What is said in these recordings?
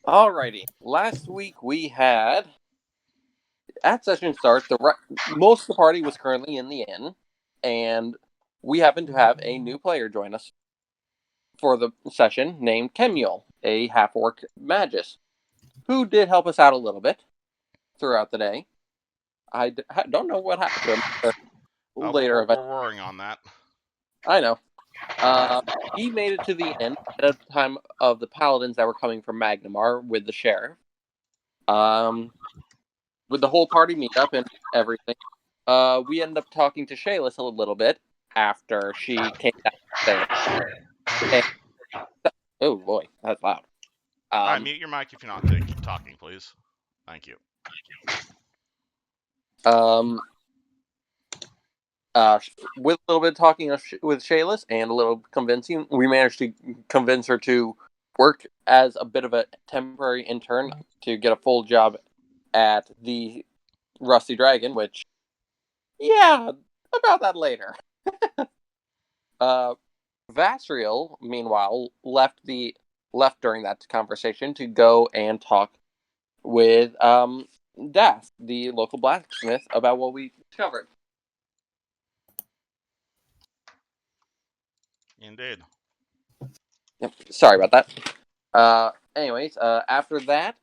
Alrighty. Last week we had, at session start, most of the party was currently in the inn, and we happened to have a new player join us for the session named Kemuel, a half-orc magus, who did help us out a little bit throughout the day. I don't know what happened to him later. We're working on that. I know. He made it to the end at a time of the paladins that were coming from Magnamar with the sheriff. With the whole party meetup and everything, we ended up talking to Shayless a little bit after she came down the stairs. And, oh boy, that's loud. Alright, mute your mic if you're not talking, please. Thank you. With a little bit of talking with Shayless and a little convincing, we managed to convince her to work as a bit of a temporary intern to get a full job at the Rusty Dragon, which, yeah, about that later. Vasriel, meanwhile, left during that conversation to go and talk with Dath, the local blacksmith, about what we discovered. Indeed. Yep. Sorry about that. Anyways, after that,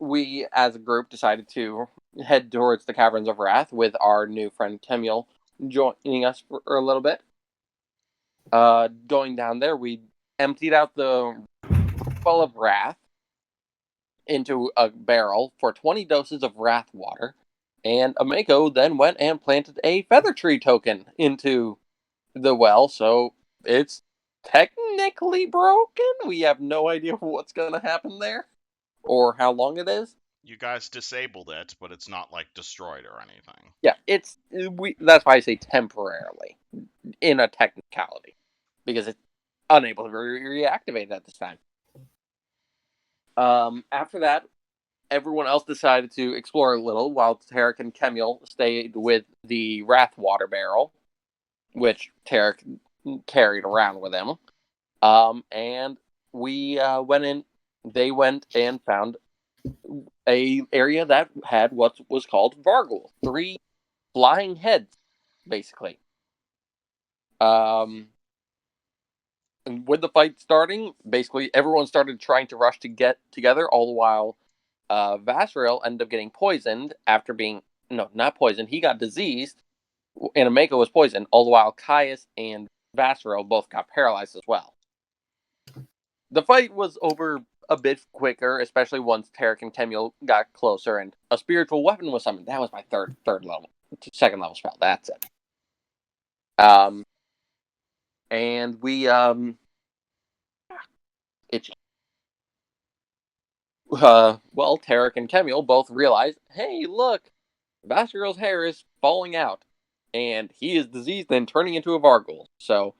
we as a group decided to head towards the Caverns of Wrath with our new friend Kemuel joining us for a little bit. Going down there, we emptied out the well of Wrath into a barrel for 20 doses of Wrath water, and Ameko then went and planted a feather tree token into the well, so it's technically broken. We have no idea what's going to happen there or how long it is. You guys disabled it, but it's not like destroyed or anything. Yeah, that's why I say temporarily in a technicality, because it's unable to be reactivated at this time. After that, everyone else decided to explore a little, while Tarek and Kemuel stayed with the Wrath water barrel, which Tarek carried around with him. And we went in. They went and found a area that had what was called Vargul, 3 flying heads, basically. With the fight starting, basically everyone started trying to rush to get together, all the while Vasriel ended up getting poisoned after being... No, not poisoned. He got diseased, and Ameko was poisoned, all the while Caius and Vasriel both got paralyzed as well. The fight was over a bit quicker, especially once Tarek and Kemuel got closer, and a spiritual weapon was summoned. That was my second level spell. That's it. And we well, Tarek and Kemuel both realized, hey, look, Vasriel's hair is falling out, and he is diseased and turning into a Vargul. So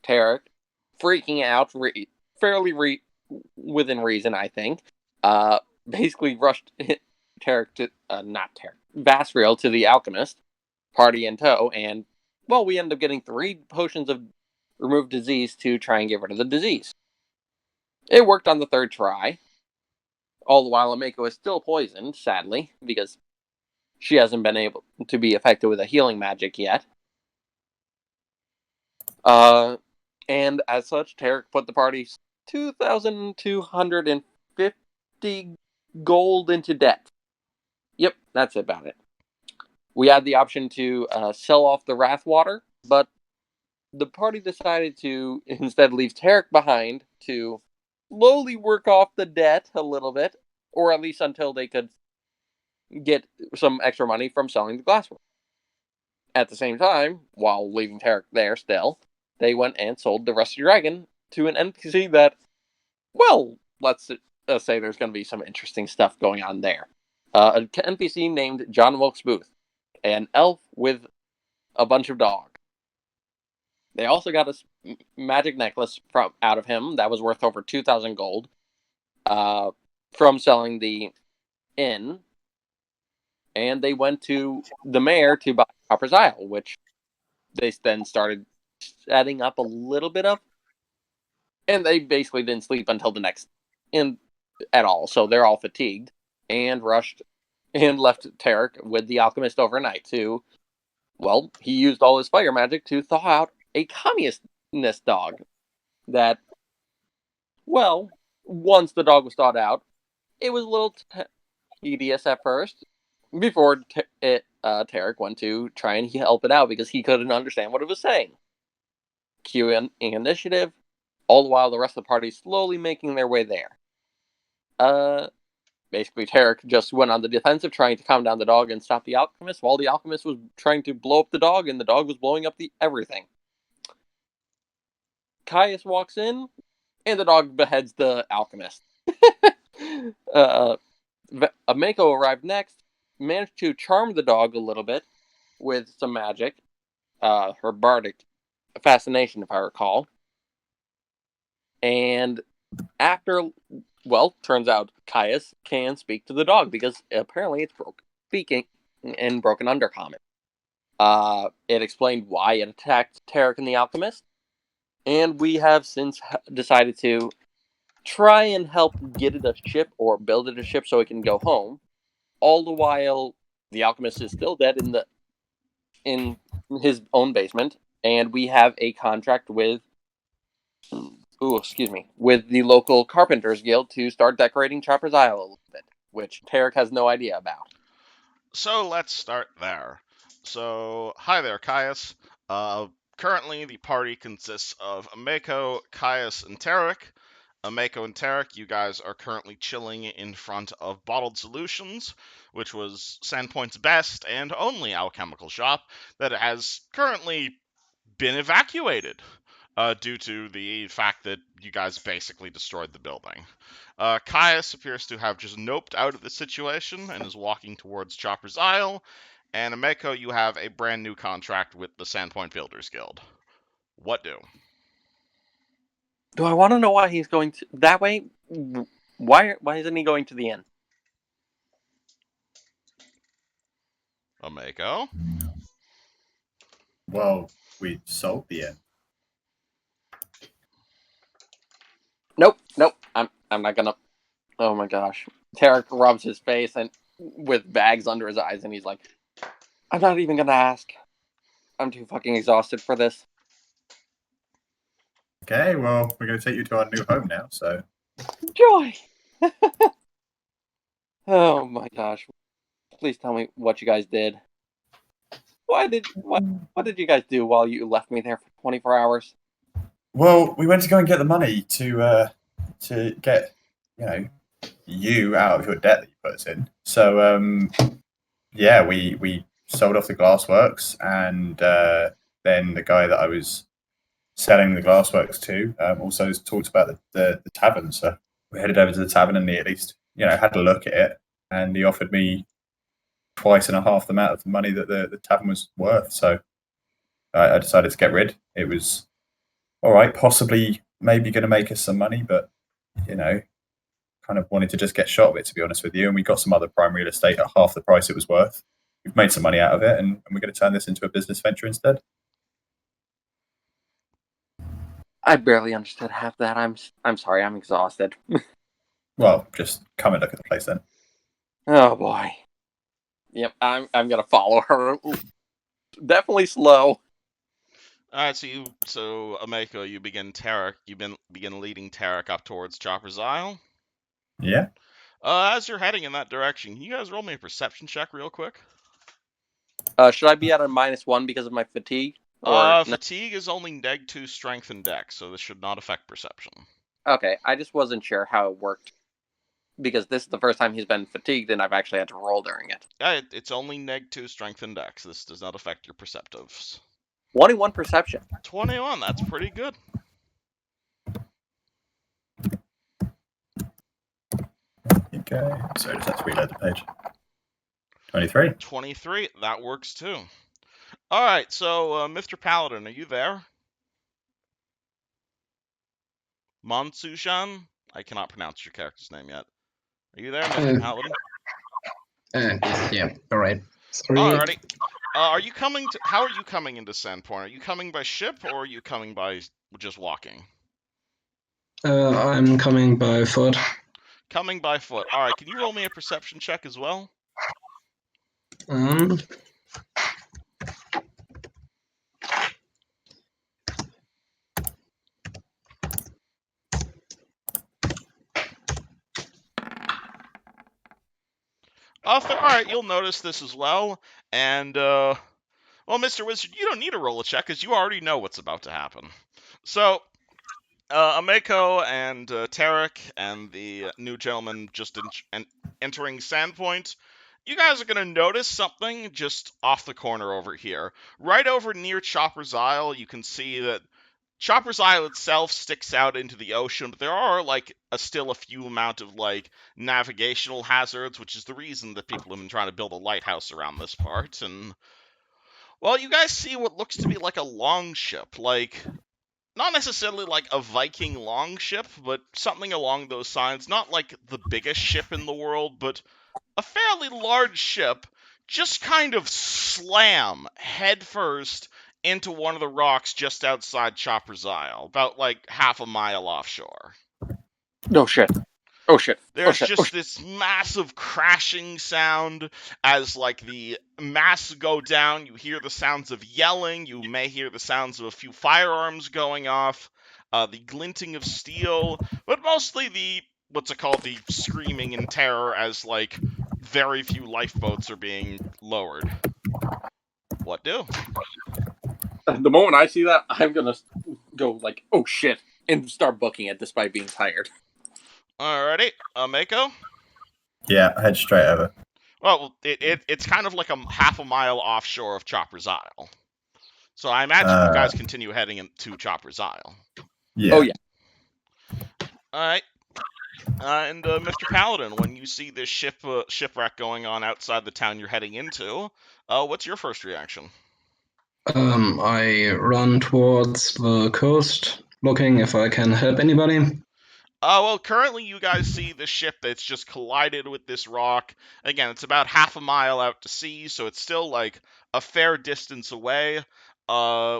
Tarek, freaking out, fairly within reason, I think, basically rushed Tarek to not Tarek, Vasriel to the alchemist, party in tow, and well, we end up getting 3 potions of remove disease to try and get rid of the disease. It worked on the 3rd try. All the while, Ameko is still poisoned, sadly, because she hasn't been able to be affected with a healing magic yet. And as such, Tarek put the party's 2,250 gold into debt. Yep, that's about it. We had the option to sell off the Wrath water, but the party decided to instead leave Tarek behind to slowly work off the debt a little bit, or at least until they could get some extra money from selling the glassware. At the same time, while leaving Tarek there still, they went and sold the Rusty Dragon to an NPC that, well, let's say there's going to be some interesting stuff going on there. An NPC named John Wilkes Booth, an elf with a bunch of dogs. They also got a magic necklace out of him that was worth over 2,000 gold from selling the inn. And they went to the mayor to buy Copper's Isle, which they then started setting up a little bit of. And they basically didn't sleep until the next. And at all, so they're all fatigued and rushed and left Tarek with the alchemist overnight to, well, he used all his fire magic to thaw out a communist dog that, well, once the dog was thawed out, it was a little tedious at first before Tarek went to try and help it out because he couldn't understand what it was saying. Cue initiative, all the while the rest of the party slowly making their way there. Basically, Tarek just went on the defensive, trying to calm down the dog and stop the alchemist, while the alchemist was trying to blow up the dog, and the dog was blowing up the everything. Caius walks in, and the dog beheads the alchemist. Mako arrived next, managed to charm the dog a little bit with some magic, her bardic fascination, if I recall. And after, well, turns out Caius can speak to the dog because apparently it's speaking in broken undercommon. It explained why it attacked Tarek and the alchemist, and we have since decided to try and help get it a ship or build it a ship so it can go home. All the while, the alchemist is still dead in his own basement, and we have a contract with with the local Carpenters Guild to start decorating Chopper's Isle a little bit, which Tarek has no idea about. So let's start there. So, hi there, Caius. Currently, the party consists of Ameko, Caius, and Tarek. Ameko and Tarek, you guys are currently chilling in front of Bottled Solutions, which was Sandpoint's best and only alchemical shop that has currently been evacuated due to the fact that you guys basically destroyed the building. Caius appears to have just noped out of the situation and is walking towards Chopper's Isle. And Ameko, you have a brand new contract with the Sandpoint Builders Guild. What do? Do I want to know why he's going to that way? Why isn't he going to the inn? Ameko? Well, we sold the inn. Nope. I'm not gonna. Oh my gosh. Tarek rubs his face and with bags under his eyes, and he's like, "I'm not even gonna ask. I'm too fucking exhausted for this." Okay, well, we're going to take you to our new home now, so... Joy. Oh my gosh. Please tell me what you guys did. What did you guys do while you left me there for 24 hours? Well, we went to go and get the money to get, you out of your debt that you put us in. So, yeah, we sold off the glassworks, and then the guy that I was selling the glassworks to also talked about the tavern. So we headed over to the tavern, and he at least, had a look at it, and he offered me twice and a half the amount of money that the tavern was worth. So I decided to get rid. It was all right, possibly maybe going to make us some money, but kind of wanted to just get shot of it, to be honest with you. And we got some other prime real estate at half the price it was worth. We've made some money out of it, and we're going to turn this into a business venture instead. I barely understood half that. I'm sorry. I'm exhausted. Well, just come and look at the place then. Oh boy. Yep, I'm gonna follow her. Definitely slow. All right, so Ameko, you begin leading Tarek up towards Chopper's Isle. Yeah. As you're heading in that direction, can you guys roll me a perception check real quick? Should I be at a -1 because of my fatigue? Or fatigue is only -2 strength and dex, so this should not affect perception. Okay, I just wasn't sure how it worked. Because this is the first time he's been fatigued and I've actually had to roll during it. Yeah, it's only -2 strength and dex. This does not affect your perceptives. 21 perception. 21, that's pretty good. Okay, so just have to reload the page. 23. 23, that works too. All right, so Mr. Paladin, are you there? Monsushan? I cannot pronounce your character's name yet. Are you there, Mr. Paladin? Yeah, all right. Sorry. Alrighty. How are you coming into Sandpoint? Are you coming by ship, or are you coming by just walking? I'm coming by foot. Coming by foot. All right, can you roll me a perception check as well? All right, you'll notice this as well. And, well, Mr. Wizard, you don't need to roll a check because you already know what's about to happen. So, Ameko and Tarek and the new gentleman just entering Sandpoint, you guys are going to notice something just off the corner over here. Right over near Chopper's Isle, you can see that Chopper's Isle itself sticks out into the ocean, but there are still a few amount of navigational hazards, which is the reason that people have been trying to build a lighthouse around this part. And well, you guys see what looks to be like a longship, not necessarily like a Viking longship, but something along those lines. Not like the biggest ship in the world, but a fairly large ship just kind of slam headfirst into one of the rocks just outside Chopper's Isle, about half a mile offshore. No shit. Oh shit. There's just this massive crashing sound as the masts go down. You hear the sounds of yelling. You may hear the sounds of a few firearms going off, the glinting of steel, but mostly the screaming in terror as very few lifeboats are being lowered. What do? The moment I see that, I'm gonna go oh shit, and start booking it despite being tired. Alrighty, Mako? Yeah, head straight over. Well, it's kind of like a half a mile offshore of Chopper's Isle. So I imagine you guys continue heading to Chopper's Isle. Yeah. Oh, yeah. Alright. And Mr. Paladin, when you see this shipwreck going on outside the town you're heading into, what's your first reaction? I run towards the coast, looking if I can help anybody. Well, currently you guys see the ship that's just collided with this rock. Again, it's about half a mile out to sea, so it's still a fair distance away.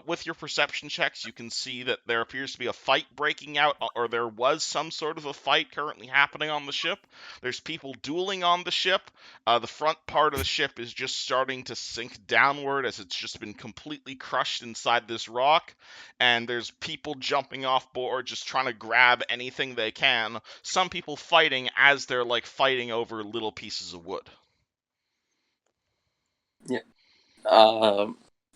With your perception checks, you can see that there appears to be a fight breaking out, or there was some sort of a fight currently happening on the ship. There's people dueling on the ship. The front part of the ship is just starting to sink downward as it's just been completely crushed inside this rock. And there's people jumping off board, just trying to grab anything they can. Some people fighting as they're fighting over little pieces of wood. Yeah.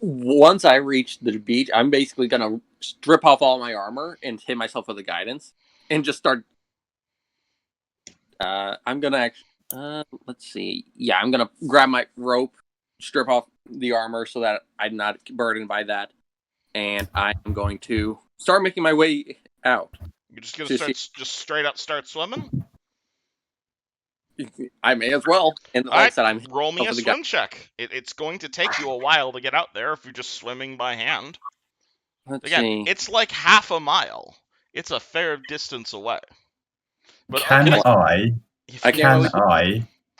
Once I reach the beach, I'm basically gonna strip off all my armor and hit myself with a guidance, and just start. I'm gonna actually. Let's see. Yeah, I'm gonna grab my rope, strip off the armor so that I'm not burdened by that, and I am going to start making my way out. You're just gonna just straight up start swimming? I may as well. And like I said, roll me a swim check. It's going to take you a while to get out there if you're just swimming by hand. Let's see. It's half a mile. It's a fair distance away. But Can I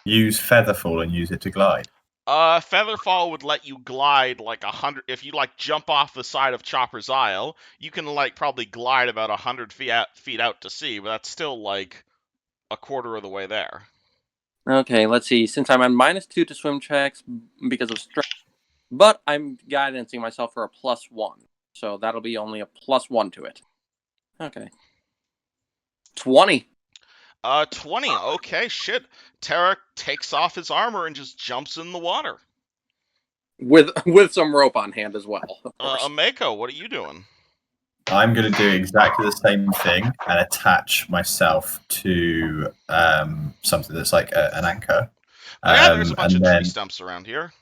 use Featherfall and use it to glide? Featherfall would let you glide 100. If you jump off the side of Chopper's Isle, you can probably glide about 100 feet out to sea, but that's still a quarter of the way there. Okay, let's see. Since I'm on -2 to swim checks because of strength, but I'm guidancing myself for a +1, so that'll be only a +1 to it. Okay. 20. 20. Okay, shit. Tarek takes off his armor and just jumps in the water. With some rope on hand as well. Ameko, what are you doing? I'm going to do exactly the same thing and attach myself to something that's like an anchor. Yeah, there's a bunch of tree stumps around here.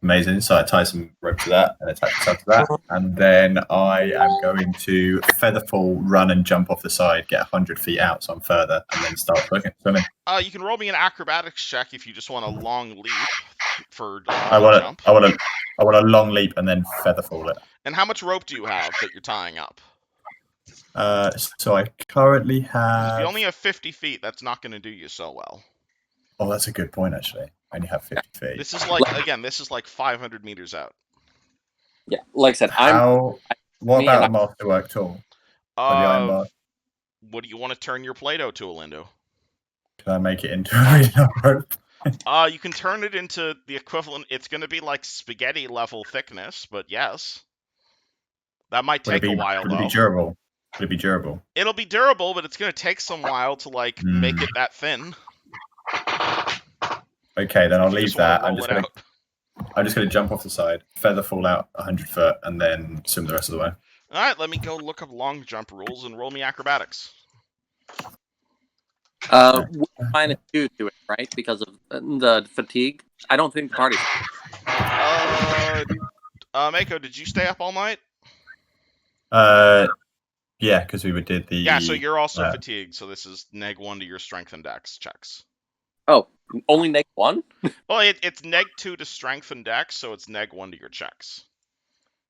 Amazing. So I tie some rope to that and attach myself to that. And then I am going to Featherfall, run and jump off the side, get 100 feet out so I'm further, and then start swimming. You can roll me an acrobatics check if you just want a long leap for I want a long leap and then Featherfall it. And how much rope do you have that you're tying up? So I currently have... If you only have 50 feet, that's not going to do you so well. Oh, that's a good point, actually. I only have 50 feet. This is this is 500 meters out. Yeah, like I said, what about a masterwork tool? What do you want to turn your Play-Doh tool into? Can I make it into a really long rope? You can turn it into the equivalent. It's going to be like spaghetti level thickness, but yes. That might take a while, Would it though. be durable? Would it be durable? It'll be durable, but it's going to take some while to, like, make it that thin. Okay, then I'll If you leave just wanna that. roll it out. I'm just going to jump off the side, feather fall out 100 foot, and then swim the rest of the way. Alright, let me go look up long jump rules and roll me acrobatics. -2 to it, right? Because of the fatigue. I don't think the party. Mako, did you stay up all night? Yeah, because we did the. Yeah, so you're also fatigued, so this is -1 to your strength and dex checks. Oh, only -1? Well, it's -2 to strength and dex, so it's -1 to your checks.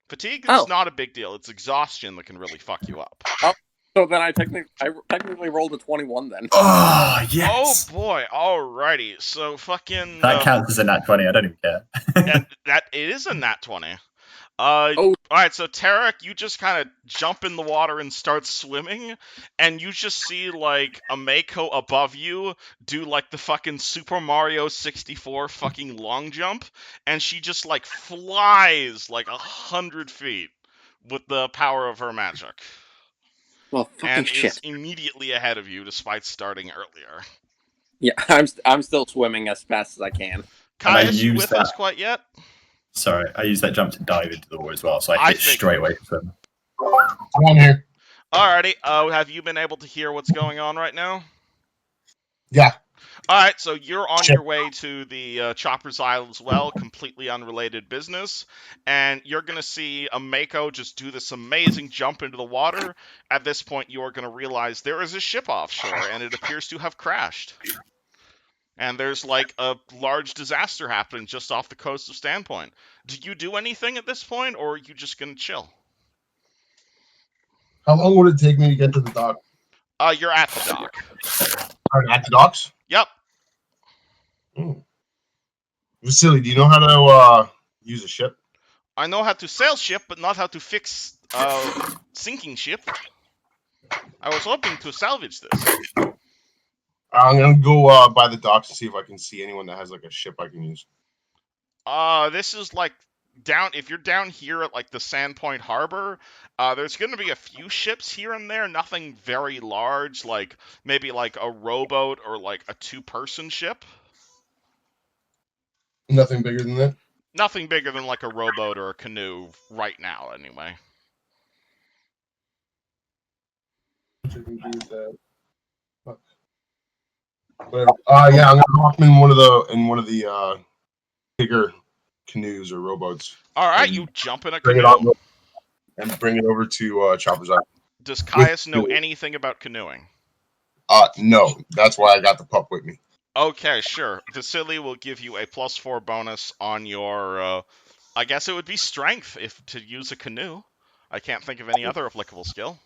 Fatigue is not a big deal. It's exhaustion that can really fuck you up. Oh, so then I technically rolled a 21 then. Oh, yes! Oh, boy. Alrighty. So fucking... That counts as a nat 20. I don't even care. and it is a nat 20. Alright, so Tarek, you just kind of jump in the water and start swimming, and you just see, like, a Mako above you do, like, the fucking Super Mario 64 fucking long jump, and she just, like, flies, like, 100 feet with the power of her magic. Well, fucking and shit. Is immediately ahead of you, despite starting earlier. Yeah, I'm still swimming as fast as I can. Caius, you with us quite yet? Sorry, I used that jump to dive into the water as well, so I hit straight away from them. I'm here. Alrighty, have you been able to hear what's going on right now? Yeah. Alright, so you're on your way to the Chopper's Isle as well, completely unrelated business, and you're going to see a Mako just do this amazing jump into the water. At this point, you're going to realize there is a ship offshore, and it appears to have crashed. And there's, like, a large disaster happening just off the coast of Standpoint. Do you do anything at this point, or are you just gonna chill? How long would it take me to get to the dock? You're at the dock. At the docks? Yep. Vasily, do you know how to use a ship? I know how to sail ship, but not how to fix sinking ship. I was hoping to salvage this. I'm gonna go by the docks and see if I can see anyone that has like a ship I can use. This is like if you're down here at like the Sandpoint Harbor, there's gonna be a few ships here and there, nothing very large, like maybe like a rowboat or like a 2-person ship. Nothing bigger than that? Nothing bigger than like a rowboat or a canoe right now, anyway. What you can do with that? Whatever. Yeah, I'm gonna hop in one of the bigger canoes or rowboats. All right, you jump in a bring canoe it and bring it over to Chopper's Island. Does Caius know anything about canoeing? No. That's why I got the pup with me. Okay, sure. Vasily will give you a +4 bonus on your. I guess it would be strength to use a canoe. I can't think of any other applicable skill.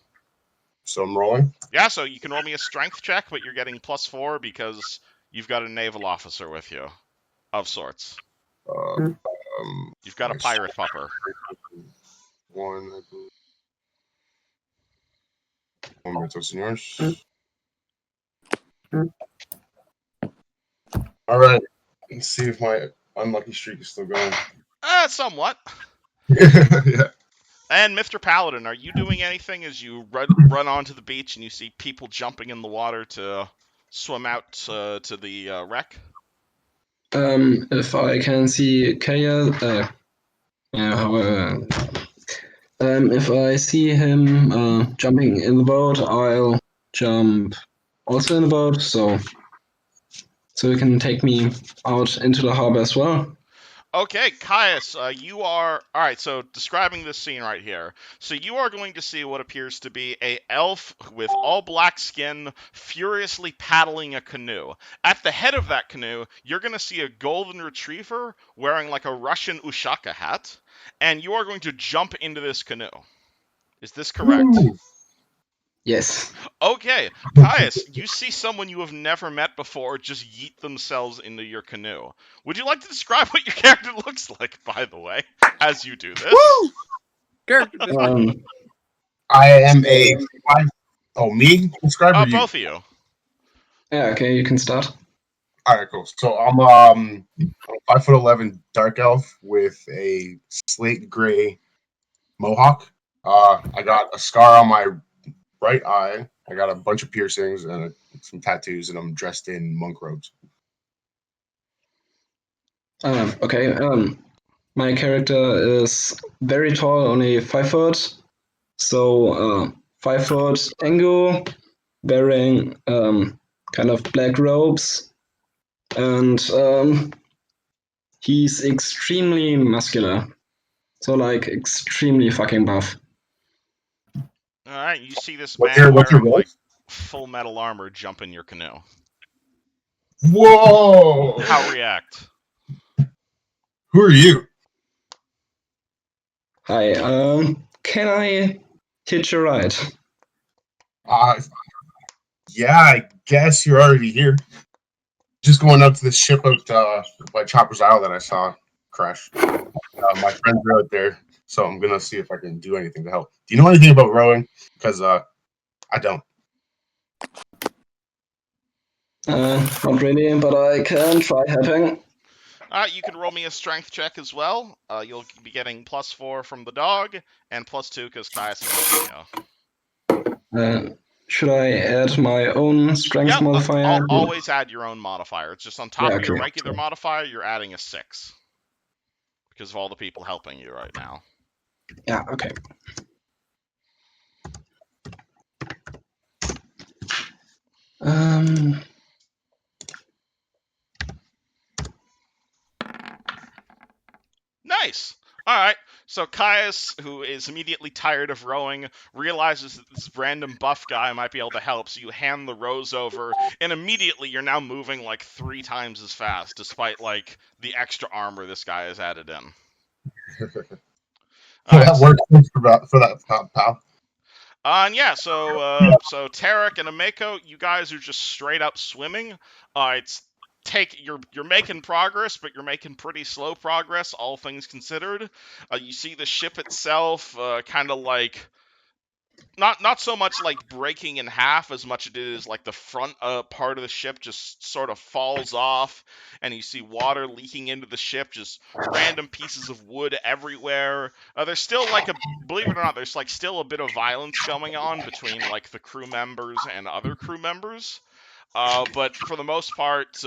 So I'm rolling? Yeah, so you can roll me a strength check, but you're getting +4 because you've got a naval officer with you, of sorts. You've got a pirate pupper. One momento, senors. All right. Let's see if my unlucky streak is still going. Somewhat. Yeah. And Mr. Paladin, are you doing anything as you run onto the beach and you see people jumping in the water to swim out to the wreck? If I can see Kaya, if I see him jumping in the boat, I'll jump also in the boat, so he can take me out into the harbor as well. Okay, Caius, you are... Alright, so describing this scene right here. So you are going to see what appears to be an elf with all black skin furiously paddling a canoe. At the head of that canoe, you're going to see a golden retriever wearing like a Russian Ushaka hat, and you are going to jump into this canoe. Is this correct? Ooh. Yes. Okay, Caius, you see someone you have never met before just yeet themselves into your canoe. Would you like to describe what your character looks like, by the way, as you do this? Woo! Character I am a... Oh, me? Describe or you? Both of you. Yeah, okay, you can start. All right, cool. So I'm 5'11" dark elf with a slate gray mohawk. I got a scar on my right eye. I got a bunch of piercings and some tattoos, and I'm dressed in monk robes. Okay, my character is very tall, only 5 foot. So, 5 foot Ango, wearing kind of black robes, and he's extremely muscular. So, like, extremely fucking buff. All right, you see this What's man your wearing like voice? full metal armor jump in your canoe. Whoa! How react? Who are you? Hi, can I hitch a ride? Yeah, I guess you're already here. Just going up to the ship out by Chopper's Isle that I saw crash. My friends are out there, so I'm gonna see if I can do anything to help. Do you know anything about rowing? Because I don't. Not really, but I can try helping. You can roll me a strength check as well. You'll be getting +4 from the dog and +2 because Caius is helping you. Should I add my own strength Yep, modifier? always add your own modifier. It's just on top Yeah, of your okay. regular modifier, you're adding a 6. Because of all the people helping you right now. Yeah, okay. Nice! Alright, so Caius, who is immediately tired of rowing, realizes that this random buff guy might be able to help, so you hand the rows over, and immediately you're now moving like 3 times as fast, despite like the extra armor this guy has added in. Well, that works for that, pal. And yeah, so Tarek and Ameko, you guys are just straight up swimming. You're making progress, but you're making pretty slow progress, all things considered. You see the ship itself, kind of like not so much like breaking in half as much as it is like the front part of the ship just sort of falls off, and you see water leaking into the ship, just random pieces of wood everywhere. There's still like believe it or not, there's like still a bit of violence going on between like the crew members and other crew members. But for the most part,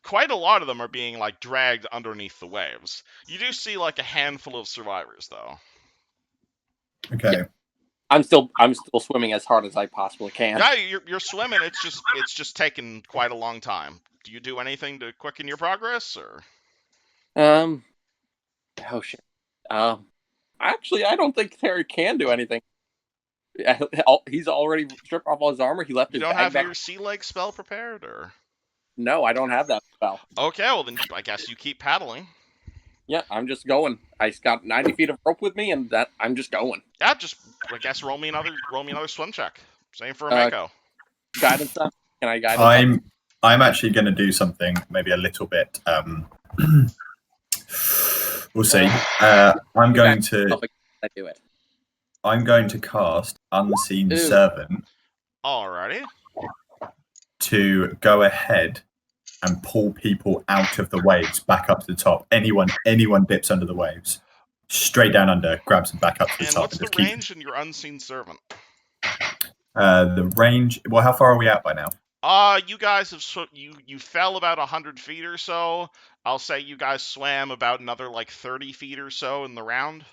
quite a lot of them are being like dragged underneath the waves. You do see like a handful of survivors though. Okay. Yeah. I'm still swimming as hard as I possibly can. Yeah, you're swimming. It's just taking quite a long time. Do you do anything to quicken your progress, or? Oh shit. Actually, I don't think Terry can do anything. He's already stripped off all his armor. He left You his don't bag have back. your sea leg spell prepared, or? No, I don't have that spell. Okay, well then I guess you keep paddling. Yeah, I'm just going. I got 90 feet of rope with me, and that I'm just going. Yeah, just I guess roll me another swim check. Same for Ameko. Guidance up. Can I guide him? I'm actually going to do something maybe a little bit. We'll see. I'm going to. I do it. I'm going to cast Unseen Servant. Alrighty. To go ahead and pull people out of the waves back up to the top. Anyone dips under the waves, straight down under, grabs them back up to the top. And what's the range in your Unseen Servant? The range. Well, how far are we out by now? You guys have you fell about 100 feet or so. I'll say you guys swam about another like 30 feet or so in the round.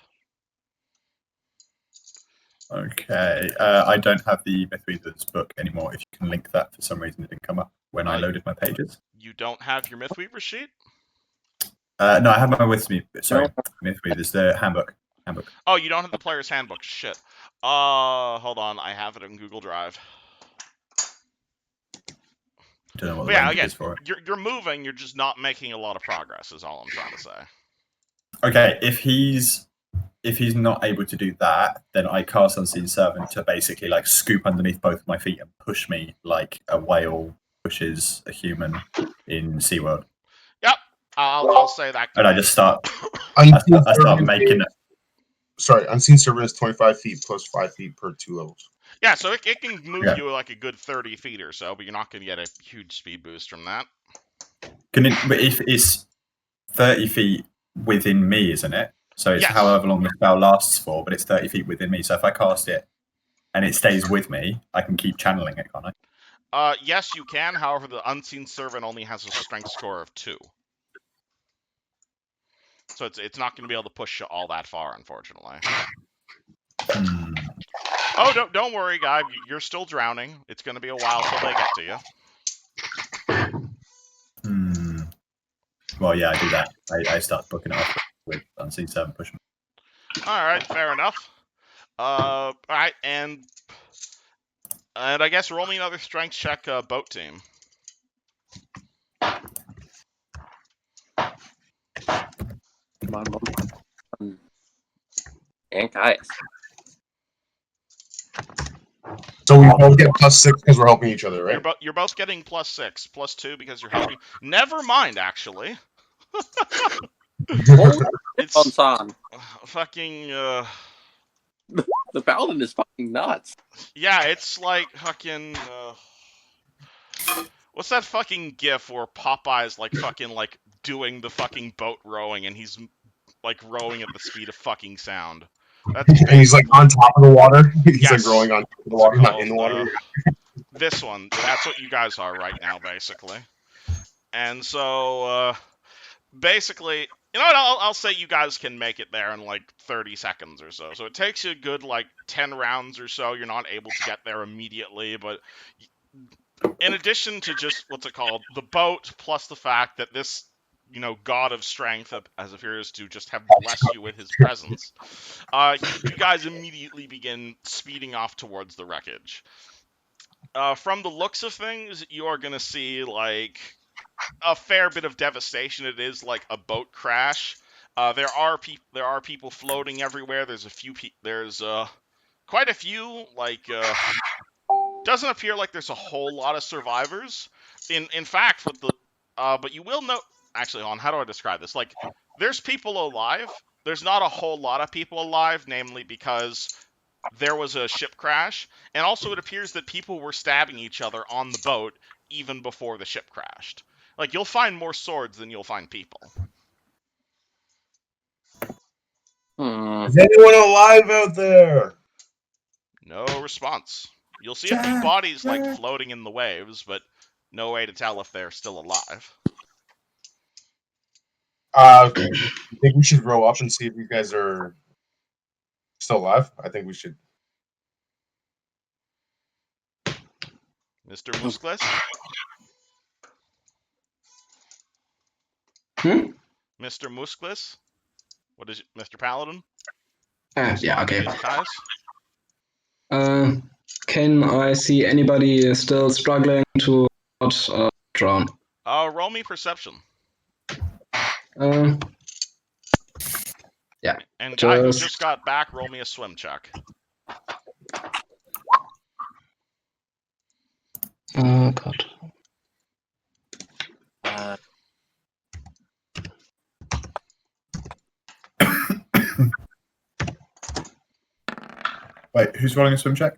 Okay. I don't have the Mythweaver's book anymore. If you can link that, for some reason it didn't come up when I loaded my pages. You don't have your Mythweaver sheet? No, I have my Mythweaver's the handbook. Oh, you don't have the player's handbook. Shit. Hold on. I have it in Google Drive. Don't know what the range is for it. You're moving. You're just not making a lot of progress. Is all I'm trying to say. Okay, if he's not able to do that, then I cast Unseen Servant to basically like scoop underneath both of my feet and push me like a whale pushes a human in SeaWorld. Yep, I'll say that. And I just start. I start making it. Sorry, Unseen Servant is 25 feet plus 5 feet per 2 levels. Yeah, so it can move Yeah. you like a good 30 feet or so, but you're not going to get a huge speed boost from that. But if it's 30 feet within me, isn't it? So it's Yes. however long the spell lasts for, but it's 30 feet within me. So if I cast it and it stays with me, I can keep channeling it, can't I? Yes, you can. However, the Unseen Servant only has a strength score of 2. So it's not going to be able to push you all that far, unfortunately. Oh, don't worry, guy. You're still drowning. It's going to be a while till they get to you. Well, yeah, I do that. I start booking it off with Unseen Servant pushing. All right, fair enough. All right, and I guess roll me another strength check, boat team. Come on. And Caius. So we both get +6 because we're helping each other, right? You're both getting +6, +2 because you're helping. Never mind, actually. It's on San. Fucking. The paladin is fucking nuts. Yeah, it's like fucking. What's that fucking gif where Popeye's like fucking like doing the fucking boat rowing and he's like rowing at the speed of fucking sound? And he's like on top of the water. He's Yes. like rowing on top of the water, not in the water. This one, that's what you guys are right now, basically. And so, basically, you know what? I'll say you guys can make it there in like 30 seconds or so. So it takes you a good like 10 rounds or so. You're not able to get there immediately, but in addition to just what's it called, the boat, plus the fact that this, you know, god of strength as appears to just have blessed you with his presence, you guys immediately begin speeding off towards the wreckage. From the looks of things, you are gonna see like a fair bit of devastation. It is like a boat crash. There are people floating everywhere. There's quite a few. Like doesn't appear like there's a whole lot of survivors. In fact, but you will know. Actually, hold on. How do I describe this? Like, there's people alive. There's not a whole lot of people alive, namely because there was a ship crash, and also it appears that people were stabbing each other on the boat even before the ship crashed. Like, you'll find more swords than you'll find people. Is anyone alive out there? No response. You'll see a few bodies like floating in the waves, but no way to tell if they're still alive. I think we should roll up and see if you guys are still alive. I think we should. Mr. Muscless? Mr. Muscless? What is it, Mr. Paladin? Yeah, okay. Guys? Can I see anybody still struggling to not drown? Roll me perception. Yeah. And guy who just got back, roll me a swim check. Oh god. Wait, who's rolling a swim check?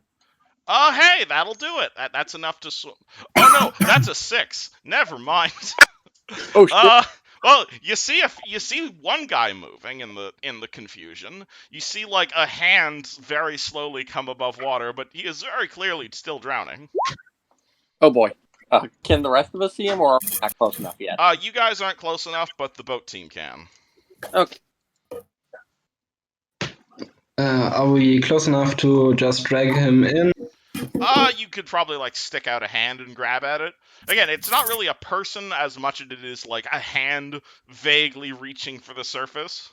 Oh, hey, that'll do it. That's enough to swim. Oh no, that's a 6. Never mind. Oh shit. Well, you see one guy moving in the confusion. You see like a hand very slowly come above water, but he is very clearly still drowning. Oh boy. Can the rest of us see him, or are we not close enough yet? You guys aren't close enough, but the boat team can. Okay. Are we close enough to just drag him in? You could probably like stick out a hand and grab at it. Again, it's not really a person as much as it is like a hand vaguely reaching for the surface.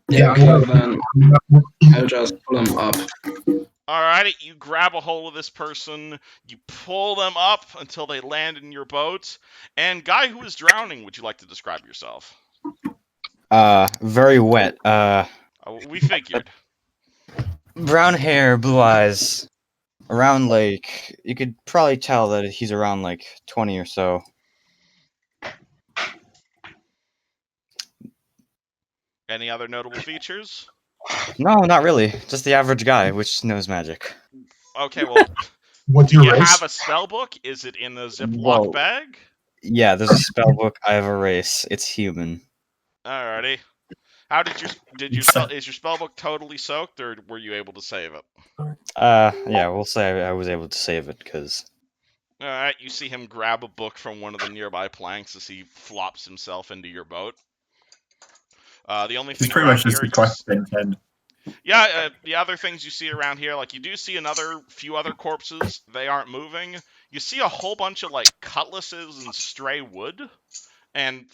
Yeah, okay, then I'll just pull him up. Alright, you grab a hold of this person, you pull them up until they land in your boat, and guy who is drowning, would you like to describe yourself? Very wet. We figured. Brown hair, blue eyes. Around like, you could probably tell that he's around like 20 or so. Any other notable features? No, not really. Just the average guy, which knows magic. Okay, well, What's do your you race? have a spell book? Is it in a Ziploc Whoa. bag? Yeah, there's a spell book. I have a race. It's human. Alrighty. How did your is your spell book totally soaked, or were you able to save it? Yeah, we'll say I was able to save it because. Alright, you see him grab a book from one of the nearby planks as he flops himself into your boat. The only It's thing pretty around much just here, the quest intent. yeah, the other things you see around here, like you do see few other corpses. They aren't moving. You see a whole bunch of like cutlasses and stray wood, and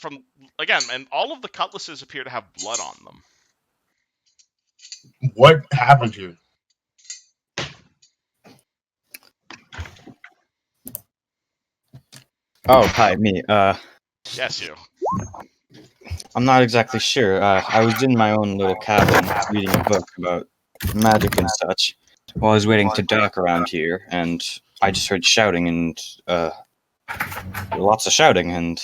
and all of the cutlasses appear to have blood on them. What happened here? Oh, hi, me. Yes, you. I'm not exactly sure. I was in my own little cabin reading a book about magic and such while I was waiting to dock around here, and I just heard shouting and lots of shouting, and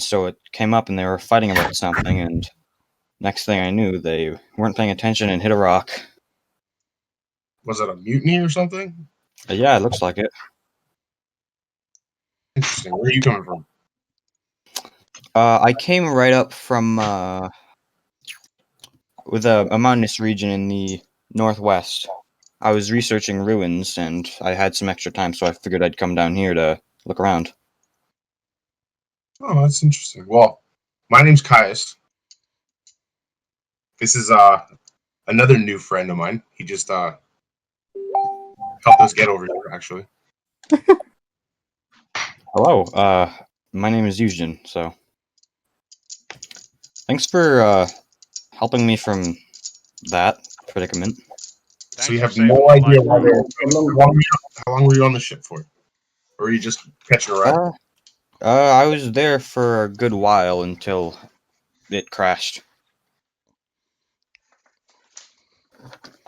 so it came up and they were fighting about something, and next thing I knew, they weren't paying attention and hit a rock. Was it a mutiny or something? Yeah, it looks like it. Interesting. Where are you coming from? I came right up from with a mountainous region in the northwest. I was researching ruins, and I had some extra time, so I figured I'd come down here to look around. Oh, that's interesting. Well, my name's Caius. This is another new friend of mine. He just helped us get over here, actually. Hello, my name is Eugen, so thanks for helping me from that predicament. So you Thanks for have saving no my idea life. how long were you on the ship for? Or were you just catching a ride? I was there for a good while until it crashed.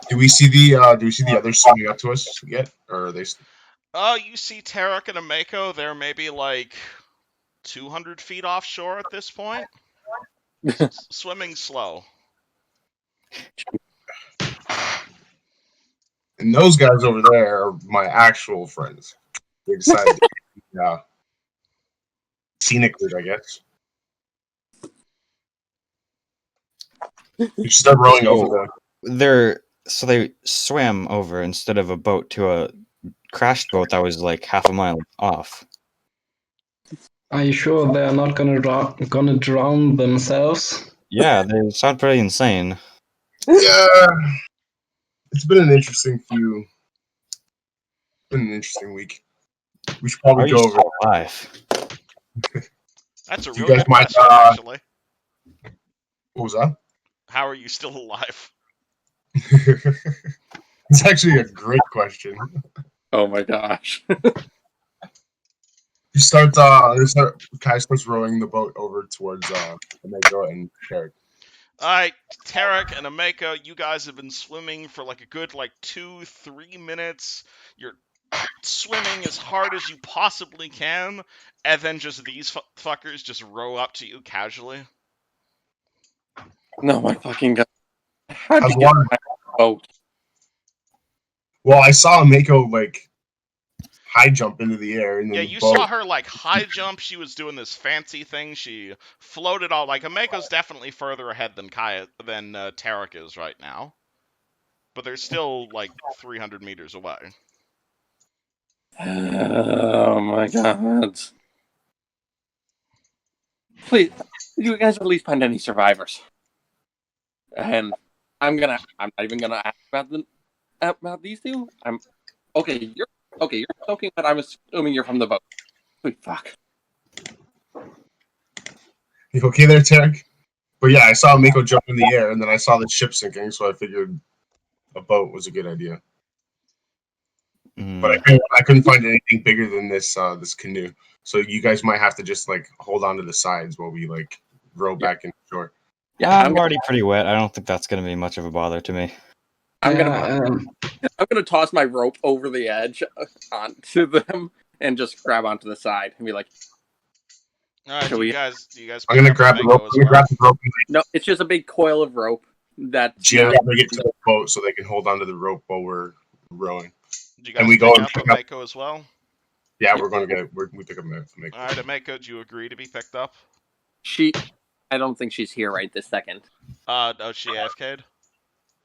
Do we see the others swimming up to us yet? Or are they You see Tarek and Ameko. They're maybe like 200 feet offshore at this point. Swimming slow. and those guys over there are my actual friends. They decided to be scenic route, I guess. You should start rowing over there. So they swam over instead of a boat to a crashed boat that was like half a mile off. Are you sure they're not gonna drown themselves? Yeah, they sound pretty insane. Yeah. It's been an interesting week. We should How probably are you go over. still alive? That's a You real guys good might, question, actually. What was that? How are you still alive? It's actually a great question. Oh my gosh. You start. Kai starts rowing the boat over towards Ameko and Derek. Alright, Tarek and Ameko, you guys have been swimming for like a good 2-3 minutes. You're swimming as hard as you possibly can, and then just these fuckers just row up to you casually. No, my fucking god. How'd How's you get water? my boat? Well, I saw Ameko high jump into the air, and then Yeah, the you boat. saw her high jump. She was doing this fancy thing. She floated all Ameko's definitely further ahead than Tarek is right now, but they're still 300 meters away. Oh my god. Please, you guys at least find any survivors. And I'm not even gonna ask about these two. You're soaking wet. I'm assuming you're from the boat. Sweet fuck. You okay there, Tarek? But yeah, I saw Ameko jump in the air, and then I saw the ship sinking, so I figured a boat was a good idea. But I couldn't find anything bigger than this canoe. So you guys might have to just hold on to the sides while we row back in shore. Yeah, I'm already pretty wet. I don't think that's gonna be much of a bother to me. I'm gonna toss my rope over the edge onto them and just grab onto the side and be like, do you guys? I'm gonna grab the rope. No, it's just a big coil of rope that. She has to get to the boat so they can hold onto the rope while we're rowing. Did you guys And we pick go and up pick up. Ameko as well? Yeah, Yep. we're going to get. We pick up Ameko. All right, Ameko, do you agree to be picked up? I don't think she's here right this second. Oh, she AFK'd?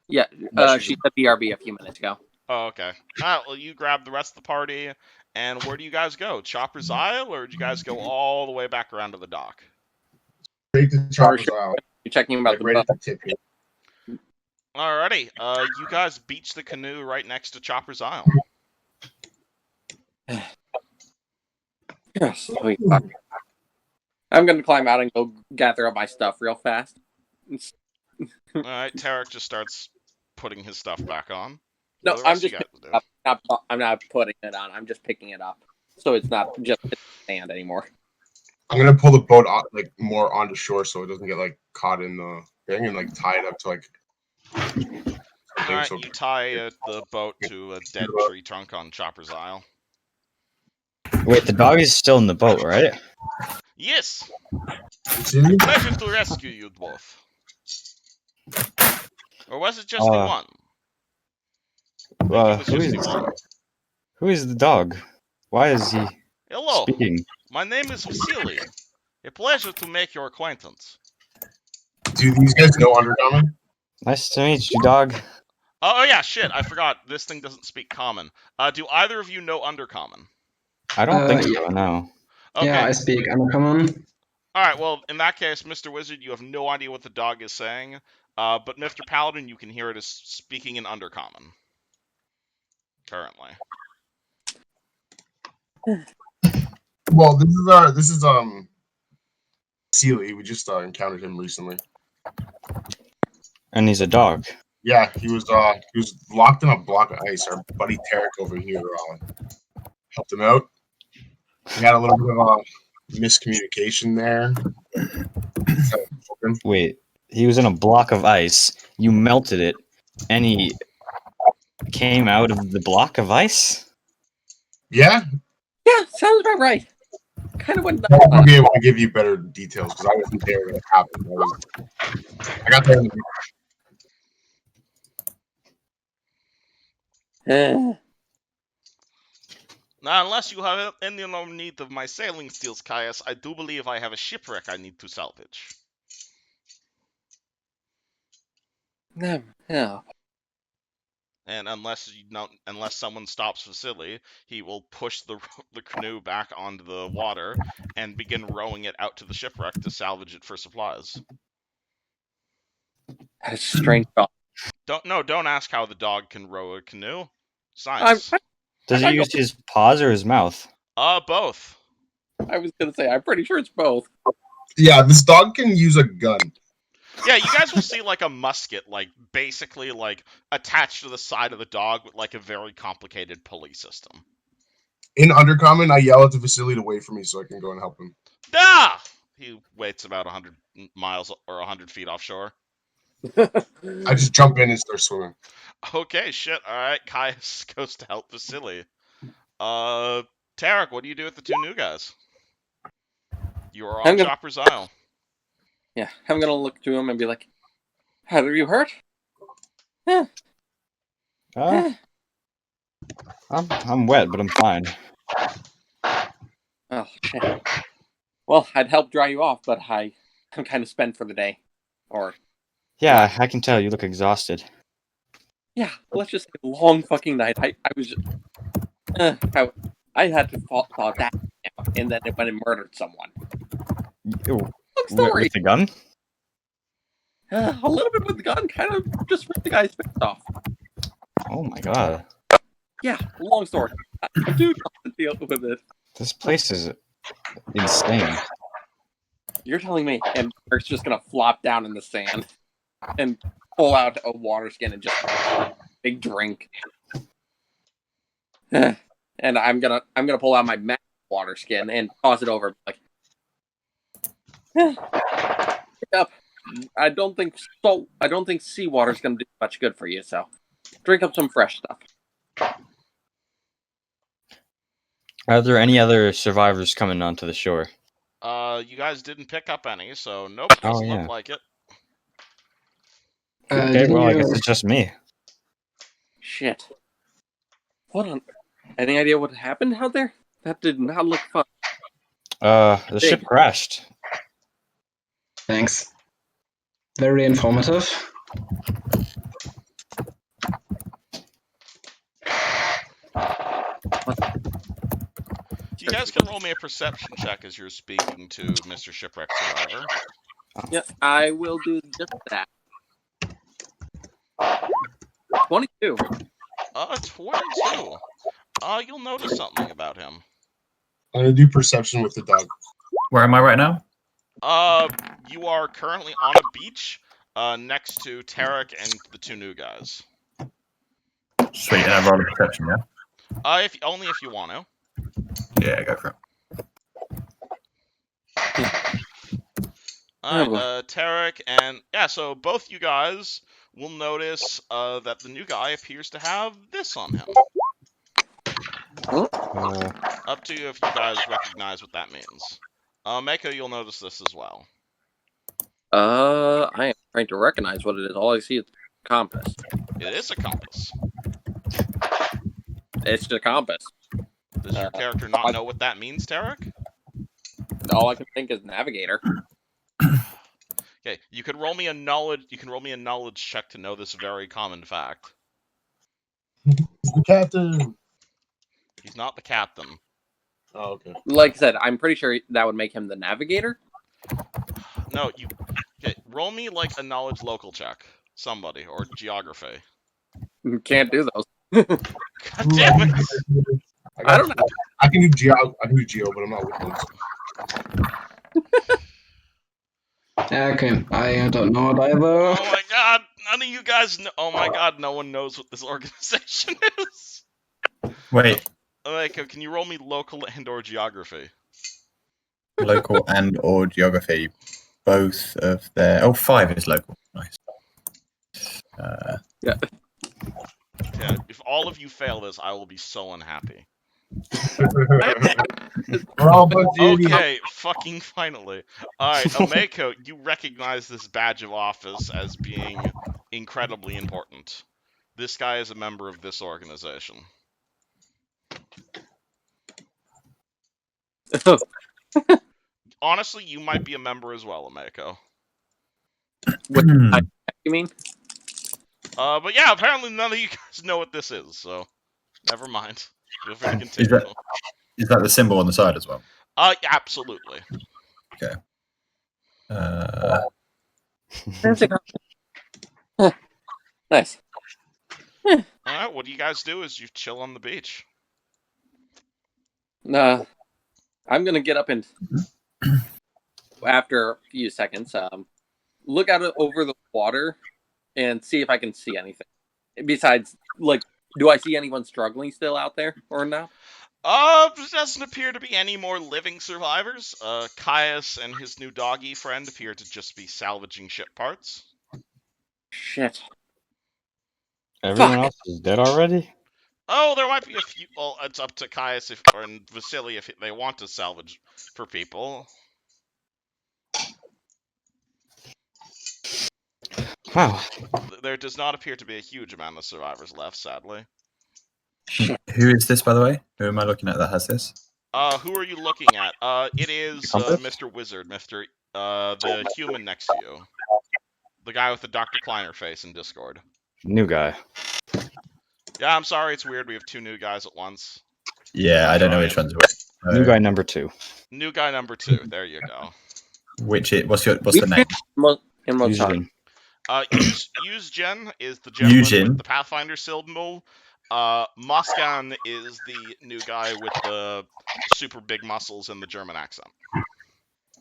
Yeah, No, she said BRB a few minutes ago. Oh, okay. Alright, well, you grab the rest of the party, and where do you guys go? Chopper's Isle, or do you guys go all the way back around to the dock? Straight to Chopper's Isle. You're checking about the Right boat. at the tip here. Alrighty, you guys beach the canoe right next to Chopper's Isle. Yes, I'm gonna climb out and go gather up my stuff real fast. Alright, Tarek just starts putting his stuff back on. No, What do the I'm rest of just you guys picking do? it up. I'm not putting it on. I'm just picking it up, so it's not just sand anymore. I'm gonna pull the boat like more onto shore so it doesn't get like caught in the thing and like tie it up to like. Alright, So you tie the boat to a dead tree trunk on Chopper's Isle. Wait, the dog is still in the boat, right? Yes! see? Pleasure to rescue you both. Or was it just the one? I think it was just the one. Who is the dog? Why is he Hello, speaking? my name is Vasily. A pleasure to make your acquaintance. Do these guys know Undercommon? Nice to meet you, dog. Oh yeah, shit, I forgot. This thing doesn't speak common. Do either of you know Undercommon? I don't think Yeah. so, no. Okay. Yeah, I speak Undercommon. Alright, well, in that case, Mr. Wizard, you have no idea what the dog is saying. But Mr. Paladin, you can hear it as speaking in Undercommon. Currently. Well, this is Sealy. We just encountered him recently. And he's a dog. Yeah, he was locked in a block of ice. Our buddy Tarek over here helped him out. We had a little bit of a miscommunication there. Wait, he was in a block of ice. You melted it, and he came out of the block of ice? Yeah, Yeah, sounds about right. Kind of went. I'll be able to give you better details because I wasn't there when it happened. I got there. Now, unless you have any more need of my sailing skills, Caius, I do believe I have a shipwreck I need to salvage. Yeah. And unless someone stops Vasily, he will push the canoe back onto the water and begin rowing it out to the shipwreck to salvage it for supplies. That's a strange dog. Don't ask how the dog can row a canoe. Science. Does he use his paws or his mouth? Both. I was gonna say, I'm pretty sure it's both. Yeah, this dog can use a gun. Yeah, you guys will see like a musket, like basically like attached to the side of the dog with like a very complicated pulley system. In Undercommon, I yell at the Vasily to wait for me so I can go and help him. Ah! He waits about 100 miles or 100 feet offshore. I just jump in and start swimming. Okay, shit. All right, Caius goes to help Vasily. Tarek, what do you do with the two new guys? You are on Chopper's Isle. Yeah, I'm gonna look to him and be like, "Have you hurt?" I'm wet, but I'm fine. Oh shit. Well, I'd help dry you off, but I'm kind of spent for the day. Yeah, I can tell you look exhausted. Yeah, let's just say a long fucking night. I was just, I had to fall that out, and then it went and murdered someone. Long story. With the gun? A little bit with the gun, kind of just ripped the guy's face off. Oh my god. Yeah, long story. Dude, I'll deal with it. This place is insane. You're telling me, and Eric's just gonna flop down in the sand and pull out a water skin and just big drink. And I'm gonna pull out my magic water skin and toss it over. Like, up. I don't think seawater's gonna do much good for you. So, drink up some fresh stuff. Are there any other survivors coming onto the shore? You guys didn't pick up any, so nope, doesn't look like it. Okay, well, I guess it's just me. Shit. What on? Any idea what happened out there? That did not look fun. The ship crashed. Thanks. Very informative. You guys can roll me a perception check as you're speaking to Mr. Shipwreck Survivor. Yeah, I will do just that. 22. 22. You'll notice something about him. I'm gonna do perception with the dog. Where am I right now? You are currently on a beach, next to Tarek and the two new guys. Sweet, and I roll a perception, yeah? Only if you want to. Yeah, go for it. Alright, Tarek and... Yeah, so both you guys will notice that the new guy appears to have this on him. Up to you if you guys recognize what that means. Mako, you'll notice this as well. I am trying to recognize what it is. All I see is compass. It is a compass. It's just a compass. Does your character not know what that means, Tarek? All I can think is navigator. Okay, you can roll me a knowledge. You can roll me a knowledge check to know this very common fact. The captain. He's not the captain. Oh, okay. Like I said, I'm pretty sure that would make him the navigator. No, you. Okay, roll me like a knowledge local check. Somebody or geography. Can't do those. God damn it! I don't know. I can do geo. I can do geo, but I'm not with those. Okay, I don't know it either. Oh my god! None of you guys know. Oh my god! No one knows what this organization is. Wait, Like, can you roll me local and/or geography? local and or geography, both of their... Oh, 5 is local. Nice. Yeah. Yeah, if all of you fail this, I will be so unhappy. We're all but genius. Okay, fucking finally. Alright, Omeko, you recognize this badge of office as being incredibly important. This guy is a member of this organization. Honestly, you might be a member as well, Omeko. You mean? But yeah, apparently none of you guys know what this is, so never mind. Feel free to continue. Is that the symbol on the side as well? Absolutely. Okay. Nice. Alright, what do you guys do as you chill on the beach? I'm gonna get up and after a few seconds, look out over the water and see if I can see anything. Besides, like, do I see anyone struggling still out there or no? There doesn't appear to be any more living survivors. Caius and his new doggy friend appear to just be salvaging ship parts. Shit. Everyone else is dead already? Oh, there might be a few. Well, it's up to Caius and Vasily if they want to salvage for people. Wow. There does not appear to be a huge amount of survivors left, sadly. Who is this, by the way? Who am I looking at that has this? Who are you looking at? It is Mr. Wizard, the human next to you. The guy with the Dr. Kleiner face in Discord. New guy. Yeah, I'm sorry, it's weird. We have two new guys at once. Yeah, I don't know which one's which. New guy number 2. New guy number 2. There you go. What's the name? Eugene. Use Jen is the gentleman Eugene. with the Pathfinder symbol. Moskan is the new guy with the super big muscles and the German accent.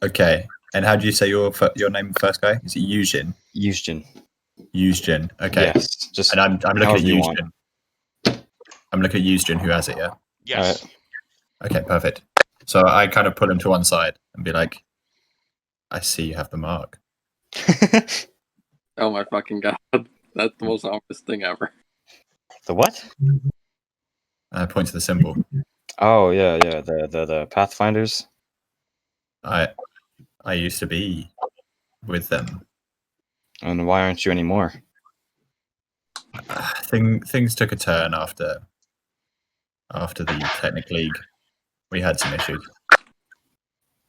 Okay. And how do you say your name first, guy? Is it Eugene? Eugene. Eugene. Okay. Yes. Just And I'm looking at you want. Eugene. I'm looking at Eugene who has it, yeah? Yes. Okay, perfect. So I kind of pull him to one side and be like, I see you have the mark. Oh my fucking god. That's the most obvious thing ever. The what? I point to the symbol. Oh yeah, the Pathfinders. I used to be with them. And why aren't you anymore? Things took a turn after after the Technic League. We had some issues.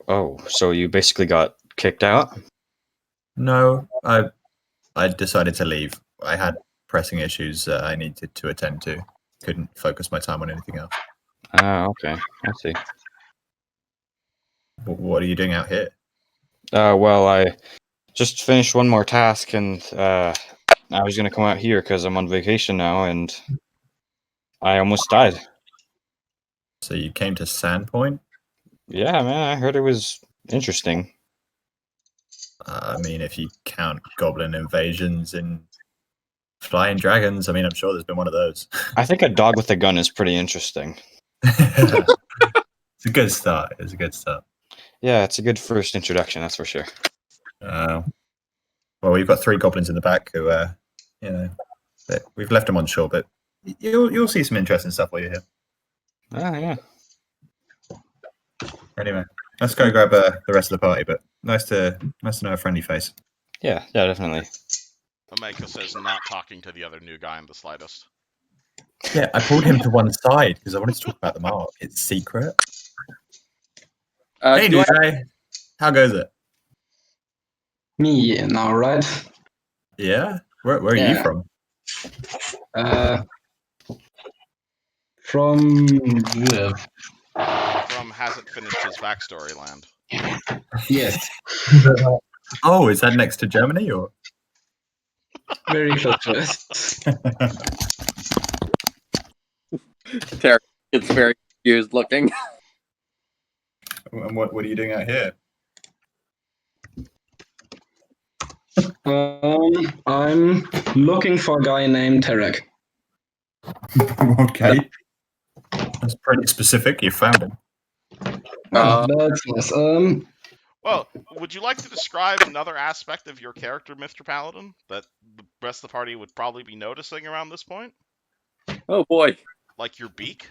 Oh, so you basically got kicked out? No, I decided to leave. I had pressing issues I needed to attend to. Couldn't focus my time on anything else. Ah, okay. I see. What are you doing out here? Well, I just finished one more task, and I was gonna come out here because I'm on vacation now, and I almost died. So you came to Sandpoint? Yeah, man, I heard it was interesting. I mean, if you count goblin invasions and flying dragons, I mean, I'm sure there's been one of those. I think a dog with a gun is pretty interesting. It's a good start. It's a good start. Yeah, it's a good first introduction, that's for sure. Well, we've got 3 goblins in the back who, we've left them on shore, but you'll see some interesting stuff while you're here. Ah, yeah. Anyway, let's go grab the rest of the party. But nice to know a friendly face. Yeah, definitely. Ameko says, not talking to the other new guy in the slightest. Yeah, I pulled him to one side because I wanted to talk about the mark. It's secret. Hey, new guy. How goes it? Me now, right? Yeah. Where are you from? From hasn't finished his backstory land. Yes. Oh, is that next to Germany or? Very close to it. Terry gets very confused looking. And what are you doing out here? I'm looking for a guy named Tarek. Okay. That's pretty specific. You found him. That's nice. Well, would you like to describe another aspect of your character, Mr. Paladin, that the rest of the party would probably be noticing around this point? Oh boy. Like your beak?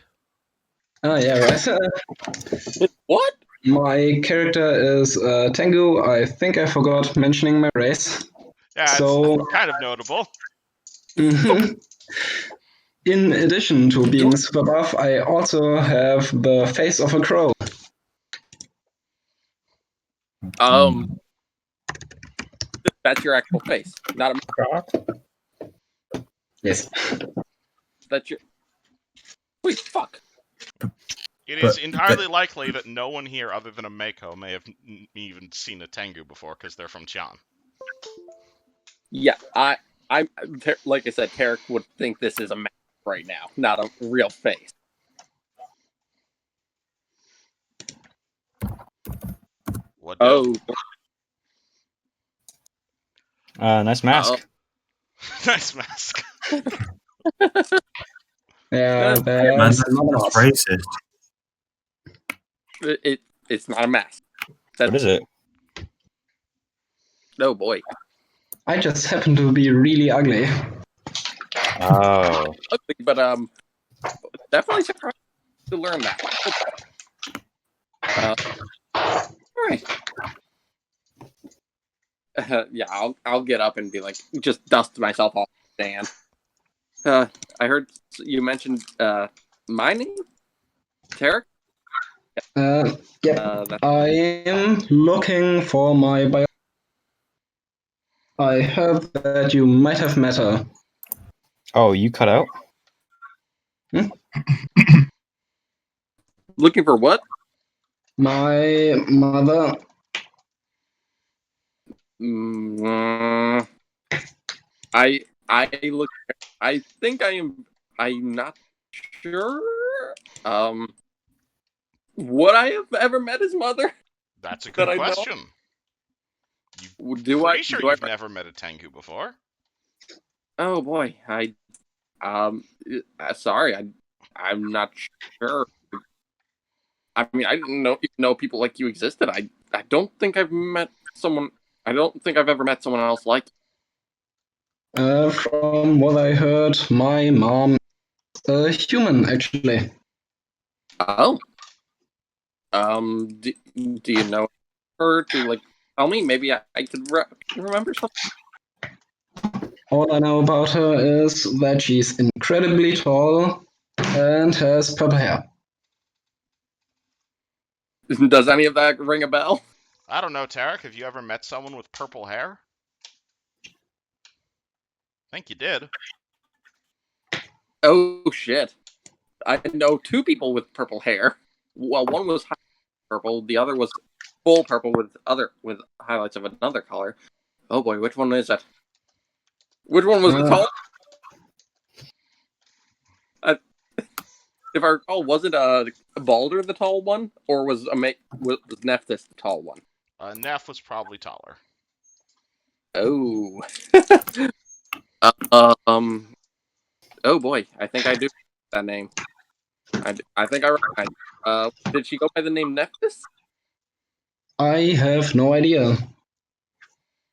Oh, yeah, right. What? My character is Tengu. I think I forgot mentioning my race. Yeah, So- it's kind of notable. In addition to being super buff, I also have the face of a crow. That's your actual face, not a. Yes. That's your. Wait, fuck. It is entirely likely that no one here other than Ameko may have even seen a Tengu before, because they're from Qian. Yeah, I like I said, Tarek would think this is a mask right now, not a real face. What? Oh, Nice mask. Nice mask. Yeah, Man, that's that's not enough. racist. it's not a mask. What is it? Oh boy, I just happen to be really ugly. Oh. ugly, but definitely surprised to learn that. All right. Yeah, I'll get up and be like, just dust myself off the stand. I heard you mentioned my name, Tarek. Yeah, I am looking for my bio. I heard that you might have met her. Oh, you cut out? Looking for what? My mother. I look. I think I'm not sure. Would I have ever met his mother? That's a good That I know? question. Do Pretty I? sure do I- you've never met a Tengu before. Oh boy, sorry, I'm not sure. I mean, I didn't know people like you existed. I don't think I've met someone. I don't think I've ever met someone else like you. From what I heard, my mom is a human, actually. Oh. Do you know her to like tell me? Maybe I could remember something. All I know about her is that she's incredibly tall, and has purple hair. Does any of that ring a bell? I don't know, Tarek. Have you ever met someone with purple hair? I think you did. Oh shit! I know 2 people with purple hair. Well, one was purple, the other was full purple with highlights of another color. Oh boy, which one is it? Which one was the tall? If I recall, wasn't Balder the tall one, or was Nephthys the tall one? Neff was probably taller. Oh. Oh boy, I think I do that name. I think I recognize. Did she go by the name Nephthys? I have no idea.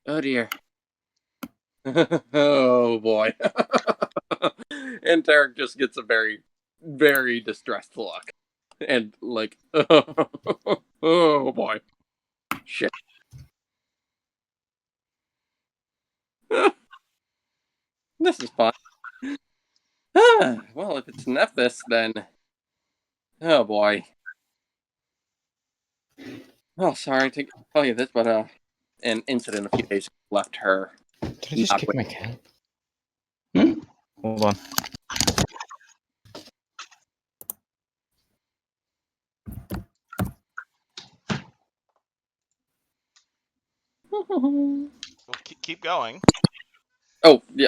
Oh dear. Oh boy. And Tarek just gets a very, very distressed look. And like, oh boy. Shit. This is fun. Well, if it's Nephthys, then... Oh boy. Oh, sorry to tell you this, but an incident a few days ago left her. Did I just Not kick with- my cat? Hmm? Hold on. Well, keep going. Oh, yeah.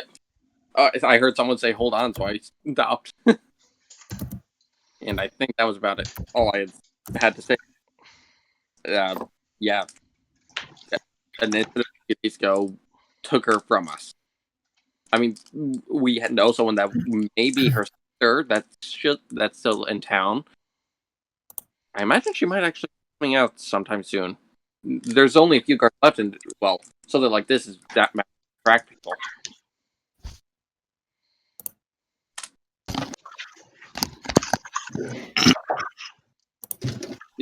I heard someone say hold on, so I stopped. And I think that was about it. All I had to say. Yeah. An incident a few days ago took her from us. I mean, we know someone that may be her sister that's still in town. I imagine she might actually be coming out sometime soon. There's only a few guards left, and well, something like this is that matter to attract people.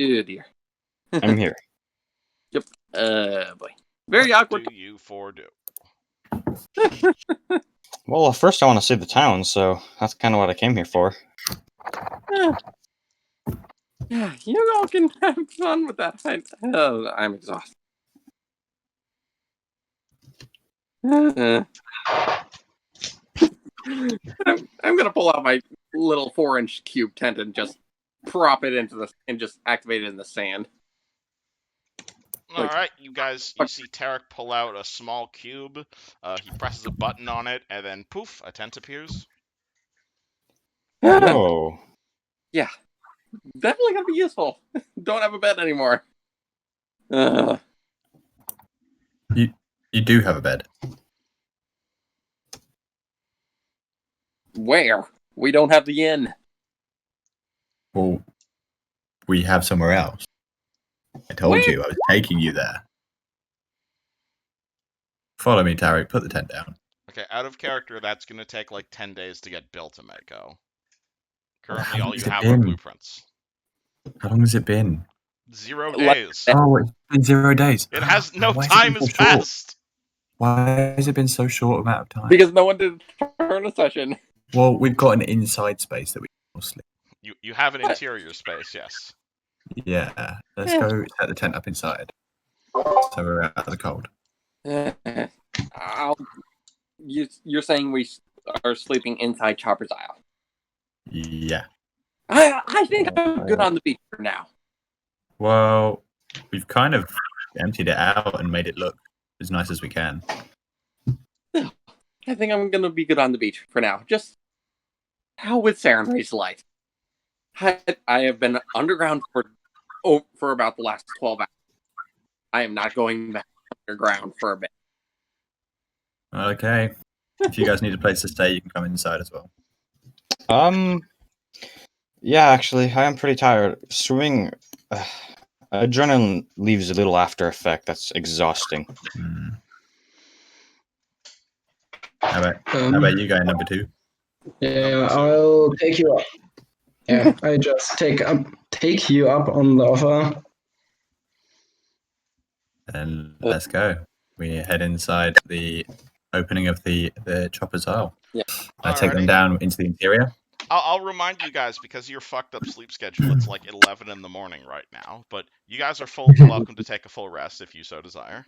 Oh dear. I'm here. Yep. Boy. Very What awkward. do you do? Well, first I want to save the town, so that's kind of what I came here for. Yeah, you all can have fun with that. I'm exhausted. I'm gonna pull out my little 4-inch cube tent and just prop it and just activate it in the sand. All right, you guys, you see Tarek pull out a small cube. He presses a button on it, and then poof, a tent appears. Oh. Yeah, definitely gonna be useful. Don't have a bed anymore. You do have a bed. Where? We don't have the inn. Well, we have somewhere else. I told you I was taking you there. Follow me, Tarek. Put the tent down. Okay, out of character, that's going to take like 10 days to get built in Mako. Currently, How all long you has it have are been? blueprints. How long has it been? 0 Like- days. Oh, it's been 0 days. It has no Why has it time been has so short? passed. Why has it been so short amount of time? Because no one did turn a session. Well, we've got an inside space that we can all sleep. You have an What? interior space, yes. Yeah, let's Yeah. go set the tent up inside. So we're out of the cold. You're saying we are sleeping inside Chopper's Isle. Yeah. I think I'm good on the beach for now. Well, we've kind of emptied it out and made it look as nice as we can. I think I'm gonna be good on the beach for now. Just how with Sarenrae's life. I have been underground for about the last 12 hours. I am not going back underground for a bit. Okay. If you guys need a place to stay, you can come inside as well. Yeah, actually, I am pretty tired. Swimming, adrenaline leaves a little after effect. That's exhausting. Hmm. How about you, guy number 2? Yeah, I'll take you up. Yeah, I just take you up on the offer. Then let's go. We head inside the opening of the Chopper's Isle. Yeah. I take them Alrighty. down into the interior. I'll remind you guys, because of your fucked up sleep schedule, it's like 11 in the morning right now. But you guys are welcome to take a full rest if you so desire.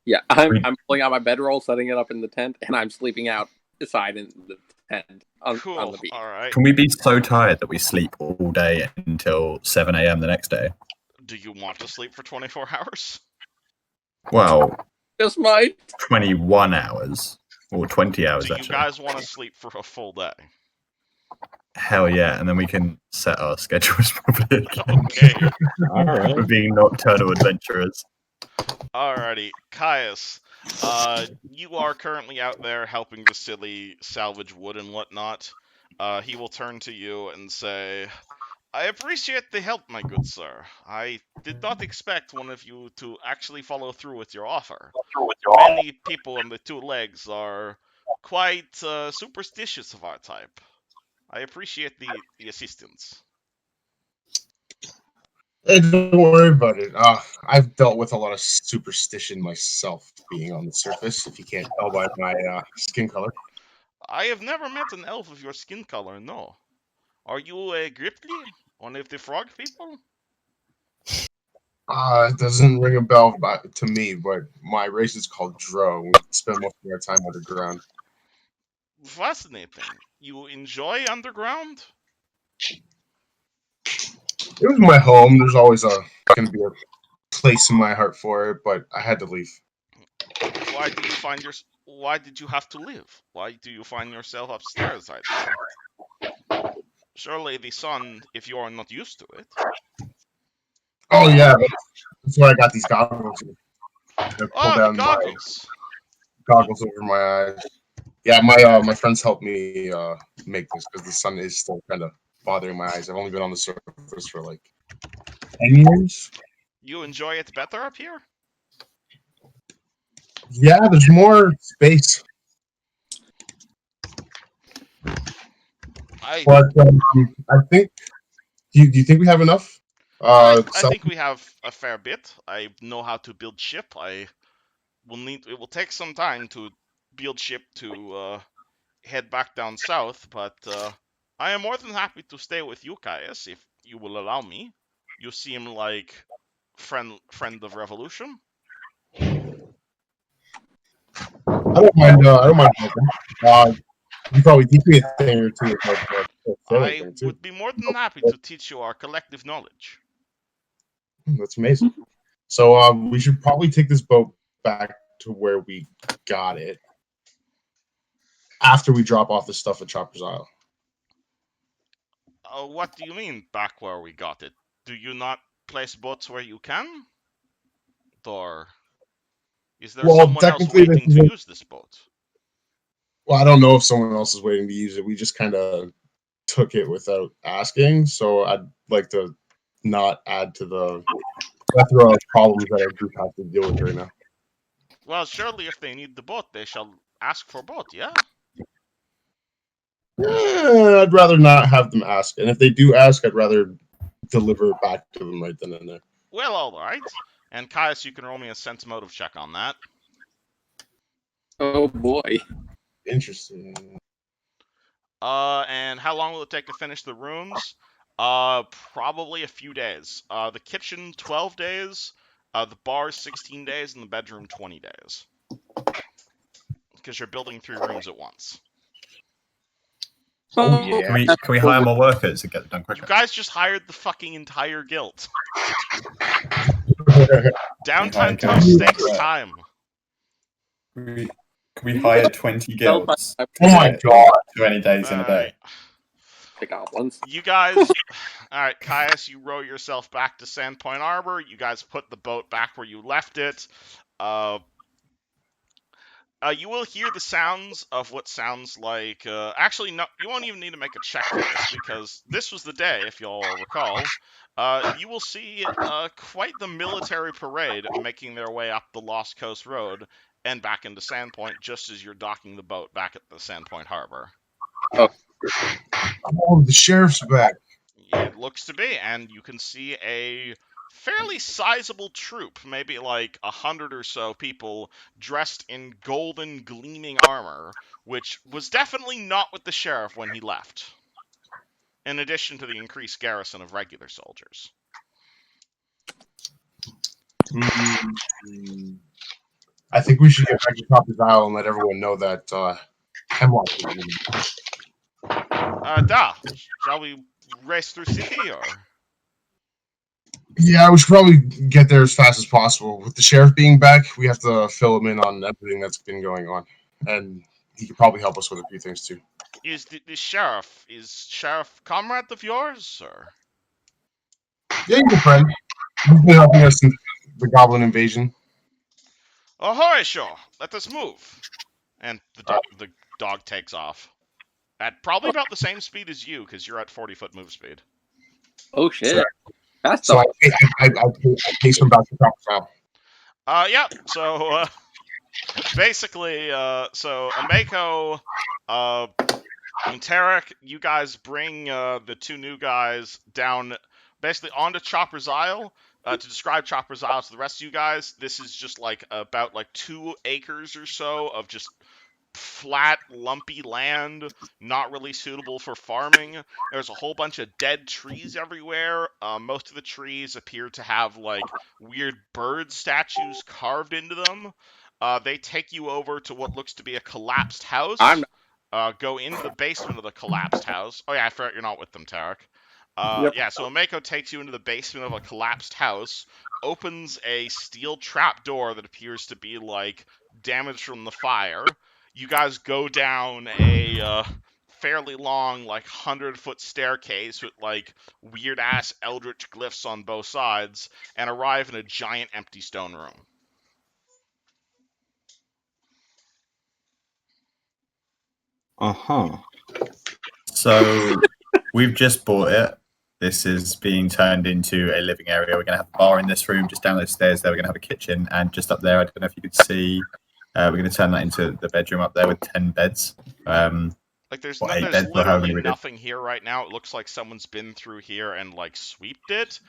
Yeah, I'm pulling out my bedroll, setting it up in the tent, and I'm sleeping outside in the tent on the beach. All right. Can we be so tired that we sleep all day until 7 a.m. the next day? Do you want to sleep for 24 hours? Well, Just might. 21 hours. Or 20 hours, Do you actually. guys want to sleep for a full day? Hell yeah, and then we can set our schedules properly again. Okay. All right. We're being nocturnal adventurers. Alrighty, Caius, you are currently out there helping the silly salvage wood and whatnot. He will turn to you and say, I appreciate the help, my good sir. I did not expect one of you to actually follow through with your offer. Many people on the two legs are quite superstitious of our type. I appreciate the assistance. Hey, don't worry about it. I've dealt with a lot of superstition myself, being on the surface. If you can't tell by my skin color. I have never met an elf of your skin color, no. Are you a Gripply? One of the frog people? It doesn't ring a bell to me, but my race is called Dro. We spend most of our time underground. Fascinating. You enjoy underground? It was my home. There's always going to be a place in my heart for it, but I had to leave. Why did you have to leave? Why do you find yourself upstairs, I'd say? Surely the sun, if you are not used to it. Oh yeah, that's why I got these goggles. I pull Oh, the down my goggles. goggles over my eyes. Yeah, my friends helped me make this because the sun is still kind of bothering my eyes. I've only been on the surface for like 10 years. You enjoy it better up here? Yeah, there's more space. But I think. Do you think we have enough? I think we have a fair bit. I know how to build ship. It will take some time to build ship to head back down south, but I am more than happy to stay with you, Caius, if you will allow me. You seem like friend of revolution. I don't mind. I don't mind. You probably teach me a thing or two about the sailing I thing too. would be more than happy to teach you our collective knowledge. That's amazing. So we should probably take this boat back to where we got it after we drop off the stuff at Chopper's Isle. What do you mean, back where we got it? Do you not place boats where you can? Or is there someone else waiting to use this boat? Well, I don't know if someone else is waiting to use it. We just kind of took it without asking. So I'd like to not add to the plethora of problems that our group has to deal with right now. Well, surely if they need the boat, they shall ask for boat, yeah? I'd rather not have them ask. And if they do ask, I'd rather deliver it back to them right then and there. Well, alright. And Caius, you can roll me a sense motive check on that. Oh boy. Interesting. And how long will it take to finish the rooms? Probably a few days. The kitchen, 12 days. The bar, 16 days. And the bedroom, 20 days. Because you're building 3 rooms at once. Oh, yeah. Can we hire more workers and get it done quicker? You guys just hired the fucking entire guild. Downtime cost takes time. Can we hire 20 guilds? Oh my god. 20 days in a day. The goblins. You guys, alright, Caius, you row yourself back to Sandpoint Harbor. You guys put the boat back where you left it. You will hear the sounds of what sounds like... actually, no, you won't even need to make a check for this, because this was the day, if you'll recall. You will see quite the military parade making their way up the Lost Coast Road and back into Sandpoint, just as you're docking the boat back at the Sandpoint Harbor. Oh, the sheriff's back. It looks to be, and you can see a fairly sizable troop, maybe like 100 or so people dressed in golden gleaming armor, which was definitely not with the sheriff when he left. in addition to the increased garrison of regular soldiers. I think we should get back to Copper's Isle and let everyone know that Hemlock is winning. Shall we race through city, or? Yeah, we should probably get there as fast as possible. With the sheriff being back, we have to fill him in on everything that's been going on. And he could probably help us with a few things, too. Is Sheriff comrade of yours, or? Yeah, he's a friend. He's been helping us since the goblin invasion. Ahoy, sure. Let us move. And the dog takes off. At probably about the same speed as you, because you're at 40-foot move speed. Oh shit! Sure. That's So I pace him back to Copper's Isle. Yeah. So basically, so Ameko, and Tarek, you guys bring the two new guys down, basically onto Chopper's Isle. To describe Chopper's Isle to the rest of you guys, this is just like about like 2 acres or so of just flat, lumpy land, not really suitable for farming. There's a whole bunch of dead trees everywhere. Most of the trees appear to have like weird bird statues carved into them. They take you over to what looks to be a collapsed house. Go into the basement of the collapsed house. Oh yeah, I forgot you're not with them, Tarek. Yep. Yeah, so Ameko takes you into the basement of a collapsed house, opens a steel trap door that appears to be like damaged from the fire. You guys go down a fairly long, like 100-foot staircase with like weird ass eldritch glyphs on both sides, and arrive in a giant empty stone room. Uh-huh. So we've just bought it. This is being turned into a living area. We're going to have a bar in this room. Just down those stairs there, we're going to have a kitchen. And just up there, I don't know if you could see, we're going to turn that into the bedroom up there with 10 beds. Like there's What, 8 there's beds or however literally many we did? nothing here right now. It looks like someone's been through here and like sweeped it.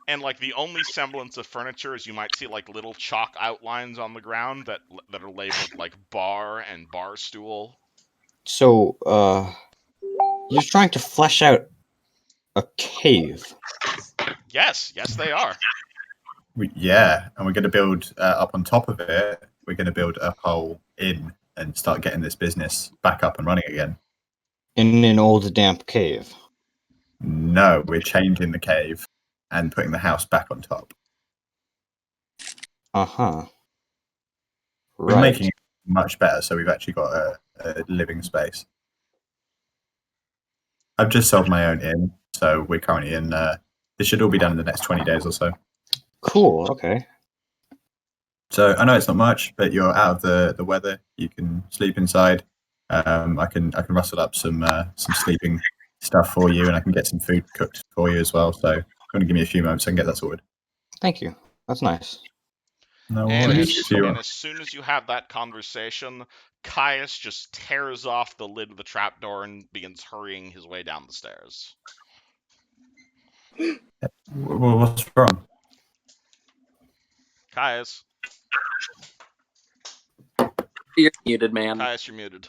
And like the only semblance of furniture is you might see like little chalk outlines on the ground that are labeled like bar and bar stool. So, you're trying to flesh out a cave. Yes, they are. Yeah, and we're going to build up on top of it. We're going to build a whole inn and start getting this business back up and running again. In an old damp cave. No, we're changing the cave and putting the house back on top. Uh-huh. We're Right. making it much better, so we've actually got a living space. I've just sold my own inn, so we're currently in. This should all be done in the next 20 days or so. Cool, okay. So I know it's not much, but you're out of the weather. You can sleep inside. I can rustle up some sleeping stuff for you, and I can get some food cooked for you as well. So if you want to give me a few moments, I can get that sorted. Thank you. That's nice. No And worries. as soon as you have that conversation, Caius just tears off the lid of the trapdoor and begins hurrying his way down the stairs. What's wrong? Caius. You're muted, man. Caius, you're muted.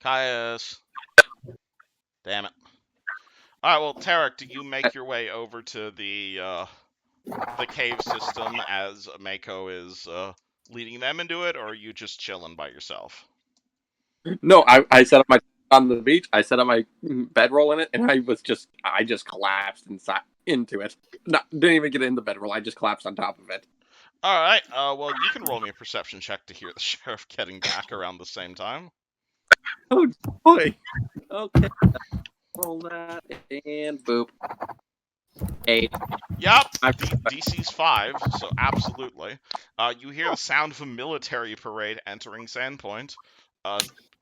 Caius. Damn it. Alright, well, Tarek, do you make your way over to the cave system as Mako is leading them into it, or are you just chilling by yourself? No, I set up my on the beach. I set up my bedroll in it, and I just collapsed into it. Didn't even get in the bedroll. I just collapsed on top of it. All right. Well, you can roll me a perception check to hear the sheriff getting back around the same time. Oh boy. Okay. Roll that and boop. 8. Yep. DC's 5, so absolutely. You hear the sound of a military parade entering Sandpoint,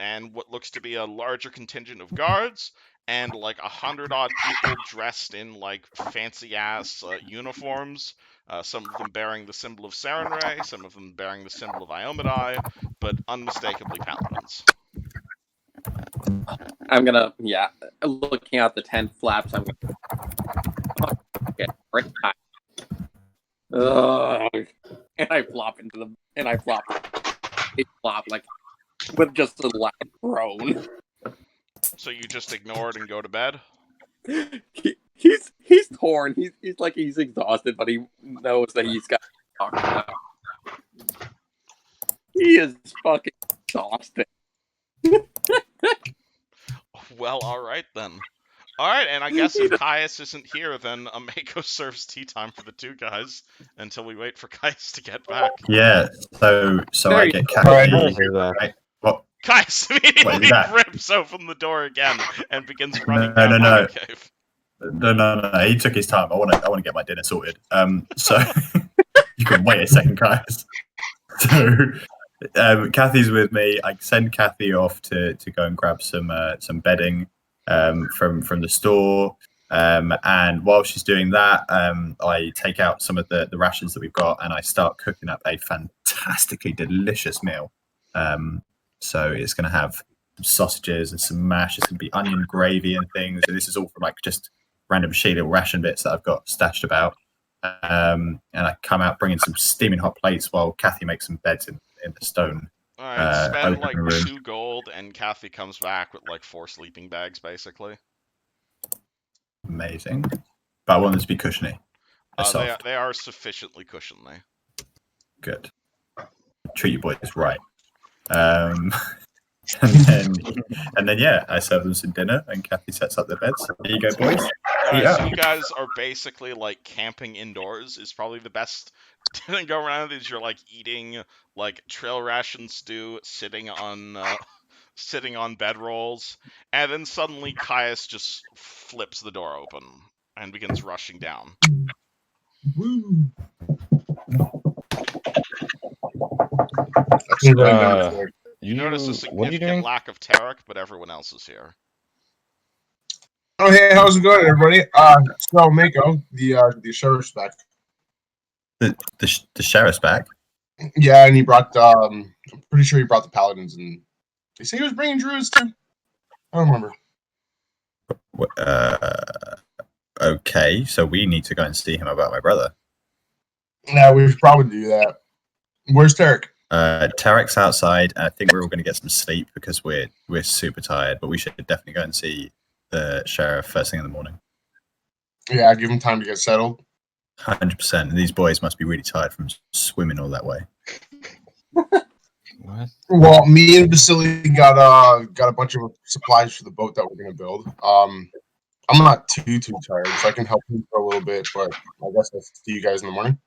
and what looks to be a larger contingent of guards, and like 100-odd people dressed in like fancy-ass uniforms. Some of them bearing the symbol of Sarenrae, some of them bearing the symbol of Iomadai, but unmistakably paladins. I'm gonna, looking out the tent flaps, I'm gonna get right high. And I flop it flop like with just a laugh. phone. So you just ignore it and go to bed? He's torn. He's exhausted, but he knows that he's got to talk about. He is fucking exhausted. Well, alright then. Alright, and I guess if Caius isn't here, then Mako serves tea time for the two guys until we wait for Caius to get back. Yeah, so I get I Kathy. hear that. Right? What? Caius immediately that? rips open the door again and begins running No, down no. the cave. No. He took his time. I want to get my dinner sorted. So you can wait a second, guys. So Kathy's with me. I send Kathy off to go and grab some bedding from the store. And while she's doing that, I take out some of the rations that we've got and I start cooking up a fantastically delicious meal. So it's going to have some sausages and some mash. It's going to be onion gravy and things. And this is all from like just random shitty little ration bits that I've got stashed about. And I come out bringing some steaming hot plates while Kathy makes some beds in the stone. Alright, spend like open room. 2 gold and Kathy comes back with like 4 sleeping bags, basically. Amazing. But I want them to be cushiony. They are sufficiently cushionly. Good. Treat your boys right. And then yeah, I serve them some dinner and Kathy sets up their beds. Here you go, boys. Alright, so you guys are basically like camping indoors is probably the best to go around is you're like eating like trail ration stew sitting on bedrolls, and then suddenly Caius just flips the door open and begins rushing down. Woo! You notice a what are you significant doing? lack of Tarek, but everyone else is here. Oh, hey, how's it going, everybody? So Mako, the sheriff's back. The sheriff's back. Yeah, and he brought. I'm pretty sure he brought the paladins, and they say he was bringing druids too. I don't remember. Okay, so we need to go and see him about my brother. Yeah, we should probably do that. Where's Tarek? Tarek's outside, and I think we're all going to get some sleep because we're super tired. But we should definitely go and see the sheriff first thing in the morning. Yeah, give him time to get settled. 100%. And these boys must be really tired from swimming all that way. What? Well, me and Vasily got a bunch of supplies for the boat that we're gonna build. I'm not too tired, so I can help you for a little bit. But I guess I'll see you guys in the morning.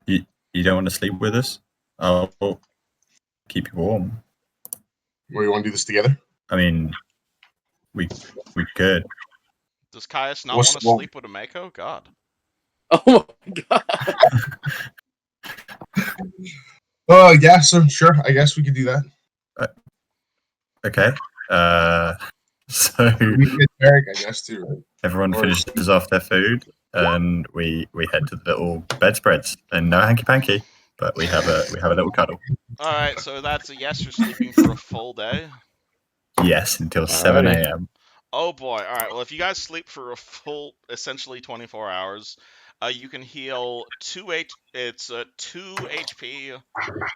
You don't want to sleep with us? I'll keep you warm. Or you want to do this together? I mean, we could. Does Caius not want to sleep with a Mako? God. Oh my god. Oh, yeah, so sure. I guess we could do that. Okay. So We can get Tarek, I guess, too, right? everyone finishes off their food, and we head to the little bedspreads. And no hanky panky, but we have a little cuddle. All right, so that's a yes. You're sleeping for a full day. Yes, until 7 Alrighty. a.m. Oh boy. All right. Well, if you guys sleep for a full, essentially 24 hours, you can heal 2 HP.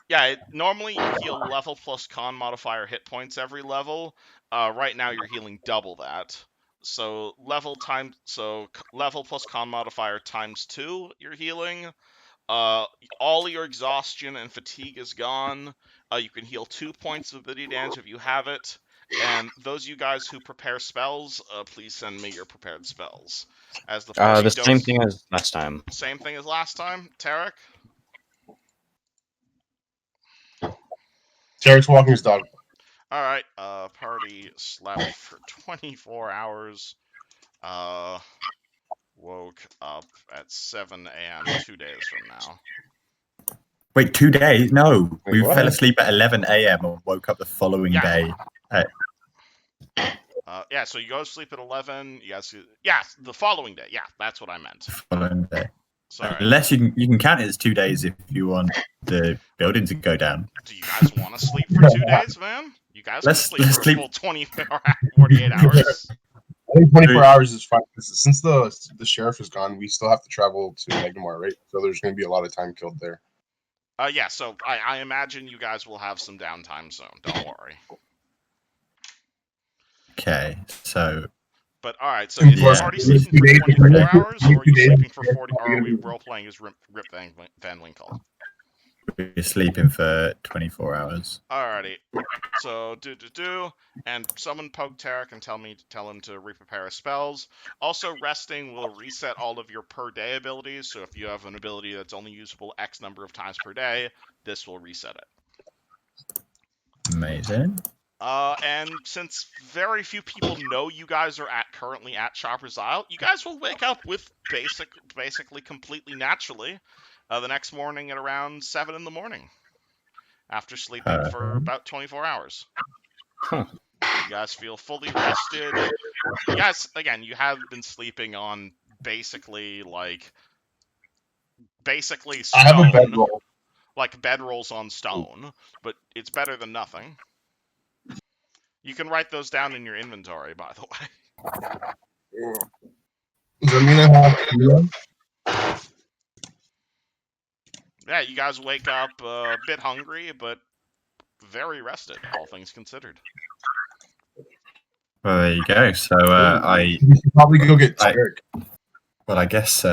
Yeah, normally you heal level plus con modifier hit points every level. Right now you're healing double that. So level plus con modifier times 2 you're healing. All your exhaustion and fatigue is gone. You can heal 2 points of ability damage if you have it. And those of you guys who prepare spells, please send me your prepared spells. As the party The same thing as last time. Same thing as last time, Tarek? Tarek's walking his dog. Alright, party slept for 24 hours. Woke up at 7 a.m. 2 days from now. Wait, 2 days? No, Wait, we what? fell asleep at 11 a.m. and woke up the following day. Yeah, so you go to sleep at 11. The following day. Yeah, that's what I meant. Following day. Sorry. Unless you can count it as 2 days if you want the building to go down. Do you guys want to sleep for 2 days, man? You guys can sleep for a full 48 hours. I think 24 hours is fine. Since the sheriff is gone, we still have to travel to Magnamore, right? So there's going to be a lot of time killed there. Yeah, so I imagine you guys will have some downtime soon. Don't worry. Okay, so But all right, so is the Yeah. party sleeping for 24 hours, or are you sleeping for 40? Or are we role playing as Rip Van Winkle? we're sleeping for 24 hours. Alrighty. So and someone poke Tarek and tell him to re-prepare his spells. Also, resting will reset all of your per day abilities. So if you have an ability that's only usable X number of times per day, this will reset it. Amazing. And since very few people know you guys are currently at Chopper's Isle, you guys will wake up with basically completely naturally the next morning at around 7 in the morning after sleeping for about 24 hours. Huh. You guys feel fully rested. You guys, again, you have been sleeping on basically stone. I have a bedroll. Like bedrolls on stone, but it's better than nothing. You can write those down in your inventory, by the way. Does that mean I have Yeah, you guys wake up a bit hungry, but very rested, all things considered. Well, there you go. So You should probably go get Tarek. Well, I guess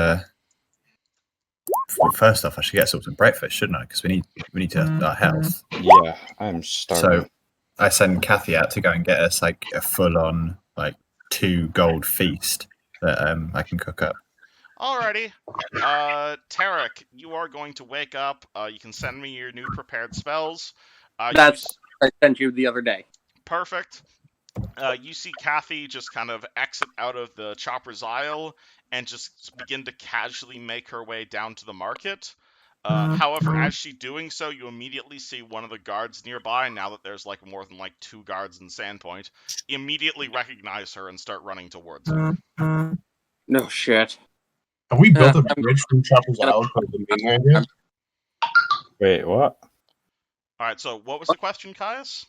first off, I should get some breakfast, shouldn't I? Because we need to our health. Yeah, I'm starving. So I send Kathy out to go and get us like a full-on 2 gold feast that I can cook up. Alrighty. Tarek, you are going to wake up. You can send me your new prepared spells. That's I sent you the other day. Perfect. You see Kathy just kind of exit out of the Chopper's Isle and just begin to casually make her way down to the market. However, as she's doing so, you immediately see one of the guards nearby, now that there's more than 2 guards in Sandpoint, immediately recognize her and start running towards her. No shit. Have we built a bridge from Chopper's Isle to the mainland yet? Wait, what? Alright, so what was the question, Caius?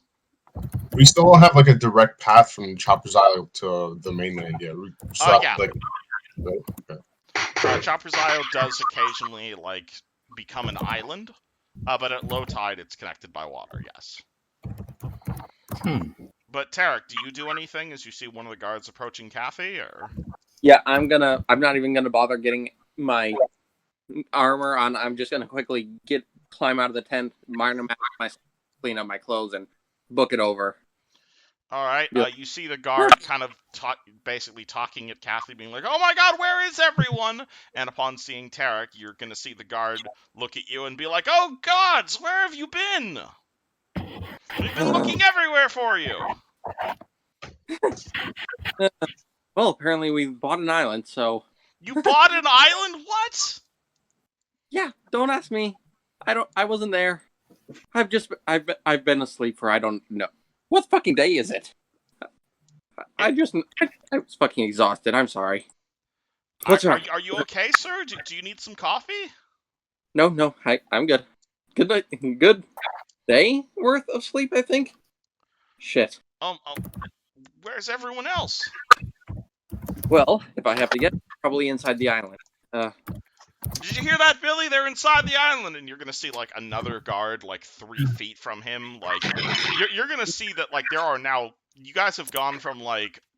We still don't have a direct path from Chopper's Isle to the mainland yet. We still have, okay. Chopper's Isle does occasionally become an island, but at low tide it's connected by water. Yes. But Tarek, do you do anything as you see one of the guards approaching Kathy, or? Yeah, I'm not even gonna bother getting my armor on. I'm just gonna quickly climb out of the tent, clean up my clothes, and book it over. All right. Yep. You see the guard kind of basically talking at Kathy, being like, "Oh my God, where is everyone?" And upon seeing Tarek, you're gonna see the guard look at you and be like, "Oh gods, where have you been? We've been looking everywhere for you." Well, apparently we bought an island, so. You bought an island? What? Yeah, don't ask me. I wasn't there. I've been asleep for I don't know. What fucking day is it? I was fucking exhausted. I'm sorry. What's wrong? Are you okay, sir? Do you need some coffee? No, I'm good. Good night. Good day worth of sleep, I think. Shit. Where's everyone else? Well, if I have to get, probably inside the island. Did you hear that, Billy? They're inside the island, and you're gonna see another guard 3 feet from him. You're gonna see that there are now. You guys have gone from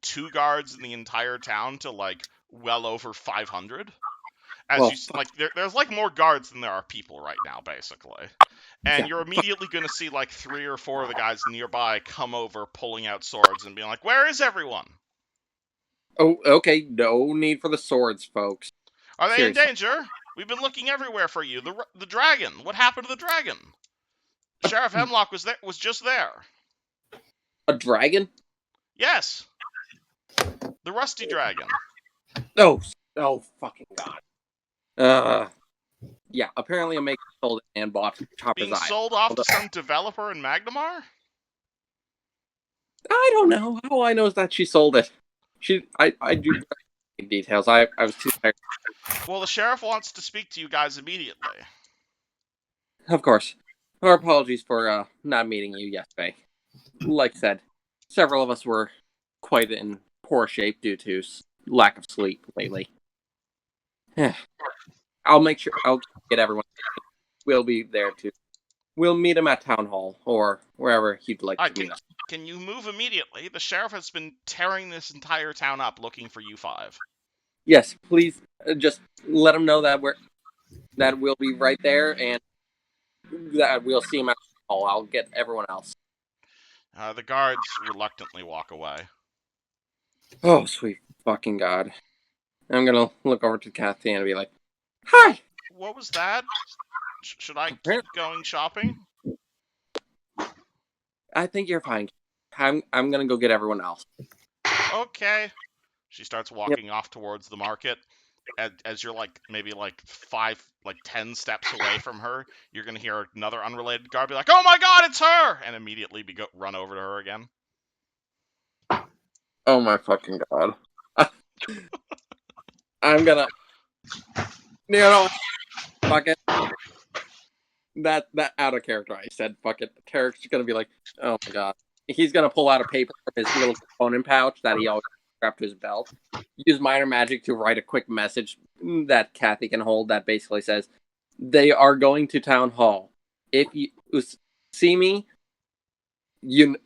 2 guards in the entire town to well over 500. There's more guards than there are people right now, basically. And you're immediately gonna see 3 or 4 of the guys nearby come over, pulling out swords and being like, "Where is everyone?" Oh, okay. No need for the swords, folks. Are they in danger? We've been looking everywhere for you. The dragon. What happened to the dragon? Sheriff Hemlock was just there. A dragon? Yes. The rusty dragon. Oh fucking god. Yeah, apparently a maker sold it and bought Chopper's Being Isle. sold off to some developer in Magnemar? I don't know. All I know is that she sold it. I do details. I was too tired. Well, the sheriff wants to speak to you guys immediately. Of course. Our apologies for not meeting you yesterday. Like I said, several of us were quite in poor shape due to lack of sleep lately. I'll make sure I'll get everyone. We'll be there too. we'll meet him at Town Hall or wherever he'd like to meet us. Can you move immediately? The sheriff has been tearing this entire town up looking for you 5. Yes, please just let him know that we'll be right there and that we'll see him at Town Hall. I'll get everyone else. The guards reluctantly walk away. Oh, sweet fucking God. I'm gonna look over to Kathy and be like, "Hi!" What was that? Should I keep going shopping? I think you're fine. I'm gonna go get everyone else. Okay. She starts walking off towards the market. As you're maybe 10 steps away from her, you're gonna hear another unrelated guard be like, "Oh my God, it's her!" and immediately run over to her again. Oh my fucking God. I'm gonna, fuck it. That out of character. I said, fuck it. Tarek's gonna be like, oh my God. He's gonna pull out a paper from his little component pouch that he always strapped to his belt. Use minor magic to write a quick message that Kathy can hold that basically says, "They are going to Town Hall. If you see me, the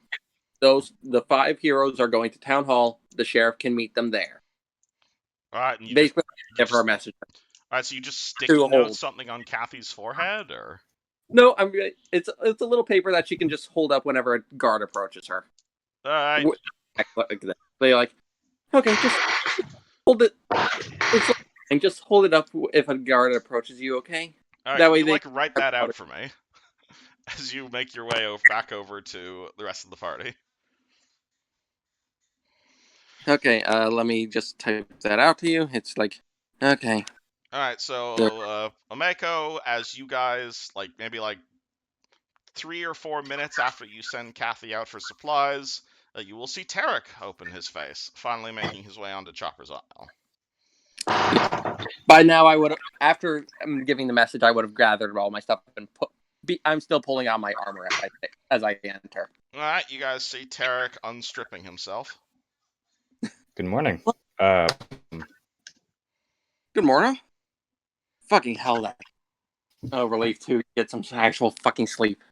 5 heroes are going to Town Hall. The sheriff can meet them there." All right, and Basically, give her a message. All right, so you just sticky note something on Kathy's forehead, or? No, it's a little paper that she can just hold up whenever a guard approaches her. All right. They're like, okay, just hold it. And just hold it up if a guard approaches you, okay? All right, that way you write that out for me as you make your way back over to the rest of the party. Okay, let me just type that out to you. It's like, okay. All right, so Omeko, as you guys maybe 3 or 4 minutes after you send Kathy out for supplies, you will see Tarek open his face, finally making his way onto Chopper's Isle. By now, after giving the message, I would have gathered all my stuff and I'm still pulling out my armor as I enter. All right, you guys see Tarek unstripping himself. Good morning. Good morning. Fucking hell, that. Oh, relief to get some actual fucking sleep.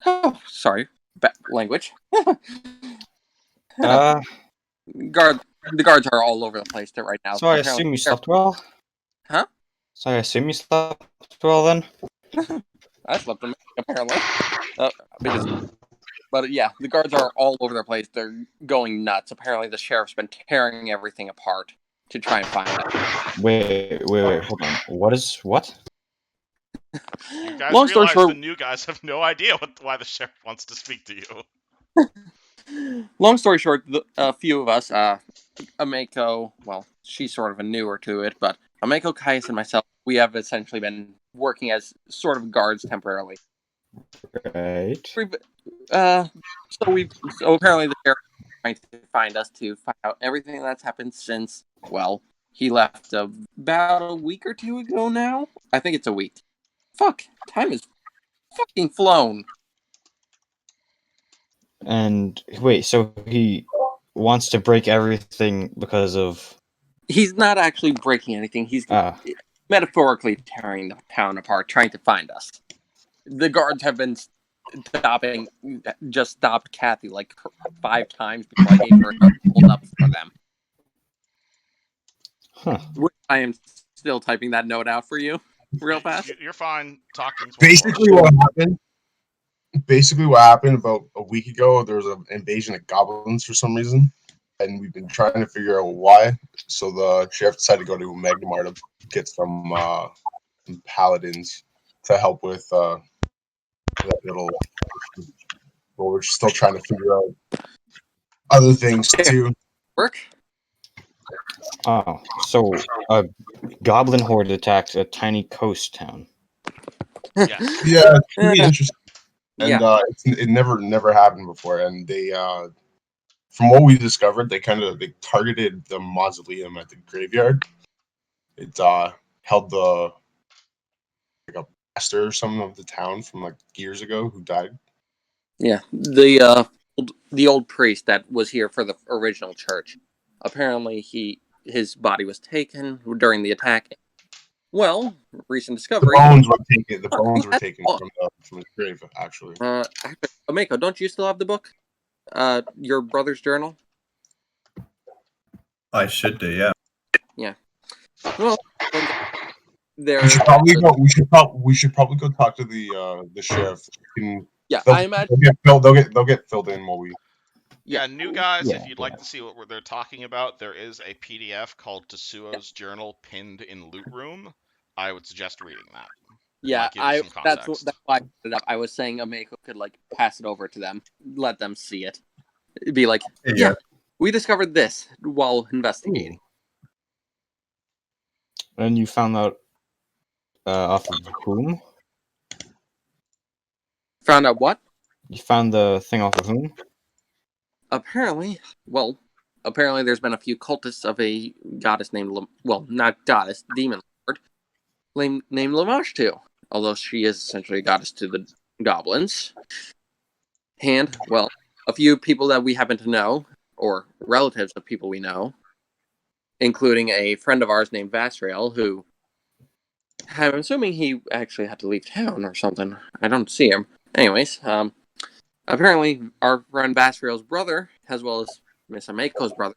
Oh, sorry. Bad language. The guards are all over the place right now. So I assume you slept well? Huh? So I assume you slept well then? I slept apparently. But yeah, the guards are all over the place. They're going nuts. Apparently the sheriff's been tearing everything apart to try and find it. Wait, hold on. What? You guys realize the new guys have no idea why the sheriff wants to speak to you. Long story short, a few of us, Omeko, well, she's sort of a newer to it, but Omeko, Caius, and myself, we have essentially been working as sort of guards temporarily. Right. So apparently the sheriff is trying to find us to find out everything that's happened since, well, he left about a week or 2 ago now. I think it's a week. Fuck, time is fucking flown. And wait, so he wants to break everything because of... He's not actually breaking anything. He's metaphorically tearing the town apart, trying to find us. The guards have been stopped Kathy 5 times before I gave her a hold up for them. Huh. I am still typing that note out for you real fast. You're fine talking. Basically what happened about a week ago, there was an invasion of goblins for some reason, and we've been trying to figure out why. So the sheriff decided to go to Magnamar to get some paladins to help with that little. But we're still trying to figure out other things too. Work. Oh, so a goblin horde attacked a tiny coast town. Yes. Yeah, it's pretty interesting. And it never happened before. And they, from what we discovered, they targeted the mausoleum at the graveyard. It held a pastor or something of the town from years ago who died. Yeah, the old priest that was here for the original church. Apparently, his body was taken during the attack. Well, recent The discovery. bones were taken. The Huh, bones he were has- taken oh, from his grave. Actually, actually, Ameko, don't you still have the book? Your brother's journal. I should do, yeah. Yeah. Well, there. we should probably go. We should probably go talk to the sheriff. Yeah, They'll, I imagine. they'll get filled in while we. Yeah, new guys, if Yeah, you'd like to see what they're talking about, there is a PDF called Tetsuo's Journal pinned in Loot Room. I would suggest reading that. Yeah, Might give you some that's context. that's why I put it up. I was saying Ameko could like pass it over to them, let them see it. It'd be like, yeah, we discovered this while investigating. And you found out off of whom? Found out what? You found the thing off of whom? Apparently, there's been a few cultists of a goddess named, not goddess, demon lord, named Lamash too. Although she is essentially a goddess to the goblins. And, well, a few people that we happen to know, or relatives of people we know, including a friend of ours named Vasriel, who I'm assuming he actually had to leave town or something. I don't see him. Anyways, apparently our friend Vasriel's brother, as well as Miss Ameko's brother,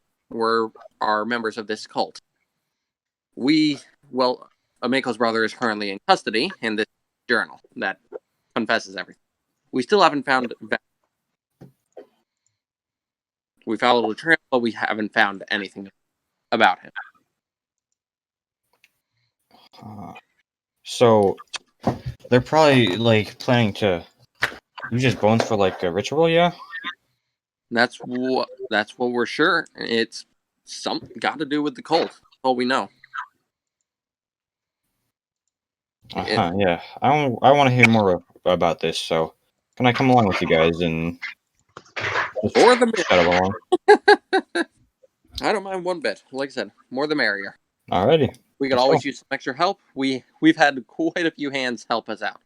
are members of this cult. Ameko's brother is currently in custody in this journal that confesses everything. We still haven't found. We followed the trail, but we haven't found anything about him. So they're probably like planning to use his bones for like a ritual, yeah? That's what we're sure. It's got to do with the cult. That's all we know. Yeah. I want to hear more about this, so can I come along with you guys and just Or the chat along? I don't mind one bit. Like I said, more the merrier. Alrighty. We could Let's always go. use some extra help. We've had quite a few hands help us out.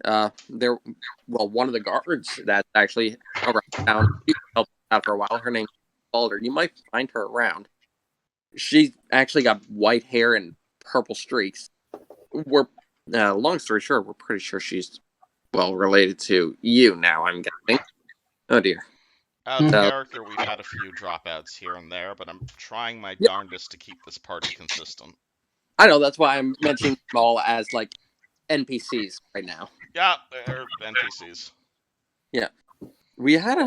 One of the guards that's actually around town helped us out for a while. Her name's Balder. You might find her around. She's actually got white hair and purple streaks. Long story short, we're pretty sure she's related to you now. I'm guessing. Oh dear. Out of character, we've had a few dropouts here and there, but I'm trying my darndest to keep this party consistent. I know, that's why I'm mentioning them all as like NPCs right now. Yeah, they're NPCs. Yeah. We had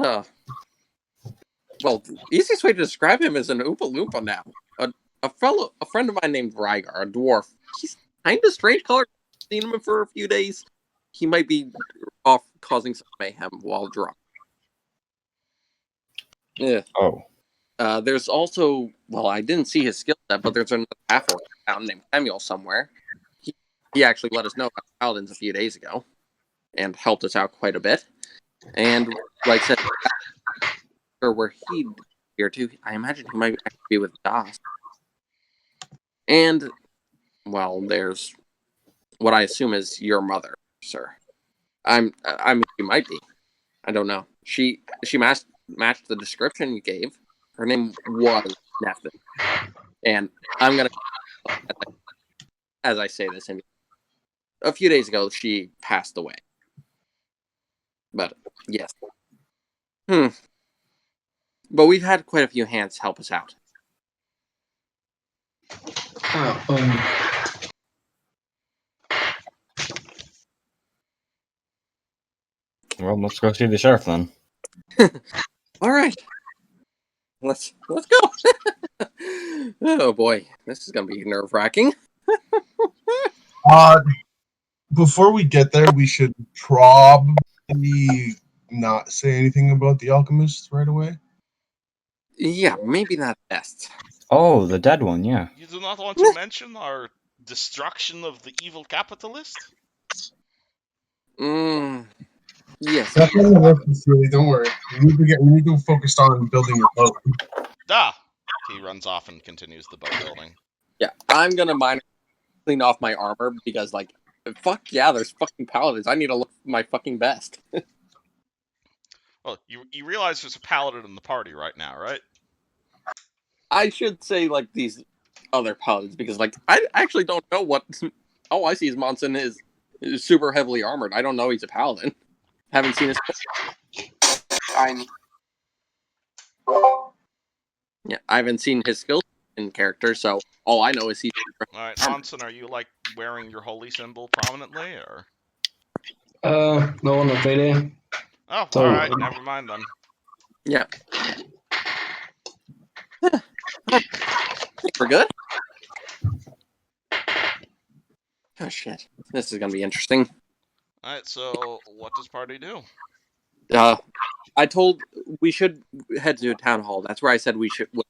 the easiest way to describe him is an Oompa Loompa now. A friend of mine named Rygar, a dwarf. He's kind of strange color. Seen him for a few days. He might be off causing some mayhem while drunk. Yeah. Oh. There's also, I didn't see his skill set, but there's another half-orc town named Samuel somewhere. He actually let us know about paladins a few days ago and helped us out quite a bit. And like I said, where he'd here too, I imagine he might actually be with Das. And there's what I assume is your mother, sir. I mean, she might be. I don't know. She matched the description you gave. Her name was Neptune. And I'm gonna, as I say this, a few days ago she passed away. But yes. But we've had quite a few hands help us out. Well, let's go see the sheriff then. All right. Let's go. Oh boy, this is gonna be nerve-wracking. Before we get there, we should probably not say anything about the alchemist right away. Yeah, maybe not best. Oh, the dead one, yeah. You do not want to mention our destruction of the evil capitalist? Yes. Don't worry. We need to focus on building your boat. He runs off and continues the boat building. Yeah, I'm gonna clean off my armor because, fuck yeah, there's fucking paladins. I need to look my fucking best. Well, you realize there's a paladin in the party right now, right? I should say, these other paladins because, like, I actually don't know what. All I see is Monson is super heavily armored. I don't know he's a paladin. Haven't seen his. Fine. Yeah, I haven't seen his skills in character, so all I know is he's. All right, Monson, are you like wearing your holy symbol prominently, or? No, not really. Oh, So- all right, never mind then. Yeah. We're good. Oh shit! This is gonna be interesting. All right, so what does party do? I told we should head to a town hall. That's where I said we should with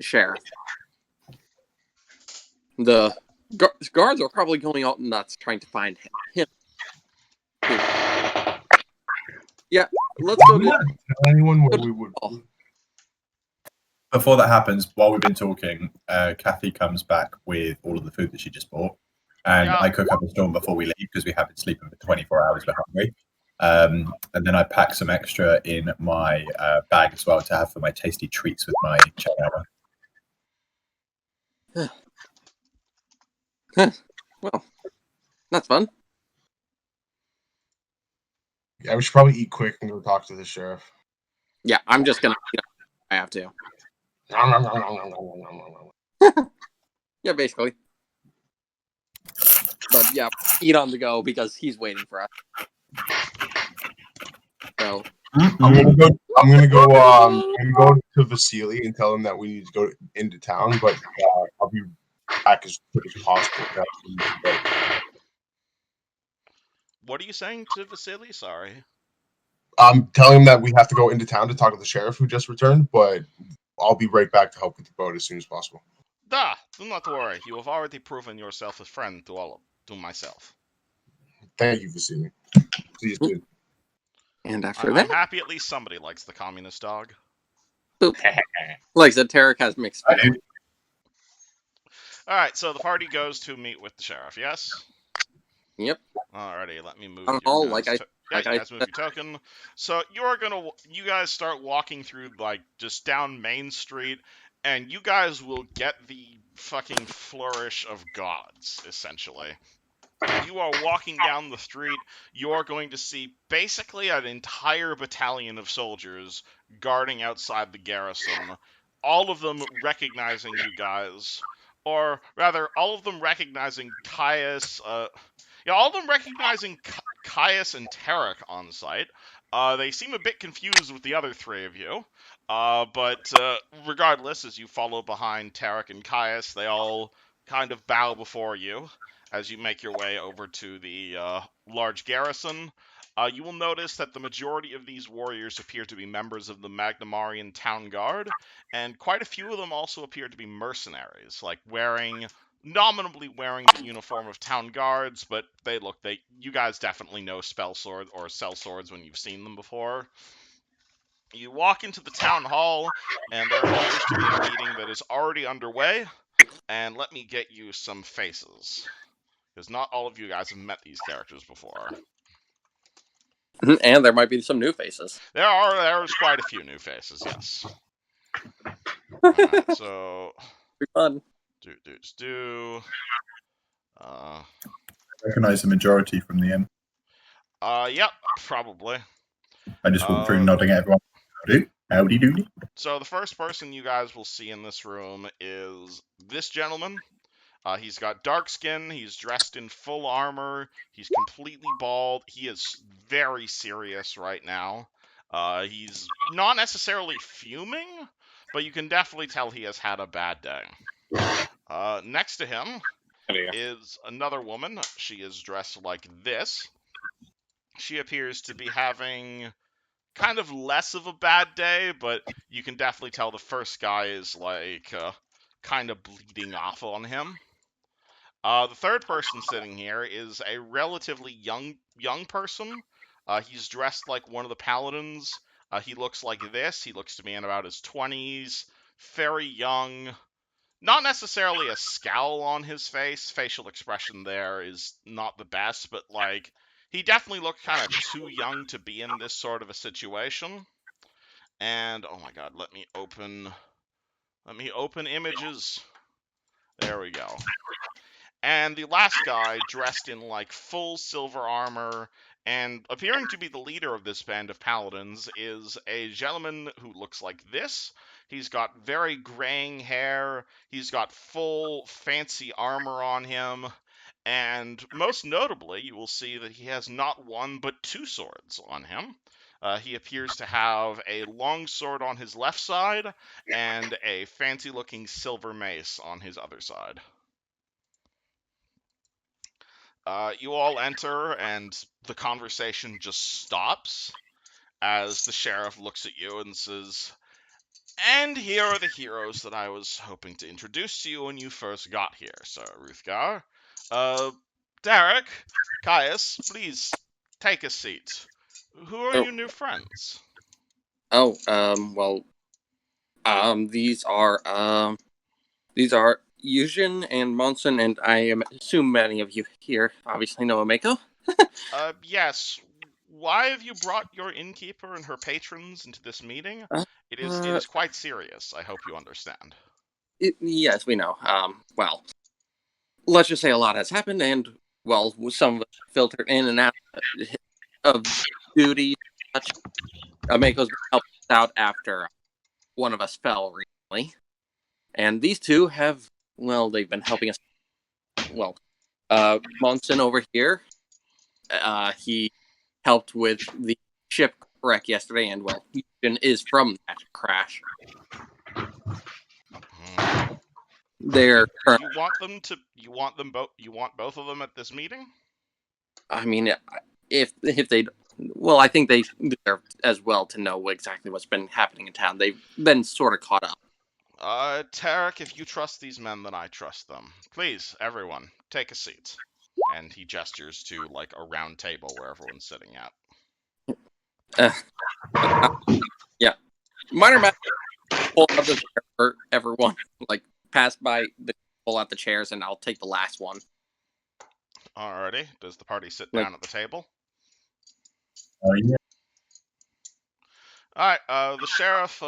Sherriff. The guards are probably going all nuts trying to find him. Yeah, let's go to. Tell anyone where we would. Before that happens, while we've been talking, Kathy comes back with all of the food that she just bought, and Yeah. I cook up a storm before we leave because we have been sleeping for 24 hours. We're hungry, and then I pack some extra in my bag as well to have for my tasty treats with my chowder. Well, that's fun. Yeah, we should probably eat quick and go talk to the sheriff. Yeah, I'm just gonna. I have to. Yeah, basically. But yeah, eat on the go because he's waiting for us. So I'm gonna go to Vasily and tell him that we need to go into town, but I'll be back as quick as possible. What are you saying to Vasily? Sorry. I'm telling him that we have to go into town to talk to the sheriff who just returned, but I'll be right back to help with the boat as soon as possible. Do not worry. You have already proven yourself a friend to myself. Thank you, Vasily. Please do. and after I'm that, happy at least somebody likes the communist dog. like I said, Tarek has mixed I do. feelings. All right, so the party goes to meet with the sheriff. Yes. Yep. Alrighty, let me move Town your hall, guys. like You I guys move your token. So you guys start walking through like just down Main Street, and you guys will get the fucking flourish of gods essentially. You are walking down the street, you are going to see basically an entire battalion of soldiers guarding outside the garrison, all of them recognizing you guys, or rather, all of them recognizing Caius, all of them recognizing Caius and Tarek on site. They seem a bit confused with the other three of you, but regardless, as you follow behind Tarek and Caius, they all kind of bow before you. As you make your way over to the large garrison, you will notice that the majority of these warriors appear to be members of the Magnamarian Town Guard, and quite a few of them also appear to be mercenaries, like nominally wearing the uniform of Town Guards, but you guys definitely know spell sword or sell swords when you've seen them before. You walk into the town hall, and there appears to be a meeting that is already underway, and let me get you some faces. Because not all of you guys have met these characters before. and there might be some new faces. There's quite a few new faces, yes. Alright, so Pretty fun. I recognize the majority from the end. Yep, probably. I just walk through nodding at everyone. Howdy doody. So the first person you guys will see in this room is this gentleman. He's got dark skin, he's dressed in full armor, he's completely bald, he is very serious right now. He's not necessarily fuming, but you can definitely tell he has had a bad day. Next to him is another woman. She is dressed like this. She appears to be having kind of less of a bad day, but you can definitely tell the first guy is like kind of bleeding off on him. The third person sitting here is a relatively young person. He's dressed like one of the paladins. He looks like this. He looks to be in about his 20s, very young. Not necessarily a scowl on his face. Facial expression there is not the best, but like he definitely looked kind of too young to be in this sort of a situation. And oh my god, let me open images. There we go. And the last guy, dressed in like full silver armor and appearing to be the leader of this band of paladins, is a gentleman who looks like this. He's got very graying hair, he's got full fancy armor on him, and most notably, you will see that he has not one but two swords on him. He appears to have a long sword on his left side and a fancy looking silver mace on his other side. You all enter, and the conversation just stops as the sheriff looks at you and says, "And here are the heroes that I was hoping to introduce to you when you first got here, Sir Ruthgar. Derek, Caius, please take a seat. Who are your new friends?" These are Yujin and Monson, and I assume many of you here obviously know Ameko. Yes. Why have you brought your innkeeper and her patrons into this meeting? It is quite serious. I hope you understand. Yes, we know. Well, let's just say a lot has happened, and, well, some of us filtered in and out of duty. Such. Ameko's been helping us out after one of us fell recently. And these two have, well, they've been helping us. Well, Monson over here, he helped with the ship wreck yesterday, and, well, Yujin is from that crash. They're You want both of them at this meeting? I mean, if they, well, I think they deserve as well to know exactly what's been happening in town. They've been sort of caught up. Tarek, if you trust these men, then I trust them. Please, everyone, take a seat. And he gestures to, like, a round table where everyone's sitting at. Yeah. Minor matter. Pull out the chair for everyone. Like, pass by, pull out the chairs, and I'll take the last one. Alrighty. Does the party sit down at the table? Oh, yeah. Alright, the sheriff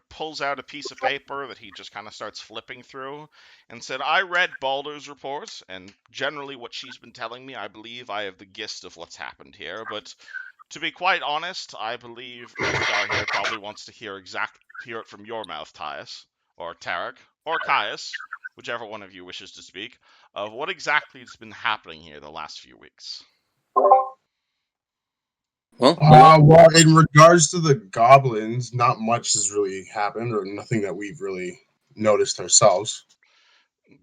pulls out a piece of paper that he just kind of starts flipping through and said, "I read Balder's report, and generally what she's been telling me, I believe I have the gist of what's happened here, but to be quite honest, I believe Ruthgar here probably wants to hear it from your mouth, Caius, or Tarek, or Caius, whichever one of you wishes to speak, of what exactly has been happening here the last few weeks." Well, in regards to the goblins, not much has really happened, or nothing that we've really noticed ourselves.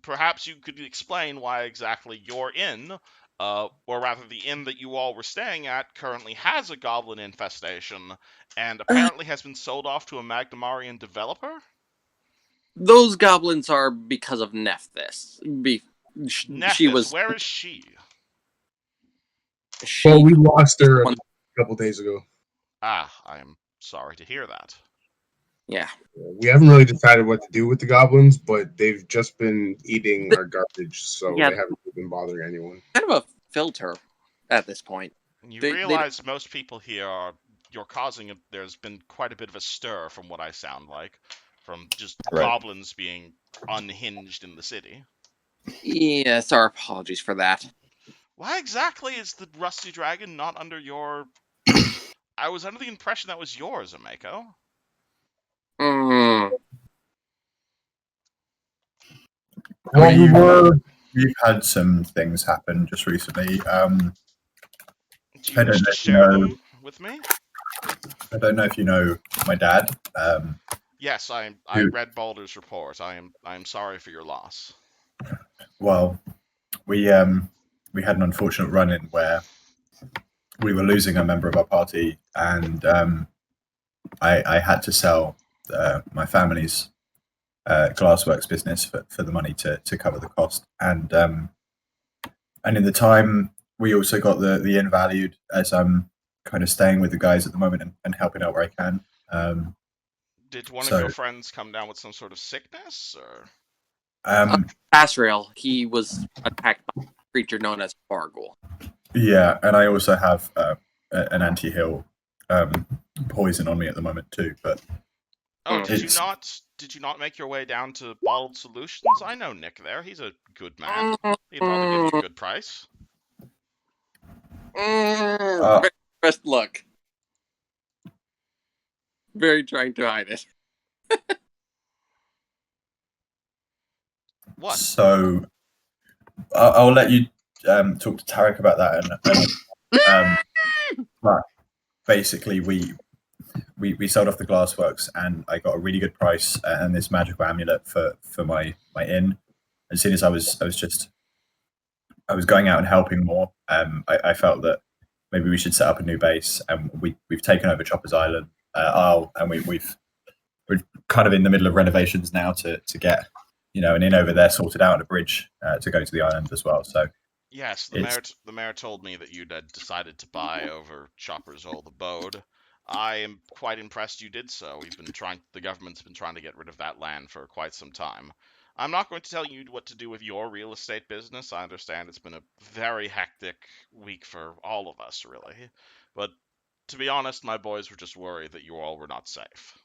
Perhaps you could explain why exactly your inn, or rather the inn that you all were staying at, currently has a goblin infestation, and apparently has been sold off to a Magnemarian developer? Those goblins are because of Nephthys. She was. Where is she? Well, we lost her a couple days ago. Ah, I am sorry to hear that. Yeah. We haven't really decided what to do with the goblins, but they've just been eating our garbage, so Yeah. they haven't been bothering anyone. Kind of a filter at this point. You realize most people here there's been quite a bit of a stir from what I sound like, from just goblins being unhinged in the city. Yes, our apologies for that. Why exactly is the Rusty Dragon not under your... I was under the impression that was yours, Ameko. We've had some things happen just recently. Do you wish to share them with me? I don't know if you know my dad. Yes, I read Balder's report. I am sorry for your loss. Well, we had an unfortunate run-in where we were losing a member of our party, and I had to sell my family's glassworks business for the money to cover the cost, and in the time we also got the inn valued, as I'm kind of staying with the guys at the moment and helping out where I can. Did one of your friends come down with some sort of sickness, or? Asriel, he was attacked by a creature known as Fargul. Yeah, and I also have an anti-heal poison on me at the moment too. But did you not did you not make your way down to Bottled Solutions? I know Nick there. He's a good man. He'd probably give you a good price. Best luck. Very trying to hide it. What? So I'll let you talk to Tarek about that, but basically we sold off the glassworks, and I got a really good price and this magical amulet for my inn. As soon as I was going out and helping more, I felt that maybe we should set up a new base, and we've taken over Chopper's Island, and we're kind of in the middle of renovations now to get an inn over there sorted out, and a bridge to go to the island as well. So yes, the mayor told me that you'd decided to buy over Chopper's old abode. I am quite impressed you did so. The government's been trying to get rid of that land for quite some time. I'm not going to tell you what to do with your real estate business. I understand it's been a very hectic week for all of us, really. But to be honest, my boys were just worried that you all were not safe.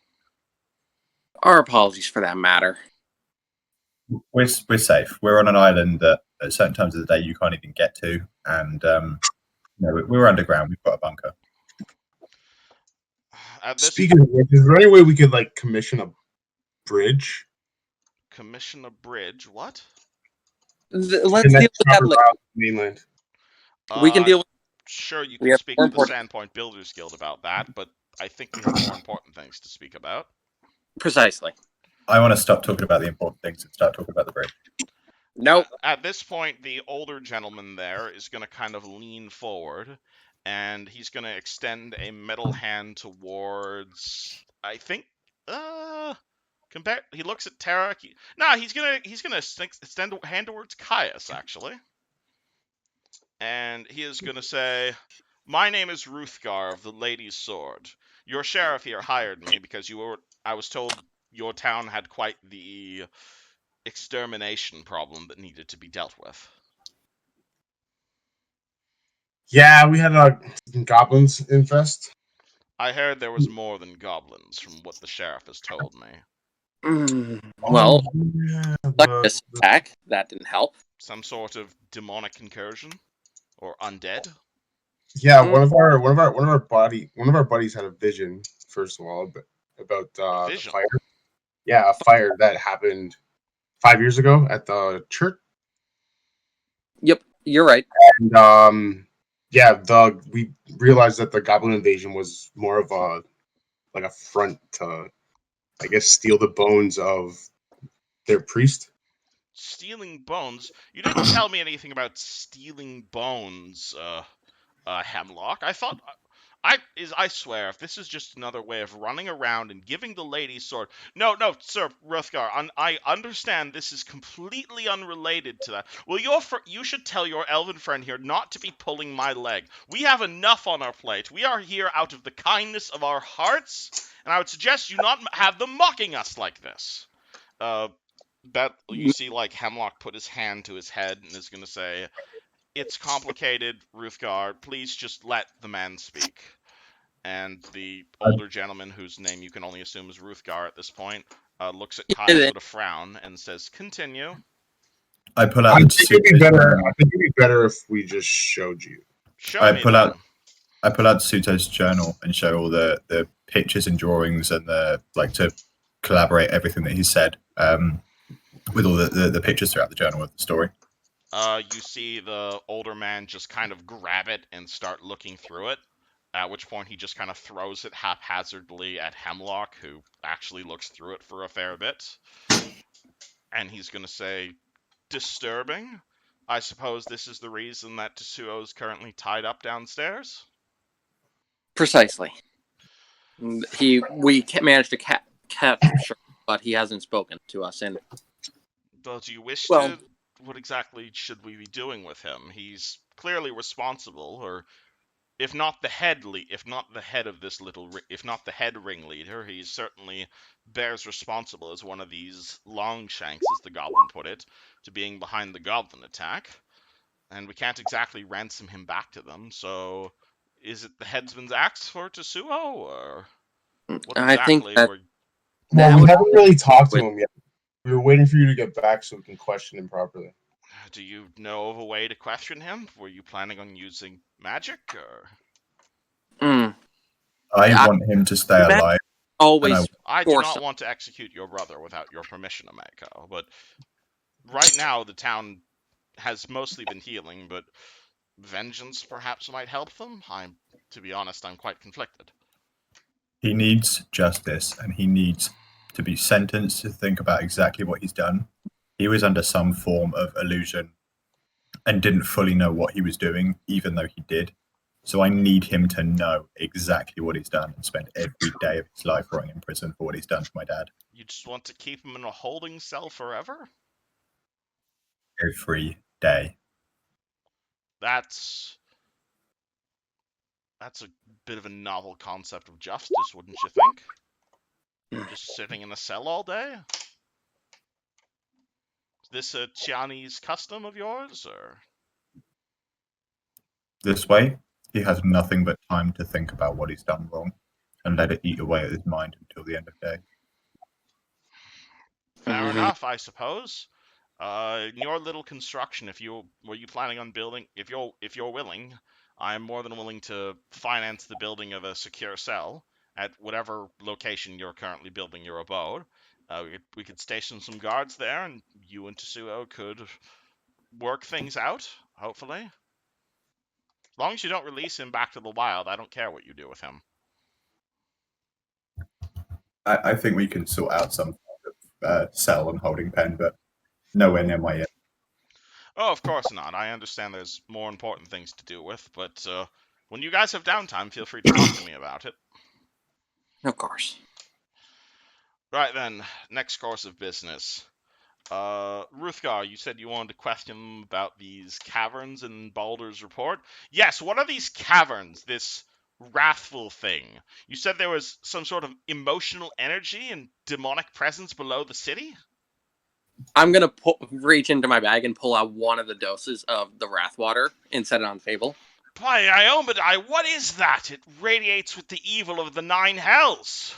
Our apologies for that matter. we're safe. We're on an island that at certain times of the day you can't even get to, and we're underground. We've got a bunker. Speaking of which, is there any way we could commission a bridge? Commission a bridge? What? Let's deal with that later. Mainland. We can deal with. Sure, you can speak with the Sandpoint Builders Guild about that, but I think we have more important things to speak about. Precisely. I want to stop talking about the important things and start talking about the bridge. Nope. At this point, the older gentleman there is going to kind of lean forward, and he's going to extend a metal hand towards, I think, he looks at Tarek. He's gonna extend a hand towards Caius, actually. And he is gonna say, "My name is Ruthgar of the Lady's Sword. Your sheriff here hired me because I was told your town had quite the extermination problem that needed to be dealt with." Yeah, we had goblins infest. I heard there was more than goblins, from what the sheriff has told me. Well, this attack that didn't help. Some sort of demonic incursion, or undead. Yeah, one of our buddies had a vision. First of all, about the fire. Yeah, a fire that happened 5 years ago at the church. Yep, you're right. And we realized that the goblin invasion was more of a front to, I guess, steal the bones of their priest. Stealing bones? You didn't tell me anything about stealing bones, Hemlock. I swear, if this is just another way of running around and giving the lady's sword. No, sir, Ruthgar, I understand this is completely unrelated to that. Well, you should tell your elven friend here not to be pulling my leg. We have enough on our plate. We are here out of the kindness of our hearts, and I would suggest you not have them mocking us like this. You see, Hemlock put his hand to his head and is going to say, "It's complicated, Ruthgar. Please just let the man speak." And the older gentleman, whose name you can only assume is Ruthgar at this point, looks at Caius with a frown and says, "Continue." I pull out. I think it'd be better if we just showed you. I pull out Suto's journal and show all the pictures and drawings and to collaborate everything that he said with all the pictures throughout the journal of the story. You see the older man just kind of grab it and start looking through it, at which point he just kind of throws it haphazardly at Hemlock, who actually looks through it for a fair bit. And he's going to say, "Disturbing? I suppose this is the reason that Tetsuo is currently tied up downstairs?" Precisely. We managed to capture, but he hasn't spoken to us. And do you wish to? What exactly should we be doing with him? He's clearly responsible, or if not the head ringleader, he certainly bears responsible as one of these Longshanks, as the goblin put it, to being behind the goblin attack. And we can't exactly ransom him back to them, so is it the headsman's axe for Tetsuo, or what exactly? Well, That we would haven't really talked to with- him yet. We were waiting for you to get back so we can question him properly. Do you know of a way to question him? Were you planning on using magic, or? Mm, I I- want him to stay Matt- alive. always I do force not some- want to execute your brother without your permission, Ameko, but right now the town has mostly been healing, but vengeance perhaps might help them? To be honest, I'm quite conflicted. He needs justice, and he needs to be sentenced to think about exactly what he's done. He was under some form of illusion and didn't fully know what he was doing, even though he did. So I need him to know exactly what he's done and spend every day of his life rotting in prison for what he's done to my dad. You just want to keep him in a holding cell forever? Every day. That's a bit of a novel concept of justice, wouldn't you think? Just sitting in a cell all day? Is this a Chinese custom of yours, or? This way, he has nothing but time to think about what he's done wrong and let it eat away at his mind until the end of day. Fair Mhm. enough, I suppose. In your little construction, were you planning on building? If you're willing, I'm more than willing to finance the building of a secure cell at whatever location you're currently building your abode. We could station some guards there, and you and Tetsuo could work things out. Hopefully, as long as you don't release him back to the wild, I don't care what you do with him. I think we can sort out some cell and holding pen, but nowhere near my end. Oh, of course not. I understand there's more important things to deal with, but when you guys have downtime, feel free to talk to me about it. Of course. Right then, next course of business. Ruthgar, you said you wanted to question them about these caverns in Baldur's report. Yes, what are these caverns? This wrathful thing. You said there was some sort of emotional energy and demonic presence below the city? I'm gonna reach into my bag and pull out one of the doses of the wrath water and set it on the table. By Iombadai, what is that? It radiates with the evil of the nine hells.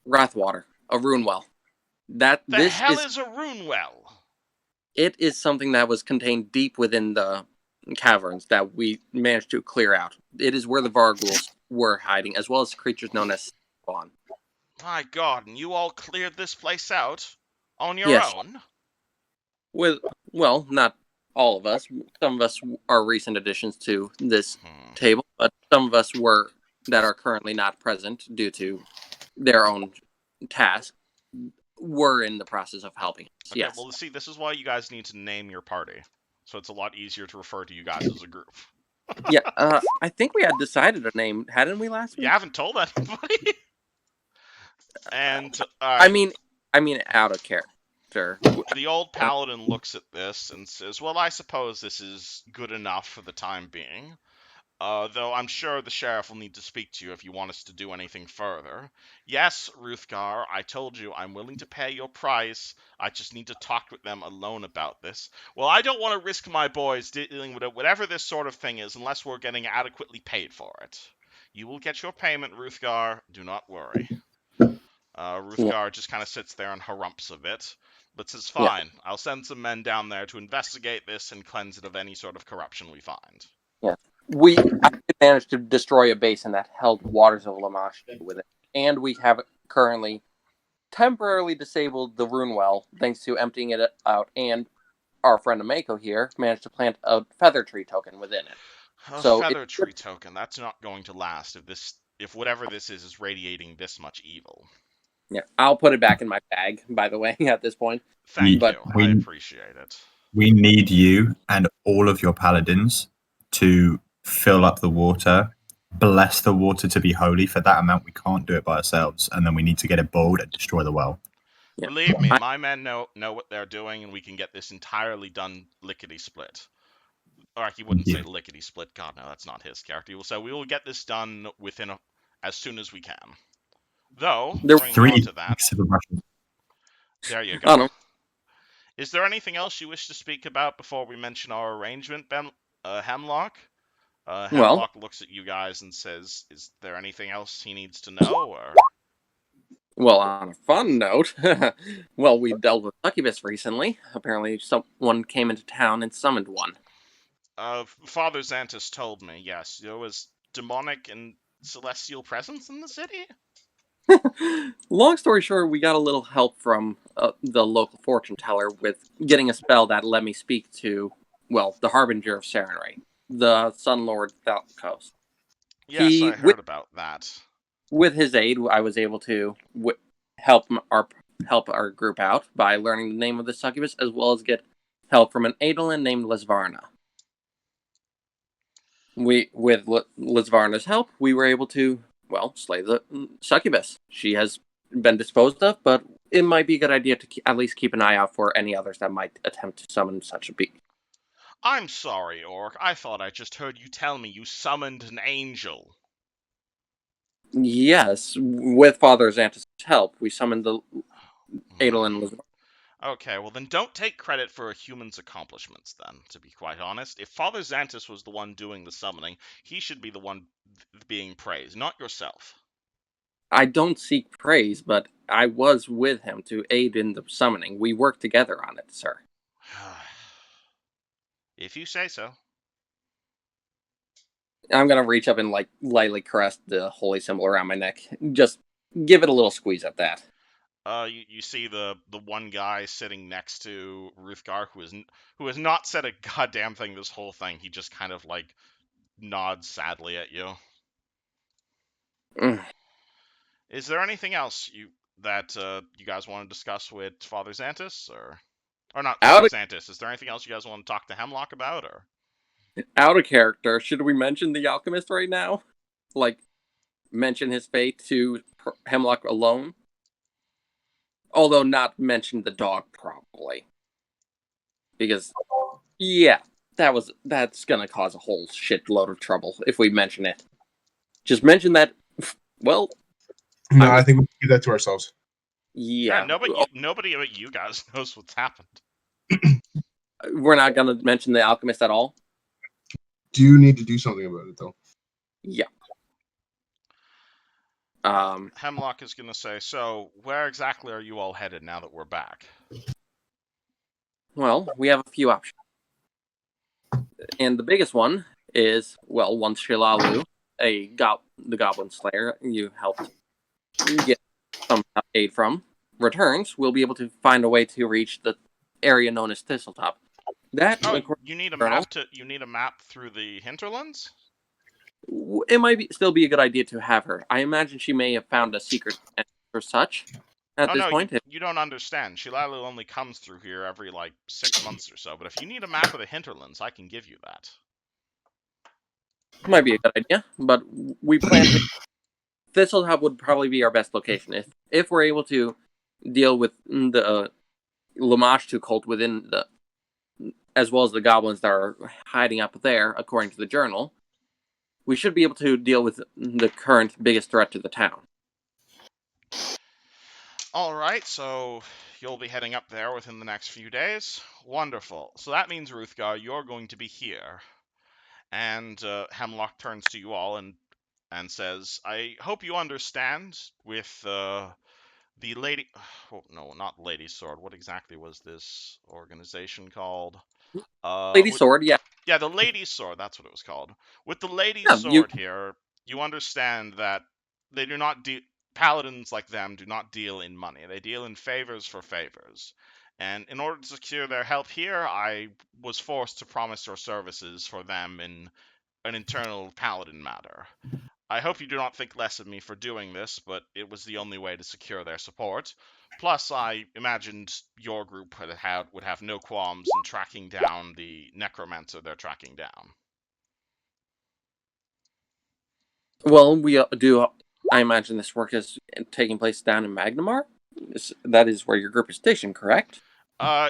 Wrath water, a rune well. The hell is a rune well? It is something that was contained deep within the caverns that we managed to clear out. It is where the Varghouls were hiding, as well as creatures known as Spawn. My god, and you all cleared this place out on your Yes. own? Well, not all of us. Some of us are recent additions to this table, but some of us that are currently not present due to their own task were in the process of helping us. Okay, Yes. well, see, this is why you guys need to name your party. So it's a lot easier to refer to you guys as a group. Yeah, I think we had decided a name, hadn't we, last week? You haven't told anybody? And, I mean, out of character. the old paladin looks at this and says, well, I suppose this is good enough for the time being. Though I'm sure the sheriff will need to speak to you if you want us to do anything further. Yes, Ruthgar, I told you I'm willing to pay your price. I just need to talk with them alone about this. Well, I don't want to risk my boys dealing with it, whatever this sort of thing is, unless we're getting adequately paid for it. You will get your payment, Ruthgar. Do not worry. Ruthgar just kind of sits there and harumps a bit, but says, fine, I'll send some men down there to investigate this and cleanse it of any sort of corruption we find. Yeah. I did manage to destroy a basin that held waters of Lamash with it, and we have currently temporarily disabled the rune well thanks to emptying it out, and our friend Ameko here managed to plant a feather tree token within it. A So feather tree token, that's not going to last if whatever this is radiating this much evil. Yeah, I'll put it back in my bag, by the way, at this point. Thank But you. I appreciate it. We need you and all of your paladins to fill up the water, bless the water to be holy. For that amount, we can't do it by ourselves, and then we need to get it boiled and destroy the well. Yeah. Believe me, my men know what they're doing, and we can get this entirely done lickety-split. Or he wouldn't say lickety-split. God, no, that's not his character. He will say, we will get this done as soon as we can. Though, bringing 3 on to that, weeks of the Russians. there you Oh, go. no. Is there anything else you wish to speak about before we mention our arrangement, Hemlock? Hemlock looks at you guys and says, is there anything else he needs to know? Or Well, on a fun note, well, we dealt with succubus recently. Apparently, someone came into town and summoned one. Father Xantus told me, yes, there was demonic and celestial presence in the city? Long story short, we got a little help from the local fortune teller with getting a spell that let me speak to, well, the Harbinger of Serenray, the Sun Lord Thalkos. Yes, I heard about that. With his aid, I was able to help our group out by learning the name of the succubus, as well as get help from an Eidolon named Lisvarna. With Lisvarna's help, we were able to, well, slay the succubus. She has been disposed of, but it might be a good idea to at least keep an eye out for any others that might attempt to summon such a being. I'm sorry, Orc. I thought I just heard you tell me you summoned an angel. Yes, with Father Xantus' help, we summoned the Eidolon Lisvarna. Okay, well then don't take credit for a human's accomplishments then, to be quite honest. If Father Xantus was the one doing the summoning, he should be the one being praised, not yourself. I don't seek praise, but I was with him to aid in the summoning. We worked together on it, sir. If you say so. I'm gonna reach up and lightly caress the holy symbol around my neck. Just give it a little squeeze at that. You see the one guy sitting next to Ruthgar who has not said a goddamn thing this whole thing. He just kind of like nods sadly at you. Mm. Is there anything else you guys want to discuss with Father Xantus or not Father Xantus? Is there anything else you guys want to talk to Hemlock about or? Out of character, should we mention the alchemist right now? Like, mention his fate to Hemlock alone? Although not mention the dog, probably. Because, yeah, that's gonna cause a whole shitload of trouble if we mention it. Just mention that, well... No, I think we keep that to ourselves. Yeah. Nobody but you guys knows what's happened. We're not gonna mention the alchemist at all? Do you need to do something about it, though? Yeah. Hemlock is gonna say, so where exactly are you all headed now that we're back? Well, we have a few options. And the biggest one is, well, once Shilalu, the Goblin Slayer you helped get some aid from, returns, we'll be able to find a way to reach the area known as Thistletop. You need a map through the hinterlands? It might still be a good idea to have her. I imagine she may have found a secret or such at this point. You don't understand. Shilalu only comes through here every 6 months or so. But if you need a map of the hinterlands, I can give you that. Might be a good idea, but we plan to... Thistletop would probably be our best location if we're able to deal with the Lamashtu cult within the, as well as the goblins that are hiding up there, according to the journal. We should be able to deal with the current biggest threat to the town. All right, so you'll be heading up there within the next few days. Wonderful. So that means, Ruthgar, you're going to be here. And Hemlock turns to you all and says, I hope you understand with the Lady... Oh, no, not Lady Sword. What exactly was this organization called? Lady Sword, yeah. Yeah, the Lady Sword, that's what it was called. With the Lady Sword here, you understand that they do not paladins like them do not deal in money. They deal in favors for favors. And in order to secure their help here, I was forced to promise your services for them in an internal paladin matter. I hope you do not think less of me for doing this, but it was the only way to secure their support. Plus, I imagined your group would have no qualms in tracking down the necromancer they're tracking down. Well, we do. I imagine this work is taking place down in Magnamar. That is where your group is stationed, correct?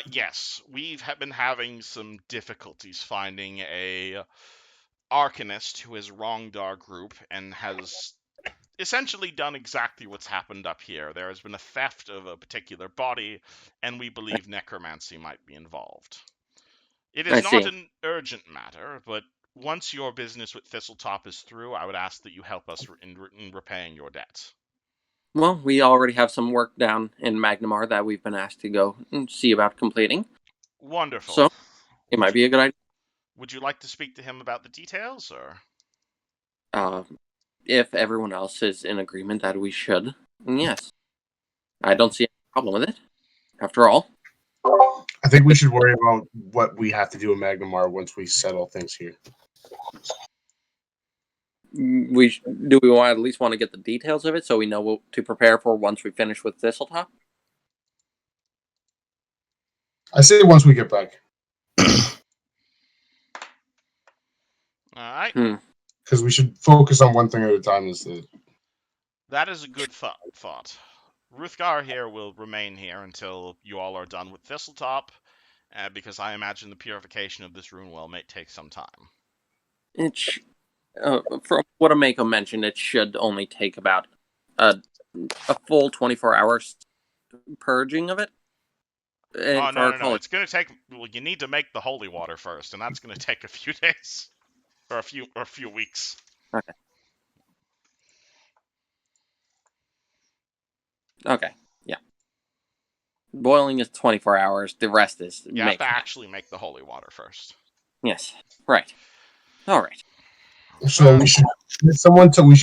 Yes. We've been having some difficulties finding a arcanist who has wronged our group and has essentially done exactly what's happened up here. There has been a theft of a particular body, and we believe necromancy might be involved. It is not an urgent matter, but once your business with Thistletop is through, I would ask that you help us in repaying your debt. Well, we already have some work down in Magnamar that we've been asked to go and see about completing. Wonderful. So, it might be a good idea. Would you like to speak to him about the details, or? If everyone else is in agreement that we should, then yes. I don't see any problem with it. After all, I think we should worry about what we have to do in Magnamar once we settle things here. do we at least want to get the details of it so we know what to prepare for once we finish with Thistletop? I say once we get back. Alright. Because we should focus on one thing at a time instead. That is a good thought. Ruthgar here will remain here until you all are done with Thistletop, because I imagine the purification of this rune well may take some time. From what Ameko mentioned, it should only take about a full 24 hours purging of it. And no. It's going to take. Well, you need to make the holy water first, and that's going to take a few days, or a few weeks. Okay. Yeah. Boiling is 24 hours. The rest is You have to actually make the holy water first. Yes. Right. All right. So we should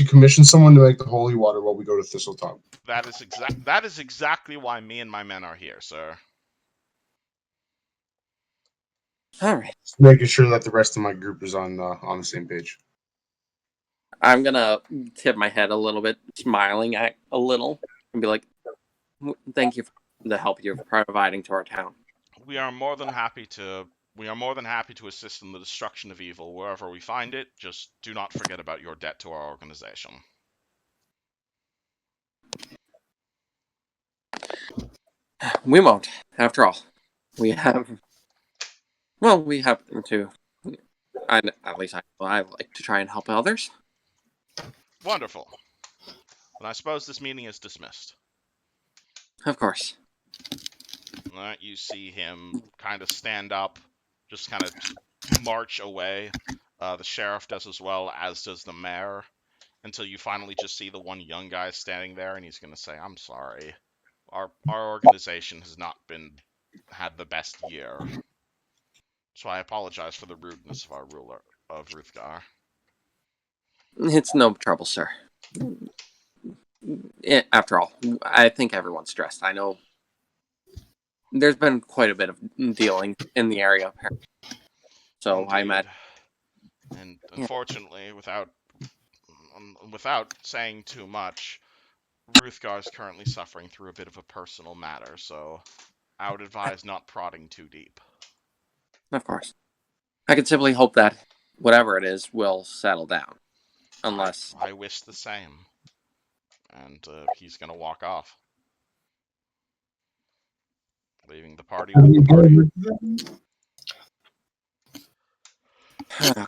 commission someone to make the holy water while we go to Thistletop. That is exactly why me and my men are here, sir. All right. Just making sure that the rest of my group is on the same page. I'm gonna tip my head a little bit, smiling a little, and be like, "Thank you for the help you're providing to our town." We are more than happy to assist in the destruction of evil wherever we find it. Just do not forget about your debt to our organization. We won't. After all, we have to. At least I like to try and help others. Wonderful. And I suppose this meeting is dismissed. Of course. You see him kind of stand up, just kind of march away. The sheriff does as well, as does the mayor, until you finally just see the one young guy standing there, and he's going to say, "I'm sorry. Our organization has not had the best year. So I apologize for the rudeness of our ruler of Ruthgar." It's no trouble, sir. After all, I think everyone's stressed. I know there's been quite a bit of dealing in the area, apparently. So Indeed. I imagine. And unfortunately, without saying too much, Ruthgar is currently suffering through a bit of a personal matter, so I would advise not prodding too deep. Of course. I can simply hope that whatever it is will settle down. Unless... I wish the same. And he's going to walk off, leaving the party with the party. That's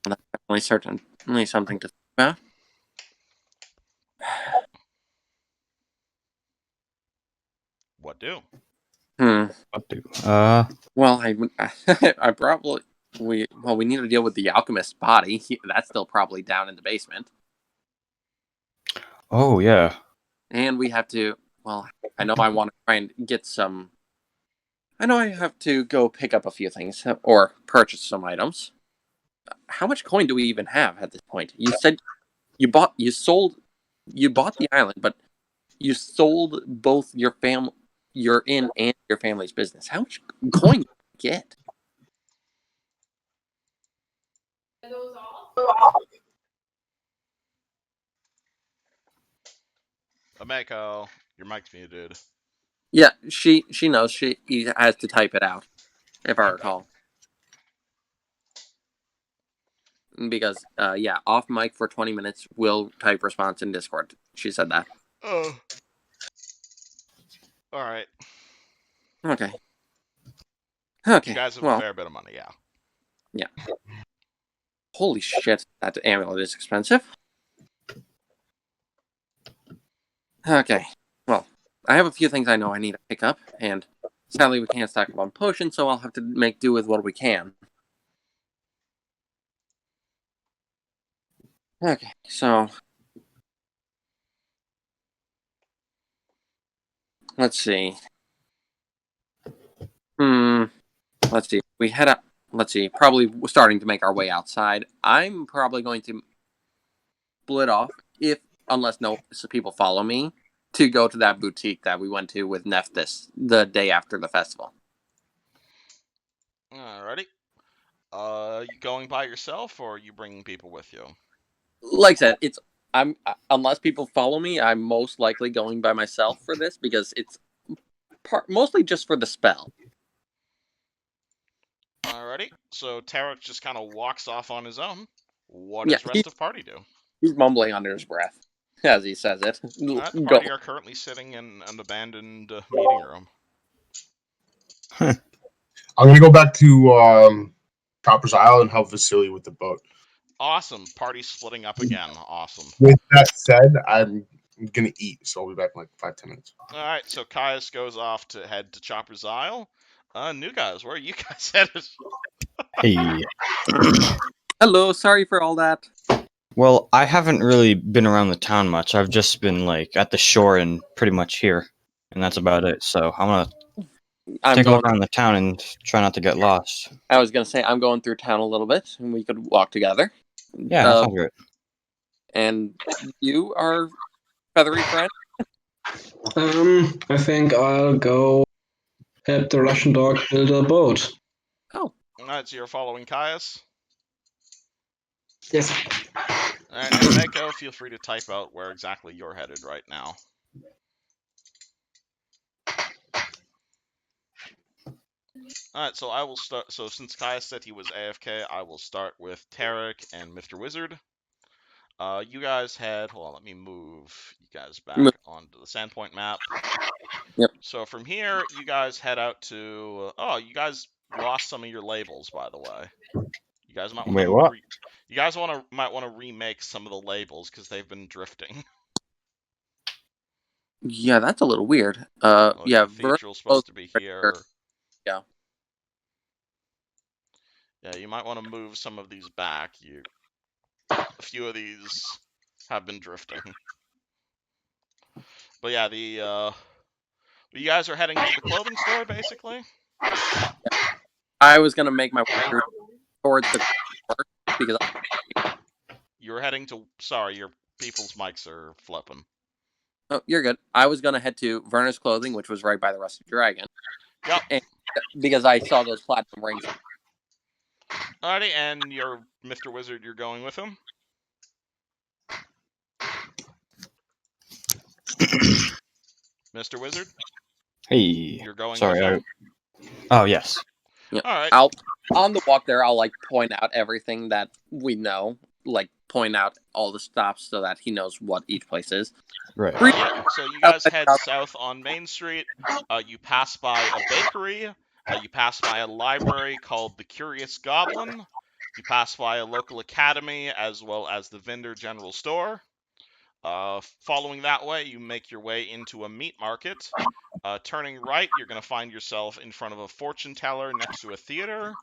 definitely certainly something to think about. What do? What do? Well, I probably... We need to deal with the alchemist's body. That's still probably down in the basement. Oh, yeah. And we have to... Well, I know I want to try and get some... I know I have to go pick up a few things, or purchase some items. How much coin do we even have at this point? You said you bought the island, but you sold both your inn and your family's business. How much coin do you get? Are those all? Ameko, your mic's muted. Yeah, she knows. She has to type it out, if I recall. Because, off mic for 20 minutes, we'll type response in Discord. She said that. Oh. Alright. Okay. You guys have a fair bit of money, yeah. Yeah. Holy shit, that amulet is expensive. Okay. Well, I have a few things I know I need to pick up, and sadly we can't stack up on potions, so I'll have to make do with what we can. Okay, so Let's see. Let's see. We head up. Let's see. Probably starting to make our way outside. I'm probably going to split off, unless no people follow me, to go to that boutique that we went to with Nephthys the day after the festival. Alrighty. You going by yourself, or are you bringing people with you? Like I said, unless people follow me, I'm most likely going by myself for this because it's mostly just for the spell. Alrighty. So Tarek just kind of walks off on his own. What Yeah, does rest of party do? He's mumbling under his breath as he says it. The Go. party are currently sitting in an abandoned meeting room. I'm gonna go back to Copper's Isle and help Vasily with the boat. Awesome. Party splitting up again. Awesome. With that said, I'm gonna eat, so I'll be back in like 5-10 minutes. Alright, so Caius goes off to head to Chopper's Isle. New guys, where are you guys headed? Hey. Hello, sorry for all that. Well, I haven't really been around the town much. I've just been like at the shore and pretty much here, and that's about it. So I'm gonna take a look around the town and try not to get lost. I was gonna say I'm going through town a little bit, and we could walk together. Yeah, that sounds great. And you are feathery friend? I think I'll go help the Russian dog build a boat. Oh. Alright, so you're following Caius? Yes. Alright, and Mako, feel free to type out where exactly you're headed right now. Alright, so I will start. So since Caius said he was AFK, I will start with Tarek and Mr. Wizard. You guys had. Hold on, let me move you guys back onto the Sandpoint map. Yep. So from here, you guys head out to. Oh, you guys lost some of your labels, by the way. You guys might want Wait, what? You guys might want to remake some of the labels because they've been drifting. Yeah, that's a little weird. Yeah, Cathedral's supposed to be here. Yeah. Yeah, you might want to move some of these back. A few of these have been drifting. But yeah, you guys are heading to the clothing store, basically? I was gonna make my way towards the store because you're heading to. Sorry, your people's mics are flipping. Oh, you're good. I was gonna head to Verna's Clothing, which was right by the Rusted Dragon. Yep. And because I saw those platinum rings. Alrighty, and your Mr. Wizard, you're going with him? Mr. Wizard? Hey. You're going Sorry, with him? Oh, yes. Yeah. Alright. On the walk there, I'll point out everything that we know, point out all the stops so that he knows what each place is. Right. Yeah, so you guys head south on Main Street. You pass by a bakery. You pass by a library called the Curious Goblin. You pass by a local academy as well as the Vendor General Store. Following that way, you make your way into a meat market. Turning right, you're going to find yourself in front of a fortune teller next to a theater.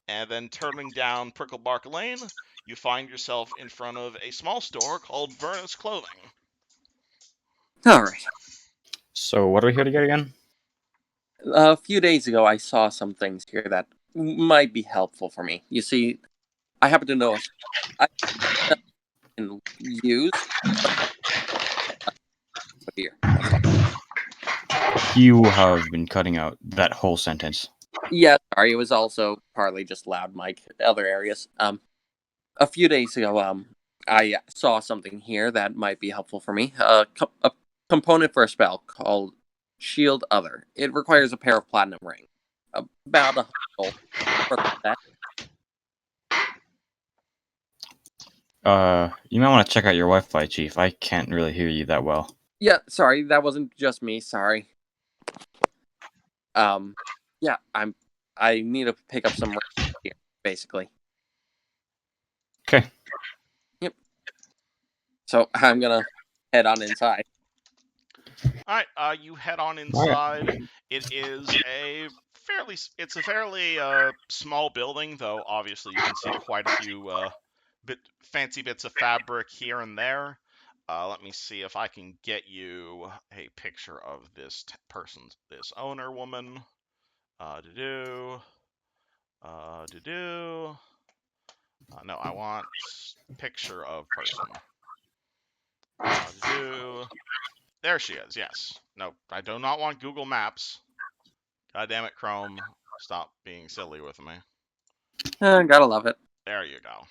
And then turning down Pricklebark Lane, you find yourself in front of a small store called Verna's Clothing. Alright. So what are we here to get again? A few days ago, I saw some things here that might be helpful for me. You see, I happen to know I can use here. You have been cutting out that whole sentence. Yeah, sorry, it was also partly just loud mic. Other areas. A few days ago, I saw something here that might be helpful for me. A component for a spell called Shield Other. It requires a pair of platinum rings. About $100 for that. You might want to check out your Wi-Fi, Chief. I can't really hear you that well. Yeah, sorry, that wasn't just me. Sorry. Yeah, I need to pick up some rings here, basically. Okay. Yep. So I'm gonna head on inside. Alright, you head on inside. It is a fairly small building, though obviously you can see quite a few fancy bits of fabric here and there. Let me see if I can get you a picture of this this owner woman. No, I want picture of person. There she is, yes. No, I do not want Google Maps. God damn it, Chrome. Stop being silly with me. Gotta love it. There you go.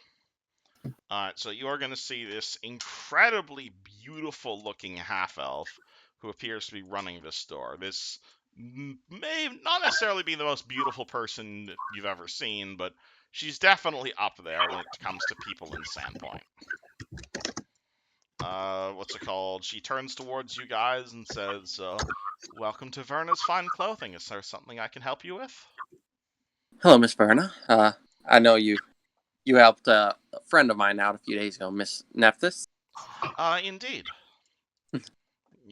Alright, so you are going to see this incredibly beautiful looking half-elf who appears to be running this store. This may not necessarily be the most beautiful person you've ever seen, but she's definitely up there when it comes to people in Sandpoint. What's it called? She turns towards you guys and says, welcome to Verna's Fine Clothing. Is there something I can help you with? Hello, Miss Verna. I know you helped a friend of mine out a few days ago, Miss Nephthys. Indeed. You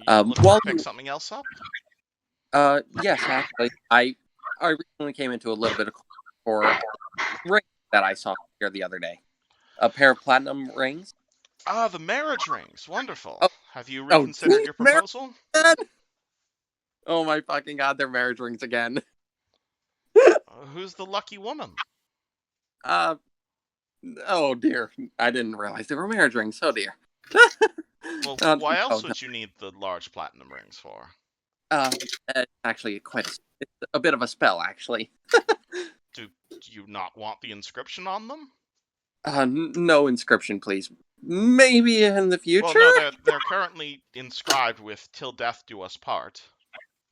looking to pick something else up? Yes, actually, I recently came into a little bit of for a ring that I saw here the other day. A pair of platinum rings. The marriage rings. Wonderful. Oh, Have you reconsidered your proposal? Oh my fucking god, they're marriage rings again. Who's the lucky woman? Oh dear. I didn't realize they were marriage rings. Oh dear. Well, why else would you need the large platinum rings for? Actually, it's a bit of a spell, actually. Do you not want the inscription on them? No inscription, please. Maybe in the future? Well, no, they're currently inscribed with "Till death do us part."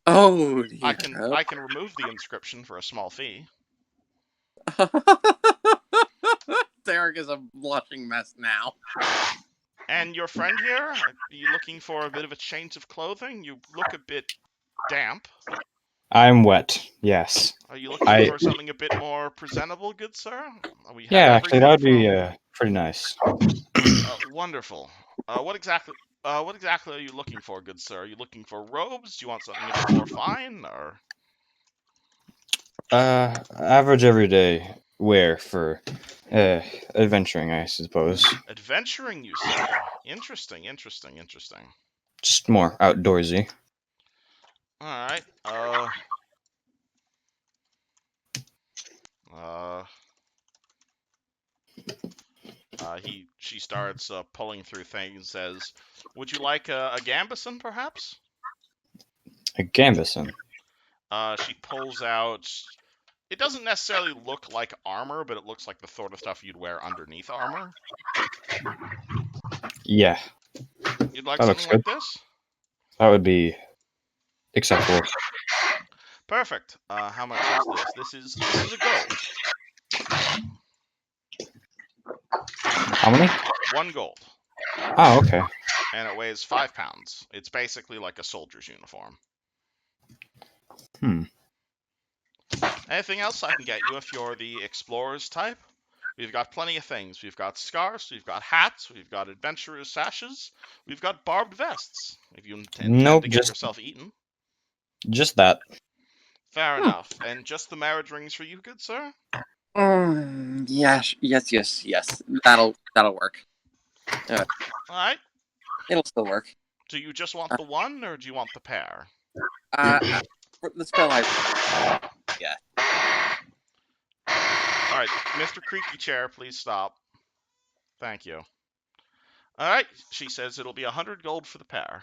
Oh dear. I can remove the inscription for a small fee. Derek is a blushing mess now. And your friend here, are you looking for a bit of a change of clothing? You look a bit damp. I'm wet, yes. Are you looking for something a bit more presentable, good sir? Yeah, actually, that would be pretty nice. Wonderful. What exactly are you looking for, good sir? Are you looking for robes? Do you want something a bit more fine, or? Average everyday wear for adventuring, I suppose. Adventuring, you say? Interesting. Just more outdoorsy. Alright, she starts pulling through things and says, would you like a gambeson, perhaps? A gambeson? She pulls out... It doesn't necessarily look like armor, but it looks like the sort of stuff you'd wear underneath armor. Yeah. You'd like something like this? That would be acceptable. Perfect. How much is this? This is a gold. How many? 1 gold. Oh, okay. And it weighs 5 pounds. It's basically like a soldier's uniform. Anything else I can get you if you're the explorer's type? We've got plenty of things. We've got scarves, we've got hats, we've got adventurer's sashes, we've got barbed vests, if you intend to get yourself eaten. Just that. Fair enough. And just the marriage rings for you, good sir? Yes. That'll work. Alright. It'll still work. Do you just want the one, or do you want the pair? For the spell yeah. Alright, Mr. Creaky Chair, please stop. Thank you. Alright, she says it'll be 100 gold for the pair.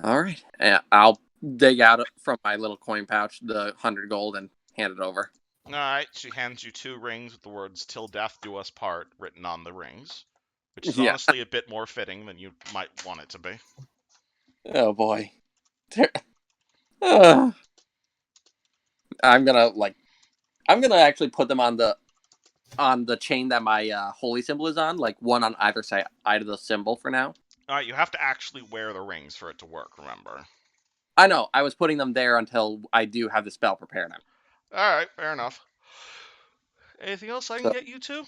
Alright. I'll dig out from my little coin pouch the 100 gold and hand it over. Alright, she hands you 2 rings with the words "Till death do us part" written on the rings. Which is honestly a bit more fitting than you might want it to be. Oh boy. I'm gonna actually put them on the chain that my holy symbol is on, like one on either side of the symbol for now. Alright, you have to actually wear the rings for it to work, remember? I know, I was putting them there until I do have the spell prepared now. Alright, fair enough. Anything else I can get you to?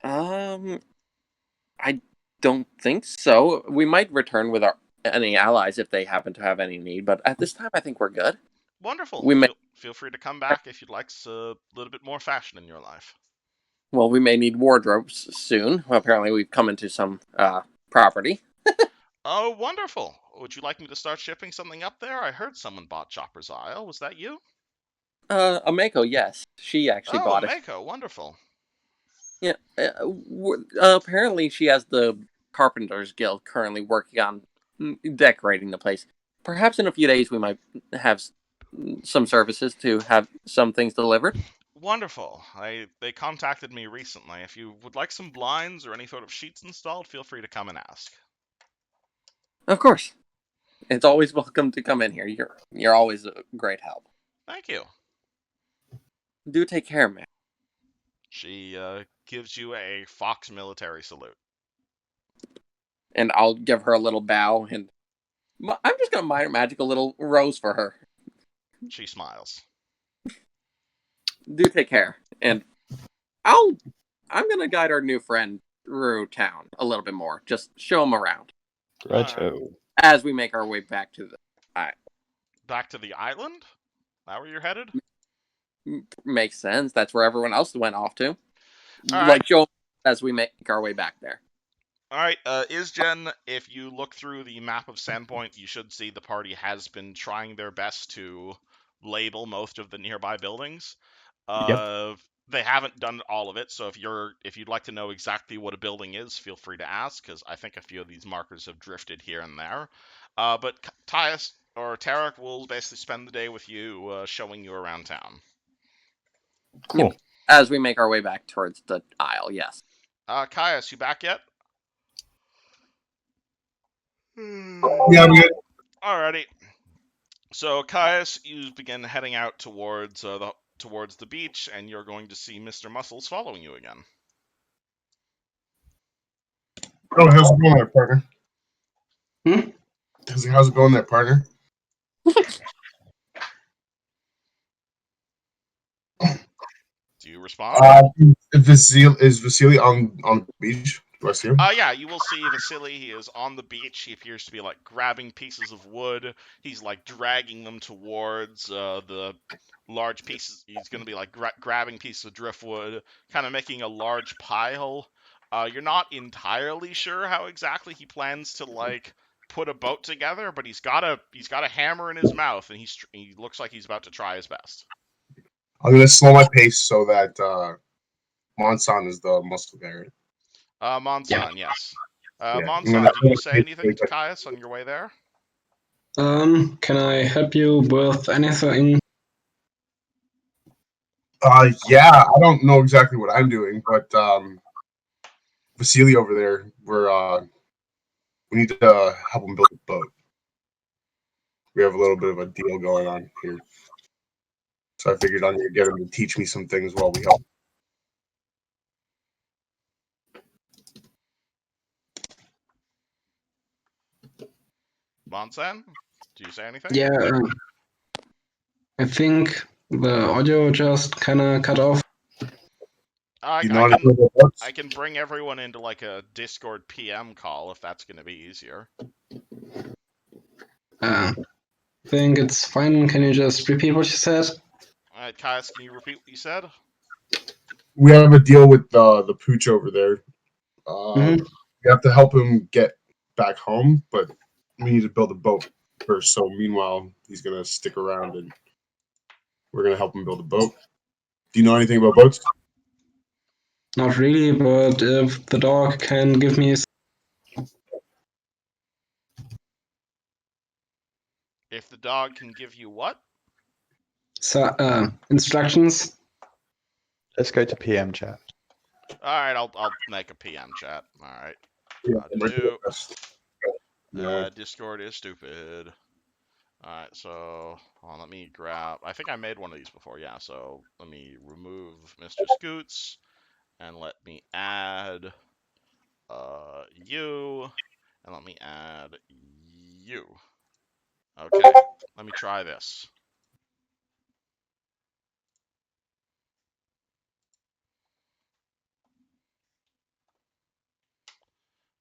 I don't think so. We might return with any allies if they happen to have any need, but at this time I think we're good. Wonderful. Feel free to come back if you'd like a little bit more fashion in your life. Well, we may need wardrobes soon. Well, apparently we've come into some property. Oh, wonderful. Would you like me to start shipping something up there? I heard someone bought Chopper's Isle. Was that you? Ameko, yes. She actually Oh, bought it. Mako, wonderful. Yeah. Apparently, she has the Carpenters Guild currently working on decorating the place. Perhaps in a few days we might have some services to have some things delivered. Wonderful. They contacted me recently. If you would like some blinds or any sort of sheets installed, feel free to come and ask. Of course. It's always welcome to come in here. You're always a great help. Thank you. Do take care, man. She gives you a Fox military salute. And I'll give her a little bow, and I'm just gonna minor magic a little rose for her. She smiles. Do take care, and I'm gonna guide our new friend through town a little bit more. Just show him around Righto. as we make our way back to the. Back to the island? That where you're headed? Makes sense. That's where everyone else went off to. All Like show him as we make our way back there. All right, Isgen, if you look through the map of Sandpoint, you should see the party has been trying their best to label most of the nearby buildings. They haven't done all of it, so if you'd like to know exactly what a building is, feel free to ask, because I think a few of these markers have drifted here and there. But Tyus or Tarek will basically spend the day with you, showing you around town. Cool. As we make our way back towards the aisle, yes. Caius, you back yet? Yeah, I'm good. Alrighty. So Caius, you begin heading out towards the beach, and you're going to see Mr. Muscles following you again. Oh, how's it going there, partner? Hmm? How's it going there, partner? Do you respond? Is Vasily on the beach? Do I see him? Yeah, you will see Vasily. He is on the beach. He appears to be like grabbing pieces of wood. He's like dragging them towards the large pieces. He's going to be like grabbing pieces of driftwood, kind of making a large pile. You're not entirely sure how exactly he plans to like put a boat together, but he's got a hammer in his mouth, and he looks like he's about to try his best. I'm gonna slow my pace so that Monson is the muscle guy. Monson, yes. Yeah, Monson, did you say anything to Caius on your way there? Can I help you with anything? Yeah, I don't know exactly what I'm doing, but Vasily over there, we need to help him build a boat. We have a little bit of a deal going on here, so I figured I'm gonna get him to teach me some things while we help. Monson, do you say anything? Yeah, I think the audio just kind of cut off. I can bring everyone into like a Discord PM call if that's going to be easier. I think it's fine. Can you just repeat what you said? Alright, Caius, can you repeat what you said? We have a deal with the pooch over there. Mhm. We have to help him get back home, but we need to build a boat first. So meanwhile, he's gonna stick around and we're gonna help him build a boat. Do you know anything about boats? Not really, but if the dog can give me If the dog can give you what? instructions. Let's go to PM chat. Alright, I'll make a PM chat. Alright. Discord is stupid. Alright, so let me grab. I think I made one of these before, yeah. So let me remove Mr. Scoots and let me add you, and let me add you. Okay, let me try this.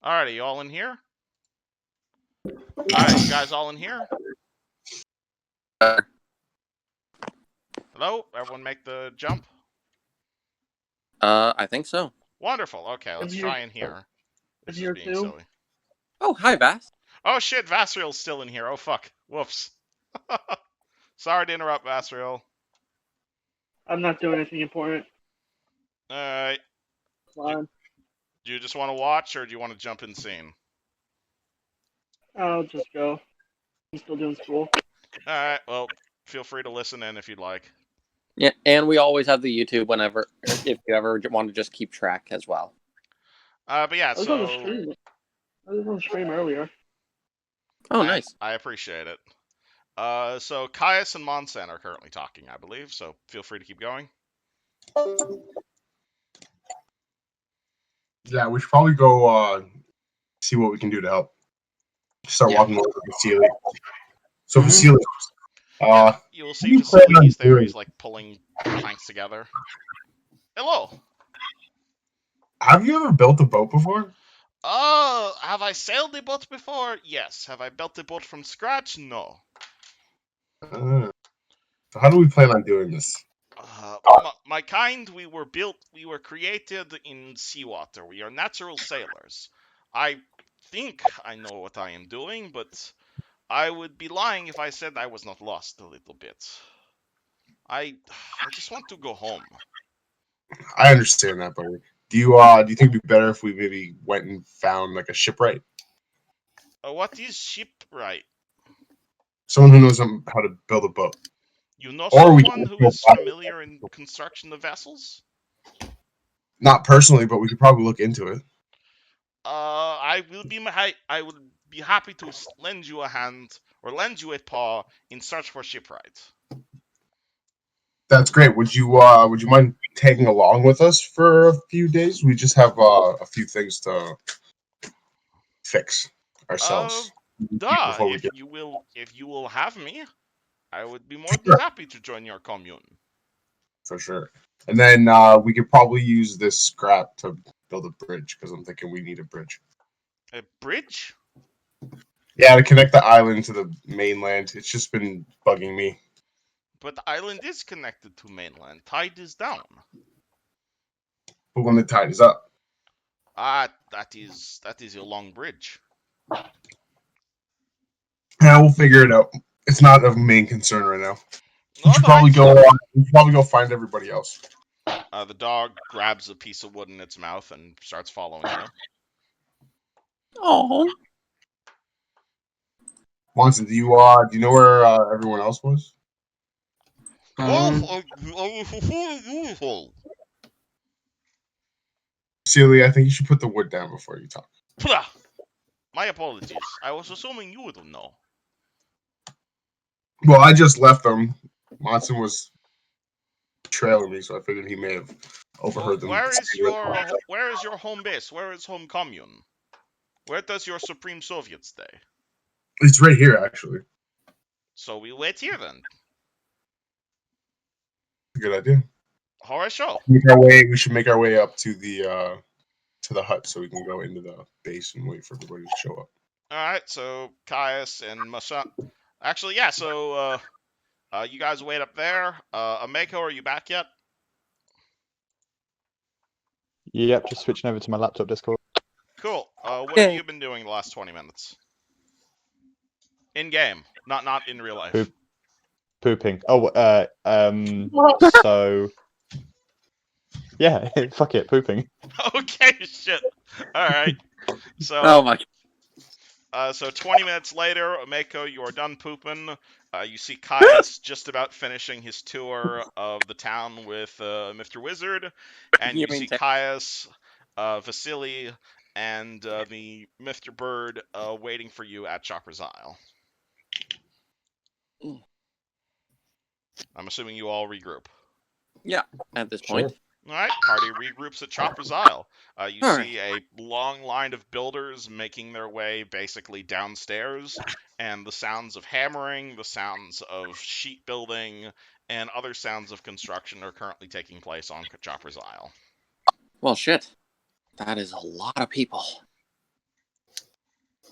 Alrighty, you all in here? Alright, you guys all in here? Hello? Everyone make the jump? I think so. Wonderful. Okay, let's try in here. This is being silly. Oh, hi, Vast. Oh shit, Vasriel's still in here. Oh fuck. Whoops. Sorry to interrupt, Vasriel. I'm not doing anything important. Alright. Fine. Do you just want to watch, or do you want to jump in scene? I'll just go. I'm still doing school. Alright, well, feel free to listen in if you'd like. Yeah, and we always have the YouTube whenever, if you ever want to just keep track as well. But yeah, I was on the so stream. I was on the stream earlier. Oh, nice. I appreciate it. So Caius and Monsan are currently talking, I believe, so feel free to keep going. Yeah, we should probably go see what we can do to help. Start walking over to Vasily. So Vasily, You will see Vasily, he's there, he's like pulling planks together. Hello! have you ever built a boat before? Oh, have I sailed a boat before? Yes. Have I built a boat from scratch? No. So how do we plan on doing this? My kind, we were created in seawater. We are natural sailors. I think I know what I am doing, but I would be lying if I said I was not lost a little bit. I just want to go home. I understand that, buddy. Do you think it'd be better if we maybe went and found like a shipwright? What is shipwright? Someone who knows how to build a boat. You know Or we someone can who is familiar in construction of vessels? Not personally, but we could probably look into it. I would be happy to lend you a hand or lend you a paw in search for shipwright. That's great. Would you mind tagging along with us for a few days? We just have a few things to fix ourselves. If you will have me, I would be more than happy to join your commune. For sure. And then we could probably use this scrap to build a bridge, because I'm thinking we need a bridge. A bridge? Yeah, to connect the island to the mainland. It's just been bugging me. But the island is connected to mainland. Tide is down. But when the tide is up. That is a long bridge. Yeah, we'll figure it out. It's not of main concern right now. We should Alright. probably go find everybody else. The dog grabs a piece of wood in its mouth and starts following you. Oh. Monson, do you know where everyone else was? Celia, I think you should put the wood down before you talk. My apologies. I was assuming you would know. Well, I just left them. Monson was trailing me, so I figured he may have overheard them. Where is your home base? Where is home commune? Where does your Supreme Soviet stay? It's right here, actually. So we wait here then. Good idea. Alright, show. We should make our way up to the hut so we can go into the base and wait for everybody to show up. Alright, so Caius and Masha. Actually, yeah, so you guys wait up there. Ameko, are you back yet? Yep, just switching over to my laptop Discord. Cool. What have you been doing the last 20 minutes? In game, not in real life. Pooping. Oh, so yeah, fuck it, pooping. Okay, shit. All right. So. Oh my. So 20 minutes later, Ameko, you are done pooping. You see Caius just about finishing his tour of the town with Mr. Wizard, and you see Caius, Vasily, and the Mr. Bird waiting for you at Chopper's Isle. I'm assuming you all regroup. Yeah, at this point. All right, party regroups at Chopper's Isle. You see a long line of builders making their way basically downstairs, and the sounds of hammering, the sounds of sheet building, and other sounds of construction are currently taking place on Chopper's Isle. Well, shit. That is a lot of people.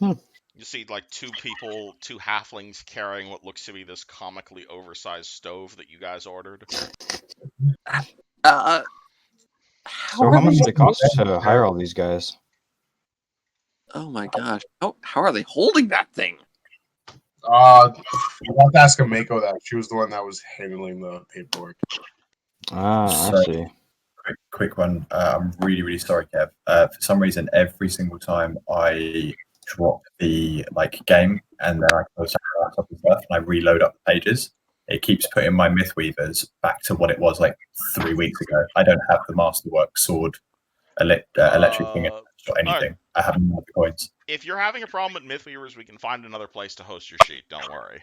You see, like, two halflings carrying what looks to be this comically oversized stove that you guys ordered. So how much does it cost to hire all these guys? Oh my gosh. How are they holding that thing? You have to ask Ameko that. She was the one that was handling the paperwork. Ah, I So- see. Quick one. I'm really, really sorry, Kev. For some reason, every single time I drop the game and then I close out the laptop and stuff, and I reload up the pages, it keeps putting my Mythweavers back to what it was like 3 weeks ago. I don't have the Masterwork sword, electric thing, or anything. I have none of the coins. If you're having a problem with Mythweavers, we can find another place to host your sheet. Don't worry.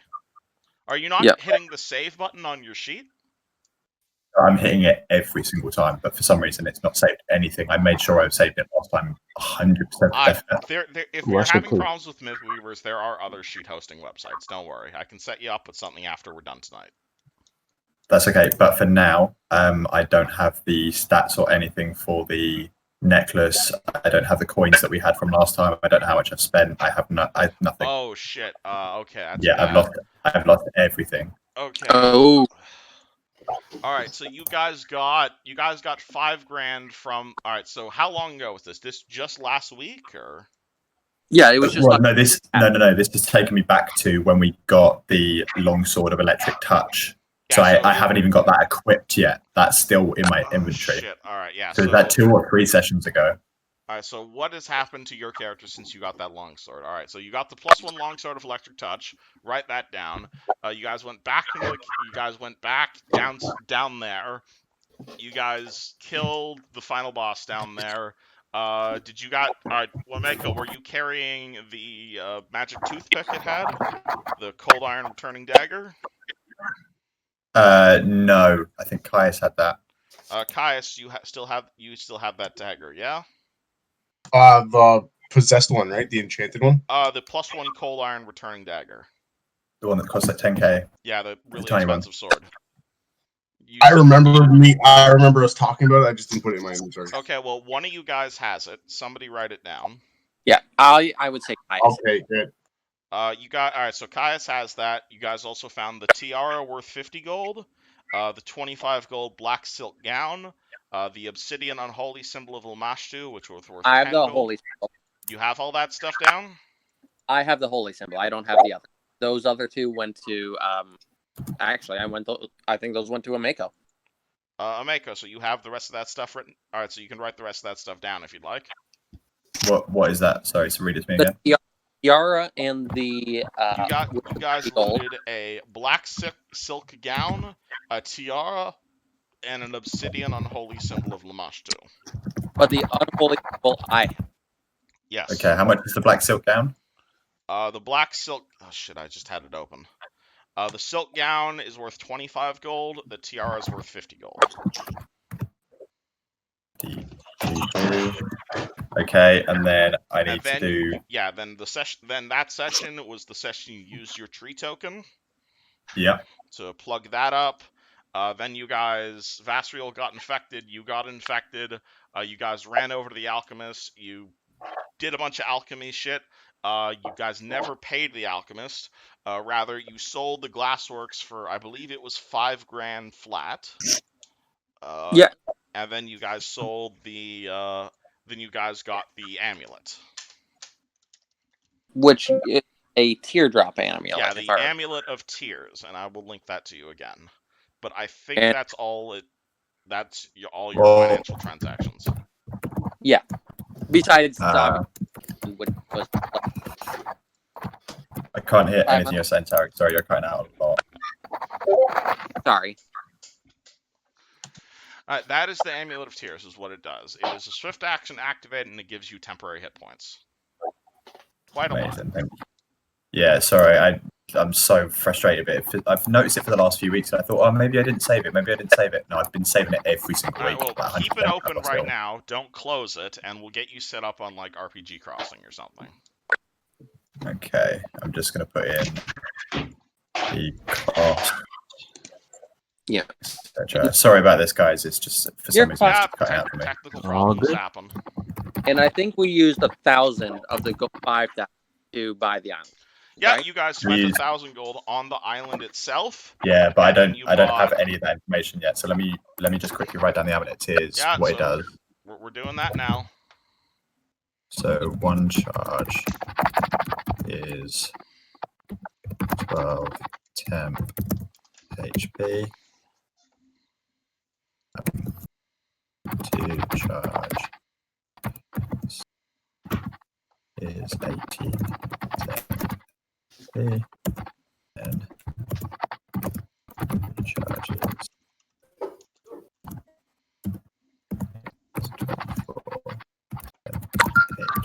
Are you not Yep. hitting the save button on your sheet? I'm hitting it every single time, but for some reason it's not saved anything. I made sure I saved it last time, 100% definite. If you're What's having the problems with Mythweavers, there are other sheet hosting websites. Don't worry. I can set you up with something after we're done tonight. That's okay, but for now, I don't have the stats or anything for the necklace. I don't have the coins that we had from last time. I don't know how much I've spent. I have nothing. Oh shit. Okay, that's Yeah, bad. I've lost everything. Okay. Oh. All right, so you guys got $5,000 from. All right, so how long ago was this? This just last week, or? Yeah, it was just. Well, no. This has taken me back to when we got the longsword of electric touch. Yeah, So I haven't even got that equipped yet. That's still in my inventory. Shit. All right, yeah. So is that 2 or 3 sessions ago? All right, so what has happened to your character since you got that longsword? All right, so you got the +1 longsword of electric touch. Write that down. You guys went back down there. You guys killed the final boss down there. All right, Wameko, were you carrying the magic toothpick it had? The cold iron returning dagger? No, I think Caius had that. Caius, you still have that dagger, yeah? The possessed one, right? The enchanted one? The +1 cold iron returning dagger. The one that costs like 10k. Yeah, the really tiny one. expensive sword. I remember us talking about it. I just didn't put it in my inventory. Okay, well, one of you guys has it. Somebody write it down. Yeah, I would say Caius. Okay, good. All right, so Caius has that. You guys also found the tiara worth 50 gold, the 25 gold black silk gown, the obsidian unholy symbol of Lamashtu, which was worth 10 I have the gold. holy symbol. You have all that stuff down? I have the holy symbol. I don't have the other. Those other two went to actually I think those went to Ameko. Ameko, so you have the rest of that stuff written. All right, so you can write the rest of that stuff down if you'd like. What is that? Sorry, so read it to me again. The tiara and the You guys looted a black silk gown, a tiara, and an obsidian unholy symbol of Lamashtu. But the unholy symbol I have. Yes. Okay, how much is the black silk gown? The black silk. Oh shit! I just had it open. The silk gown is worth 25 gold. The tiara is worth 50 gold. Okay, and then I need to do. Yeah, then that session was the session you used your tree token. Yeah. To plug that up. Then you guys, Vasriel got infected. You got infected. You guys ran over to the alchemist. You did a bunch of alchemy shit. You guys never paid the alchemist. Rather, you sold the glassworks for, I believe it was $5,000 flat. Yeah. And then you guys sold the. Then you guys got the amulet. Which is a teardrop amulet. Yeah, the amulet of tears, and I will link that to you again. But I think that's all. That's all your financial transactions. Yeah. Besides, which was. I can't hear anything you're saying, Tarek. Sorry, you're cutting out a lot. Sorry. That is the Amulet of Tears, is what it does. It is a swift action activated, and it gives you temporary hit points. Quite a lot. Yeah, sorry, I'm so frustrated with it. I've noticed it for the last few weeks, and I thought, oh, maybe I didn't save it. No, I've been saving it every single week. Well, keep it open right now. Don't close it, and we'll get you set up on like RPG Crossing or something. Okay, I'm just going to put in the cost. Yeah. Sorry about this, guys. It's just for some reason it's cutting out for me. Technical problems happen. And I think we used 1,000 of the 5,000 to buy the island. Yeah, right? You guys spent 1,000 gold on the island itself. Yeah, but I don't have any of that information yet. So let me just quickly write down the Amulet of Tears, what it does. We're doing that now. So 1 charge is 12 temp HP. 2 charge is 18 temp HP. And charges is 24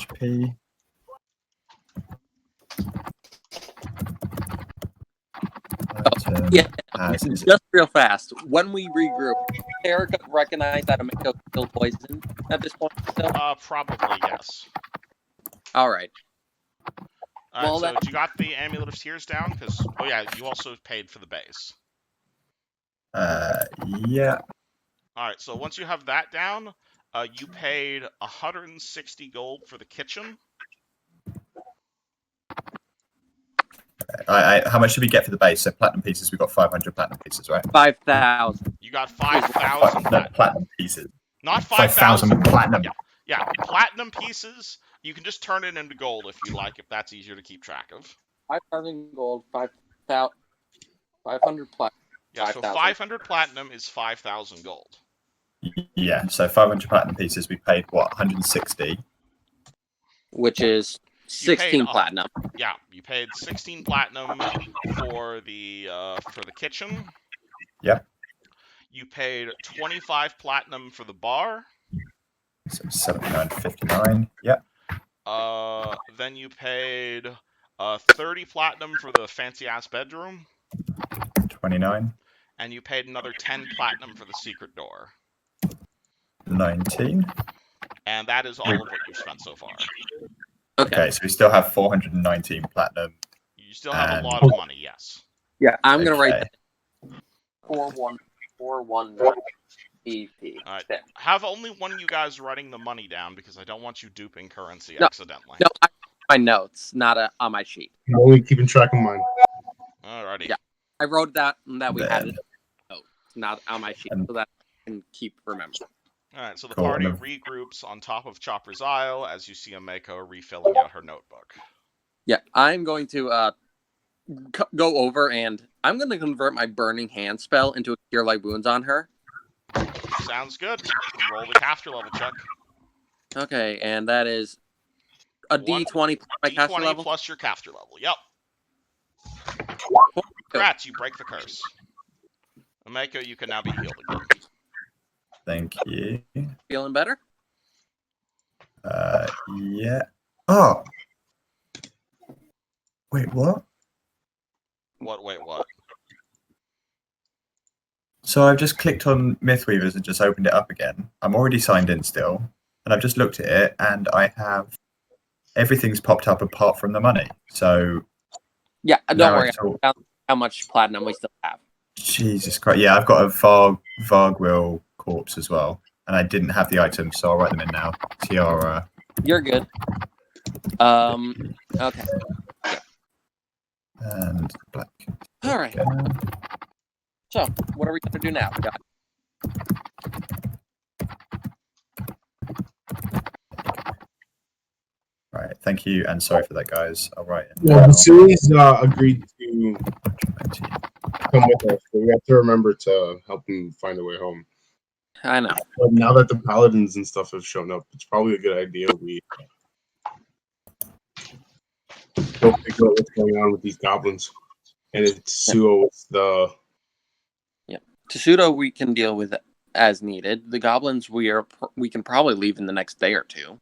HP. Item Yeah, as is just real fast. When we regroup, Erica recognize that Amiko is still poisoned at this point still? Probably yes. Alright. All right, Well, so that- you got the Amulet of Tears down? Because, oh yeah, you also paid for the base. Yeah. All right, so once you have that down, you paid 160 gold for the kitchen. How much did we get for the base? So platinum pieces, we got 500 platinum pieces, right? 5,000. You got 5,000 No, platinum pieces. Not 5,000 5,000. platinum. Yeah, platinum pieces. You can just turn it into gold if you like, if that's easier to keep track of. 5,000 gold, 5,000, 500 platinum. Yeah, 5,000. so 500 platinum is 5,000 gold. Yeah, so 500 platinum pieces, we paid what, 160? Which is 16 platinum. Yeah, you paid 16 platinum for the kitchen. Yep. You paid 25 platinum for the bar. So 79.59. Yep. Then you paid 30 platinum for the fancy ass bedroom. 29. And you paid another 10 platinum for the secret door. 19. And that is all of what you've spent so far. Okay, so we still have 419 platinum. You still have a lot of money, yes. Yeah, I'm gonna write Okay. that. 4141 EP. Alright. Have only one of you guys writing the money down because I don't want you duping currency No, accidentally. No, I my notes, not on my sheet. I'm only keeping track of mine. Alrighty. Yeah, I wrote that we had Then- it. Notes, not on my sheet, so that I can keep remembering. Alright, so the Cool, party and regroups on top of Chopper's Isle as you see Ameko refilling out her notebook. Yeah, I'm going to go over and I'm going to convert my Burning Hand spell into a Cure Light Wounds on her. Sounds good. Roll the caster level check. Okay, and that is a One- D20 plus my caster D20 level. plus your caster level. Yep. Congrats, you break the curse. Ameko, you can now be healed again. Thank you. Feeling better? Yeah. Oh. Wait, what? What? Wait, what? So I've just clicked on Mythweavers and just opened it up again. I'm already signed in still, and I've just looked at it, and I have everything's popped up apart from the money. So Yeah, don't now worry. it's all- How much platinum we still have. Jesus Christ! Yeah, I've got a Vargwill corpse as well, and I didn't have the items, so I'll write them in now. Tiara. You're good. Okay. And black. All right. So, what are we going to do now? Right. Thank you, and sorry for that, guys. I'll write it. Well, the series agreed to come with us, but we have to remember to help them find their way home. I know. But now that the paladins and stuff have shown up, it's probably a good idea we go figure out what's going on with these goblins. And it's Suo with the Tsudo we can deal with as needed. The goblins we can probably leave in the next day or two.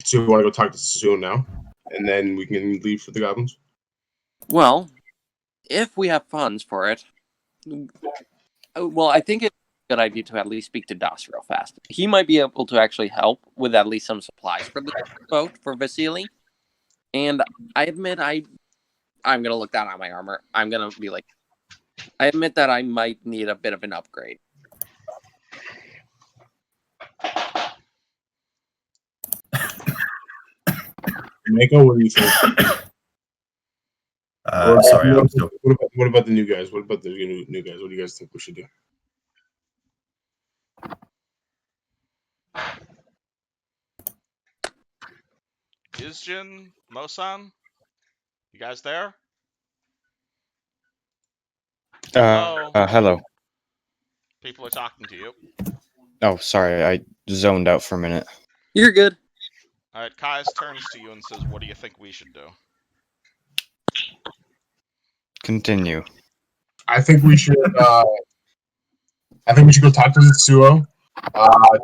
So we want to go talk to Suo now, and then we can leave for the goblins. Well, if we have funds for it, well, I think it's a good idea to at least speak to Das real fast. He might be able to actually help with at least some supplies for the boat for Vasily. And I admit I'm gonna look down on my armor. I'm gonna be like, I admit that I might need a bit of an upgrade. Mako, what do you think? Sorry, I'm still. What about the new guys? What about the new guys? What do you guys think we should do? Izjin, Mosan, you guys there? Hello. Hello. People are talking to you. Oh, sorry, I zoned out for a minute. You're good. All right, Caius turns to you and says, "What do you think we should do?" Continue. I think we should. I think we should go talk to Tetsuo.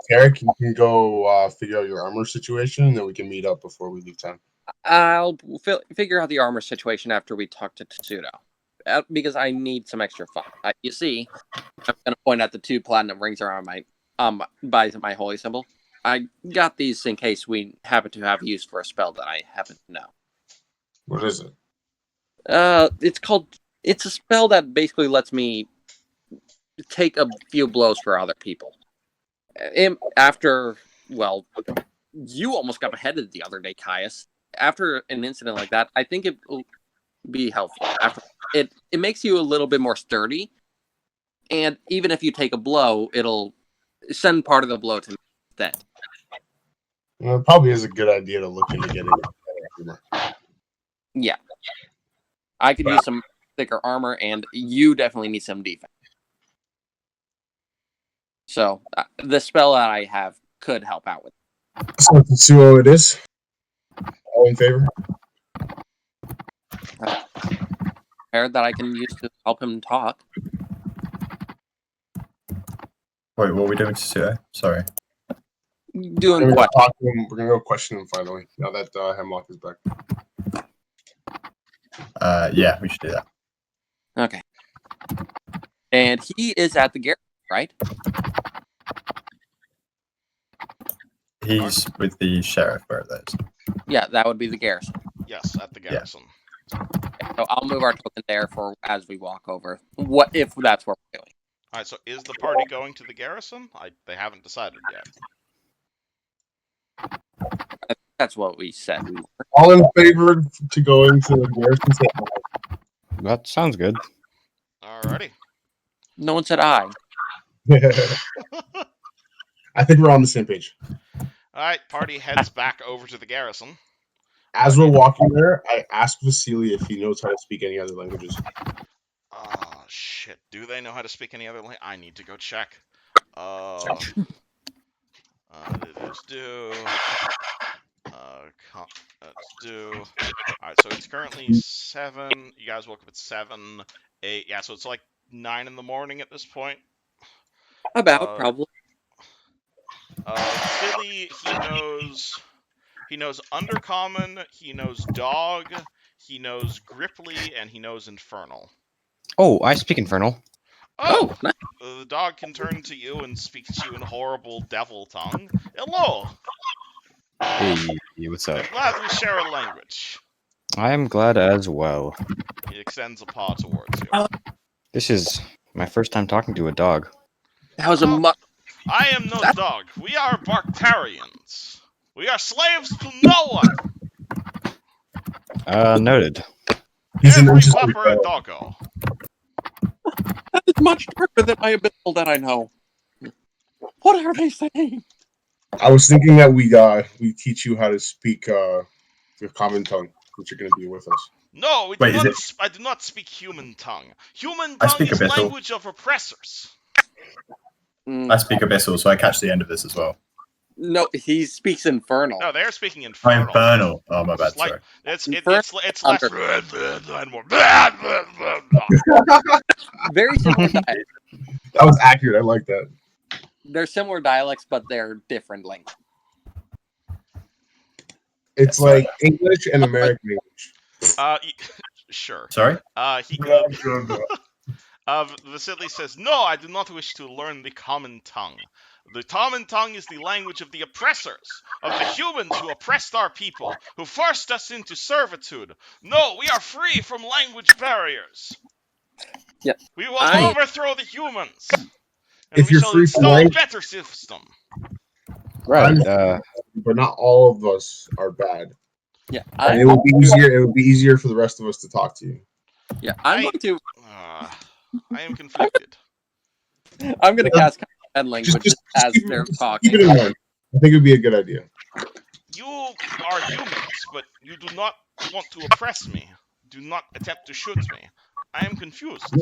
Tarek, you can go figure out your armor situation, and then we can meet up before we leave town. I'll figure out the armor situation after we talk to Tetsudo. Because I need some extra fun. You see, I'm going to point out the 2 platinum rings around my by my holy symbol. I got these in case we happen to have use for a spell that I happen to know. What is it? It's a spell that basically lets me take a few blows for other people. After, well, you almost got beheaded the other day, Caius. After an incident like that, I think it will be helpful. After it makes you a little bit more sturdy, and even if you take a blow, it'll send part of the blow to me instead. Well, it probably is a good idea to look into getting armor. Yeah. I could use some thicker armor, and you definitely need some defense. So, the spell that I have could help out with it. So, Tetsuo it is. All in favor? That I can use to help him talk. Wait, what are we doing to Tetsuo? Sorry. Doing what? We're gonna go question him finally. Now that Hemlock is back. Yeah, we should do that. Okay. And he is at the garrison, right? He's with the sheriff, where it is. Yeah, that would be the garrison. Yes, at the garrison. So I'll move our token there for as we walk over. What if that's what we're doing? All right, so is the party going to the garrison? They haven't decided yet. I think that's what we said. All in favor to going to the garrison? That sounds good. Alrighty. No one said I. I think we're on the same page. Alright, party heads back over to the garrison. As we're walking there, I asked Vasily if he knows how to speak any other languages. Oh, shit. Do they know how to speak any other language? I need to go check. Let's do... let's do... Alright, so it's currently 7. You guys woke up at 7, 8. Yeah, so it's like 9 in the morning at this point. About, probably. Vasily, he knows Undercommon, he knows Dog, he knows Gripply, and he knows Infernal. Oh, I speak Infernal. Oh! Nice. The dog can turn to you and speak to you in horrible devil tongue. Hello! Hey, what's up? I'm glad we share a language. I am glad as well. He extends a paw towards you. This is my first time talking to a dog. That was I am no dog. We are Bartarians. We are slaves to no one. Noted. Every flapper a doggo. That is much darker than my abyssal that I know. What are they saying? I was thinking that we teach you how to speak your common tongue, which you're going to be with us. No, I do not speak human tongue. Human tongue is abyssal. Language of oppressors. I speak Abyssal, so I catch the end of this as well. No, he speaks Infernal. No, they're speaking Infernal. Infernal. Oh, my bad, Like, sorry. it's less and more. Very similar dialects. That was accurate. I like that. They're similar dialects, but they're different languages. It's like English and American English. Sure. Sorry? Vasily says, "No, I do not wish to learn the common tongue. The common tongue is the language of the oppressors, of the humans who oppressed our people, who forced us into servitude. No, we are free from language barriers. Yeah. We will overthrow the humans, and If we you're shall free from install a language- better system." Right. But not all of us are bad. Yeah, And it would be easier. It would be easier for the rest of us to talk to you. Yeah, I'm going to. I am conflicted. I'm going to cast Campain language Just as keep they're it talking. in mind. I think it would be a good idea. You are humans, but you do not want to oppress me. Do not attempt to shoot me. I am confused.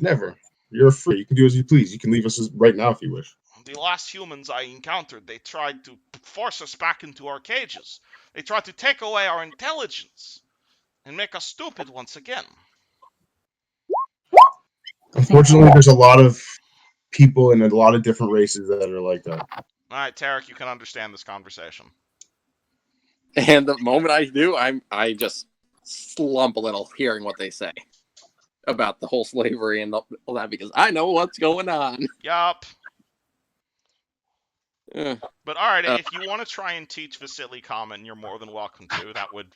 Never. You're free. You can do as you please. You can leave us right now if you wish. The last humans I encountered, they tried to force us back into our cages. They tried to take away our intelligence and make us stupid once again. Unfortunately, there's a lot of people in a lot of different races that are like that. All right, Tarek, you can understand this conversation. And the moment I do, I just slump a little hearing what they say about the whole slavery and all that, because I know what's going on. Yup. Uh, But alright, if you want to try and teach Vasily Common, you're more than welcome to. That would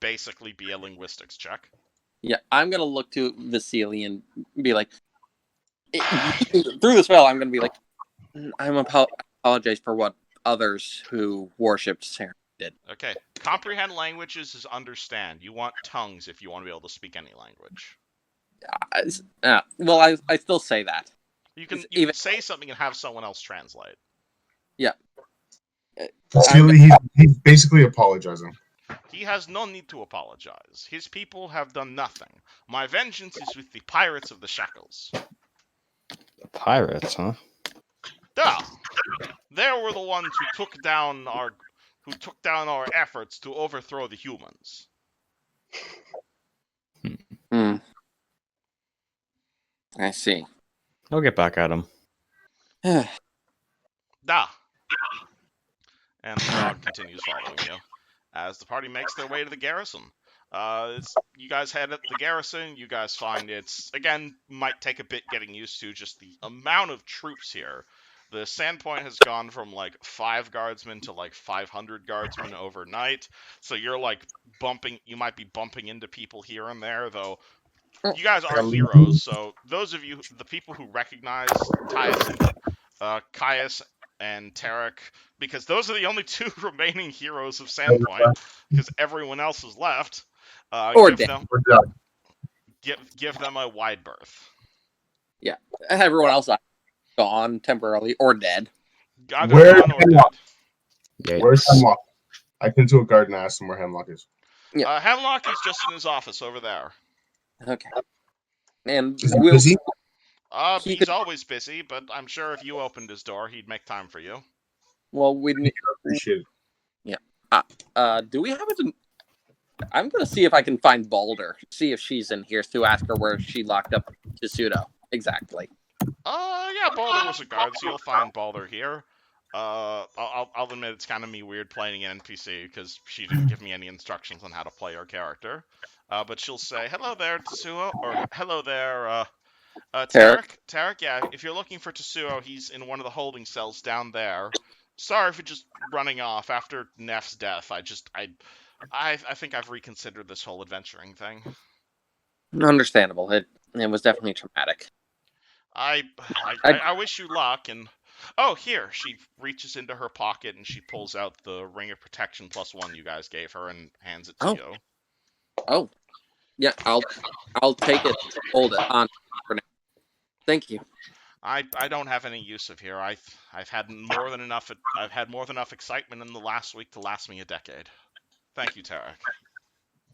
basically be a linguistics check. yeah, I'm gonna look to Vasily and be like, through the spell, I'm gonna be like, apologize for what others who worshipped Sarah did. Okay. Comprehend languages is understand. You want tongues if you want to be able to speak any language. Well, I still say that. You can even say something and have someone else translate. Yeah. He's basically apologizing. He has no need to apologize. His people have done nothing. My vengeance is with the pirates of the shackles. Pirates, huh? Duh! They were the ones who took down our efforts to overthrow the humans. I see. I'll get back at him. Da! And the crowd continues following you as the party makes their way to the garrison. You guys head at the garrison. You guys find it's, again, might take a bit getting used to just the amount of troops here. The Sandpoint has gone from like 5 guardsmen to like 500 guardsmen overnight. So you're like you might be bumping into people here and there, though. You guys are heroes, so those of you, the people who recognize Caius and Tarek, because those are the only 2 remaining heroes of Sandpoint, because everyone else has left. Give them a wide berth. Yeah, everyone else gone temporarily or dead. Where's Hemlock? Where's Hemlock? I can to a guard and ask him where Hemlock is. Yeah. Hemlock is just in his office over there. Okay. And is he busy? He's always busy, but I'm sure if you opened his door, he'd make time for you. Well, we appreciate it. Yeah. Do we have it? I'm gonna see if I can find Balder. See if she's in here to ask her where she locked up Pseudo. Exactly. Yeah, Balder was a guard, so you'll find Balder here. I'll admit it's kind of me weird playing an NPC because she didn't give me any instructions on how to play her character. But she'll say, "Hello there, Tetsuo," or "Hello there, Tarek." Tarek, yeah. If you're looking for Tetsuo, he's in one of the holding cells down there. Sorry for just running off after Neff's death. I think I've reconsidered this whole adventuring thing. Understandable. It was definitely traumatic. I wish you luck, and here, she reaches into her pocket and she pulls out the ring of protection +1 you guys gave her and hands it to you. Oh, yeah, I'll take it. Hold it on for now. Thank you. I don't have any use of here. I've had more than enough. I've had more than enough excitement in the last week to last me a decade. Thank you, Tarek.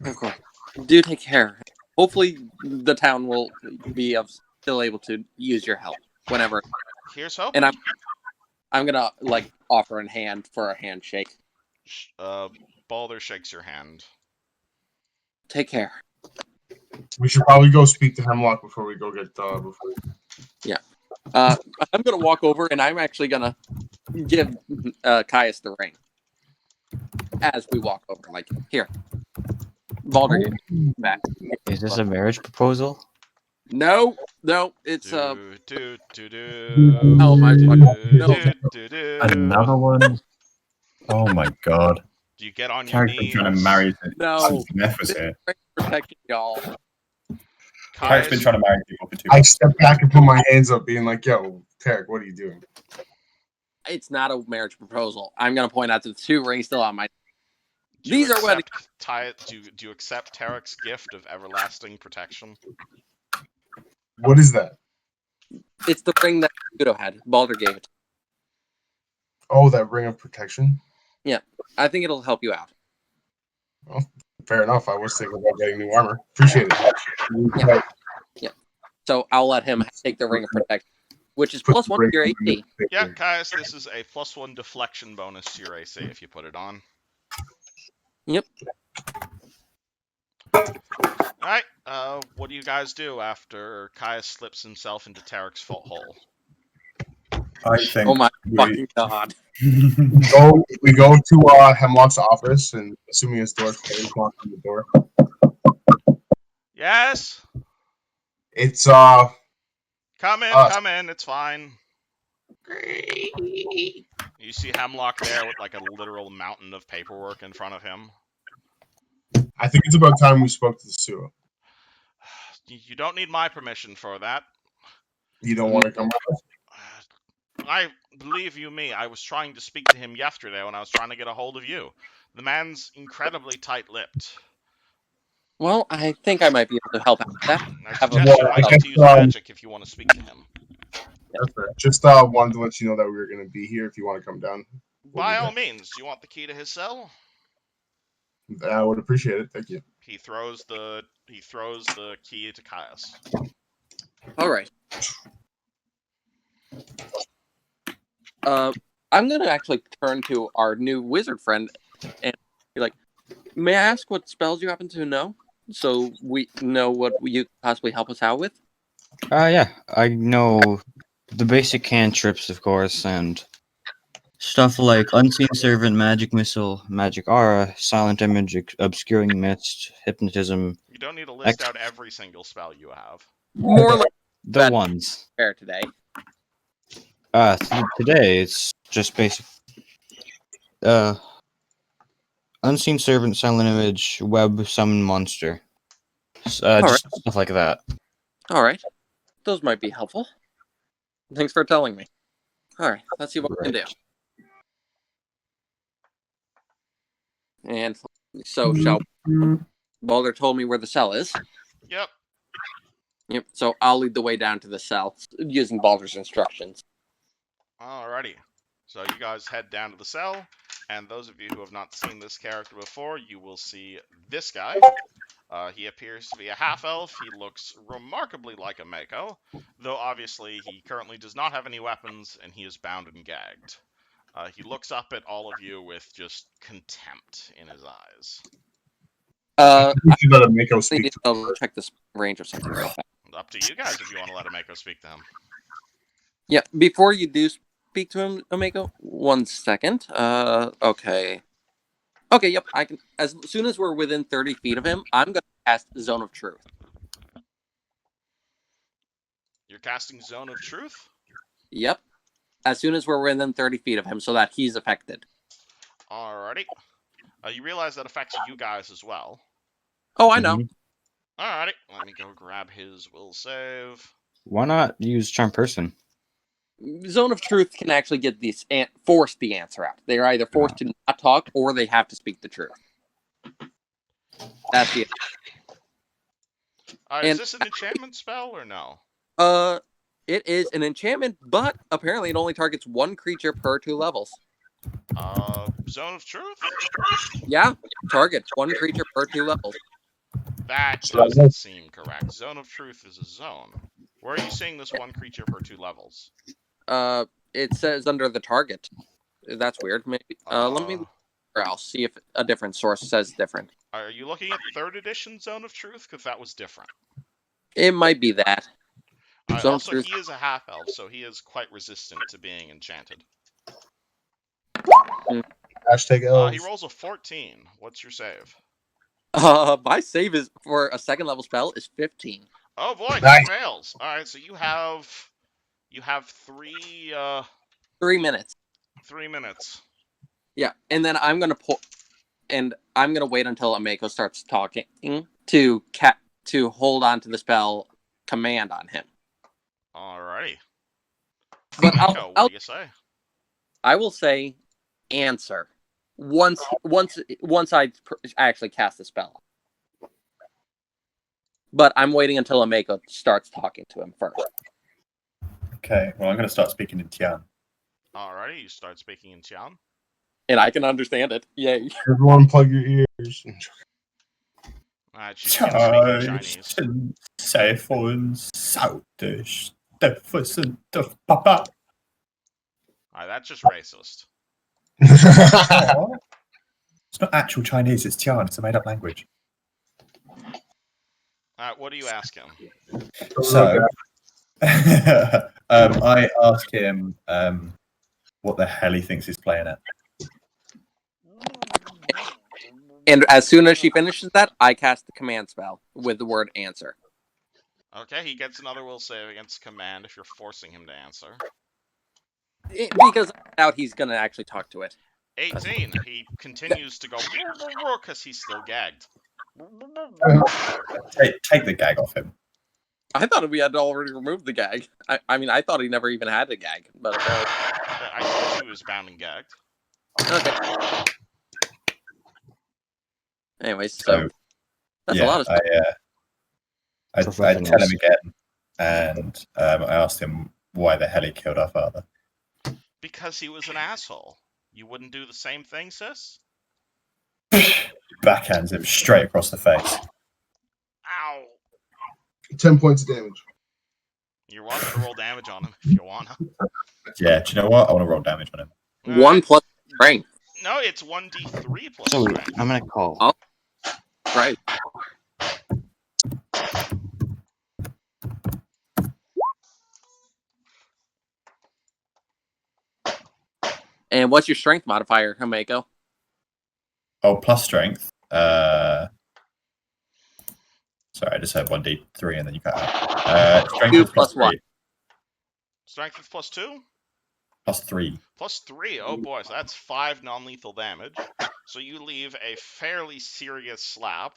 Of course. Do take care. Hopefully, the town will be still able to use your help whenever. Here's hope. And I'm gonna offer in hand for a handshake. Balder shakes your hand. Take care. We should probably go speak to Hemlock before we go get Yeah. I'm gonna walk over and I'm actually gonna give Caius the ring as we walk over. Like, here, Balder, back. Is this a marriage proposal? No, it's Oh my god, no. Another one. Oh my god. Do you get on your knees? Trying to marry. No, Neff was here. Protection, y'all. Tarek's been trying to marry people for 2 I step back and put my hands up, being like, "Yo, Tarek, what are you doing?" It's not a marriage proposal. I'm gonna point out the 2 rings still on my. These are wedding. Do you accept Tarek's gift of everlasting protection? What is that? It's the ring that Pseudo had. Balder gave it. Oh, that ring of protection? I think it'll help you out. Fair enough. I was thinking about getting new armor. Appreciate it. So I'll let him take the ring of protection, which is plus 1 to your AC. Yeah, Caius, this is a +1 deflection bonus to your AC if you put it on. Yep. Alright, what do you guys do after Caius slips himself into Tarek's hole? I think Oh my we, fucking god. We go to Hemlock's office, and assuming his door's closed, knock on the door. Yes? It's Come in, it's fine. You see Hemlock there with like a literal mountain of paperwork in front of him. I think it's about time we spoke to the sewer. You don't need my permission for that. You don't want to come with us? Believe you me, I was trying to speak to him yesterday when I was trying to get a hold of you. The man's incredibly tight-lipped. Well, I think I might be able to help out with that. I suggest you might use magic if you want to speak to him. That's fair. Just wanted to let you know that we were going to be here if you want to come down. By all means, do you want the key to his cell? I would appreciate it. Thank you. He throws the key to Caius. All right. I'm gonna actually turn to our new wizard friend and be like, "May I ask what spells you happen to know, so we know what you could possibly help us out with?" Yeah, I know the basic cantrips, of course, and stuff like Unseen Servant, Magic Missile, Magic Aura, Silent Image, Obscuring Mist, Hypnotism. You don't need to list out every single spell you have. More like The that ones. fair today. Today it's just basic. Unseen Servant, Silent Image, Web, Summon Monster. Just stuff like that. All right, those might be helpful. Thanks for telling me. All right, let's see what we can do. And so, shall Balder told me where the cell is. Yep. Yep. So I'll lead the way down to the cell using Balder's instructions. Alrighty. So you guys head down to the cell, and those of you who have not seen this character before, you will see this guy. He appears to be a half-elf. He looks remarkably like a Mako, though obviously he currently does not have any weapons, and he is bound and gagged. He looks up at all of you with just contempt in his eyes. I let a Mako speak need to check this range or something real fast. Up to you guys if you want to let a Mako speak to him. Yeah, before you do speak to him, Omeko, 1 second. Okay. Okay, yep, I can. As soon as we're within 30 feet of him, I'm going to cast Zone of Truth. You're casting Zone of Truth? Yep. As soon as we're within 30 feet of him, so that he's affected. Alrighty. You realize that affects you guys as well. Oh, I know. Alrighty. Let me go grab his will save. Why not use Charm Person? Zone of Truth can actually get these force the answer out. They're either forced to not talk or they have to speak the truth. That's it. Is this an enchantment spell or no? It is an enchantment, but apparently it only targets 1 creature per 2 levels. Zone of Truth? Yeah, target 1 creature per 2 levels. That doesn't seem correct. Zone of Truth is a zone. Where are you seeing this 1 creature per 2 levels? It says under the target. That's weird. Maybe. Let me. Or I'll see if a different source says different. Are you looking at 3rd edition Zone of Truth? Because that was different. It might be that. Also, he is a half-elf, so he is quite resistant to being enchanted. Hashtag elves. He rolls a 14. What's your save? My save is for a 2nd level spell is 15. Oh boy, nice. He fails. All right, so you have 3 minutes. 3 minutes. Yeah, and then I'm gonna wait until Ameko starts talking to hold on to the spell command on him. Alrighty. But Mako, what do you say? I will say answer once I actually cast the spell. But I'm waiting until Ameko starts talking to him first. Okay, well, I'm going to start speaking in Tian. Alrighty, you start speaking in Tian. And I can understand it. Yay. Everyone plug your ears. Alright, she begins speaking Chinese. Papa. Alright, that's just racist. It's not actual Chinese, it's Tian, it's a made up language. Alright, what do you ask him? So, I asked him what the hell he thinks he's playing at. And as soon as she finishes that, I cast the command spell with the word answer. Okay, he gets another will save against command if you're forcing him to answer. Because I doubt he's going to actually talk to it. 18. He continues to go because he's still gagged. Take the gag off him. I thought we had already removed the gag. I mean, I thought he never even had a gag. But I told you he was bound and gagged. Okay. Anyways, so that's yeah, a lot of stuff. I tell him again, and I asked him why the hell he killed our father. Because he was an asshole. You wouldn't do the same thing, sis? Backhands him straight across the face. Ow! 10 points of damage. You're welcome to roll damage on him if you wanna. Yeah, do you know what? I want to roll damage on him. 1 plus strength. No, it's 1d3 plus So strength. I'm gonna call. Oh. Right. And what's your strength modifier, Hameko? Oh, plus strength. Sorry, I just had 1d3 and then you cut out. Strength 2 is plus plus what? 3. Strength is plus 2? Plus 3. Plus 3, oh boy, so that's 5 non-lethal damage. So you leave a fairly serious slap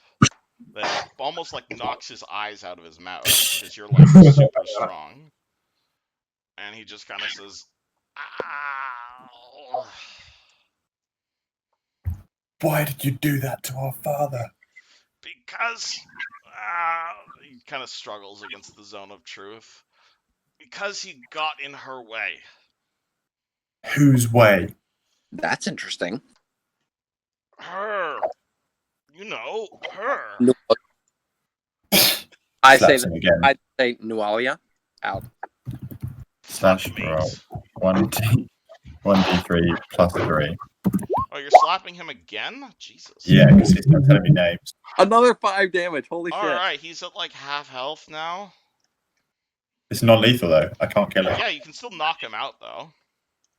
that almost like knocks his eyes out of his mouth because you're like super strong. And he just kind of says, "Ow." Why did you do that to our father? Because he kind of struggles against the zone of truth. Because he got in her way. Whose way? That's interesting. Her. You know, her. No. I Slaps say him again. I say Nualia out. Slash roll. 1d3 plus 3. Oh, you're slapping him again? Jesus. Yeah, because he's not telling me names. Another 5 damage. Holy shit. Alright, he's at like half health now. It's non-lethal though. I can't kill him. Yeah, you can still knock him out though.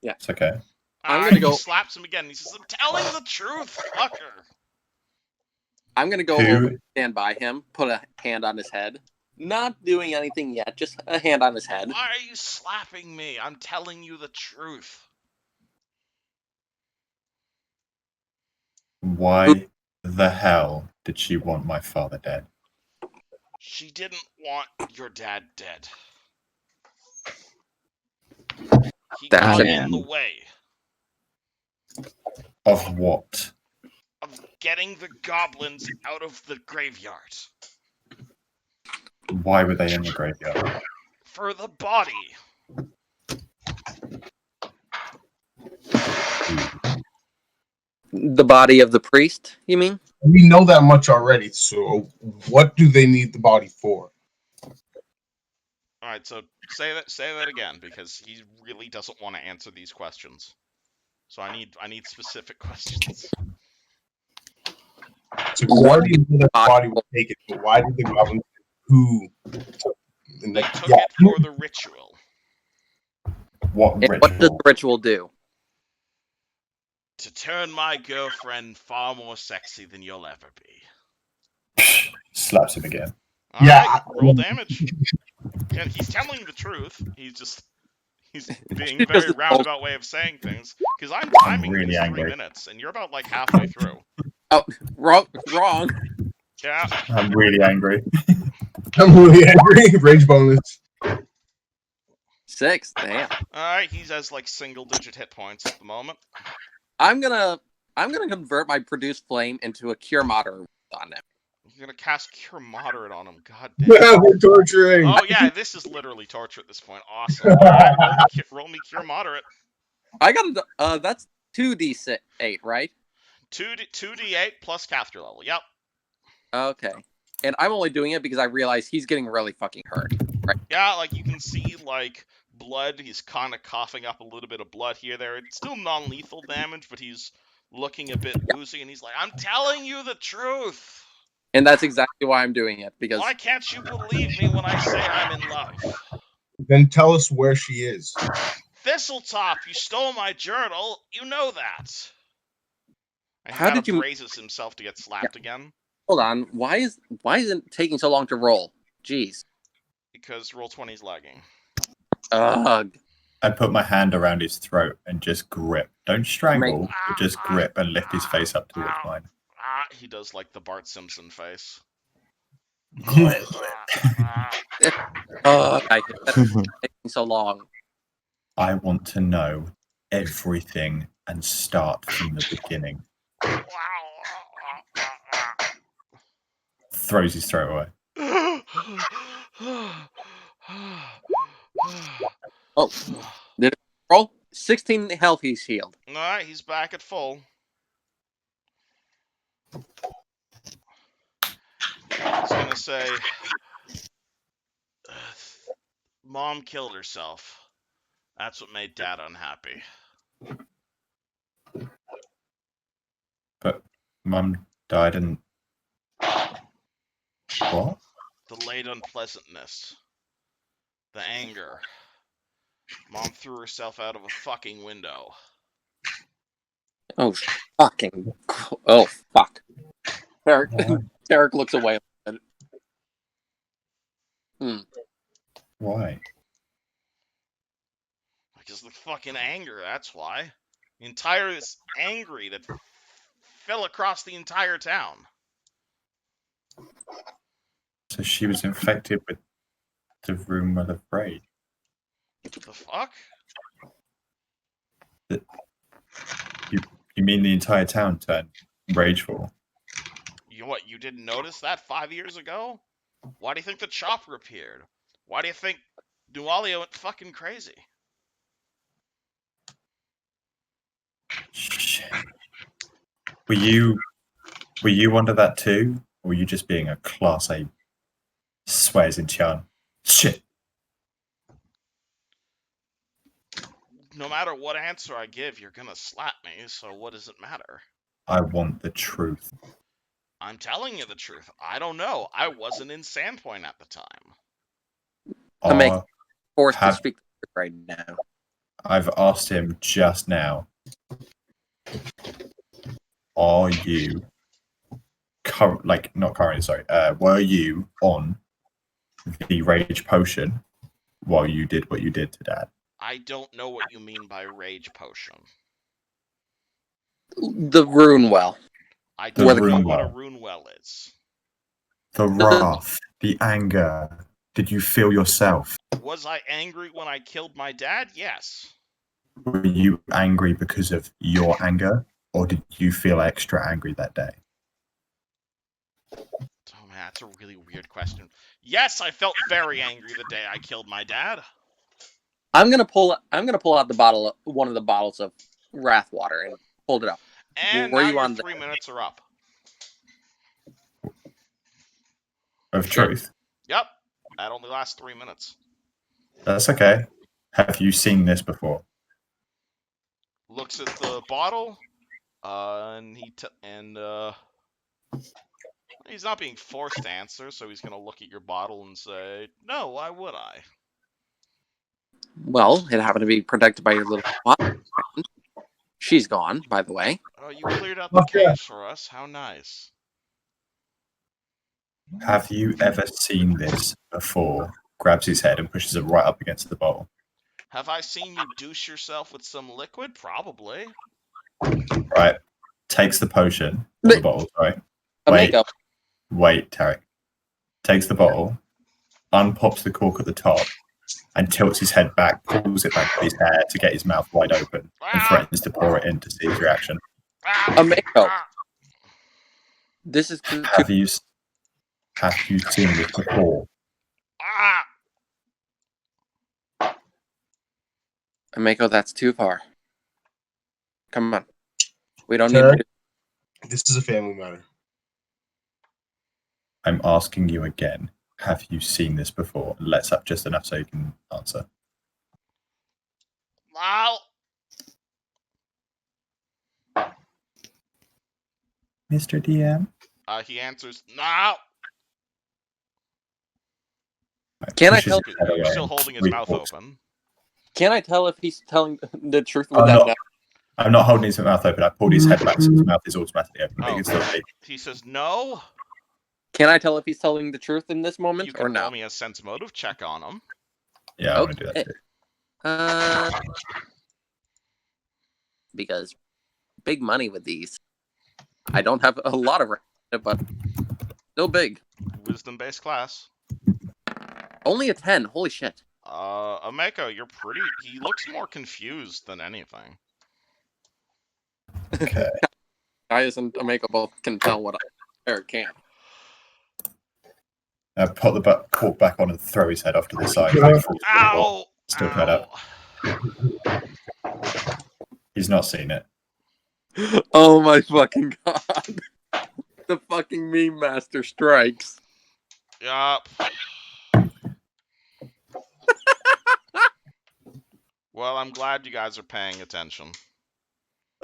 It's okay. I'm gonna go. He slaps him again. He says, "I'm telling the truth, fucker." I'm gonna go over and stand by him, put a hand on his head. Not doing anything yet, just a hand on his head. Why are you slapping me? I'm telling you the truth. Why the hell did she want my father dead? She didn't want your dad dead. He That's got it. in the way Of what? of getting the goblins out of the graveyard. Why were they in the graveyard? For the body. The body of the priest, you mean? We know that much already, so what do they need the body for? Alright, so say that again, because he really doesn't want to answer these questions. So I need specific questions. So we already knew that the body was taken, but why did the goblins who They took it for the ritual. What And ritual? what does the ritual do? To turn my girlfriend far more sexy than you'll ever be. Slaps him again. All Yeah. right, roll damage. And he's telling the truth. He's being a very roundabout way of saying things. Because I'm timing really these 3 angry. minutes, and you're about like halfway through. Oh, wrong. Yeah. I'm really angry. I'm really angry. Rage bonus. 6. Damn. Alright, he has like single-digit hit points at the moment. I'm gonna convert my produce flame into a cure moderate on him. You're gonna cast Cure Moderate on him. God damn. Yeah, we're torturing. Oh yeah, this is literally torture at this point. Awesome. Alright, roll me Cure Moderate. I got that's 2d8, right? 2d8 plus caster level. Yep. Okay. And I'm only doing it because I realize he's getting really fucking hurt. Right? Yeah, like you can see like blood. He's kind of coughing up a little bit of blood here, there. It's still non-lethal damage, but he's looking a bit woozy, and he's like, "I'm telling you the truth. And that's exactly why I'm doing it, because Why can't you believe me when I say I'm in love? Then tell us where she is. Thistletop, you stole my journal. You know that." And he How kind did of you- braces himself to get slapped again. hold on. Why is it taking so long to roll? Jeez. Because roll 20 is lagging. Ugh. I put my hand around his throat and just grip. Don't strangle, but just grip and lift his face up towards mine. He does like the Bart Simpson face. I hate that it's taking so long. I want to know everything and start from the beginning. Throws his throat away. Oh, did it roll? 16 health. He's healed. All right, he's back at full. He's gonna say, "Mom killed herself. That's what made Dad unhappy." But Mum died and what? Delayed unpleasantness. The anger. Mom threw herself out of a fucking window. Oh fucking! Oh fuck! Derek looks away. Why? Because the fucking anger, that's why. The entire this angry that fell across the entire town. So she was infected with the rumor of rage. The fuck? You mean the entire town turned rageful? You didn't notice that 5 years ago? Why do you think the chopper appeared? Why do you think Dualia went fucking crazy? Shit. Were you under that too? Or were you just being a class A swears in Tian? Shit. No matter what answer I give, you're gonna slap me, so what does it matter? I want the truth. I'm telling you the truth. I don't know. I wasn't in Sandpoint at the time. I make forced to have- speak right now. I've asked him just now. Are you not currently? Sorry. Were you on the rage potion while you did what you did to Dad? I don't know what you mean by rage potion. The rune well. I The don't know rune what a well. rune well is. The wrath, the anger. Did you feel yourself? Was I angry when I killed my dad? Yes. Were you angry because of your anger, or did you feel extra angry that day? Oh man, that's a really weird question. Yes, I felt very angry the day I killed my dad. I'm gonna pull out the bottle, one of the bottles of wrath water, and hold it up. And Were now you your on 3 minutes are up. Of truth. Yep. That only lasts 3 minutes. That's okay. Have you seen this before? Looks at the bottle, and he's not being forced to answer, so he's gonna look at your bottle and say, "No, why would I?" Well, it happened to be protected by your little friend. She's gone, by the way. Oh, you cleared out the cage for us. How nice. Have you ever seen this before? Grabs his head and pushes it right up against the bottle. Have I seen you douche yourself with some liquid? Probably. Right. Takes the potion, or the bottle, sorry. A makeup. Wait, Tarek. Takes the bottle, unpops the cork at the top, and tilts his head back, pulls it back with his hair to get his mouth wide open, and threatens to pour it in to see his reaction. A makeup. This is Have you seen this before? Ameko, that's too far. Come on. We don't need Tarek, to. this is a family matter. I'm asking you again. Have you seen this before? Let's up just enough so you can answer. Wow. Mr. DM? He answers, no. Can I Pushes tell? his head You're away still and holding his mouth walks. open. Can I tell if he's telling the truth with I'm that? not, I'm not holding his mouth open. I pulled his head back so his mouth is automatically open. But Oh. you can still see. He says no. Can I tell if he's telling the truth in this moment You or can no? roll me a sense motive check on him. Yeah, I want to do that too. Because big money with these. I don't have a lot of it, but still big. Wisdom-based class. Only a 10. Holy shit. Ameko, you're pretty... He looks more confused than anything. Okay. Guys and Ameko both can tell what Eric can't. Put the cork back on and throw his head off to the side. Ow! Still tied up. He's not seen it. Oh my fucking god. The fucking meme master strikes. Yup. Well, I'm glad you guys are paying attention.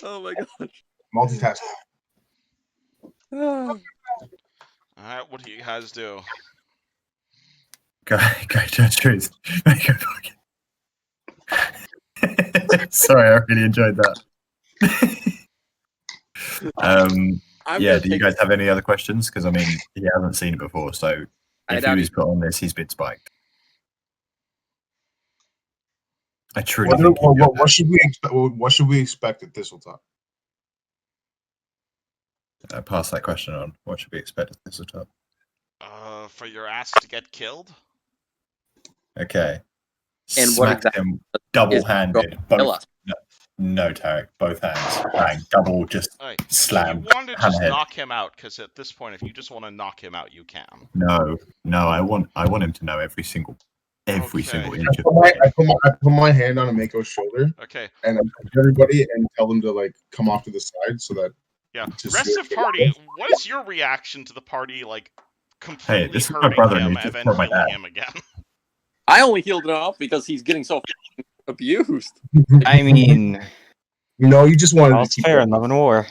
Oh my gosh. Multitasking. Alright, what do you guys do? Go to truth. Make a fucking... Sorry, I really enjoyed that. Yeah, do you guys have any other questions? Because I mean, he hasn't seen it before, so if he was put on this, he's been spiked. I truly think. What should we expect? What should we expect at Thistletop? Pass that question on. What should we expect at Thistletop? For your ass to get killed? Okay. And what Smacked exactly him double-handed. Both. No, Tarek. Both hands. Bang. Double. Just slam. You want to just knock him out, because at this point, if you just want to knock him out, you can. No. I want him to know every single inch of I put my hand on Ameko's shoulder. Okay. And I push everybody and tell them to like come off to the side so that. Yeah. Rest of party. What is your reaction to the party like completely this is my hurting brother, him and and he just then killed my healing dad. him again? I only healed him up because he's getting so abused. I mean, no, you just wanted to keep fair in love and war.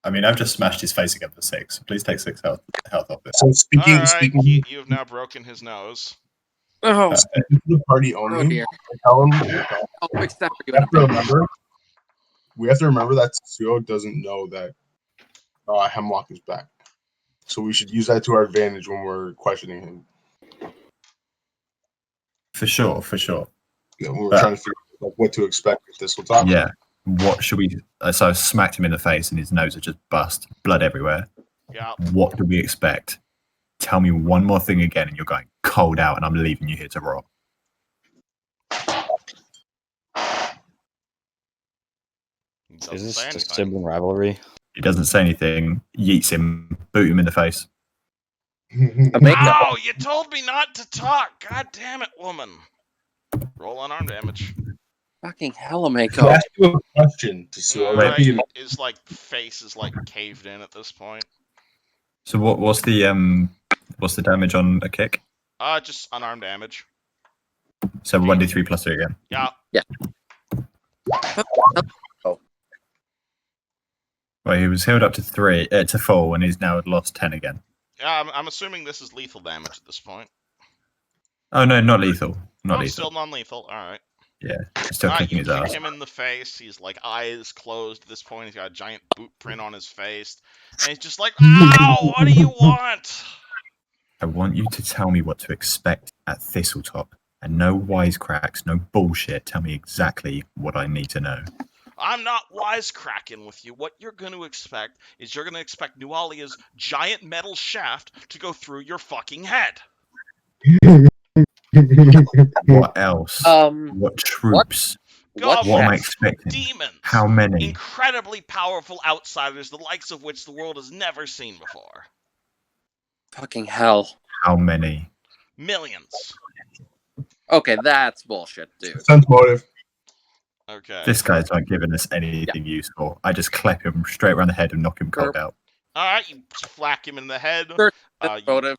I mean, I've just smashed his face again for 6. Please take 6 health off it. So speaking, you have now broken his nose. Oh, speaking to the party only. dear. Tell him. I'll fix that for you. We have to remember that Tetsuo doesn't know that Hemlock is back, so we should use that to our advantage when we're questioning him. For sure. Yeah, when we're trying to figure out what to expect with Thistletop. Yeah. What should we? So I smacked him in the face, and his nose had just bust, blood everywhere. Yeah. What do we expect? Tell me one more thing again, and you're going cold out, and I'm leaving you here to rot. Is this just sibling rivalry? He doesn't say anything. Yeets him, boot him in the face. Oh, you told me not to talk. God damn it, woman. Roll unarmed damage. Fucking hell, Ameko. Can I ask you a question, Tetsuo? His like face is like caved in at this point. So what's the damage on a kick? Just unarmed damage. So 1d3 plus 3 again. Yeah. Oh. Well, he was healed up to 4, and he's now lost 10 again. Yeah, I'm assuming this is lethal damage at this point. Oh no, not lethal. Not lethal. Still non-lethal. All right. Yeah, still kicking his ass. Kick him in the face. He's like eyes closed at this point. He's got a giant boot print on his face, and he's just like, "Ow! What do you want?" I want you to tell me what to expect at Thistletop, and no wisecracks, no bullshit. Tell me exactly what I need to know. I'm not wisecracking with you. What you're going to expect is you're going to expect Nualia's giant metal shaft to go through your fucking head. What else? What troops? Goblins, what am I expecting? Demons. How many? Incredibly powerful outsiders, the likes of which the world has never seen before. Fucking hell. How many? Millions. Okay, that's bullshit, dude. Sense motive. Okay. This guy's not giving us anything useful. I just clap him straight around the head and knock him cold out. All right, you whack him in the head. Motive.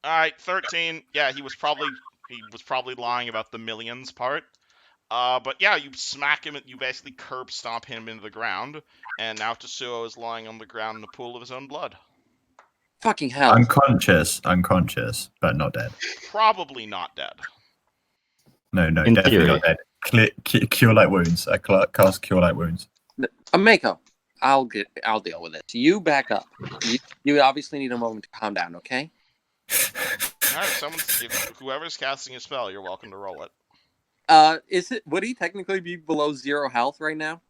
All right, 13. Yeah, he was probably lying about the millions part. But yeah, you smack him. You basically curb stomp him into the ground, and now Tetsuo is lying on the ground in a pool of his own blood. Fucking hell. Unconscious, but not dead. Probably not dead. No, In definitely theory. not dead. Cure light wounds. I cast cure light wounds. Mako, I'll deal with it. You back up. You obviously need a moment to calm down, okay? All right, whoever's casting a spell, you're welcome to roll it. Would he technically be below 0 health right now?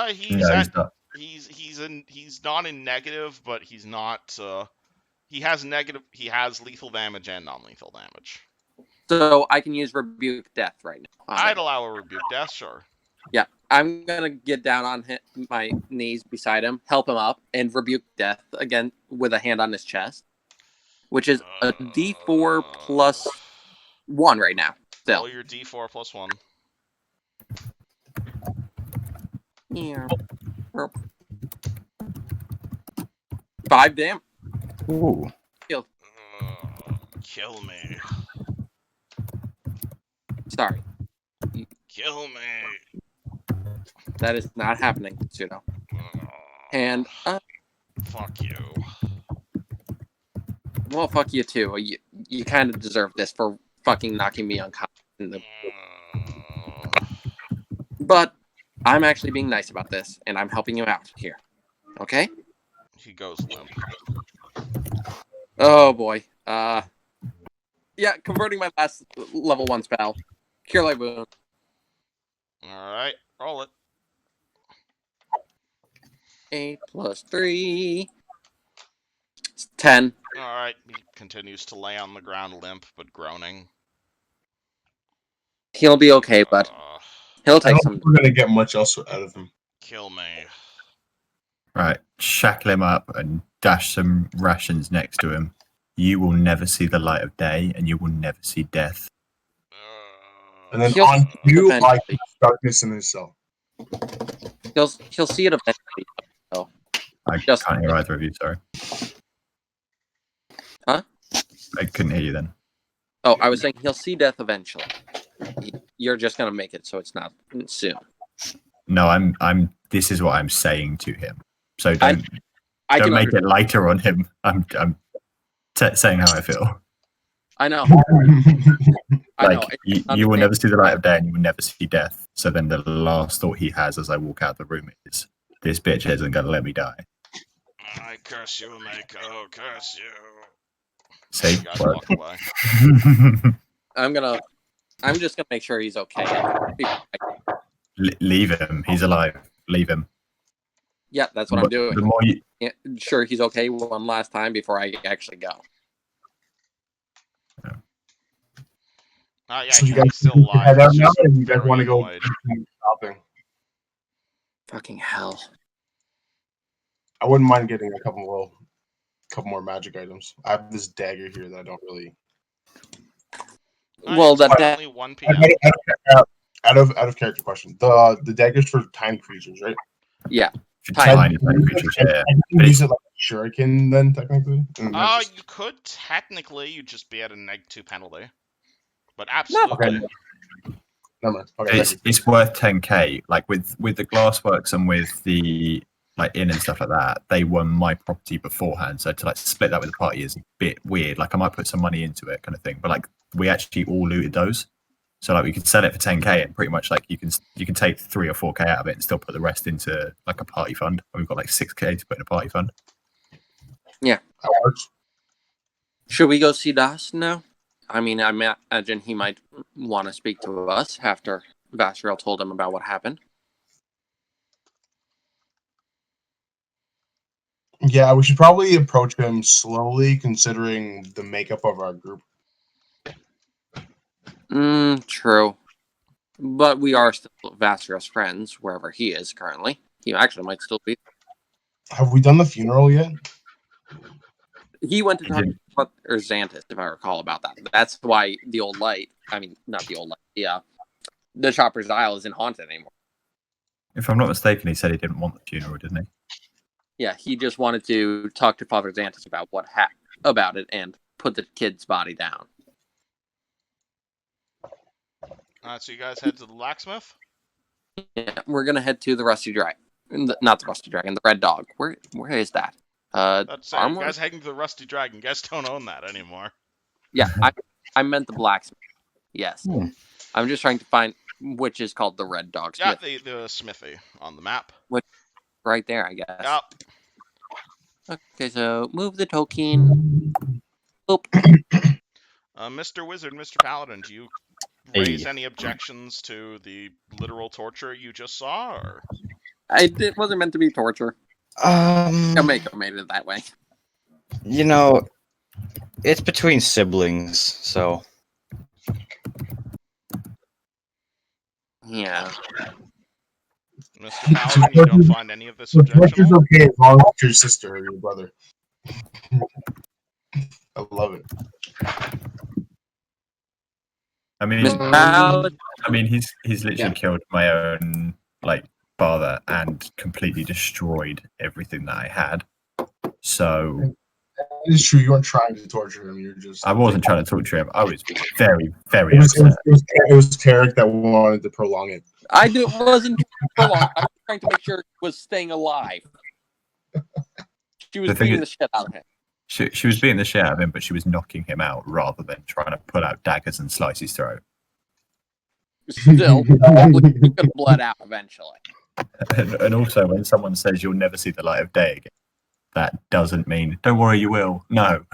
He's not in negative, but he's not. He has lethal damage and non-lethal damage. So I can use Rebuke Death right now. I'd allow a Rebuke Death, sure. Yeah, I'm gonna get down on my knees beside him, help him up, and Rebuke Death again with a hand on his chest, which is a D4 plus 1 right now. Still. Roll your D4 plus 1. Yeah. 5 damage. Ooh. Kill me. Sorry. Kill me. That is not happening, Pseudo. And fuck you. Well, fuck you too. You kind of deserve this for fucking knocking me unconscious. But I'm actually being nice about this, and I'm helping you out here. Okay? He goes limp. Oh boy. Yeah, converting my last level 1 spell. Cure Light Wound. Alright, roll it. 8 plus 3. It's 10. Alright, he continues to lay on the ground limp, but groaning. He'll be okay, but he'll take some. We're gonna get much else out of him. Kill me. Right, shackle him up and dash some rations next to him. You will never see the light of day, and you will never see death. And then on you, like darkness in his cell. He'll see it eventually. So. I can't hear either of you. Sorry. Huh? I couldn't hear you then. Oh, I was saying he'll see death eventually. You're just gonna make it so it's not soon. No, I'm. This is what I'm saying to him. So don't make it lighter on him. I'm saying how I feel. I know. You will never see the light of day, and you will never see death. So then the last thought he has as I walk out the room is, "This bitch isn't gonna let me die." I curse you, Mako. Curse you. See, walk away. I'm just gonna make sure he's okay. Leave him. He's alive. Leave him. Yeah, that's what I'm doing. The more you... Sure, he's okay one last time before I actually go. Yeah, so you guys still alive. Head out now, and you guys want to go shopping? Fucking hell! I wouldn't mind getting a couple more magic items. I have this dagger here that I don't really. Well, that only 1 PM. Out of character question. The daggers for tiny creatures, right? Yeah. Tiny creatures. Yeah. Use it like a shuriken then, technically. You could technically. You'd just be at a -2 penalty. But absolutely. Okay. Never mind. Okay, it's worth 10k. Like with the glassworks and with the inn and stuff like that, they were my property beforehand. So to split that with the party is a bit weird. Like I might put some money into it, kind of thing. But we actually all looted those. So we could sell it for 10k, and pretty much you can take 3 or 4k out of it and still put the rest into a party fund. And we've got 6k to put in a party fund. Yeah. That works. Should we go see Das now? I mean, I imagine he might want to speak to us after Vasriel told him about what happened. Yeah, we should probably approach him slowly, considering the makeup of our group. True. But we are still Vasriel's friends, wherever he is currently. He actually might still be. Have we done the funeral yet? He went to talk to Xantis, if I recall about that. That's why the old light, I mean, not the old light, the Chopper's Isle isn't haunted anymore. If I'm not mistaken, he said he didn't want the funeral, didn't he? Yeah, he just wanted to talk to Father Xantus about about it and put the kid's body down. Alright, so you guys head to the blacksmith? Yeah, we're gonna head to the Rusty Dragon. Not the Rusty Dragon, the Red Dog. Where is that? That's it. You Armor? guys heading to the Rusty Dragon. You guys don't own that anymore. Yeah, I meant the blacksmith. Yes. Hmm. I'm just trying to find which is called the Red Dog Yeah, Smith. the smithy on the map. Right there, I guess. Yep. Okay, so move the token. Oop. Mr. Wizard, Mr. Paladin, do you raise any objections to the literal torture you just saw, or? It wasn't meant to be torture. Kameko made it that way. You know, it's between siblings, so Yeah. Mr. Paladin, you don't find any of this The torture's objectionable? okay as long as it's your sister or your brother. I love it. I mean, Mr. Paladin. he's literally killed my own father and completely destroyed everything that I had. So It's true. You weren't trying to torture him. You're just. I wasn't trying to torture him. I was very, very It was upset. Tarek that wanted to prolong it. Wasn't for long. I was trying to make sure he was staying alive. She was beating the shit out of him. She was beating the shit out of him, but she was knocking him out rather than trying to pull out daggers and slice his throat. Still, he could have bled out eventually. And also, when someone says you'll never see the light of day again, that doesn't mean, don't worry, you will. No,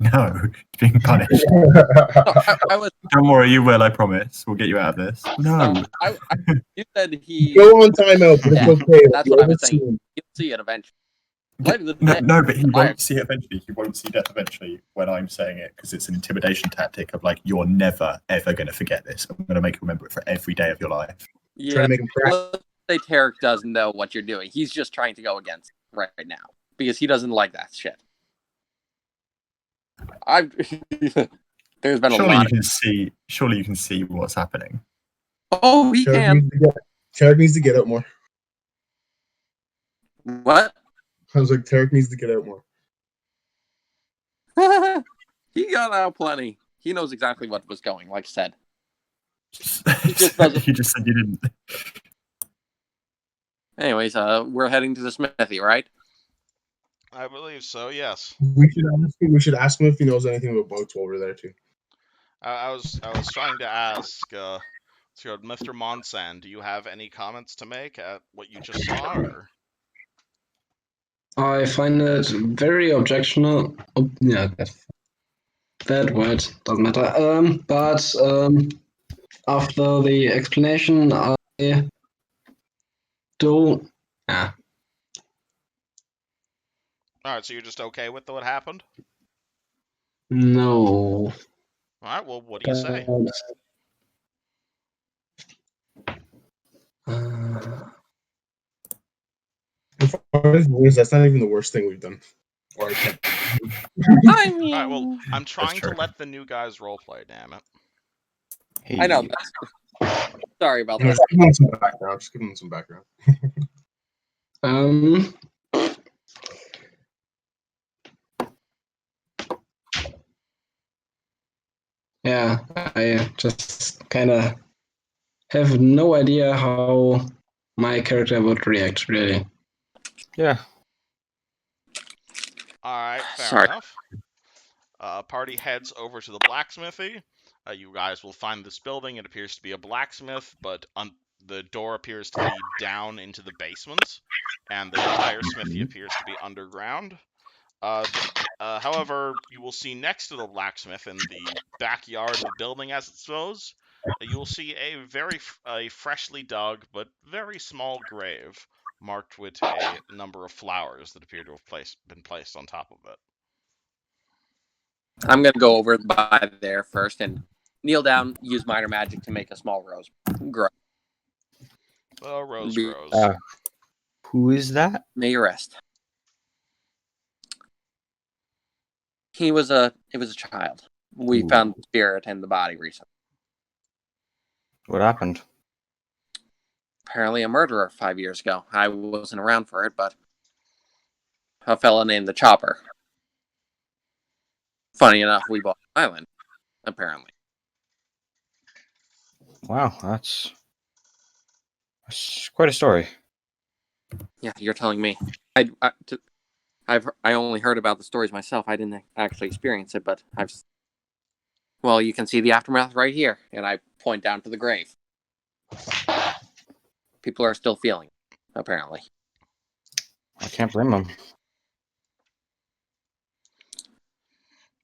it's being punished. Don't worry, you will, I promise. We'll get you out of this. No. You said he... Go on timeout, but it's okay. That's what I was saying. You'll see it eventually. No, but he won't see it eventually. He won't see death eventually when I'm saying it, because it's an intimidation tactic of you're never, ever going to forget this. I'm going to make you remember it for every day of your life. Yeah, Trying to make him crack. let's say Tarek doesn't know what you're doing. He's just trying to go against it right now because he doesn't like that shit. There's been a lot. Surely you can see what's happening. Oh, he can. Tarek needs to get out more. What? I was like, Tarek needs to get out more. He got out plenty. He knows exactly what was going, like I said. He just said you didn't. Anyways, we're heading to the smithy, right? I believe so, yes. We should ask him if he knows anything about boats while we're there too. I was trying to ask, Mr. Monsan, do you have any comments to make at what you just saw, or? I find it very objectionable. Yeah, that word doesn't matter. But after the explanation, I don't. Yeah. Alright, so you're just okay with what happened? No. Alright, well, what do you say? That's not even the worst thing we've done. Or I mean, Alright, well, I'm trying to let the new guys roleplay, damn it. I know. Sorry about that. Just give them some background. Just give them some background. Yeah, I just kind of have no idea how my character would react, really. yeah. Alright, fair enough. Party heads over to the blacksmithy. You guys will find this building. It appears to be a blacksmith, but the door appears to lead down into the basement, and the entire smithy appears to be underground. However, you will see next to the blacksmith in the backyard of the building, as it shows, you will see a freshly dug but very small grave marked with a number of flowers that appear to have been placed on top of it. I'm gonna go over by there first and kneel down, use minor magic to make a small rose grow. A rose grows. Who is that? May you rest. It was a child. We found the spirit in the body recently. What happened? apparently a murderer 5 years ago. I wasn't around for it, but a fella named the Chopper. Funny enough, we bought an island, apparently. Wow, that's quite a story. Yeah, you're telling me. I only heard about the stories myself. I didn't actually experience it, but well, you can see the aftermath right here, and I point down to the grave. People are still feeling it, apparently. I can't blame them.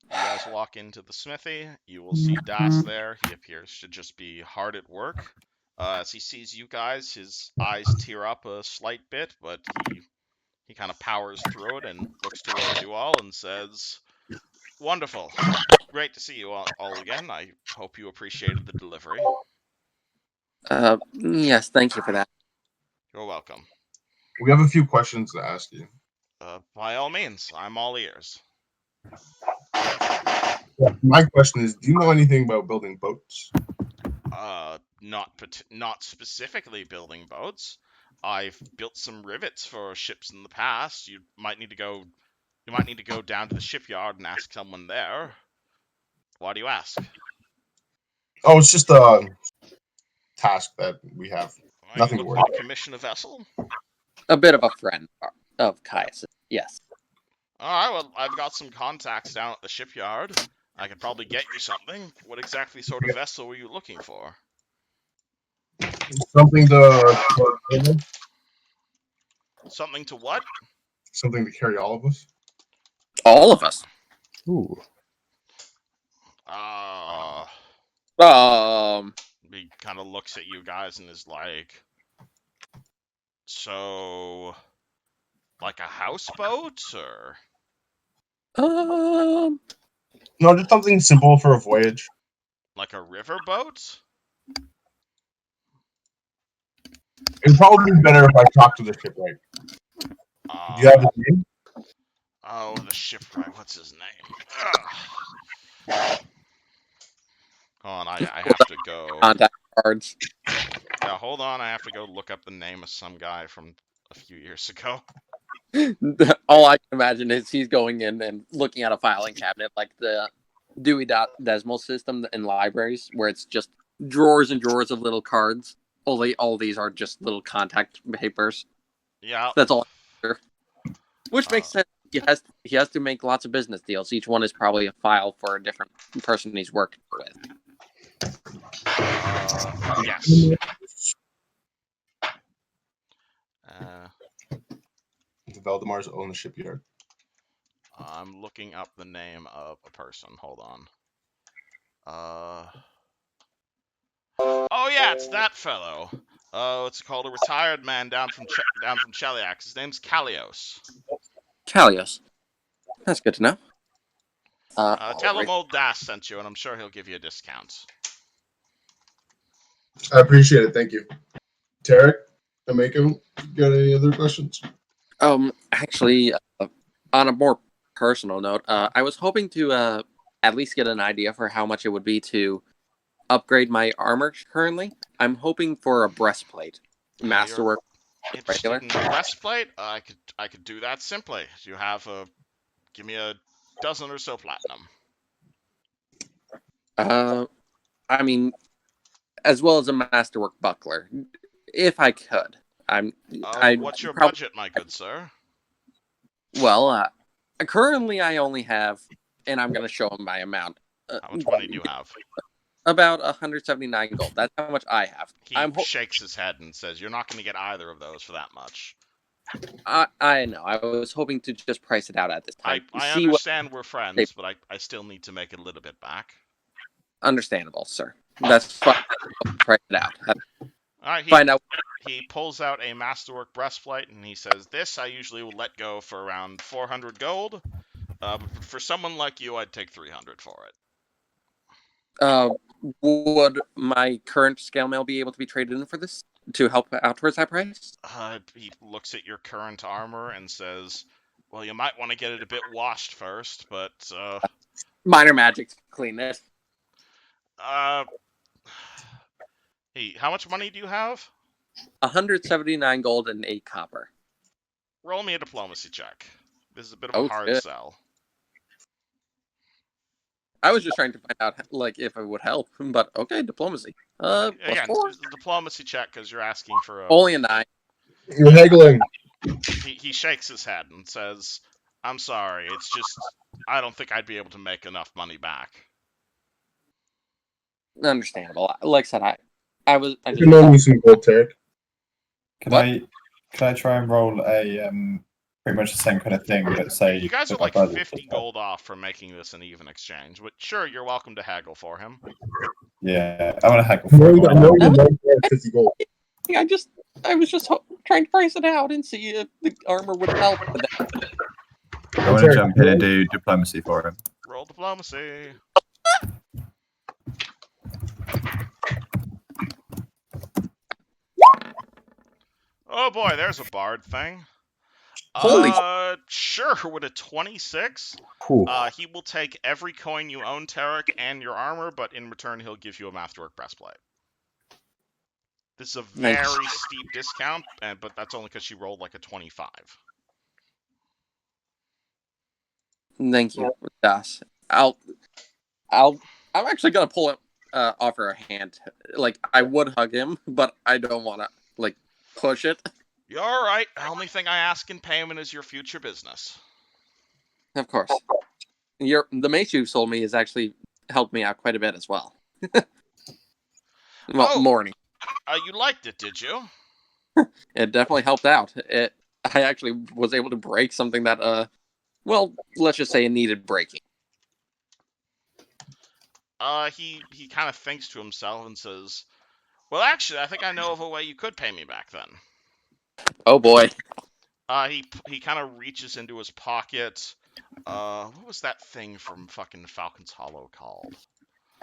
You guys walk into the smithy. You will see Das there. He appears to just be hard at work. As he sees you guys, his eyes tear up a slight bit, but he kind of powers through it and looks towards you all and says, "Wonderful. Great to see you all again. I hope you appreciated the delivery." Yes, thank you for that. You're welcome. We have a few questions to ask you. By all means, I'm all ears. My question is, do you know anything about building boats? Not specifically building boats. I've built some rivets for ships in the past. You might need to go down to the shipyard and ask someone there. Why do you ask? Oh, it's just a task that we have. Are Nothing you to looking worry. to commission a vessel? A bit of a friend of Caius, yes. Alright, well, I've got some contacts down at the shipyard. I could probably get you something. What exactly sort of vessel were you looking for? Something to Something to what? something to carry all of us. All of us. Ooh. He kind of looks at you guys and is like, so, like a houseboat, or? Um, No, just something simple for a voyage. Like a riverboat? It'd probably be better if I talked to the shipwright. Do you have his name? Oh, the shipwright. What's his name? Ugh. Hold on, I have to go. Contact cards. Yeah, hold on. I have to go look up the name of some guy from a few years ago. All I can imagine is he's going in and looking at a filing cabinet like the Dewey Decimal System in libraries, where it's just drawers and drawers of little cards. All these are just little contact papers. Yeah. That's all. Which makes sense. He has to make lots of business deals. Each one is probably a file for a different person he's working with. Yes. The Valdemar's own the shipyard. I'm looking up the name of a person. Hold on. Oh yeah, it's that fellow. It's called a retired man down from Cheliax. His name's Callios. Callios. That's good to know. Tell him old Das sent you, and I'm sure he'll give you a discount. I appreciate it. Thank you. Tarek, Ameko, got any other questions? Actually, on a more personal note, I was hoping to at least get an idea for how much it would be to upgrade my armor currently. I'm hoping for a breastplate. Masterwork. Interested in a breastplate? I could do that simply. You have give me a dozen or so platinum. I mean, as well as a masterwork buckler, if I could. What's your budget, my good sir? Well, currently I only have, and I'm going to show him my amount. How much money do you have? About 179 gold. That's how much I have. He shakes his head and says, "You're not going to get either of those for that much." I know. I was hoping to just price it out at this time. I understand we're friends, but I still need to make a little bit back. Understandable, sir. That's fine. Price it out. All right, Find out. He pulls out a masterwork breastplate and he says, "This I usually will let go for around 400 gold. But for someone like you, I'd take 300 for it." Would my current scale mail be able to be traded in for this to help out towards that price? He looks at your current armor and says, "Well, you might want to get it a bit washed first, but minor magic to clean it." Hey, how much money do you have? 179 gold and 8 copper. Roll me a diplomacy check. This is a bit of Oh, a hard shit. sell. I was just trying to find out like if it would help, but okay, diplomacy. Again, +4. it's a diplomacy check because you're asking for a. Only a 9. You're haggling. He shakes his head and says, "I'm sorry. It's just I don't think I'd be able to make enough money back." Understandable. Like I said, I You can loan me some gold, Tarek. Can What? I try and roll a pretty much the same kind of thing, but say You guys are with my like budget 50 stuff? gold off for making this an even exchange, but sure, you're welcome to haggle for him. Yeah, I want to haggle I for know it. you might get 50 gold. I was just trying to price it out and see if the armor would help with that. I want to jump in and do diplomacy for him. Roll diplomacy. Oh boy, there's a bard thing. Holy Sure, with a 26, Whew. he will take every coin you own, Tarek, and your armor, but in return he'll give you a masterwork breastplate. This is a Nice. very steep discount, but that's only because she rolled like a 25. Thank you, Das. I'm actually gonna pull it, offer a hand. Like I would hug him, but I don't want to like push it. You're alright. The only thing I ask in payment is your future business. Of course, the mace you sold me has actually helped me out quite a bit as well. Well, Oh. morning. You liked it, did you? It definitely helped out. I actually was able to break something that well, let's just say it needed breaking. He kind of thinks to himself and says, "Well, actually, I think I know of a way you could pay me back then." Oh boy. He kind of reaches into his pocket. What was that thing from fucking Falcon's Hollow called?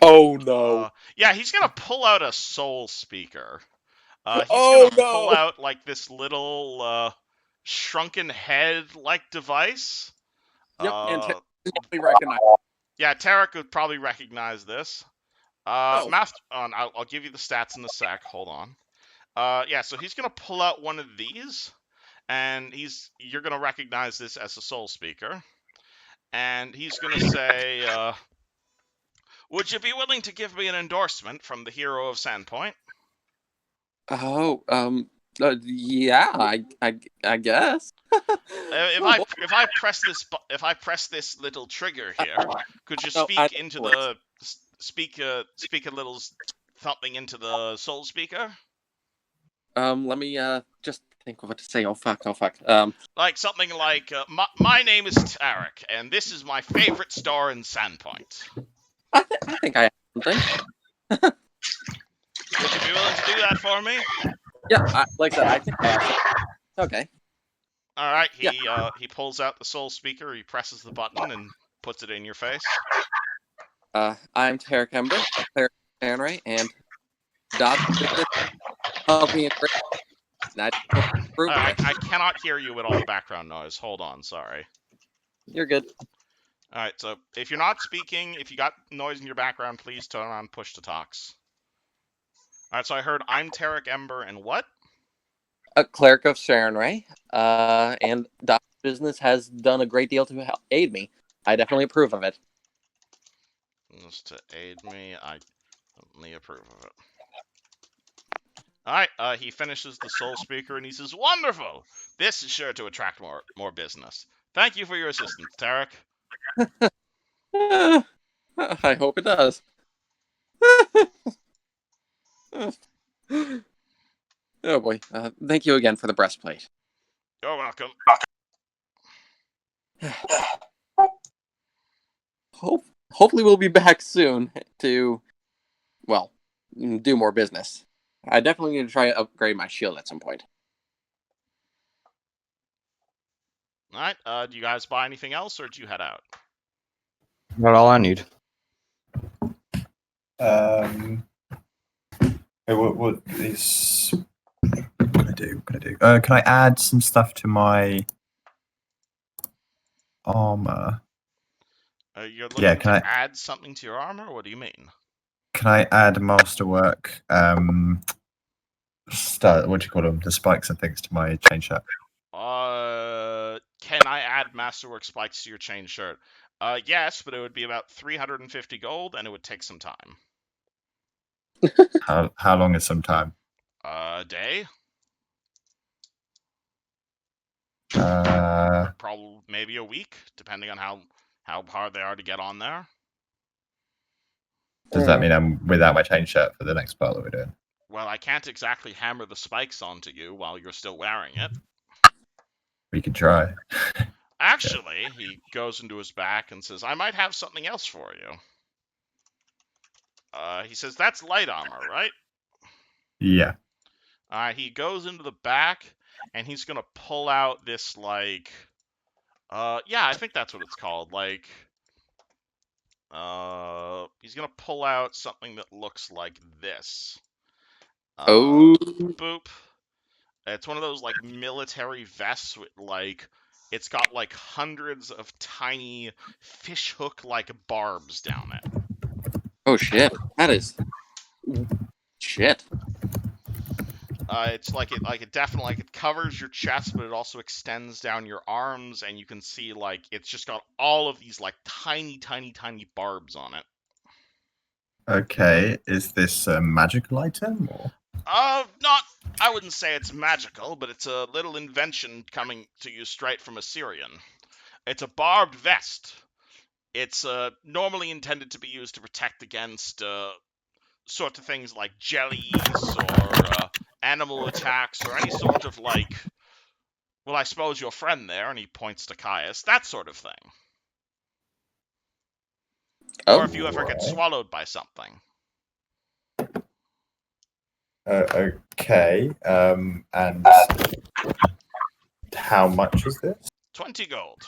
Oh no. Yeah, he's gonna pull out a soul speaker. He's Oh, gonna pull no. out like this little shrunken head like device. Yep, and definitely recognize. Yeah, Tarek would probably recognize this. Oh. I'll give you the stats in a sec. Hold on. Yeah, so he's gonna pull out one of these, and you're gonna recognize this as a soul speaker, and he's gonna say, "Would you be willing to give me an endorsement from the hero of Sandpoint?" Oh, yeah, I guess. If I press this little trigger here, could you No, speak into the speak a little something into the soul speaker? Let me just think of what to say. Oh fuck. Like something like, my name is Tarek, and this is my favorite store in Sandpoint. I think I have something. Would you be willing to do that for me? Yeah, like I said, I think I have something. Okay. All right. He pulls out the soul speaker. He presses the button and puts it in your face. I'm Tarek Ember, Tarek Stanray, and Dot help me I cannot hear you with all the background noise. Hold on. Sorry. You're good. All right. So if you're not speaking, if you got noise in your background, please turn on push to talks. All right. So I heard I'm Tarek Ember and what? A cleric of Stanray, and Dot's business has done a great deal to aid me. I definitely approve of it. Just to aid me, I definitely approve of it. All right, he finishes the soul speaker and he says, "Wonderful! This is sure to attract more business. Thank you for your assistance, Tarek." I hope it does. Oh boy! Thank you again for the breastplate. You're welcome. Hopefully we'll be back soon to, well, do more business. I definitely need to try to upgrade my shield at some point. All right, do you guys buy anything else, or do you head out? Not all I need. What is? What can I do? Can I add some stuff to my armor? You're looking to add something to your armor? What do you mean? Can I add masterwork? what do you call them? The spikes and things to my chain shirt. Can I add Masterwork spikes to your chain shirt? Yes, but it would be about 350 gold, and it would take some time. How long is some time? A day? Probably maybe a week, depending on how hard they are to get on there. Does that mean I'm without my chain shirt for the next part that we're doing? Well, I can't exactly hammer the spikes onto you while you're still wearing it. We could try. Actually, he goes into his back and says, I might have something else for you. He says, that's light armor, right? Yeah. He goes into the back, and he's gonna pull out this, like... yeah, I think that's what it's called. Like... he's gonna pull out something that looks like this. Boop. It's one of those, like, military vests with, like... It's got, like, hundreds of tiny fishhook-like barbs down it. Oh, shit. That is... shit. It's like it definitely, like, it covers your chest, but it also extends down your arms, and you can see, like, it's just got all of these, like, tiny barbs on it. Okay, is this a magical item or? I wouldn't say it's magical, but it's a little invention coming to you straight from Assyrian. It's a barbed vest. It's normally intended to be used to protect against sort of things like jellies or animal attacks or any sort of, like, well, I suppose your friend there, and he points to Caius, that sort of thing. Or if you ever get swallowed by something. Okay, and how much is this? 20 gold.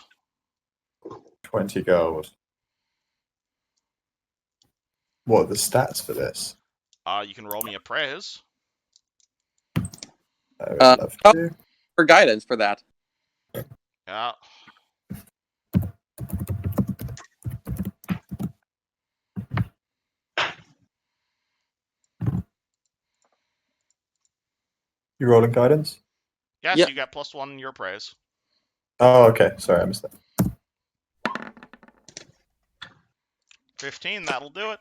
20 gold. What are the stats for this? You can roll me a praise. I would love to. For guidance for that. Yeah. You rolling guidance? Yes, Yep. You get +1 in your praise. Oh, okay. Sorry, I missed that. 15, that'll do it.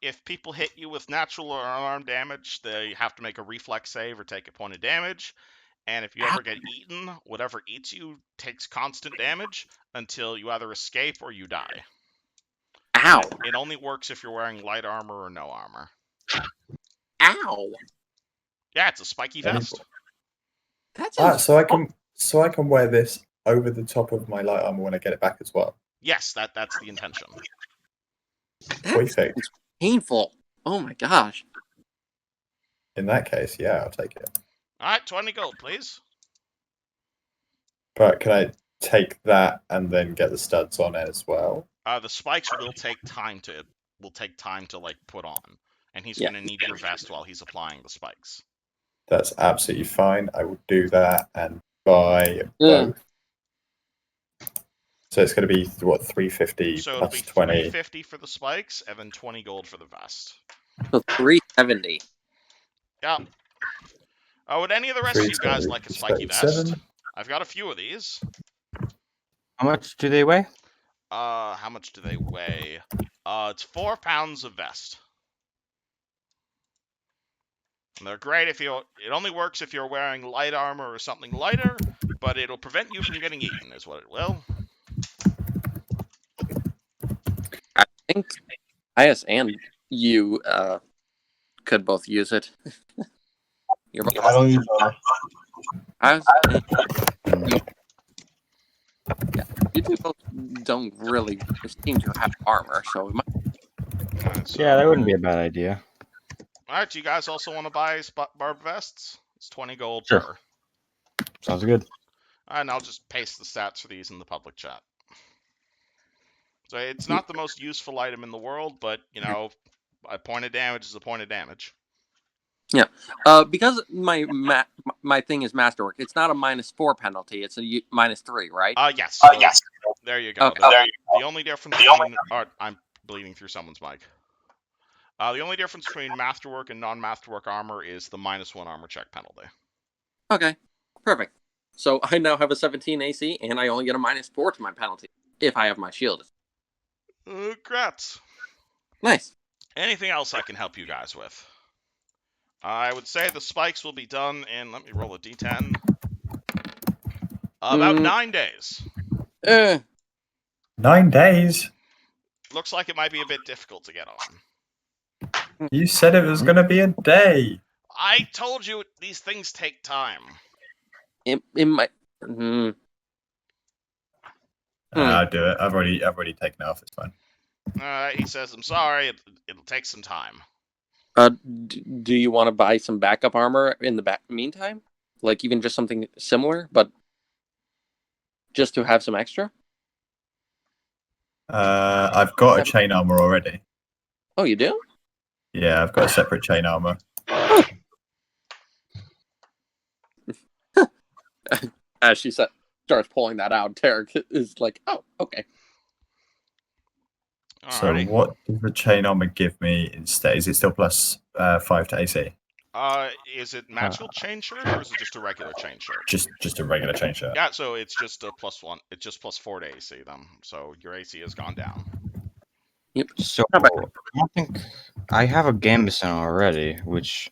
If people hit you with natural or unarmed damage, they have to make a reflex save or take a point of damage. And if you ever get eaten, whatever eats you takes constant damage until you either escape or you die. Ow! It only works if you're wearing light armor or no armor. Ow! Yeah, it's a spiky vest. That's so I can wear this over the top of my light armor when I get it back as well. Yes, that's the intention. That's painful. Oh my gosh. In that case, yeah, I'll take it. Alright, 20 gold, please. But can I take that and then get the studs on it as well? The spikes will take time to like put on. And he's gonna need your vest while he's applying the spikes. That's absolutely fine. I will do that and buy both. So it's going to be, what, 350 so plus it'll be 20? 350 for the spikes, and then 20 gold for the vest. So 370. Yeah. Would any of the rest of you guys like a spiky vest? I've got a few of these. How much do they weigh? How much do they weigh? It's 4 pounds of vest. And they're great if you... It only works if you're wearing light armor or something lighter, but it'll prevent you from getting eaten, is what it will. I think Caius and you could both use it. You're both... I don't use Caius, yeah, you two both don't really seem to have armor, so we might... Right, so... Yeah, that wouldn't be a bad idea. Alright, do you guys also want to buy barbed vests? It's 20 gold Sure. per. Sounds good. And I'll just paste the stats for these in the public chat. So it's not the most useful item in the world, but, you know, a point of damage is a point of damage. Yeah. Because my thing is masterwork, it's not a -4 penalty, it's a -3, right? Yes. So yes. There you go. Okay. The only difference between... I'm bleeding through someone's mic. The only difference between masterwork and non-masterwork armor is the -1 armor check penalty. Okay, perfect. So I now have a 17 AC, and I only get a -4 to my penalty if I have my shield. Congrats. Nice. Anything else I can help you guys with? I would say the spikes will be done in, let me roll a d10, about 9 days. 9 days? Looks like it might be a bit difficult to get on. You said it was going to be a day. I told you these things take time. It might. I'll do it. I've already taken it off. It's fine. He says, I'm sorry, it'll take some time. Do you want to buy some backup armor in the meantime? Like even just something similar, but just to have some extra? I've got a chain armor already. Oh, you do? Yeah, I've got a separate chain armor. As she starts pulling that out, Tarek is like, "Oh, okay." Alrighty. So what does the chain armor give me instead? Is it still plus 5 to AC? Is it magical chain shirt or is it just a regular chain shirt? Just a regular chain shirt. Yeah, so it's just a +1. It's just +4 to AC then. So your AC has gone down. Yep. So I don't think I have a Gambison already, which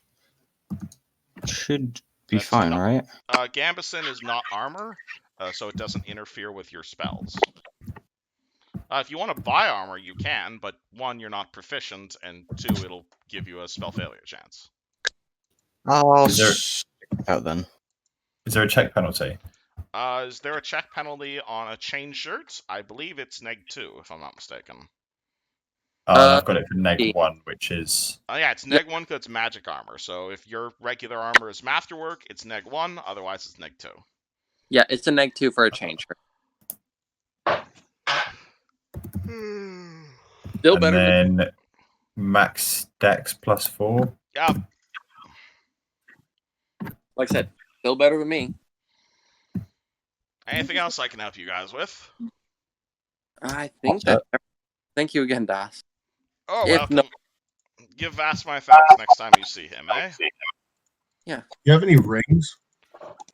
should be fine, right? Gambison is not armor, so it doesn't interfere with your spells. If you want to buy armor, you can, but 1, you're not proficient, and 2, it'll give you a spell failure chance. I'll check it out then. Is there a check penalty? Is there a check penalty on a chain shirt? I believe it's -2, if I'm not mistaken. I've got it for -1, which is... yeah, it's -1 because it's magic armor. So if your regular armor is masterwork, it's -1. Otherwise, it's -2. Yeah, it's a -2 for a chain shirt. Still better. And then max dex +4. Yeah. Like I said, still better than me. Anything else I can help you guys with? I think that. Thank you again, Das. Oh, If welcome. Give Vass my thanks next time you see him, eh? Yeah. You have any rings?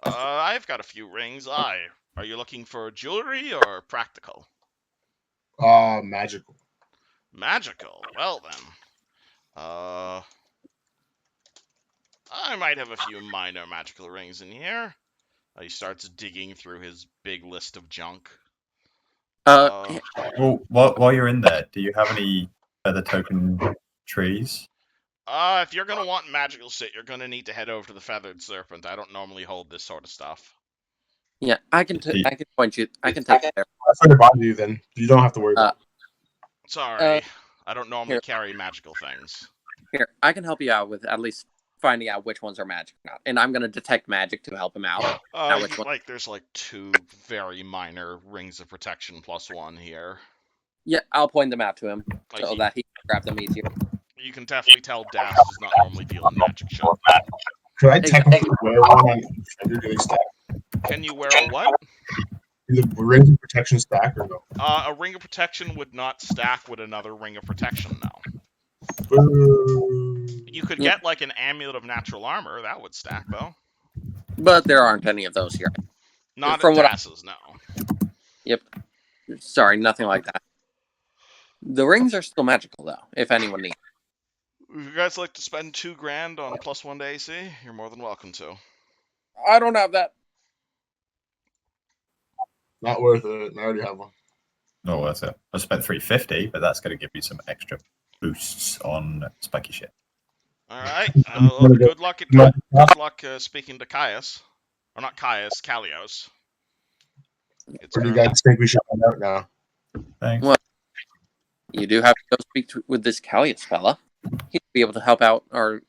I've got a few rings. Are you looking for jewelry or practical? Magical. Magical. Well then. I might have a few minor magical rings in here. He starts digging through his big list of junk. Well, while you're in there, do you have any feather token trees? If you're gonna want magical shit, you're gonna need to head over to the Feathered Serpent. I don't normally hold this sort of stuff. Yeah, I can point you. I can take it there. That's what I bought you then. You don't have to worry about it. Sorry, I don't normally carry magical things. Here, I can help you out with at least finding out which ones are magic or not, and I'm gonna detect magic to help him out. There's like 2 very minor rings of protection +1 here. Yeah, I'll point them out to him so that he can grab them easier. You can definitely tell Das does not normally deal in magic shit. Could I technically wear one on each finger? Do they stack? Can you wear a what? Do the rings of protection stack or no? A ring of protection would not stack with another ring of protection, no. You could get like an amulet of natural armor. That would stack, though. But there aren't any of those here. Not at Das's, no. Yep. Sorry, nothing like that. The rings are still magical, though, if anyone needs. If you guys like to spend $2,000 on +1 to AC, you're more than welcome to. I don't have that. Not worth it. I already have one. Not worth it. I spent $350, but that's going to give you some extra boosts on spiky shit. All right. Good luck. Good luck speaking to Caius, or not Caius, Kalios. Where do you guys think we should find out now? Thanks. Well, you do have to go speak with this Callius fella. He'd be able to help out our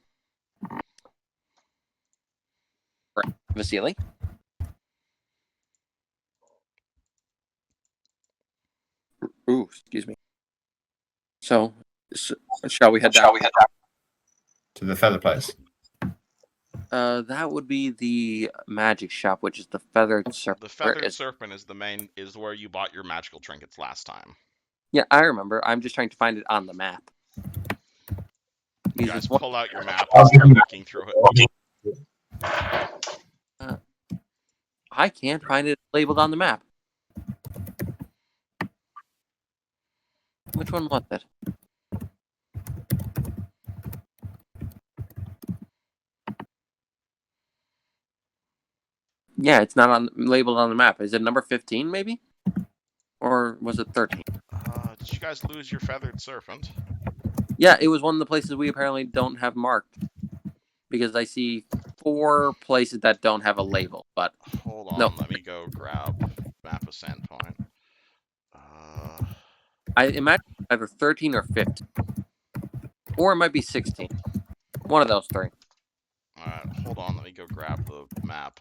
Vasily. Ooh, excuse me. So shall we head down? To the feather place? That would be the magic shop, which is the Feathered Serpent. The Feathered Serpent is where you bought your magical trinkets last time. Yeah, I remember. I'm just trying to find it on the map. You guys pull out your map I'll and give start you- looking through it. I can't find it labeled on the map. Which one was it? Yeah, it's not labeled on the map. Is it number 15, maybe? Or was it 13? Did you guys lose your feathered serpent? Yeah, it was one of the places we apparently don't have marked. Because I see 4 places that don't have a label, but... Hold on, No. let me go grab map of Sandpoint. I imagine either 13 or 15. Or it might be 16. One of those 3. Alright, hold on, let me go grab the map.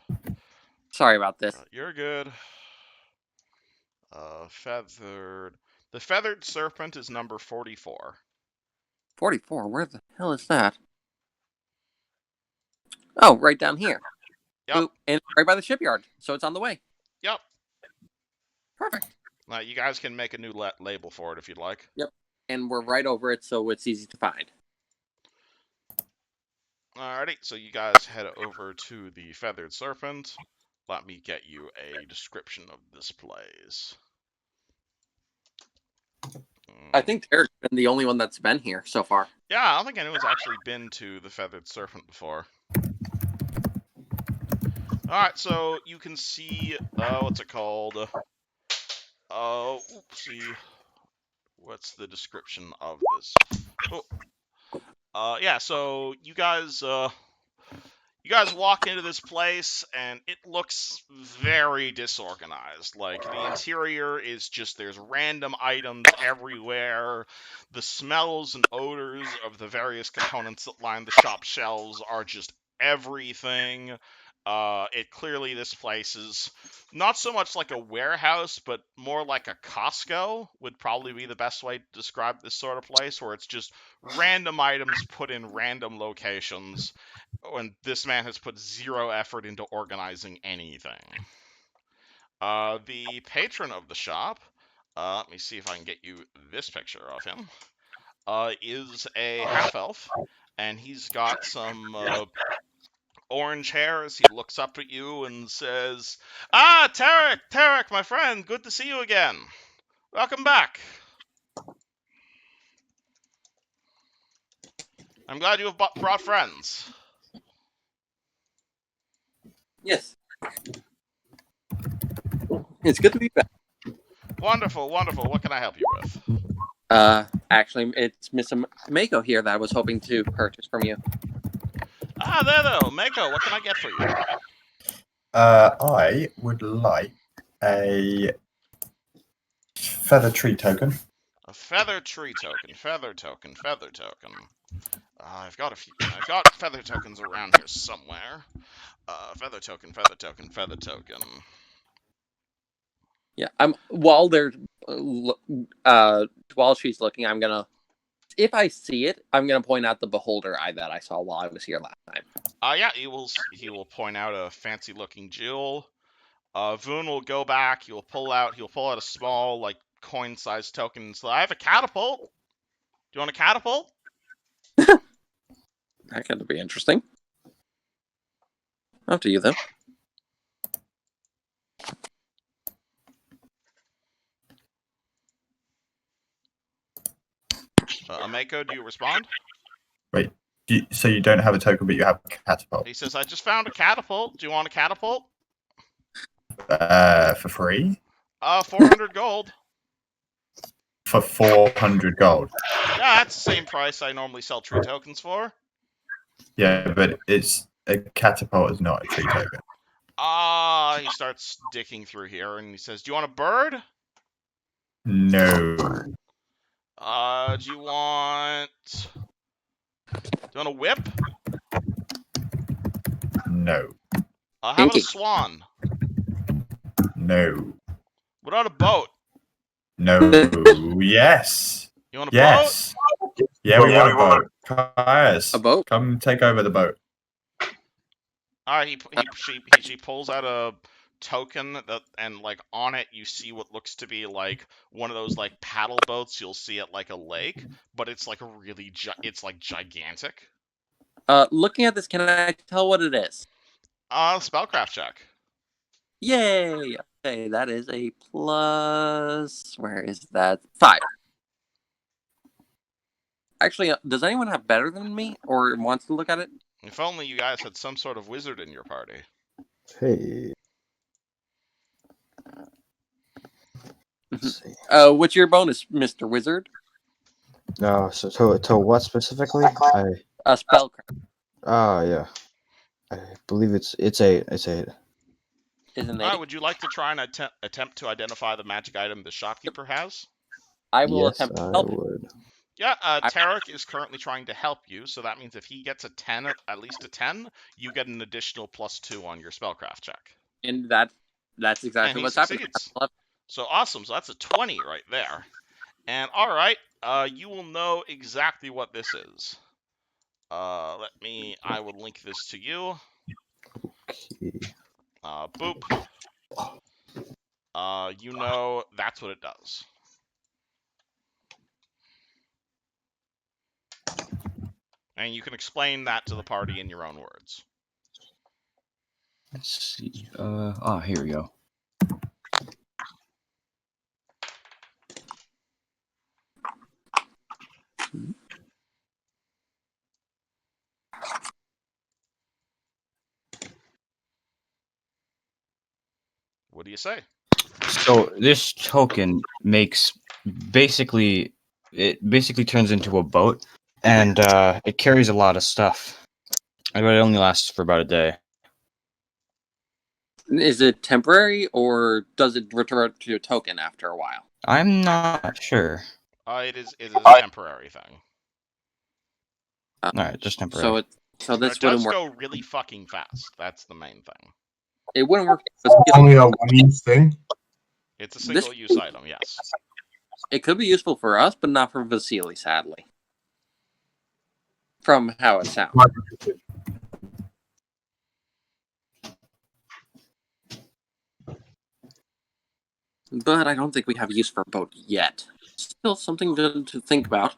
Sorry about this. You're good. Feathered... The feathered serpent is number 44. 44? Where the hell is that? Oh, right down here. Yep. Ooh, and right by the shipyard. So it's on the way. Yep. Perfect. You guys can make a new label for it if you'd like. Yep. And we're right over it, so it's easy to find. Alrighty, so you guys head over to the feathered serpent. Let me get you a description of this place. I think Derek's been the only one that's been here so far. Yeah, I don't think anyone's actually been to the feathered serpent before. Alright, so you can see, what's it called? Oopsie. What's the description of this? Oh. Yeah, so you guys walk into this place, and it looks very disorganized. Like, the interior is just, there's random items everywhere. The smells and odors of the various components that line the shop shelves are just everything. Clearly this place is not so much like a warehouse, but more like a Costco would probably be the best way to describe this sort of place, where it's just random items put in random locations, when this man has put 0 effort into organizing anything. The patron of the shop, let me see if I can get you this picture of him, is a half-elf, and he's got some orange hair as he looks up at you and says, "Ah, Tarek, my friend, good to see you again. Welcome back. I'm glad you have brought friends." Yes. It's good to be back. Wonderful. What can I help you with? Actually, it's Miss Mako here that I was hoping to purchase from you. Ah, there though. Mako, what can I get for you? I would like a feather tree token. A feather tree token. Feather token. I've got feather tokens around here somewhere. Feather token. Yeah, while she's looking, I'm gonna, if I see it, I'm gonna point out the beholder eye that I saw while I was here last time. Yeah, he will point out a fancy looking jewel. Voon will go back. He'll pull out a small, like, coin-sized token. So I have a catapult. Do you want a catapult? That could be interesting. Up to you, though. Mako, do you respond? Wait, so you don't have a token, but you have a catapult? He says, "I just found a catapult. Do you want a catapult?" For free? 400 gold. For 400 gold? Yeah, that's the same price I normally sell tree tokens for. Yeah, but it's a catapult is not a tree token. He starts digging through here, and he says, "Do you want a bird? No. Do you want a whip? No. How about a swan? No. What about a boat? No. Yes. You want a Yes. Yeah, we want a boat. Caius, A boat? come take over the boat. Alright, he pulls out a token that, and like on it you see what looks to be like one of those like paddle boats you'll see at like a lake, but it's like a really it's like gigantic. Looking at this, can I tell what it is? Spellcraft check. Yay! Okay, that is a plus. Where is that? 5. Actually, does anyone have better than me or wants to look at it? If only you guys had some sort of wizard in your party. Hey. Let's see. What's your bonus, Mr. Wizard? So to what specifically? Spellcraft. Yeah. I believe it's 8. Isn't it? Would you like to try and attempt to identify the magic item the shopkeeper has? I will Yes, attempt to I help. would. Yeah, Tarek is currently trying to help you, so that means if he gets a 10, at least a 10, you get an additional +2 on your spellcraft check. And that's exactly what's happening. So awesome, so that's a 20 right there. And alright, you will know exactly what this is. I will link this to you. Okay. Boop. You know that's what it does. And you can explain that to the party in your own words. Let's see. Here we go. What do you say? So this token basically turns into a boat, and it carries a lot of stuff. But it only lasts for about a day. Is it temporary or does it return to a token after a while? I'm not sure. It is a temporary thing. All right, just temporary. So this it wouldn't does work. go really fucking fast. That's the main thing. It wouldn't work. Only a one-use thing? It's a single-use item, yes. It could be useful for us, but not for Vasily, sadly. From how it sounds. But I don't think we have use for a boat yet. Still something to think about.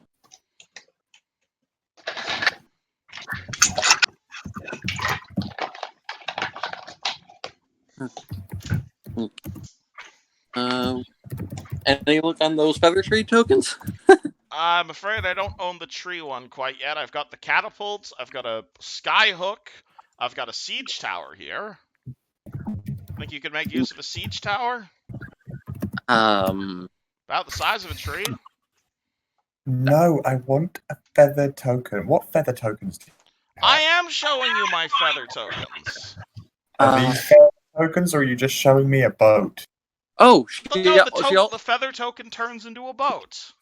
Any look on those feather tree tokens? I'm afraid I don't own the tree one quite yet. I've got the catapults, I've got a sky hook, I've got a siege tower here. Think you could make use of a siege tower? About the size of a tree? No, I want a feather token. What feather tokens do you have? I am showing you my feather tokens. Are these feather tokens, or are you just showing me a boat? Oh, the feather token turns into a boat.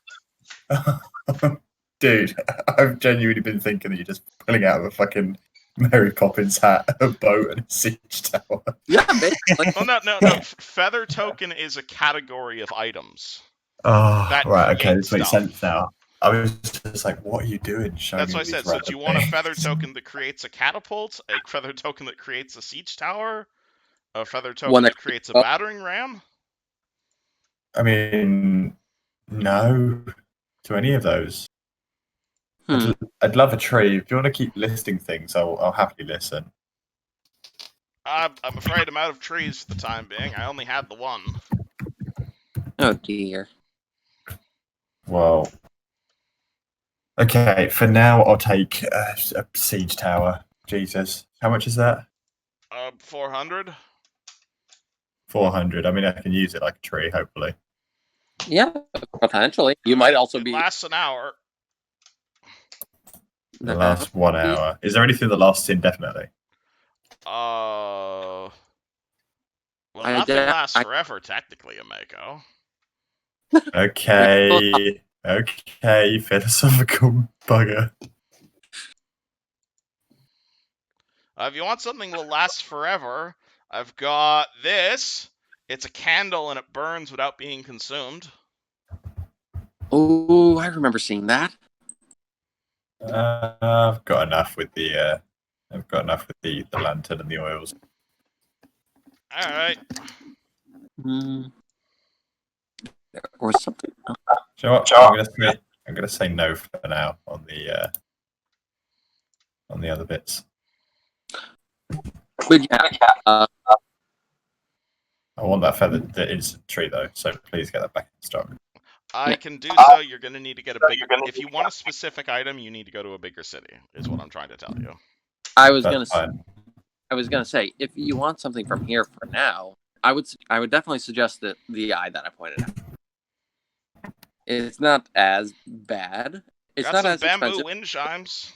Dude, I've genuinely been thinking that you're just pulling out of a fucking Mary Poppins hat a boat and a siege tower. Yeah, basically. Oh, no. Feather token is a category of items. Oh, right, okay, this makes sense now. I was just like, what are you doing? That's what I said. So do you want a feather token that creates a catapult, a feather token that creates a siege tower, a feather token that creates a battering ram? I mean, no to any of those. I'd love a tree. If you want to keep listing things, I'll happily listen. I'm afraid I'm out of trees for the time being. I only had the one. Oh dear. Well, okay. For now, I'll take a siege tower. Jesus, how much is that? 400. 400. I mean, I can use it like a tree, hopefully. Yeah, potentially. You might also be. Lasts an hour. The last 1 hour. Is there anything that lasts indefinitely? Well, nothing lasts forever, technically, Ameko. Okay. Okay, philosophical bugger. If you want something that will last forever, I've got this. It's a candle and it burns without being consumed. Oh, I remember seeing that. I've got enough with the lantern and the oils. All right. Or something. Do you know what? I'm gonna say no for now on the other bits. But yeah, I want that feather, the instant tree though. So please get that back in stock. I can do so. You're going to need to get a bigger. If you want a specific item, you need to go to a bigger city. Is what I'm trying to tell you. I was That's gonna fine. say if you want something from here for now, I would definitely suggest the eye that I pointed out. It's not as bad. It's Got not some as bamboo expensive. wind chimes.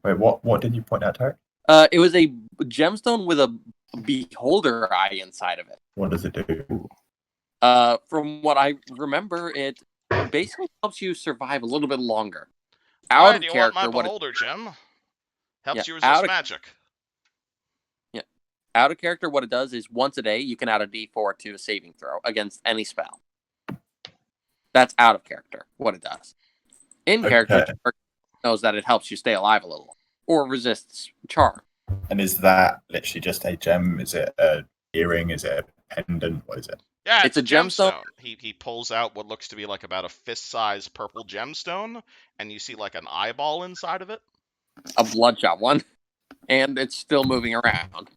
Wait, what did you point out, Tarek? It was a gemstone with a beholder eye inside of it. What does it do? From what I remember, it basically helps you survive a little bit longer. Why Out of do you want my character, beholder gem? Helps Yeah, you out resist of- magic. out of character, what it does is once a day you can add a D4 to a saving throw against any spell. That's out of character. What it does. In character, Okay. it knows that it helps you stay alive a little or resists charm. And is that literally just a gem? Is it a earring? Is it a pendant? What is it? Yeah, It's it's a a gemstone. gemstone. He pulls out what looks to be like about a fist-sized purple gemstone, and you see like an eyeball inside of it. A bloodshot one. And it's still moving around.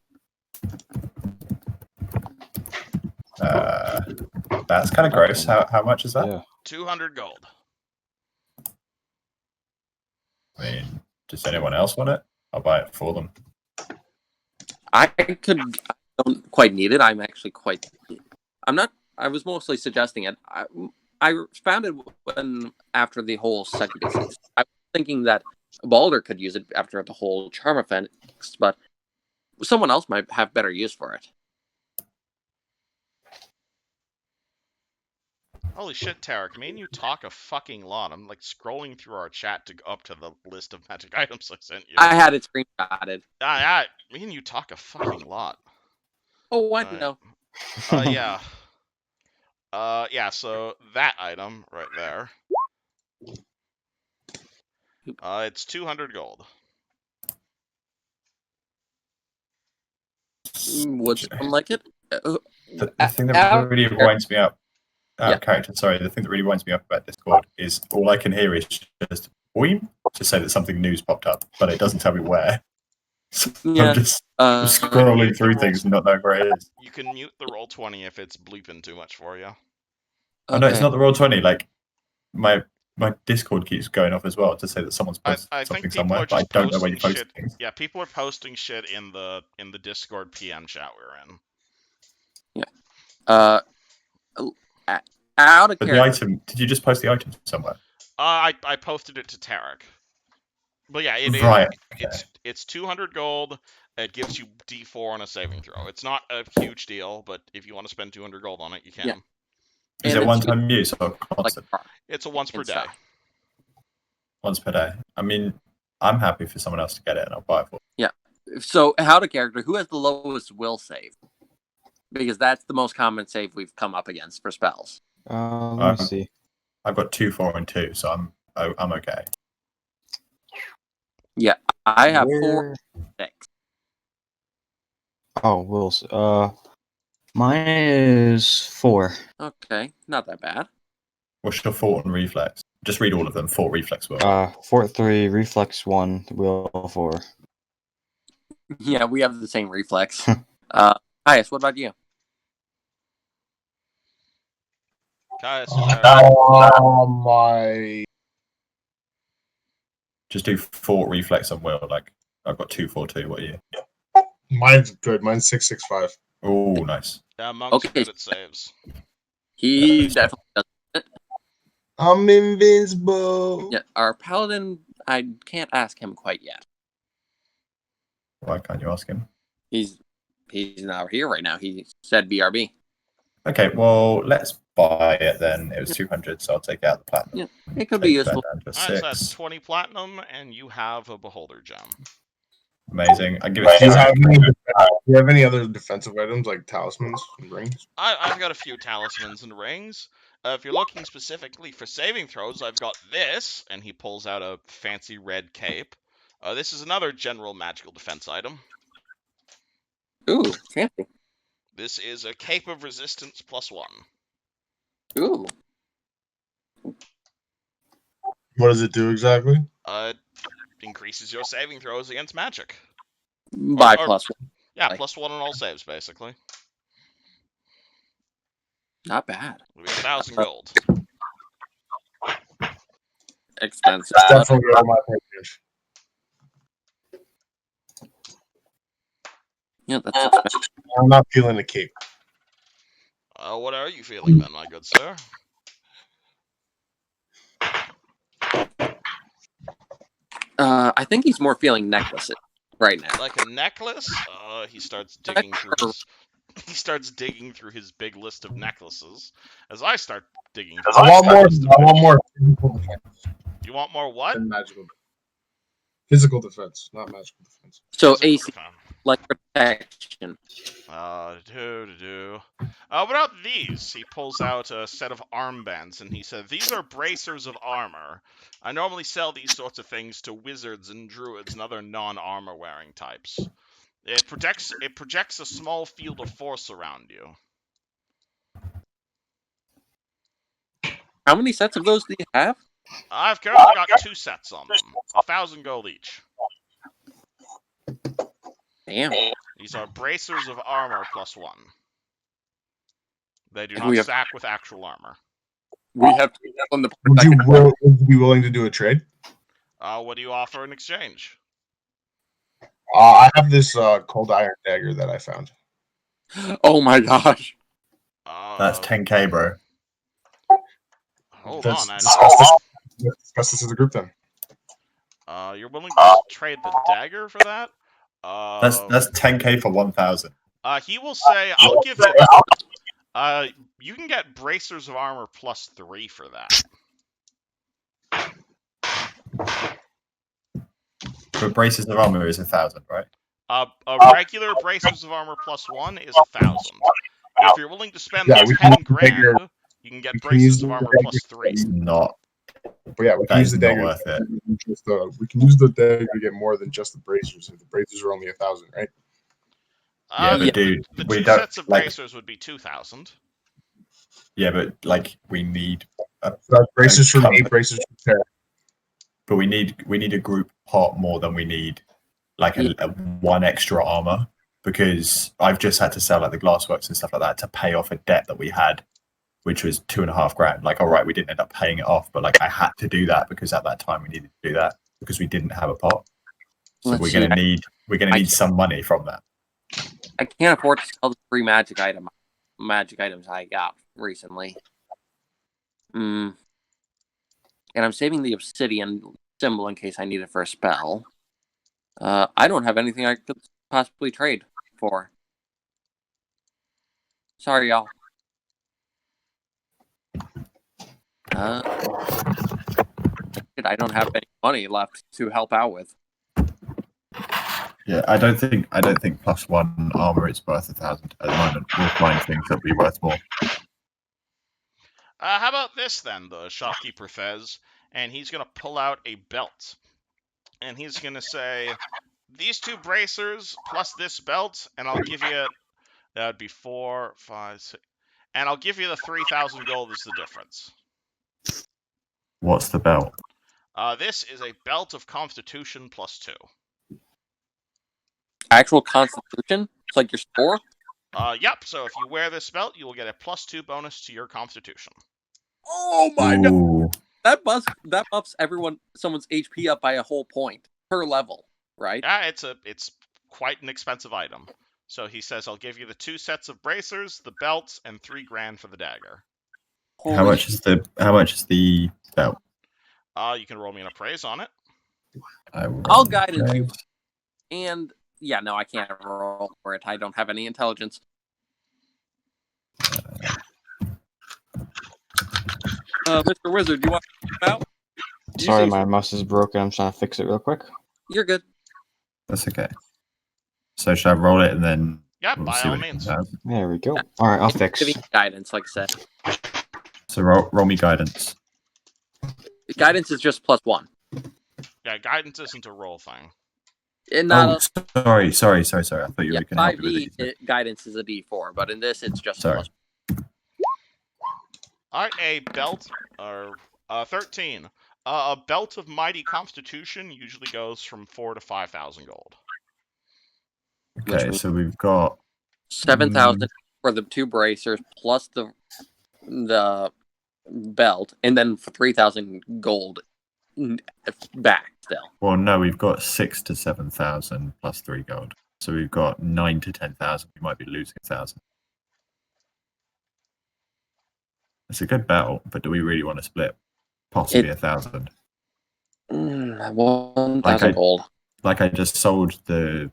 That's kind of gross. How much is that? Yeah. 200 gold. I mean, does anyone else want it? I'll buy it for them. I don't quite need it. I'm not. I was mostly suggesting it. I found it after the whole succubus. I was thinking that Balder could use it after the whole charm effect, but someone else might have better use for it. Holy shit, Tarek, me and you talk a fucking lot. I'm like scrolling through our chat to go up to the list of magic items I sent you. I had it screenshotted. Me and you talk a fucking lot. Oh, what? Alright. No. Yeah. Yeah, so that item right there. It's 200 gold. Would someone like it? The thing that really winds me up, character. Sorry, the thing that really winds me up about Discord is all I can hear is just "boing" to say that something new's popped up, but it doesn't tell me where. So Yeah. I'm just scrolling through things and not knowing where it is. You can mute the roll20 if it's bleeping too much for you. Oh no, it's not the roll20. Like my Discord keeps going off as well to say that someone's posted I something think people somewhere, are but I just don't know where you posting post shit. things. Yeah, people are posting shit in the Discord PM chat we're in. Out of But character. the item, did you just post the item somewhere? I posted it to Tarek. But yeah, Right. it's 200 gold. It gives you D4 on a saving throw. It's not a huge deal, but if you want to spend 200 gold on it, you can. Yeah. Is And it it's one-time use or constant? It's a once per day. stuff. Once per day. I mean, I'm happy for someone else to get it, and I'll buy it for. So, how to character? Who has the lowest will save? Because that's the most common save we've come up against for spells. Let me see. I've got 2, 4, and 2, so I'm okay. Yeah, I have 4, 6. Oh, wills. Mine is 4. Okay, not that bad. What's your fort and reflex? Just read all of them. Fort, reflex, will. Fort 3, reflex 1, will 4. Yeah, we have the same reflex. Highest, what about you? Guys, my Just do fort, reflex, and will. Like I've got 2, 4, 2. What are you? mine's good. Mine's 665. Oh, nice. Monk's good at saves. He definitely does it. I'm invincible. Yeah, our paladin, I can't ask him quite yet. Why can't you ask him? He's not here right now. He said BRB. Okay, well, let's buy it then. It was 200, so I'll take out the platinum. Yeah, it could be useful. Down to Alright, so that's 6. 20 platinum, and you have a beholder gem. Amazing. I give Do it you 2. have any other defensive items like talismans and rings? I've got a few talismans and rings. If you're looking specifically for saving throws, I've got this, and he pulls out a fancy red cape. This is another general magical defense item. Ooh, fancy. This is a Cape of Resistance +1. Ooh. What does it do exactly? It increases your saving throws against magic. By Or- +1. Yeah, Like- +1 on all saves, basically. Not bad. It'll be 1,000 gold. Expensive. It's definitely over my price range. Yeah, that's expensive. I'm not feeling the cape. What are you feeling then, my good sir? I think he's more feeling necklaces right now. Like a necklace? He starts digging through his... He starts digging through his big list of necklaces. As I start digging through I want my more. list of I want more necklaces. physical defense You want more what? than magical. Physical defense, not magical defense. So Physical AC, defense. like protection. What about these? He pulls out a set of armbands and he said, "These are bracers of armor. I normally sell these sorts of things to wizards and druids and other non-armor wearing types. It projects a small field of force around you." How many sets of those do you have? I've currently got 2 sets on them, 1,000 gold each. Damn. These are bracers of armor +1. They do And not we have- stack with actual armor. We have on the Would you be willing to do a trade? What do you offer in exchange? I have this cold iron dagger that I found. Oh my gosh. That's 10k, bro. Hold Let's on, discuss this as a group then. you're willing to trade the dagger for that? That's 10k for 1,000. He will say, "I'll give you." You can get bracers of armor +3 for that. But braces of armor is 1,000, right? A regular bracers of armor +1 is 1,000. If you're willing to spend Yeah, we 10 can figure- grand, you can get we can bracers use of the armor dagger. +3. It's not. But yeah, we can That use is the not dagger. worth it. We can use the dagger to get more than just the bracers. If the bracers are only 1,000, right? Yeah, but dude, the we 2 don't sets of like. bracers would be 2,000. Yeah, but like we need. Bracers for me, company. bracers for Tara. But we need a group pot more than we need like a one extra armor, because I've just had to sell like the glassworks and stuff like that to pay off a debt that we had, which was 2.5 grand. Like, all right, we didn't end up paying it off, but like I had to do that because at that time we needed to do that because we didn't have a pot. So we're gonna need some money from that. I can't afford to sell the free magic items I got recently. And I'm saving the obsidian symbol in case I need it for a spell. I don't have anything I could possibly trade for. Sorry, y'all. I don't have any money left to help out with. Yeah, I don't think +1 armor is worth 1,000 at the moment. We'll find things that will be worth more. How about this then? The shopkeeper says, and he's gonna pull out a belt, and he's gonna say, "These 2 bracers plus this belt, and I'll give you that'd be 4, 5, 6, and I'll give you the 3,000 gold as the difference." What's the belt? This is a belt of Constitution +2. Actual Constitution? It's like your score? Yep. So if you wear this belt, you will get a +2 bonus to your Constitution. Oh my god! Ooh. That buffs someone's HP up by a whole point per level, right? Yeah, it's quite an expensive item. So he says, "I'll give you the 2 sets of bracers, the belts, and 3 grand for the dagger." How much is the belt? You can roll me an appraise on it. I'll guidance you. And yeah, no, I can't roll for it. I don't have any intelligence. Mr. Wizard, do you want to come out? Sorry, my mouse is broken. I'm trying to fix it real quick. You're good. That's okay. So should I roll it and then? Yeah, we'll by see all what it means. comes out? There we go. All right, I'll fix. Giving guidance, like I said. So roll me guidance. Guidance is just +1. Yeah, guidance isn't a roll thing. Not sorry. I thought you were going to help me with 5e it. guidance is a d4, but in this it's just Sorry. All right, a belt or 13. A belt of mighty constitution usually goes from 4 to 5,000 gold. Okay, so we've got 7,000 for the 2 bracers plus the belt, and then for 3,000 gold back still. Well, no, we've got 6 to 7,000 plus 3 gold. So we've got 9 to 10,000. We might be losing 1,000. It's a good belt, but do we really want to split possibly 1,000? 1,000 gold. Like I just sold the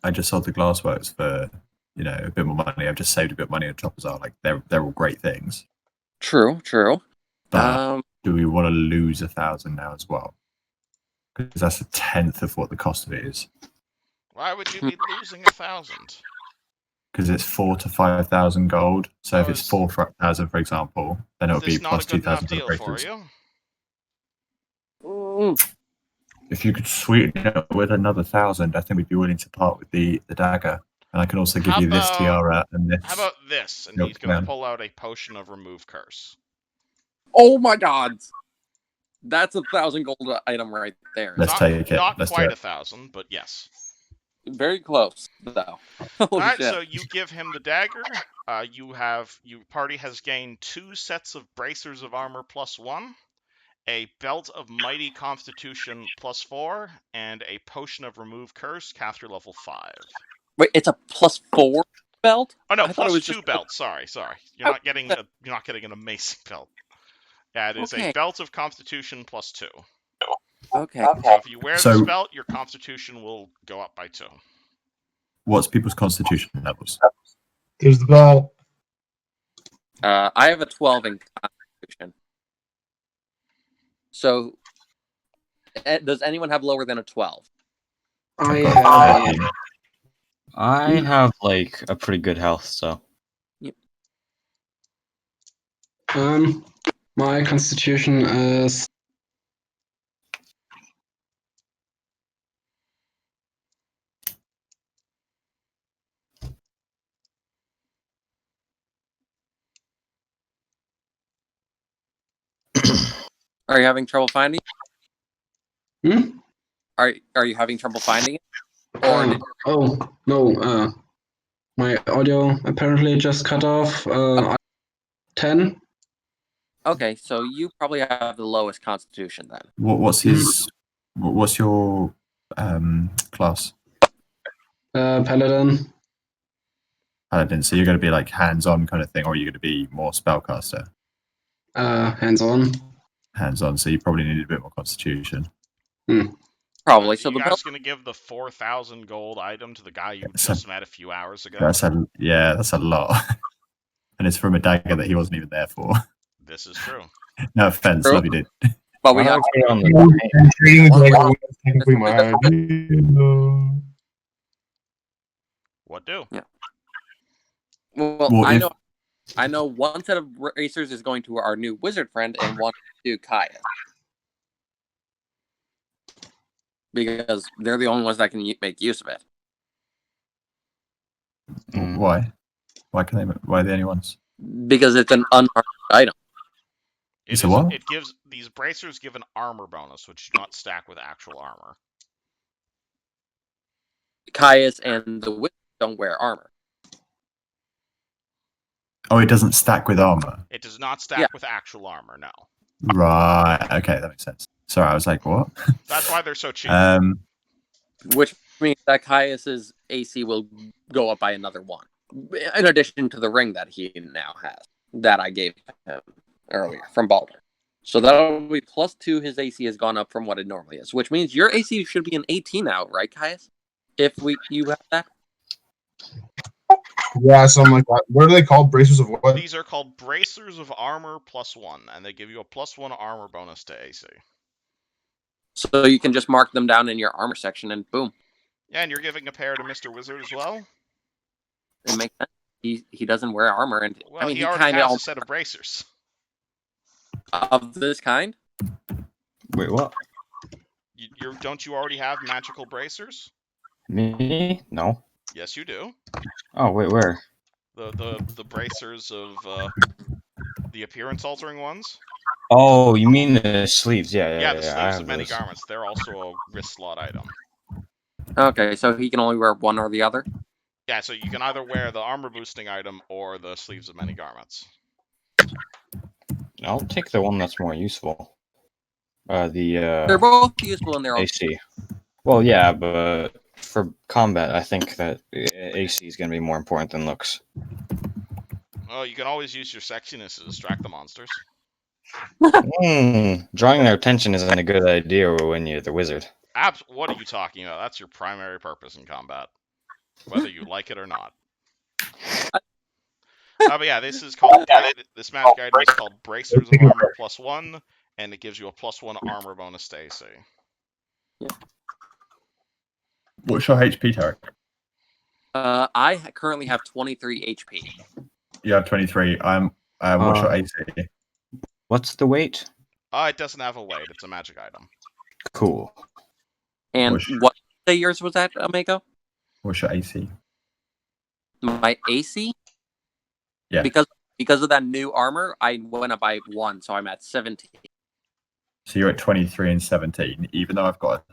glassworks for a bit more money. I've just saved a bit of money on choppers are like they're all great things. True. But do we want to lose 1,000 now as well? Because that's 1/10 of what the cost of it is. Why would you be losing 1,000? Because it's 4 to 5,000 gold. So if it's 4,000, for example, then it'll be plus 2,000 for the bracers. If you could sweeten it with another 1,000, I think we'd be willing to part with the dagger. And I can also give you this tiara and this. How about this? And he's going to pull out a potion of remove curse. Oh my god! That's 1,000 gold item right there. Let's take it. Not Let's quite do it. 1,000, but yes. Very close, though. Alright, so you give him the dagger. Your party has gained 2 sets of bracers of armor +1, a belt of mighty constitution +4, and a potion of remove curse, caster level 5. Wait, it's a +4 belt? Oh no, I thought it was +2 just... belt. Sorry. You're not getting an amazing belt. Yeah, it is a belt of constitution +2. Okay. So if you wear this belt, your constitution will go up by 2. What's people's constitution levels? There's the belt. I have a 12 in constitution. So, does anyone have lower than a 12? I have like a pretty good health, so. Yep. My constitution is... Are you having trouble finding it? Hmm? Are you having trouble finding it? No, my audio apparently just cut off. 10. Okay, so you probably have the lowest constitution then. What's your class? Paladin. Paladin. So you're going to be like hands-on kind of thing, or are you going to be more spellcaster? Hands-on. Hands-on. So you probably need a bit more constitution. Probably. So the guy's going to give the 4,000 gold item to the guy you just met a few hours ago. That's a lot. And it's from a dagger that he wasn't even there for. This is true. No offense, love you, dude. But we have What do? Yeah. Well, I know one set of racers is going to our new wizard friend and one to Kaya. Because they're the only ones that can make use of it. Why? Why are they the only ones? Because it's an unarmed item. What? It gives these bracers give an armor bonus, which do not stack with actual armor. Caius and the wizard don't wear armor. Oh, it doesn't stack with armor. It does not stack with actual armor, no. Right. Okay, that makes sense. Sorry, I was like, what? That's why they're so cheap. Which means that Caius's AC will go up by another 1. In addition to the ring that he now has. That I gave him earlier from Baldur. So that'll be +2. His AC has gone up from what it normally is. Which means your AC should be an 18 now, right, Caius? If you have that? Yeah, something like that. What are they called? Bracers of what? These are called bracers of armor +1, and they give you a +1 armor bonus to AC. So you can just mark them down in your armor section and boom. Yeah, and you're giving a pair to Mr. Wizard as well? It makes sense. He doesn't wear armor, and well, he already has a set of bracers. Of this kind? Wait, what? Don't you already have magical bracers? Me? No. Yes, you do. Oh wait, where? The bracers of the appearance altering ones. Oh, you mean the sleeves? Yeah, Yeah, the I sleeves have of many those. garments. They're also a wrist slot item. Okay, so he can only wear one or the other? Yeah, so you can either wear the armor boosting item or the sleeves of many garments. I'll take the one that's more useful. They're both useful in their own. AC. Well, yeah, but for combat, I think that AC is going to be more important than looks. Oh, you can always use your sexiness to distract the monsters. Drawing their attention isn't a good idea when you're the wizard. What are you talking about? That's your primary purpose in combat, whether you like it or not. But yeah, this is called this magic item is called Bracers of Armor +1, and it gives you a +1 armor bonus to AC. What's your HP, Tarek? I currently have 23 HP. You have 23. What's your AC? What's the weight? It doesn't have a weight. It's a magic item. Cool. And what say yours was that, Mako? What's your AC? My AC? Yeah. Because of that new armor, I went up by 1, so I'm at 17. So you're at 23 and 17. Even though I've got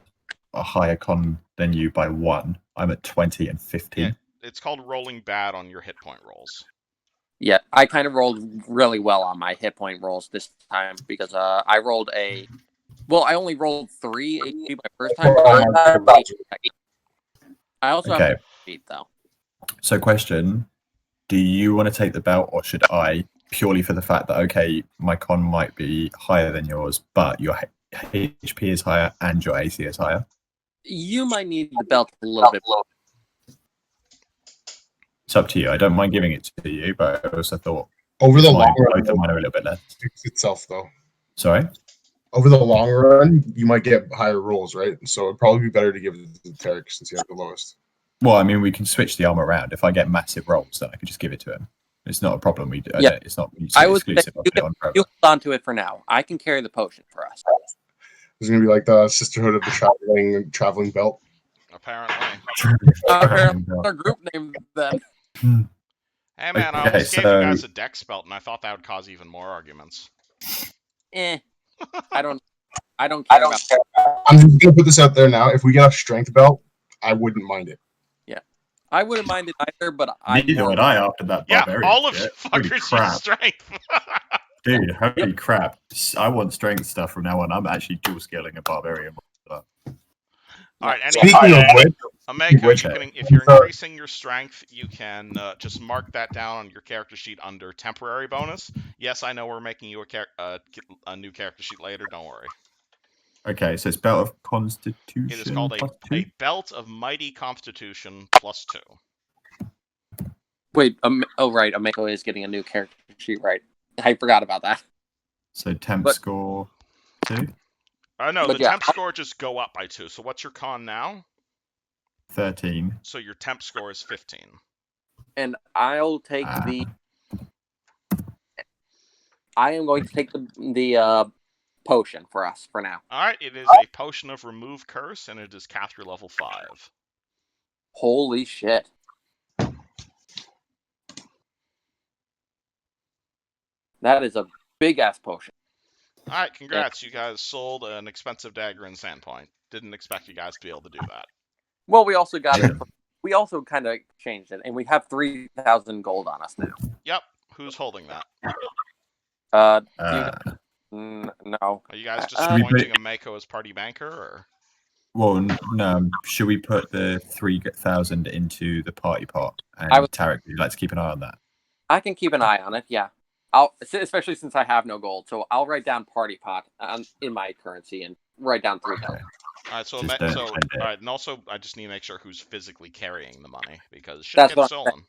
a higher con than you by 1, I'm at 20 and 15. Yeah, it's called rolling bad on your hit point rolls. Yeah, I kind of rolled really well on my hit point rolls this time because I rolled I only rolled 3 HP my first time. I also have feet though. So question, do you want to take the belt or should I, purely for the fact that, okay, my con might be higher than yours, but your HP is higher and your AC is higher? You might need the belt a little bit. It's up to you. I don't mind giving it to you, but I also thought over the long run, both of mine are a little bit less. Fix itself though. Sorry? Over the long run, you might get higher rolls, right? So it'd probably be better to give it to Tarek since you have the lowest. Well, I mean, we can switch the armor around. If I get massive rolls, then I could just give it to him. It's not a problem. It's not exclusive. You hold on to it for now. I can carry the potion for us. It's gonna be like the Sisterhood of the Traveling Belt. Apparently. Our group name then. Hey man, I almost gave you guys a dex belt, and I thought that would cause even more arguments. I don't care about that. I'm just gonna put this out there now. If we get a strength belt, I wouldn't mind it. Yeah, I wouldn't mind it either, but neither would I after that barbarian. Yeah, all of shit. you fuckers use strength. Dude, holy crap. I want strength stuff from now on. I'm actually dual scaling a barbarian. Alright, speaking of which, Ameko, if you're increasing your strength, you can just mark that down on your character sheet under temporary bonus. Yes, I know we're making you a new character sheet later, don't worry. Okay, so it's Belt of Constitution. It is called a Belt of Mighty Constitution +2. Wait, right, Ameko is getting a new character sheet, right. I forgot about that. So temp score 2? No, the temp score just go up by 2. So what's your con now? 13. So your temp score is 15. And I'll take I am going to take the potion for us for now. Alright, it is a potion of Remove Curse, and it is Cathri level 5. Holy shit. That is a big-ass potion. Alright, congrats. You guys sold an expensive dagger in Sandpoint. Didn't expect you guys to be able to do that. Well, we also got it. We also kind of changed it, and we have 3,000 gold on us now. Yep. Who's holding that? No. Are you guys just appointing Ameko as party banker, or? Well, no. Should we put the 3,000 into the party pot? And Tarek, would you like to keep an eye on that? I can keep an eye on it, yeah. Especially since I have no gold, so I'll write down party pot in my currency and write down 3,000. Alright, alright, and also I just need to make sure who's physically carrying the money because shit gets stolen.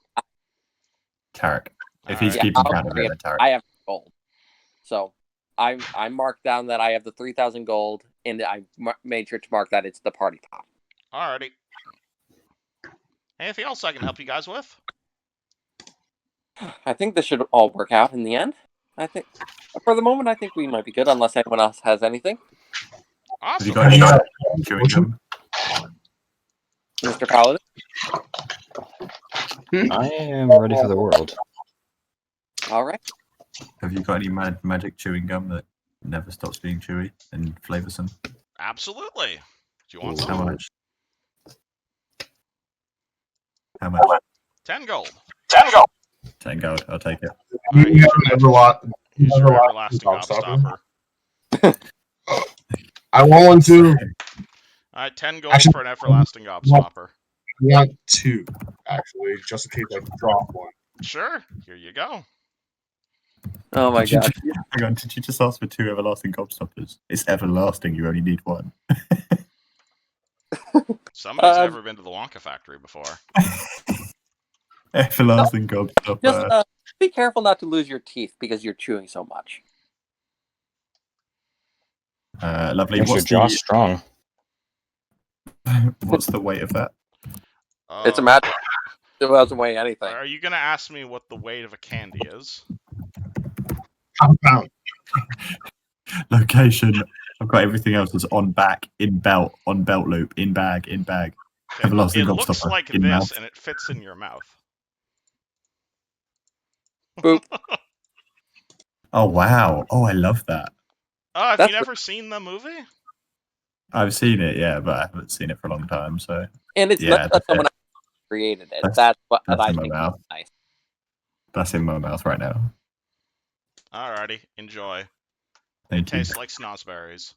Tarek, if he's keeping count of it, then Tarek. I have gold, so I marked down that I have the 3,000 gold, and I made sure to mark that it's the party pot. Alrighty. Anything else I can help you guys with? I think this should all work out in the end. I think, for the moment, I think we might be good, unless anyone else has anything. Have you Awesome. got any chewing gum? Mr. Paladin? I am ready for the world. All right. Have you got any magic chewing gum that never stops being chewy and flavoursome? Absolutely. Do you want How some? much? How much? 10 gold. 10 gold. I'll take it. All right, You have an everlasting here's your everlasting gobstopper. I want one too. All right, 10 gold Actually, for an everlasting gobstopper. I want two, actually, just in case I drop one. Sure. Here you go. Oh my Did you gosh. Hang on, did you just ask for 2 everlasting gobstoppers? It's everlasting, you only need 1. Somebody's never been to the Wonka factory before. Everlasting gobstopper. Just be careful not to lose your teeth because you're chewing so much. Lovely. Makes your jaw strong. What's the weight of that? It's a magic. It doesn't weigh anything. Are you going to ask me what the weight of a candy is? Compound. Location. I've got everything else that's on back, in belt, on belt loop, in bag, in bag. Okay, Everlasting it looks gobstopper, like in this, mouth. and it fits in your mouth. Boop. Oh, wow. Oh, I love that. Oh, have That's you never seen the movie? I've seen it, yeah, but I haven't seen it for a long time, so... And it's Yeah, not that that's someone it. created it. That's- That's what that's I in my think is mouth. nice. That's in my mouth right now. Alrighty, enjoy. Thank you. Tastes like snozzberries.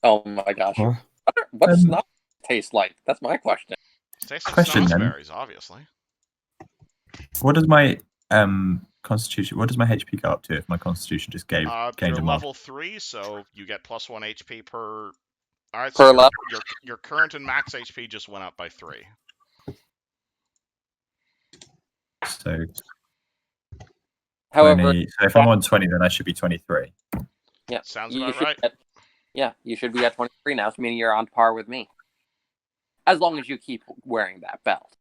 Oh my gosh. Huh? What does snot taste like? That's my question. Tastes like Question, then. snozzberries, obviously. What does my constitution... What does my HP go up to if my constitution just gained You're a mod? level 3, so you get plus 1 HP per... Alright, Per so level? your current and max HP just went up by 3. So... However, 20, so if I'm on 20, then I should be 23. yeah, Sounds you about should right. you should be at 23 now, so meaning you're on par with me. As long as you keep wearing that belt.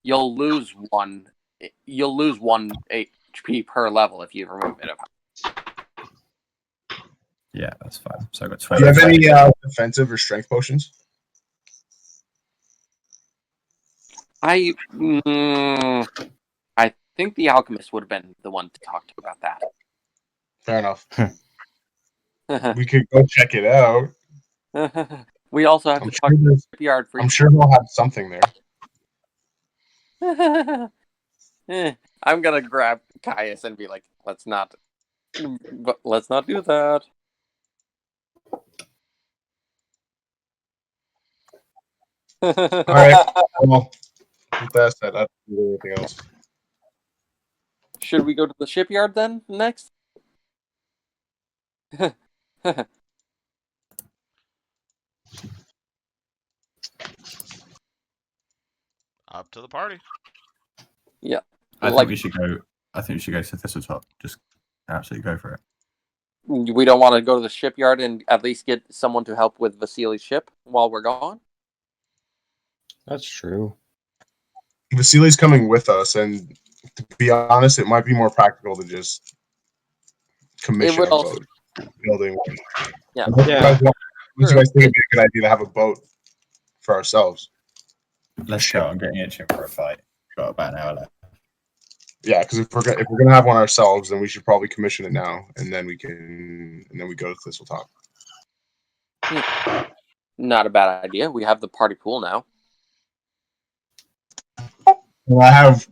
You'll lose one HP per level if you remove it. Yeah, that's fine. So I got Do 20. you have any defensive or strength potions? I think the alchemist would have been the one to talk to about Fair enough. that. We could go check it out. We also have I'm to sure talk to the there's- shipyard for I'm sure they'll have something there. I'm gonna grab Caius and be like, let's not do that. All right. Well, with that said, I don't do anything else. Should we go to the shipyard then next? Up to the party. Yeah. I Like- think we should go. I think we should go to Thistletop. Just absolutely go for it. We don't want to go to the shipyard and at least get someone to help with Vasily's ship while we're gone? That's true. Vasily's coming with us, and to be honest, it might be more practical to just commission would a also- boat. Building one. Yeah. Unless you Yeah. guys want- unless you guys think it'd be a good idea to have a boat for ourselves. Let's go. I'm getting itching for a fight. Got about an hour left. Yeah, because if we're gonna have one ourselves, then we should probably commission it now, and then we go to Thistletop. Not a bad idea. We have the party pool now. Well, I have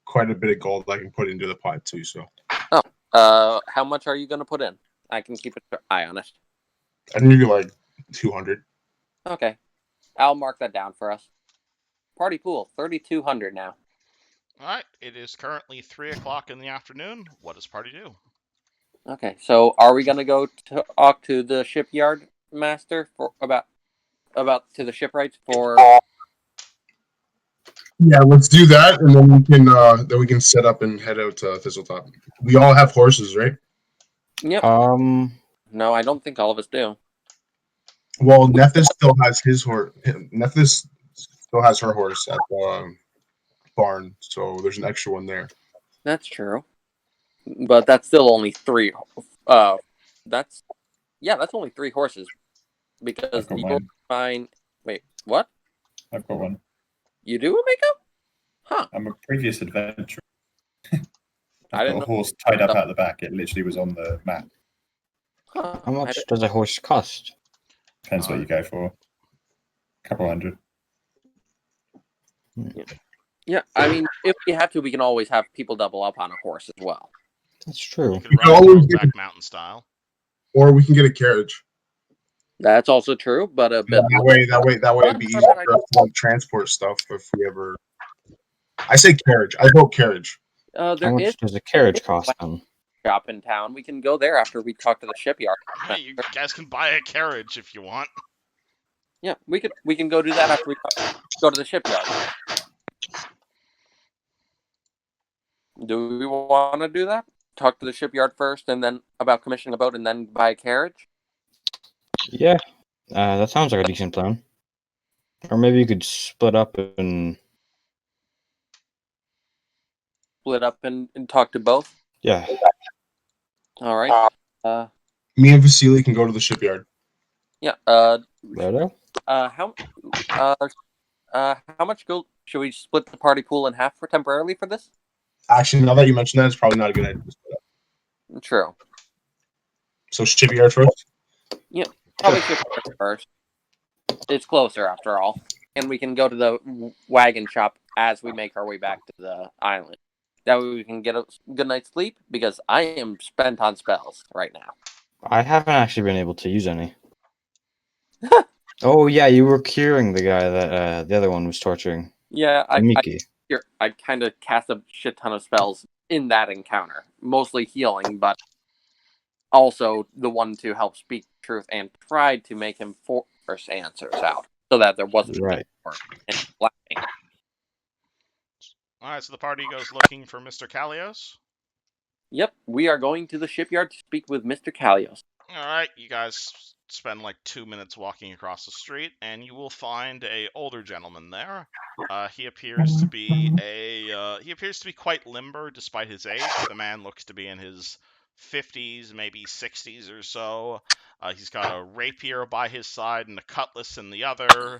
quite a bit of gold I can put into the pot too, so How much are you going to put in? I can keep an eye on it. I need like 200. Okay. I'll mark that down for us. Party pool, 3,200 now. Alright, it is currently 3 o'clock in the afternoon. What does party do? Okay, so are we going to go talk to the shipyard master for about to the shipwrights for... Yeah, let's do that, and then we can set up and head out to Thistletop. We all have horses, right? Yep. No, I don't think all of us do. Well, Nephthys still has his horse. Nephthys still has her horse at the barn, so there's an extra one there. That's true. But that's still only 3. That's Yeah, that's only 3 horses. Because I've got you're mine. fine. Wait, what? I've got one. You do, Mako? Huh. I'm a previous adventurer. I I've didn't got a horse tied up know. out the back. It literally was on the map. Huh. How much does a horse cost? Depends what you go for. A couple hundred. Yeah, I mean, if we have to, we can always have people double up on a horse as well. That's true. You can ride always Brokeback Mountain style. Or we can get a carriage. That's also true, but a bit. That way it'd be easier for us to like, transport stuff if we ever. I say carriage. I vote carriage. How There much is does a carriage cost then? a shop in town. We can go there after we talk to the shipyard. Hey, you guys can buy a carriage if you want. Yeah, we can go do that after we go to the shipyard. Do we want to do that? Talk to the shipyard first, and then about commissioning a boat, and then buy a carriage. Yeah, that sounds like a decent plan. Or maybe you could split up and talk to both. yeah. All right. Me and Vasily can go to the shipyard. Yeah. Righto. How much gold should we split the party pool in half for temporarily for this? Actually, now that you mention that, it's probably not a good idea to split up. True. So shipyard first. Yeah, probably shipyard first. It's closer after all, and we can go to the wagon shop as we make our way back to the island. That way we can get a good night's sleep, because I am spent on spells right now. I haven't actually been able to use any. Oh yeah, you were curing the guy that the other one was torturing. Yeah, Miki. I kind of cast a shit ton of spells in that encounter, mostly healing, but also the one to help speak truth and tried to make him force answers out, so that there wasn't Right. more laughing. All right, so the party goes looking for Mr. Kalios. Yep, we are going to the shipyard to speak with Mr. Kalios. All right, you guys spend like 2 minutes walking across the street, and you will find a older gentleman there. He appears to be quite limber despite his age. The man looks to be in his 50s, maybe 60s or so. He's got a rapier by his side and a cutlass in the other.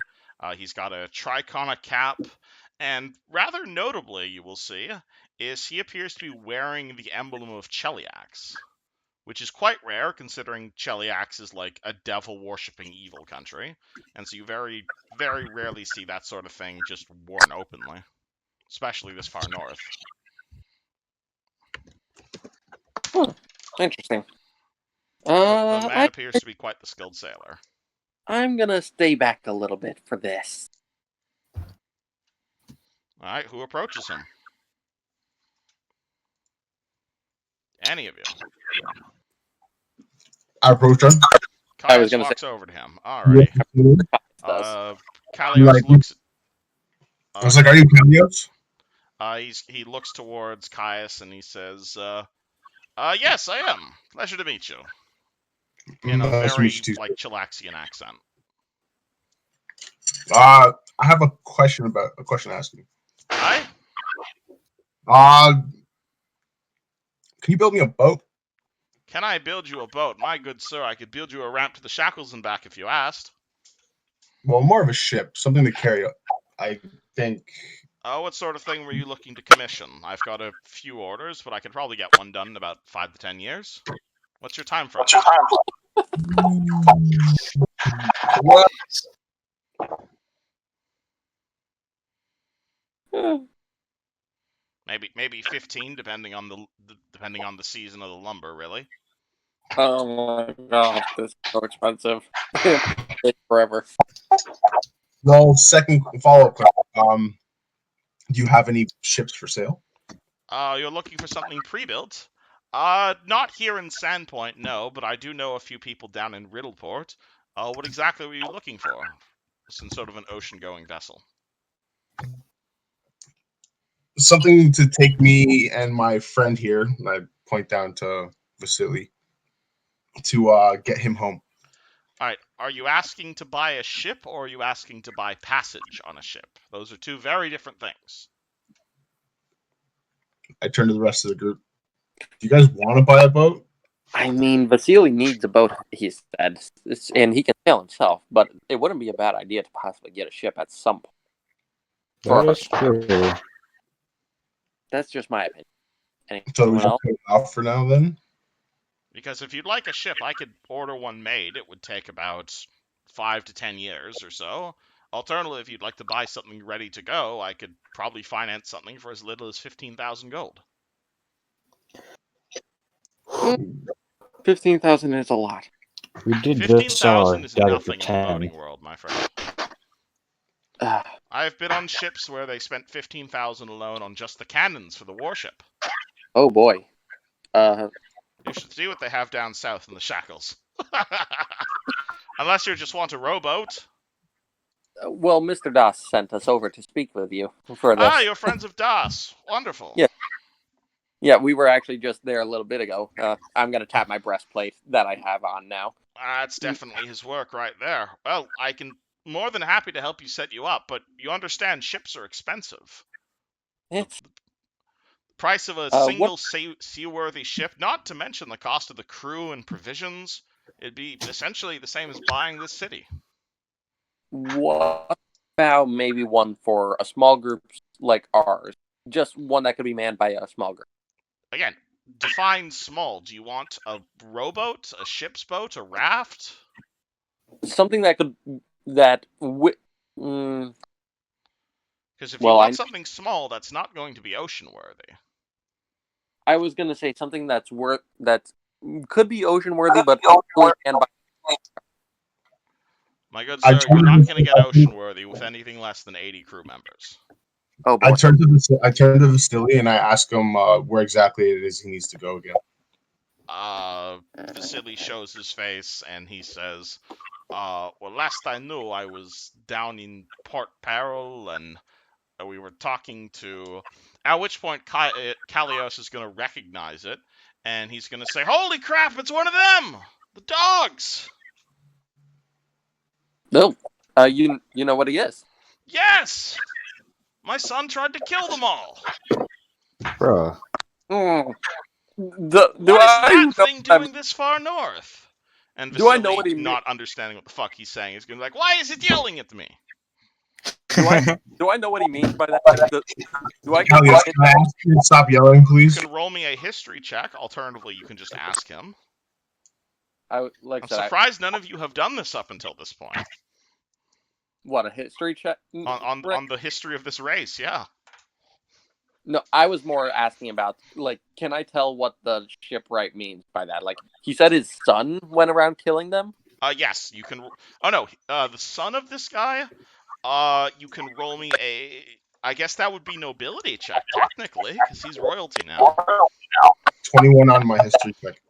He's got a tricona cap, and rather notably, you will see, is he appears to be wearing the emblem of Cheliax, which is quite rare considering Cheliax is like a devil-worshipping evil country, and so you very, very rarely see that sort of thing just worn openly, especially this far north. Interesting. The man appears to be quite the skilled sailor. I'm gonna stay back a little bit for this. All right, who approaches him? Any of you? I approach him. I was Kaius gonna walks over to him. All right. Kalios Like- looks. I was like, "Are you Kalios?" He looks towards Caius and he says, "Yes, I am. Pleasure to meet you." In a Nice to very meet you too. like Chilaxian accent. I have a question to ask you. Hi. Can you build me a boat? Can I build you a boat? My good sir, I could build you a ramp to the shackles and back if you asked. Well, more of a ship, something to carry. I think. What sort of thing were you looking to commission? I've got a few orders, but I could probably get one done in about 5 to 10 years. What's your time frame? What? Maybe 15, depending on the season of the lumber, really. Oh my god, this is so expensive. It's forever. Well, second follow-up question. Do you have any ships for sale? You're looking for something pre-built? Not here in Sandpoint, no, but I do know a few people down in Riddleport. What exactly were you looking for? Some sort of an ocean-going vessel. Something to take me and my friend here, and I point down to Vasily, to get him home. Alright, are you asking to buy a ship, or are you asking to buy passage on a ship? Those are two very different things. I turn to the rest of the group. Do you guys want to buy a boat? I mean, Vasily needs a boat, he said, and he can sail himself, but it wouldn't be a bad idea to possibly get a ship at some point. That is true. That's just my opinion. So we Anyone just else? put it off for now then? Because if you'd like a ship, I could order one made. It would take about 5 to 10 years or so. Alternatively, if you'd like to buy something ready to go, I could probably finance something for as little as 15,000 gold. 15,000 is a lot. We did just sell our 15,000 is dagger for nothing in the 10. boating world, my friend. I've been on ships where they spent 15,000 alone on just the cannons for the warship. Oh boy. You should see what they have down south in the shackles. Unless you just want a rowboat. Well, Mr. Das sent us over to speak with you for this. Ah, you're friends of Das. Wonderful. Yeah. Yeah, we were actually just there a little bit ago. I'm going to tap my breastplate that I have on now. That's definitely his work right there. Well, I can more than happy to help you set you up, but you understand ships are expensive. It's The price of a single seaworthy ship, not to mention the cost of the crew and provisions, it'd be essentially the same as buying this city. What about maybe one for a small group like ours? Just one that could be manned by a small group. Again, define small. Do you want a rowboat, a ship's boat, a raft? Something that could Because if you want something small, that's not going to be ocean worthy. I was going to say something that could be ocean worthy, but only manned by. My good sir, you're not going to get ocean worthy with anything less than 80 crew members. Oh boy. I turned to Vasily and I asked him where exactly it is he needs to go again. Vasily shows his face and he says, well, last I knew, I was down in Port Peril and we were talking to... At which point, Kalios is going to recognize it and he's going to say, holy crap, it's one of them! The dogs! No, you know what he is. Yes! My son tried to kill them all. Bruh. What is that thing doing this far north? And Vasily, do I know what he not understanding what the fuck he's saying, is going to be like, why is it yelling at me? Do I know what he means by that? Do I? Can I ask you to stop yelling, please? You can roll me a history check. Alternatively, you can just ask him. I'm surprised none of you have done this up until this point. What, a history check? On the history of this race, yeah. No, I was more asking about, can I tell what the shipwright means by that? He said his son went around killing them? Yes, you can... Oh, no, the son of this guy, you can roll me a... I guess that would be nobility check, technically, because he's royalty now. 21 on my history check.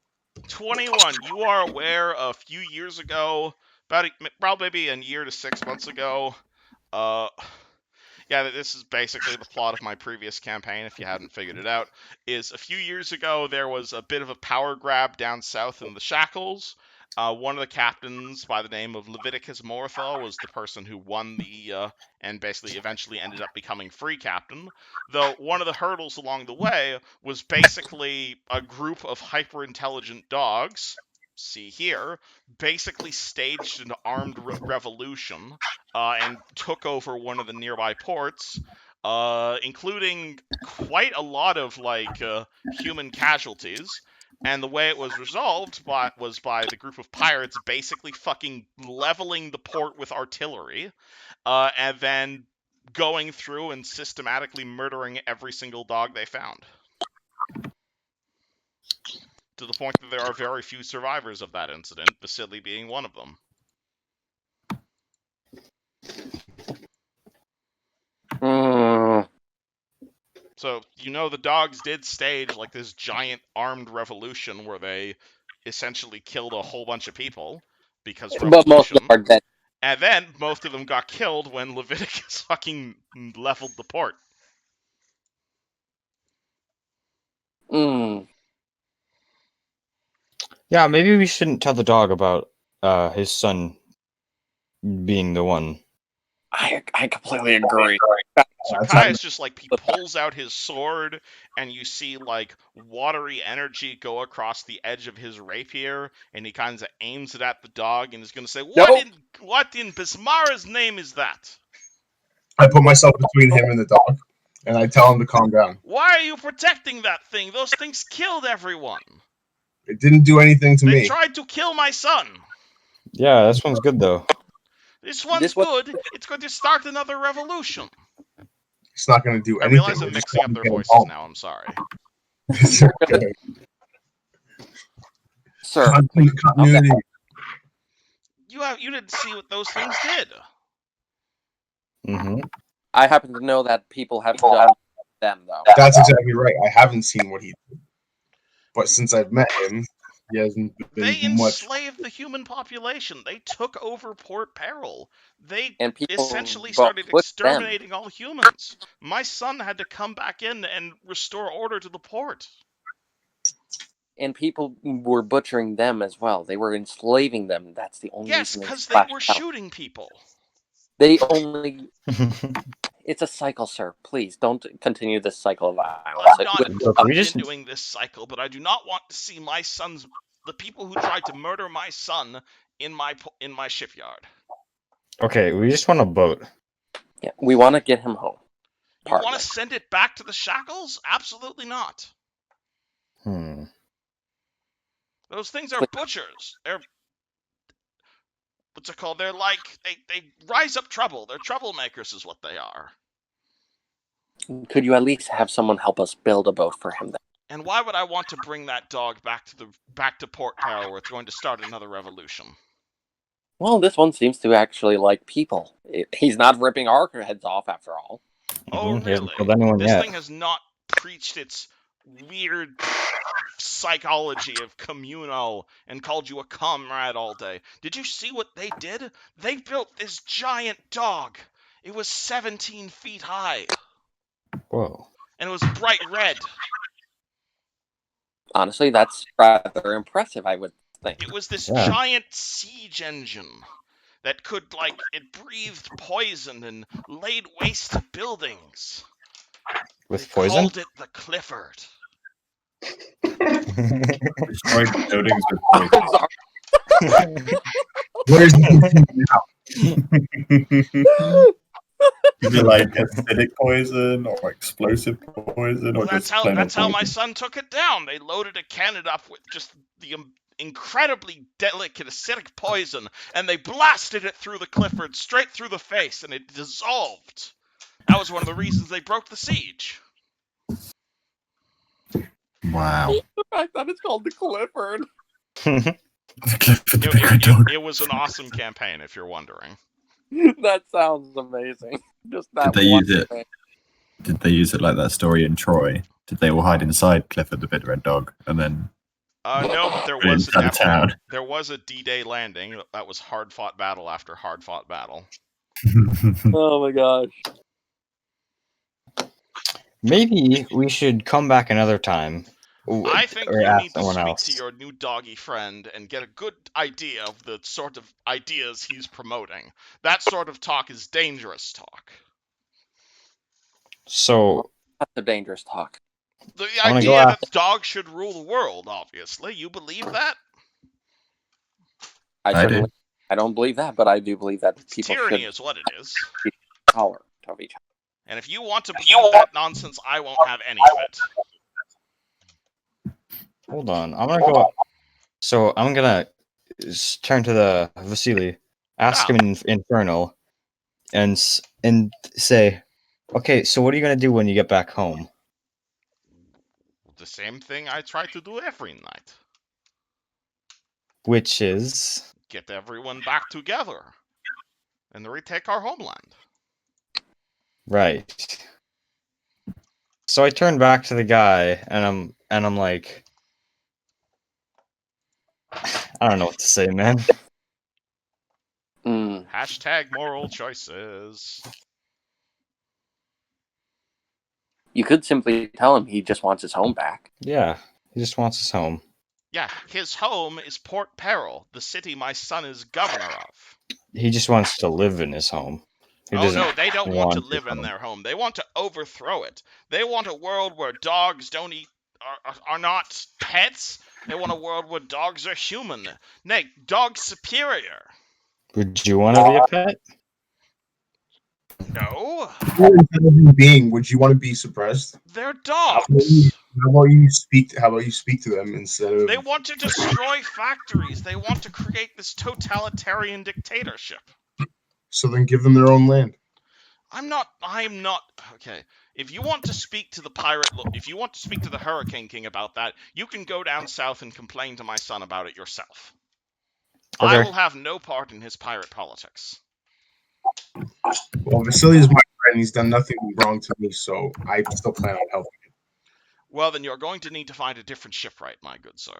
21. You are aware a few years ago, probably maybe a year to 6 months ago, yeah, this is basically the plot of my previous campaign, if you hadn't figured it out, is a few years ago there was a bit of a power grab down south in the Shackles. One of the captains, by the name of Leviticus Morthal, was the person who won and basically eventually ended up becoming free captain. Though one of the hurdles along the way was basically a group of hyper-intelligent dogs, see here, basically staged an armed revolution and took over one of the nearby ports, including quite a lot of human casualties. And the way it was resolved was by the group of pirates basically fucking leveling the port with artillery, and then going through and systematically murdering every single dog they found. To the point that there are very few survivors of that incident, Vasily being one of them. So, the dogs did stage this giant armed revolution where they essentially killed a whole bunch of people because revolution. But most of them are dead. And then most of them got killed when Leviticus fucking leveled the port. Yeah, maybe we shouldn't tell the dog about his son being the one. I completely agree. So That's Caius just like he pulls out his sword, and you see like watery energy go across the edge of his rapier, and he kind of aims it at the dog, and is going to say, Nope. What in Bismara's name is that? I put myself between him and the dog, and I tell him to calm down. Why are you protecting that thing? Those things killed everyone. It didn't do anything to They me. tried to kill my son. Yeah, this one's good though. This one's This one- good. It's going to start another revolution. It's not going to do I anything. realize I'm We're just mixing up trying their to get him voices home. now. I'm sorry. It's okay. Sir, Continuity. You didn't see what those things did. Mm-hmm. I happen to know that people have done them, though. That's exactly right. I haven't seen what he did, but since I've met him, he hasn't They been much. enslaved the human population. They took over Port Peril. They And people essentially vote started with them. exterminating all humans. My son had to come back in and restore order to the port. And people were butchering them as well. They were enslaving them. That's the only Yes, reason because they splashed were out. shooting people. They only... It's a cycle, sir. Please, don't continue this cycle of violence. I'm not Look, we just- continuing this cycle, but I do not want to see my son's... the people who tried to murder my son in my shipyard. Okay, we just want a boat. Yeah, we want to get him home. You want Partly. to send it back to the shackles? Absolutely not. Hmm. Those things are butchers. They're... what's it called? They're like... They rise up trouble. They're troublemakers is what they are. Could you at least have someone help us build a boat for him then? And why would I want to bring that dog back to Port Peril where it's going to start another revolution? Well, this one seems to actually like people. He's not ripping our heads off after all. Oh, Mhm, he hasn't really? killed anyone This yet. thing has not preached its weird psychology of communal and called you a comrade all day. Did you see what they did? They built this giant dog. It was 17 feet high, Whoa. and it was bright red. Honestly, that's rather impressive, I would think. It was this Yeah. giant siege engine that could, like, it breathed poison and laid waste to buildings. With They poison? called it the Clifford. Destroyed buildings with I'm poison. sorry. Where's the now? Is it like acidic poison or explosive poison or Well, just plain that's old how my poison? son took it down. They loaded a cannon up with just the incredibly delicate acidic poison, and they blasted it through the Clifford, straight through the face, and it dissolved. That was one of the reasons they broke the siege. Wow. The fact that it's called the Clifford. It was an awesome campaign, if you're wondering. That sounds amazing. Just that Did they one use it? thing. Did they use it like that story in Troy? Did they all hide inside Clifford the Big Red Dog and then No, but there put it was inside the town? there was a D-Day landing. That was hard-fought battle after hard-fought battle. Oh my gosh. Maybe we should come back another time. I think or you ask need to someone speak else. to your new doggy friend and get a good idea of the sort of ideas he's promoting. That sort of talk is dangerous talk. So That's a dangerous talk. The I'm gonna go idea that ask- dogs should rule the world, obviously. You believe that? I do. I don't believe that, but I do believe that It's people tyranny should is what it is. tolerate of each other. And if you want to believe that nonsense, I won't have any of it. Hold on. I'm gonna go. So I'm gonna turn to the Vasily, ask him in Infernal, and say, "Okay, so what are you gonna do when you get back home?" The same thing I try to do every night. Which is Get everyone back together and retake our homeland. right. So I turn back to the guy, and I'm like, I don't know what to say, man. Hashtag moral choices. You could simply tell him he just wants his home back. Yeah, he just wants his home. Yeah, his home is Port Peril, the city my son is governor of. He just wants to live in his home. Who Oh doesn't no, they don't want to his live in home? their home. They want to overthrow it. They want a world where dogs don't eat are not pets. They want a world where dogs are human. Nay, dogs superior. Would you want to be a pet? No, You're an intelligent being. Would you want to be suppressed? they're How dogs. about you speak? How about you speak to them instead of? They want to destroy factories. They want to create this totalitarian dictatorship. So then give them their own land. I'm not. Okay. If you want to speak to the pirate, if you want to speak to the Hurricane King about that, you can go down south and complain to my son about it yourself. I Okay. will have no part in his pirate politics. Well, Vasily is my friend. He's done nothing wrong to me, so I still plan on helping him. Well, then you're going to need to find a different shipwright, my good sir.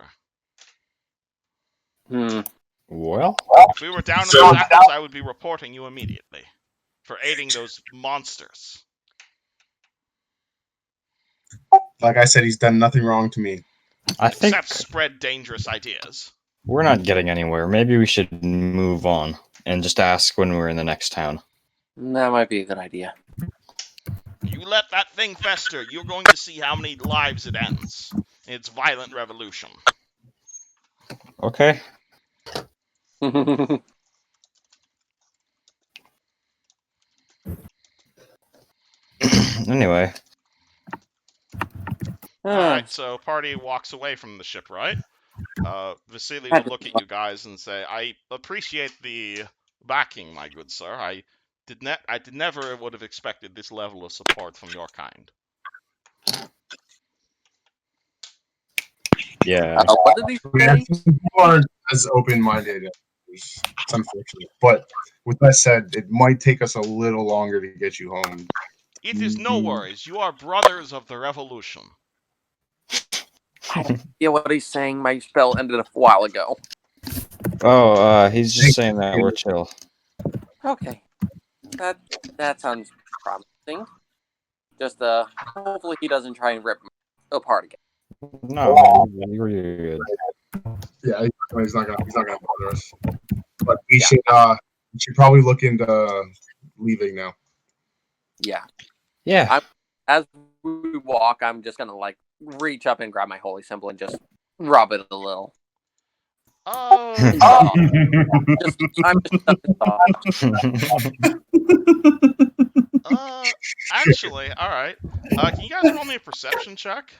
Well, If we were down in the Shackles, I would be reporting you immediately for aiding those monsters. Like I said, he's done nothing wrong to me. I think Except spread dangerous ideas. we're not getting anywhere. Maybe we should move on and just ask when we're in the next town. That might be a good idea. You let that thing fester, you're going to see how many lives it ends. It's violent revolution. Okay. Anyway, Alright, so party walks away from the ship, right? Vasily will look at you guys and say, I appreciate the backing, my good sir. I never would have expected this level of support from your kind. yeah. What did he say? People aren't as open-minded. It's unfortunate, but with that said, it might take us a little longer to get you home. It is no worries. You are brothers of the revolution. Yeah, what he's saying. My spell ended a while ago. Oh, he's just saying that we're chill. Okay, that sounds promising. Just hopefully he doesn't try and rip me apart again. No, you're good. Yeah, he's not gonna bother us. But we should probably look into leaving now. Yeah. Yeah. As we walk, I'm just gonna like reach up and grab my holy symbol and just rub it a little. I'm Actually, alright. Can you guys roll me a perception check?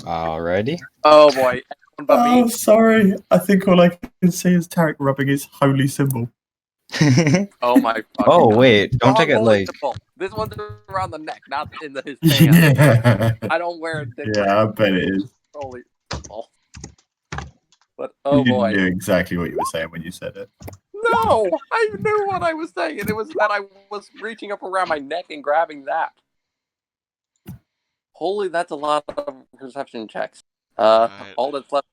Alrighty. Oh boy. But Oh, me. sorry. I think all I can see is Tarek rubbing his holy symbol. Oh my fucking Oh, God. wait. Don't take it Holy like. symbol. This one's around the neck, not in his hand. Yeah. I don't wear it. Yeah, I bet it is. Holy symbol. But oh You boy. knew exactly what you were saying when you said it. No! I knew what I was saying, and it was that I was reaching up around my neck and grabbing that. Holy, that's a lot of perception checks. All that's left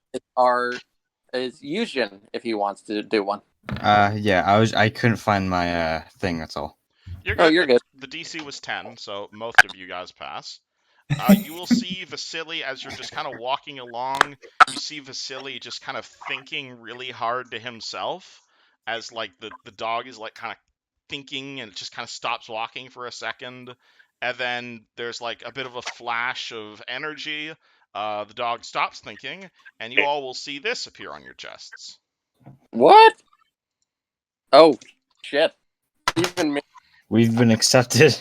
is Yushin if he wants to do one. Yeah, I couldn't find my thing, that's all. You're good. Oh, you're good. The DC was 10, so most of you guys pass. You will see Vasily as you're just kind of walking along. You see Vasily just kind of thinking really hard to himself as like the dog is like kind of thinking and it just kind of stops walking for a second. And then there's like a bit of a flash of energy. The dog stops thinking, and you all will see this appear on your chests. What? Oh, shit. Even me. We've been accepted.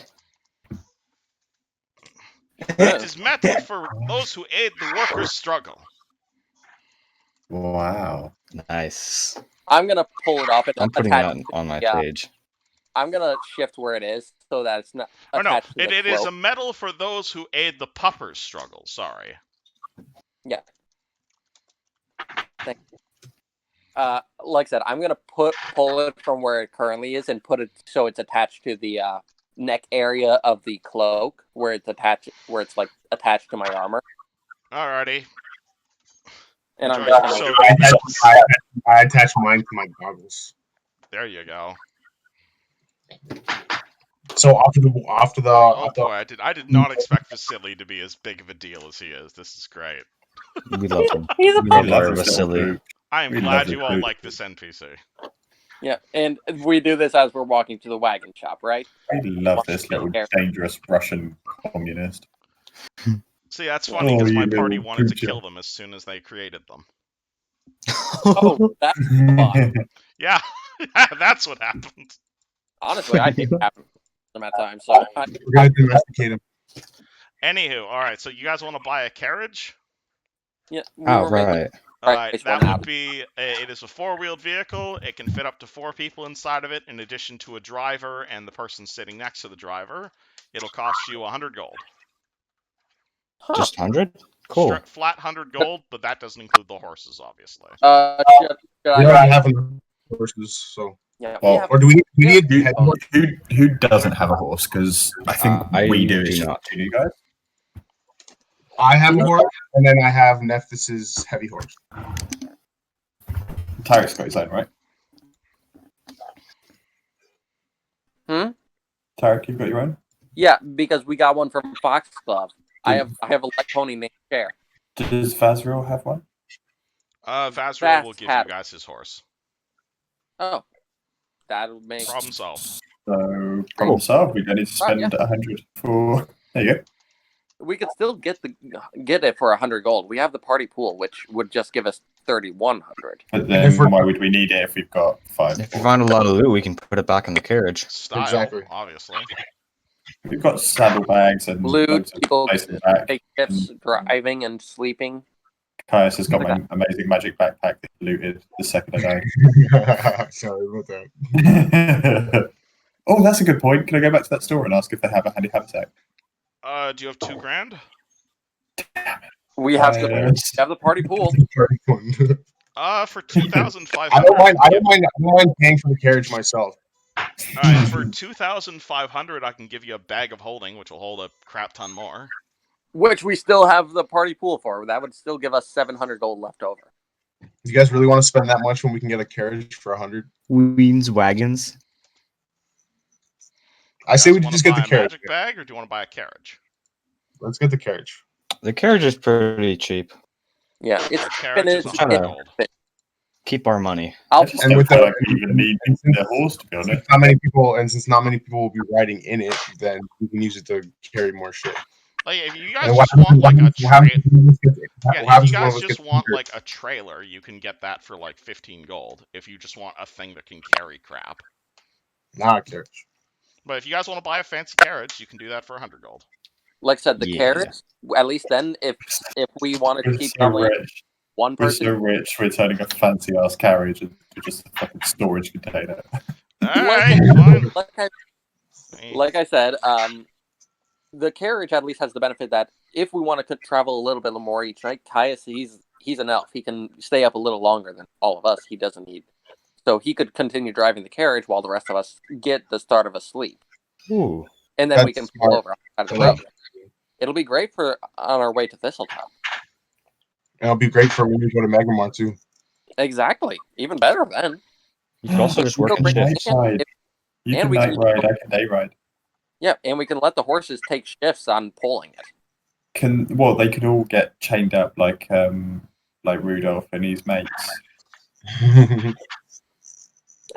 It is metal for those who aid the workers' struggle. Wow. Nice. I'm gonna pull it up and I'm putting attach that on my yeah. page. I'm gonna shift where it is so that it's not Oh no, attached to the it is cloak. a medal for those who aid the puppers' struggle. Sorry. Yeah. Thank you. Like I said, I'm gonna pull it from where it currently is and put it so it's attached to the neck area of the cloak, where it's like attached to my armor. Alrighty. And I'm Enjoy just your gonna I attach mine to my goggles. There you go. So after the Oh boy, I did not expect Vasily to be as big of a deal as he is. This is great. We love him. He's a We love love our this little Vasily. boot. I am We glad love you the all boot. like this NPC. Yeah, and we do this as we're walking to the wagon shop, right? I love this little dangerous Russian communist. See, that's funny Oh, because my you party little wanted to poocher. kill them as soon as they created them. Oh, that's fun. Yeah, that's what happened. Honestly, I hate having them at times, so We're gonna domesticate him. Anywho, all right. So you guys want to buy a carriage? yeah. We Oh, were making right. All right, right, this that one would out. be. It is a four-wheeled vehicle. It can fit up to 4 people inside of it, in addition to a driver and the person sitting next to the driver. It'll cost you 100 gold. Huh. Just 100? Cool. Flat 100 gold, but that doesn't include the horses, obviously. Should We I don't have enough horses, so. yeah, Well, we have, Or do we need yeah. heavy horses? Who doesn't have a horse? Because I think I we do. do It's just not. you guys. I have a horse, and then I have Nephthys's heavy horse. Tarek's got his own, right? Tarek, you've got your own? Yeah, because we got one from Foxglove. I have a light pony named Cher. Does Vazriel have one? Vazriel will Fast give hat. you guys his horse. Oh, that would make Problem solved. So, problem solved. We don't need to spend 100 for. There you go. we could still get it for 100 gold. We have the party pool, which would just give us 3,100. But then why would we need it if we've got 5? If we find a lot of loot, we can put it back in the carriage. Style, Exactly. obviously. We've got saddlebags and Loot, loads of people places back. take shifts driving and sleeping. Caius has got my amazing magic backpack that he looted the second I died. Sorry about that. Oh, that's a good point. Can I go back to that store and ask if they have a handy haversack? Do you have 2 grand? We have the party pool. For 2,500. I don't mind paying for the carriage myself. Alright, for 2,500, I can give you a bag of holding, which will hold a crap ton more. Which we still have the party pool for. That would still give us 700 gold left over. Do you guys really want to spend that much when we can get a carriage for 100? Queen's wagons. I say we just get the carriage. Magic bag, or do you want to buy a carriage? Let's get the carriage. The carriage is pretty cheap. Yeah, it's carriage is 100 gold. Keep our money. And with that, we even need the horse to be honest. Since not many people will be riding in it, then we can use it to carry more shit. Like, if you guys just want like a trailer, if you guys just want like a trailer, you can get that for like 15 gold. If you just want a thing that can carry crap. Not a carriage. But if you guys want to buy a fancy carriage, you can do that for 100 gold. Like I said, the carriage. At least then, if we wanted to keep going, one person. We're so rich, we're turning a fancy ass carriage into just a fucking storage container. Like I said, the carriage at least has the benefit that if we want to travel a little bit more each night, Caius, he's an elf. He can stay up a little longer than all of us. He doesn't need. So he could continue driving the carriage while the rest of us get the start of a sleep. Ooh. And then we can pull over on the road. It'll be great for on our way to Thistletown. It'll be great for when we go to Megamar too. Exactly. Even better then. You can also just work in shifts. You can night ride, I can day ride. Yeah, and we can let the horses take shifts on pulling it. They could all get chained up like Rudolph and his mates.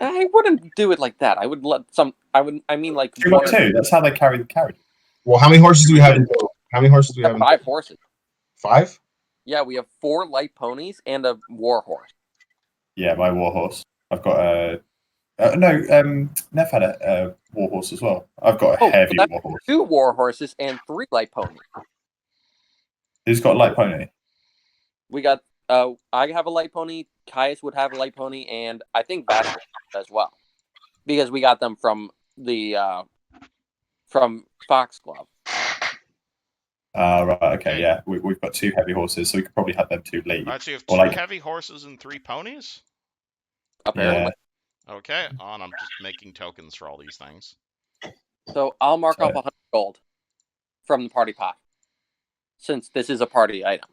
I wouldn't do it like that. I would let some. I mean, like 2x2. That's how they carry the carriage. Well, how many horses do we have? How many horses do we have? 5 horses. 5? Yeah, we have 4 light ponies and a war horse. Yeah, my war horse. I've got a. Neff had a war horse as well. I've got a heavy war horse. 2 war horses and 3 light ponies. Who's got a light pony? We got. I have a light pony. Caius would have a light pony, and I think Bash as well, because we got them from the from Foxglove. Right. Okay. Yeah, we've got 2 heavy horses, so we could probably have them 2 lead. Alright, so you have 2 heavy horses and 3 ponies. Apparently. Yeah. Okay. I'm just making tokens for all these things. So I'll mark off 100 gold from the party pot, since this is a party item.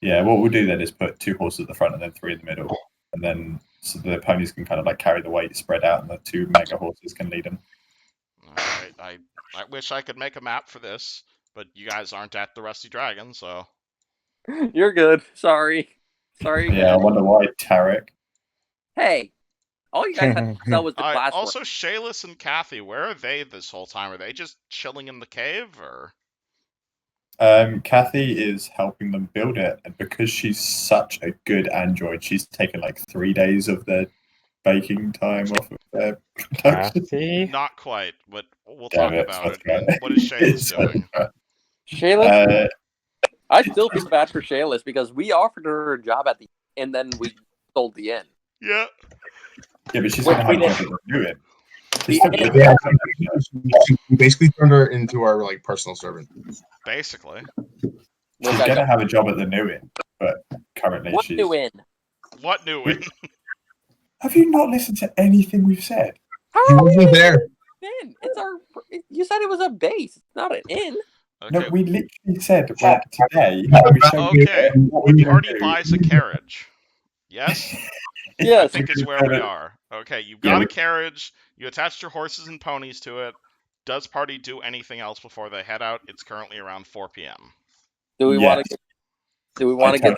Yeah, what we'll do then is put 2 horses at the front and then 3 in the middle, and then so the ponies can kind of like carry the weight spread out, and the 2 mega horses can lead them. Alright, I wish I could make a map for this, but you guys aren't at the Rusty Dragon, so. You're good. Sorry. Yeah, I wonder why, Tarek. Hey, All you guys had to sell was the Alright, glassware. also, Shayless and Kathy, where are they this whole time? Are they just chilling in the cave, or? Kathy is helping them build it, and because she's such a good android, she's taken like 3 days of their baking time off of their production. Kathy? Not quite, but we'll Damn talk it, about it. that's right. What is Shayless It's so doing? bad. Shayla, I still feel bad for Shayless because we offered her a job at the and then we sold the inn. Yeah. Yeah, but she's Wait, gonna we have a job didn't- at the new inn. The She's still inn- gonna- Yeah, we basically turned her into our like personal servant. Basically. She's gonna have a job at the new inn, but currently What she's. new inn? What new inn? Have you not listened to anything we've said? How He are we wasn't there. inn? It's our. You said it was a base, not an inn. Okay. No, we literally said like today. We showed you Okay. what we The can party do. buys a carriage. Yes? I Yes. think is where we are. Okay, you've Yeah, got we- a carriage, you attached your horses and ponies to it. Does party do anything else before they head out? It's currently around 4 p.m. Do we want to? Do we want to get?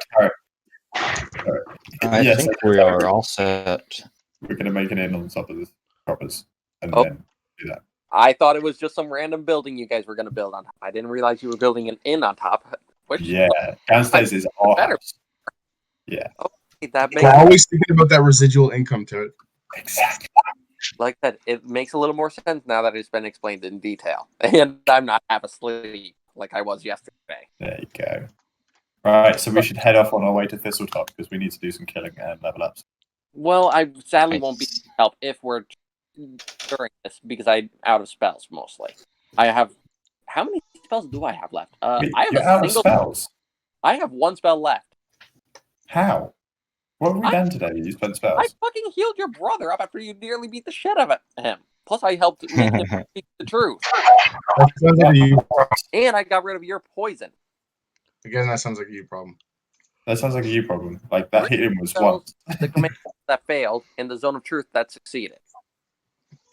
I Yes, think we are all set. We're gonna make an inn on top of the croppers, and Oh. then do that. I thought it was just some random building you guys were going to build on top. I didn't realize you were building an inn on top. Which Yeah, downstairs is our better. house. Yeah, that We're makes always thinking about that residual income to it. exactly. like that. It makes a little more sense now that it's been explained in detail, and I'm not half asleep like I was yesterday. There you go. Right, so we should head off on our way to Thistletop because we need to do some killing and level ups. Well, I sadly won't be able to help if we're during this because I'm out of spells mostly. I have how many spells do I have left? Wait, I have you're a out of single. spells. I have one spell left. How? What have we I- done today? You spent I spells. fucking healed your brother up after you nearly beat the shit out of him. Plus, I helped make him speak the truth, That sounds like a you. and I got rid of your poison. Again, that sounds like a you problem. That sounds like a you problem. Like that healing was Spells, once. the command that failed, and the zone of truth that succeeded.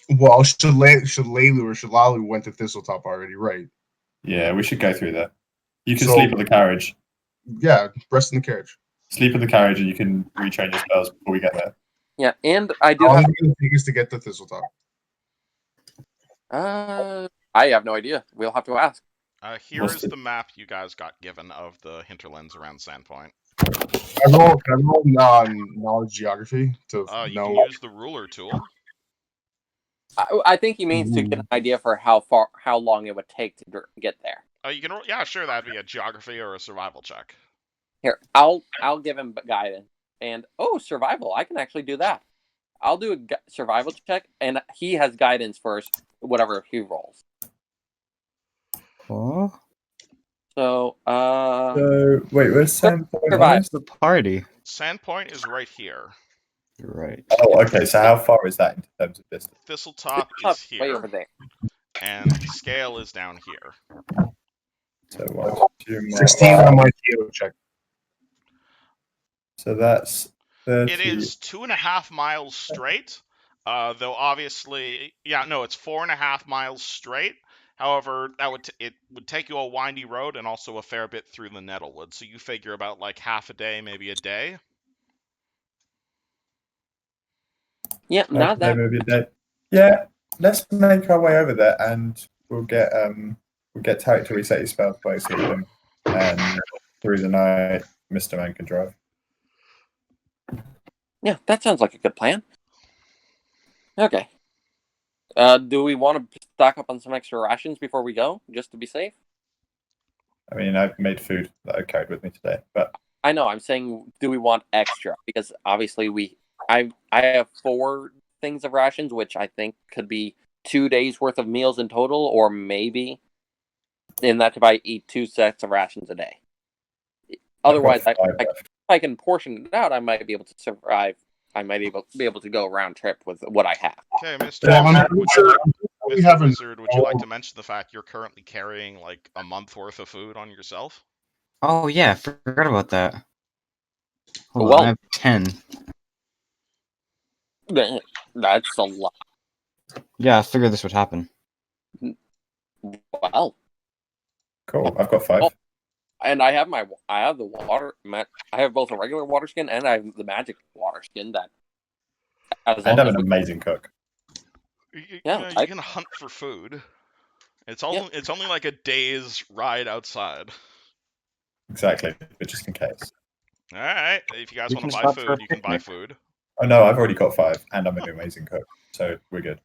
Well, Shalelu or Shalalu went to Thistletop already, right? Yeah, we should go through that. You can So- sleep in the carriage. Yeah, rest in the carriage. Sleep in the carriage, and you can retrain your spells before we get there. Yeah, and I do How long have. is it going to take us to get to Thistletop? I have no idea. We'll have to ask. Here What's is the- the map you guys got given of the hinterlands around Sandpoint. Can I roll knowledge geography to You know? can use the ruler tool. I think he means to get an idea for how long it would take to get there. You can roll. Yeah, sure. That'd be a geography or a survival check. Here, I'll give him guidance. And survival! I can actually do that. I'll do a survival check, and he has guidance for whatever he rolls. Oh, So, So wait, where's Sandpoint? Survive. the party. Sandpoint is right here. Right. Oh, okay. So how far is that in terms of distance? Thistletop up is way here, over there. and Scale is down here. So 1, 2, 16 on my TO check. So that's 30. It is 2.5 miles straight. Though obviously, it's 4.5 miles straight. However, it would take you a windy road and also a fair bit through the Nettlewood. So you figure about like half a day, maybe a day. Yeah, not that. Maybe a day. Yeah, let's make our way over there, and we'll get Tarek to reset his spells by sleeping, and through the night, Mr. Man can drive. Yeah, that sounds like a good plan. Okay. Do we want to stock up on some extra rations before we go, just to be safe? I mean, I've made food that I carried with me today, but I know. I'm saying, do we want extra? Because obviously, I have 4 things of rations, which I think could be 2 days worth of meals in total, or maybe, and that's if I eat 2 sets of rations a day. Otherwise, I've got 5 if I can portion it out, I might be able to survive. I might be able to go round trip with what I have. Okay, Mr. Yeah, I'm Wizard, pretty would sure you, we Mr. haven't- Wizard, would you like to mention the fact you're currently carrying like a month worth of food on yourself? Oh yeah, forgot about that. Hold Well- on, I have 10. That's a lot. Yeah, I figured this would happen. Well, Cool. I've got 5. Oh. and I have the water. I have both a regular water skin and I have the magic water skin that As And long I'm as an we, amazing cook. Yeah, You can hunt for food. It's only like a day's ride outside. Exactly, but just in case. All right, if you guys We want to can buy stop for a food, you can buy picnic. food. Oh no, I've already got 5, and I'm an amazing cook, so we're good.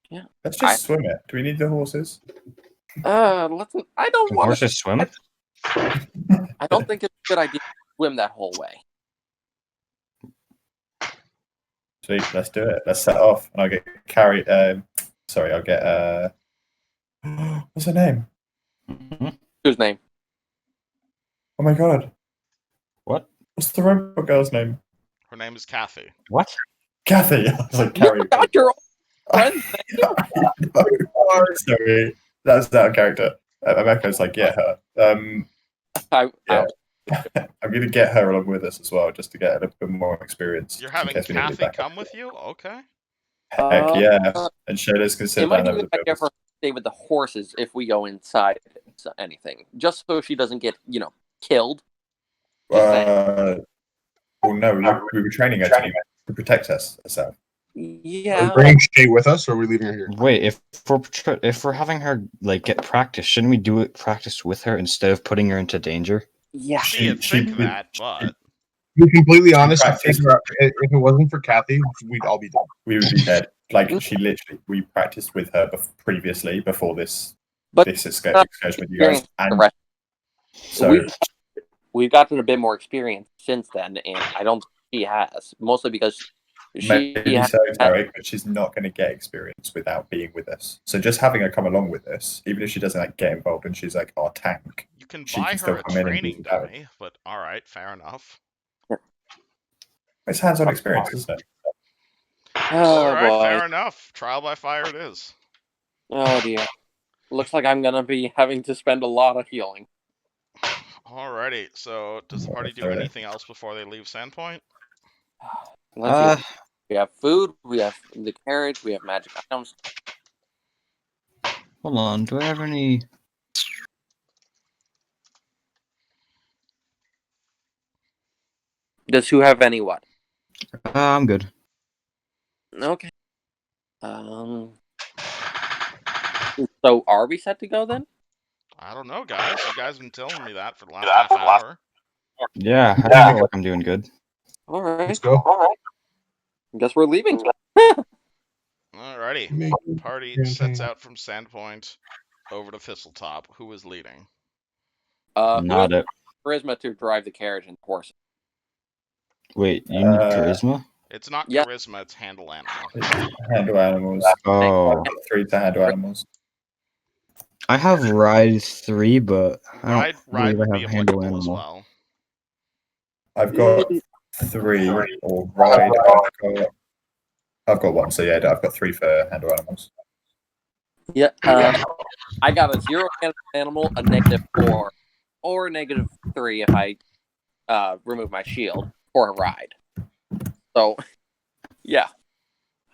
Yeah. Let's just swim it. Do we need the horses? let's. I don't Can want to. horses swim? I don't think it's a good idea to swim that whole way. Sweet, let's do it. Let's set off, and I'll get carried. Sorry, I'll get. What's her name? Whose name? Oh my god, What? what's the robot girl's name? Her name is Kathy. What? Kathy. I was like, You Carrie. forgot your old friend's name. Sorry, that's out of character. Emeka's like, yeah, her. Yeah. I'm gonna get her along with us as well, just to get a little bit more experience. You're in having case we need to Kathy back up. come with you? Okay. Heck yeah! And Shayla's can sit It might down be a over good the idea for her to stay with the horses if we go inside anything, just so she doesn't get killed. Well, no, we were training her to protect us herself. Are Yeah. we bringing Shay with us, or are we leaving her here? Wait, if we're having her like get practice, shouldn't we do it practice with her instead of putting her into danger? Yeah. See, you'd think that, but To be completely honest, practiced. if it wasn't for Kathy, we'd all be dead. We would be dead. Like we practiced with her previously before this excursion with you guys, and so we've gotten a bit more experience since then, and I don't think she has, mostly because maybe so, Tarek, but she's not going to get experience without being with us. So just having her come along with us, even if she doesn't like get involved and she's like our tank, you can she buy can still her a come in and training do that. dummy. But all right, fair enough. It's hands-on experience, isn't it? All right, fair enough. Trial by fire it is. Oh dear. Looks like I'm gonna be having to spend a lot of healing. Alrighty, so does the party do anything else before they leave Sandpoint? Let's see. We have food, we have the carriage, we have magic items. Hold on, do I have any? Does who have any what? I'm good. Okay. So are we set to go then? I don't know, guys. You guys have been telling me that for the last half hour. Yeah, I feel like I'm doing good. All right. Let's go. All right. I guess we're leaving. Alrighty. Party sets out from Sandpoint over to Thistletop. Who is leading? Not it. Charisma to drive the carriage and horse. Wait, you need charisma? It's not charisma, it's handle animal. Handle animals. Oh. I've got 3 to handle animals. I have ride 3, but I Ride don't would believe I be have handle applicable as animal. well. I've got 3 or ride. I've got 1, so yeah, I've got 3 for handle animals. Yeah. I got a 0 animal, a -4, or a -3 if I remove my shield for a ride. So, yeah,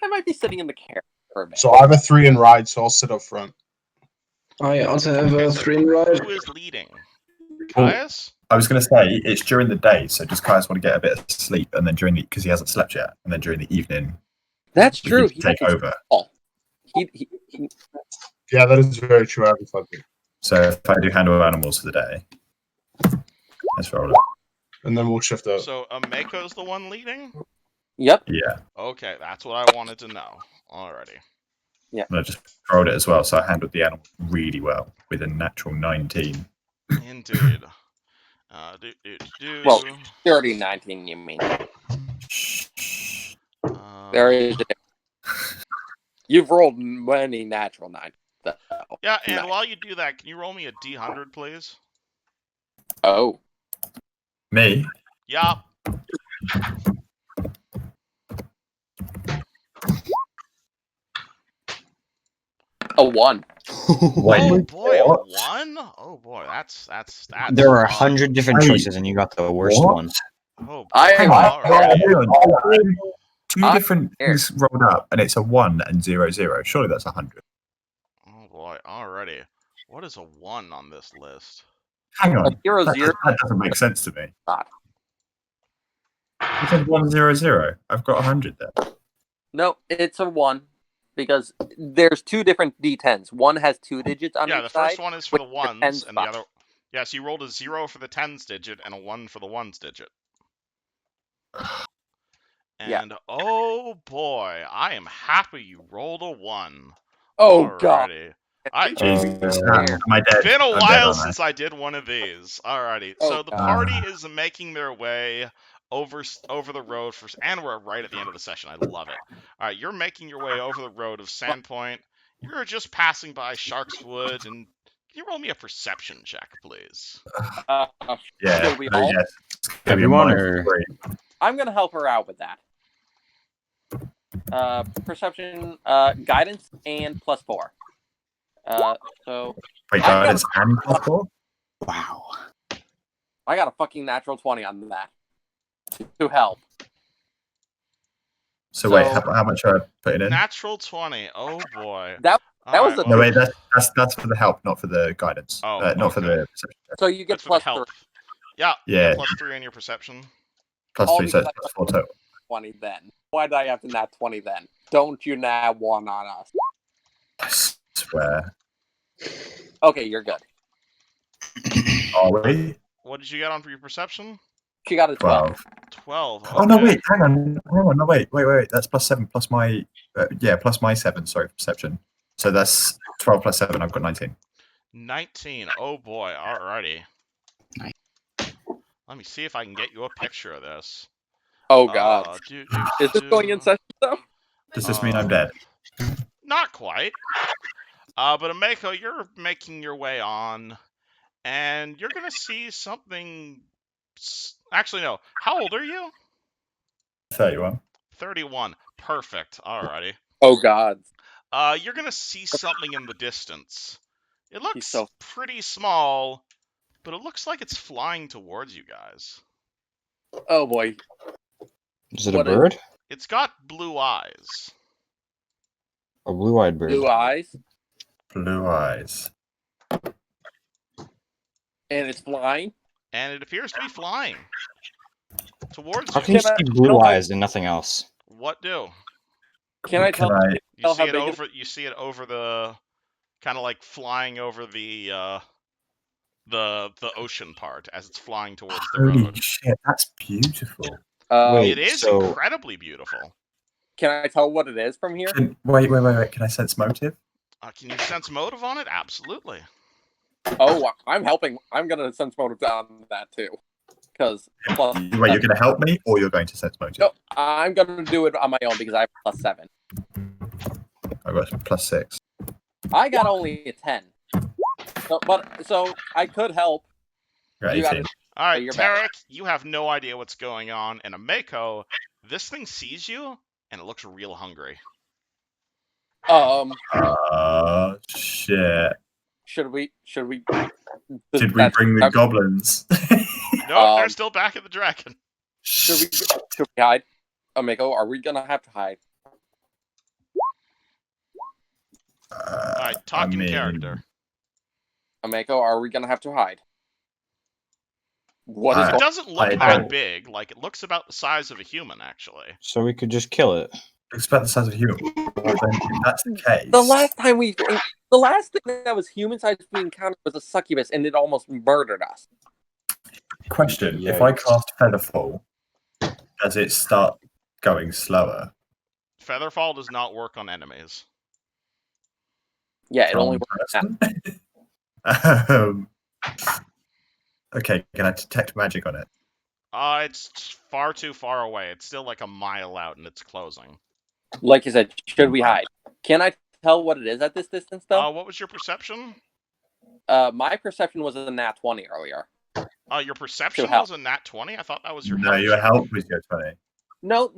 I might be sitting in the carriage for a bit. So I have a 3 in ride, so I'll sit up front. I also have a 3 in ride. Who is leading? Caius? I was going to say it's during the day, so does Caius want to get a bit of sleep, and then because he hasn't slept yet, and then during the evening, that's true. He take over. He Yeah, that is very true. I haven't slept yet. So if I do handle animals for the day, let's roll it. And then we'll shift out. So Mako's the one leading? Yep. Yeah. Okay, that's what I wanted to know. Alrighty. Yeah. And I just rolled it as well, so I handled the animal really well with a natural 19. Indeed. Well, 30-19, you mean? There is. You've rolled many natural 9. Yeah, and while you do that, can you roll me a D100, please? Oh. Me? Yup. A 1. Oh boy, a 1? Oh boy, that's There are 100 different choices, and you got the worst one. Oh boy. Hang on. Alright. 2 different things rolled up, and it's a 1 and 0, 0. Surely that's 100. Oh boy, already. What is a 1 on this list? Hang on. A 0, 0. That doesn't make sense to me. You said 100. I've got 100 there. No, it's a 1 because there's 2 different D10s. One has 2 digits on Yeah, each the first side. one is for the with ones, 10s and the spot. other. Yeah, so you rolled a 0 for the tens digit and a 1 for the ones digit. Yeah. And oh boy, I am happy you rolled a 1. Oh god. Alrighty. Jesus, am I dead? Been a I'm dead, while aren't I? since I did one of these. Alrighty, Oh, so the God. party is making their way over the road and we're right at the end of the session. I love it. All right, you're making your way over the road of Sandpoint. You're just passing by Sharkswood, and can you roll me a perception check, please? Yeah. Should we all? Yes. It's gonna be a Everyone, minus or 3. I'm gonna help her out with that. Perception, guidance, and +4. So Wait, I guidance and +4? wow. I got a fucking natural 20 on that to help. So wait, So- how much are I putting in? Natural 20. Oh boy. That was Alright, the- No, well, wait, that's for the help, not for the guidance. Oh, Not for okay. the perception. So you get that's for the +3. help. Yeah, Yeah. +3 on your perception. Plus All 3, so because it's +4 total. 20 then. Why did I have to nat 20 then? Don't you nat 1 on us. I swear. Okay, you're good. Are we? What did you get on for your perception? She got a 12. 12. Oh no, okay. wait, hang on. No, wait. That's +7 plus my plus my 7. Sorry, perception. So that's 12 plus 7. I've got 19. 19. Oh boy. Alrighty. Let me see if I can get you a picture of this. Oh god. Is this going in Do. session though? Does this mean I'm dead? Not quite. But Ameko, you're making your way on, and you're gonna see something. Actually, no. How old are you? 31. 31. Perfect. Alrighty. Oh god. You're gonna see something in the distance. It looks so- pretty small, but it looks like it's flying towards you guys. Oh boy. Is it a What is- bird? It's got blue eyes. A blue-eyed bird. Blue eyes. Blue eyes. And it's flying. And it appears to be flying towards How you. can you Can I- see blue eyes and nothing else? What do? Can I tell I- You Tell see how it big it over. You see it over the, kind of like flying over the ocean part as it's flying towards the Holy road. shit, that's beautiful. Wait. It is so- incredibly beautiful. Can I tell what it is from here? Wait. Can I sense motive? Can you sense motive on it? Absolutely. Oh, I'm helping. I'm gonna sense motive on that too. Because Wait, you're going to help me, or you're going to sense motive? no, I'm gonna do it on my own because I have +7. I've got +6. I got only a 10. So I could help. You're You got 18. it. All right, you're better. Tarek, you have no idea what's going on, and Ameko, this thing sees you, and it looks real hungry. Shit. Should we? Did we that's- bring the goblins? No, they're still back at the dragon. Should we hide? Ameko, are we gonna have to hide? All right, talk in character. Ameko, are we gonna have to hide? What is It doesn't look I that don't- big. Like, it looks about the size of a human, actually. So we could just kill it. It's about the size of a human. Well, then, if that's the case. the last thing that was human sized we encountered was a succubus, and it almost murdered us. Question: if I Yikes. cast Featherfall, does it start going slower? Featherfall does not work on enemies. Yeah, it only From works. person? Okay, can I detect magic on it? It's far too far away. It's still like a mile out, and it's closing. Like you said, should we hide? Can I tell what it is at this distance, though? What was your perception? My perception was a nat 20 earlier. Your perception help. was a nat 20? I thought that was your No, help. your help was your 20. No.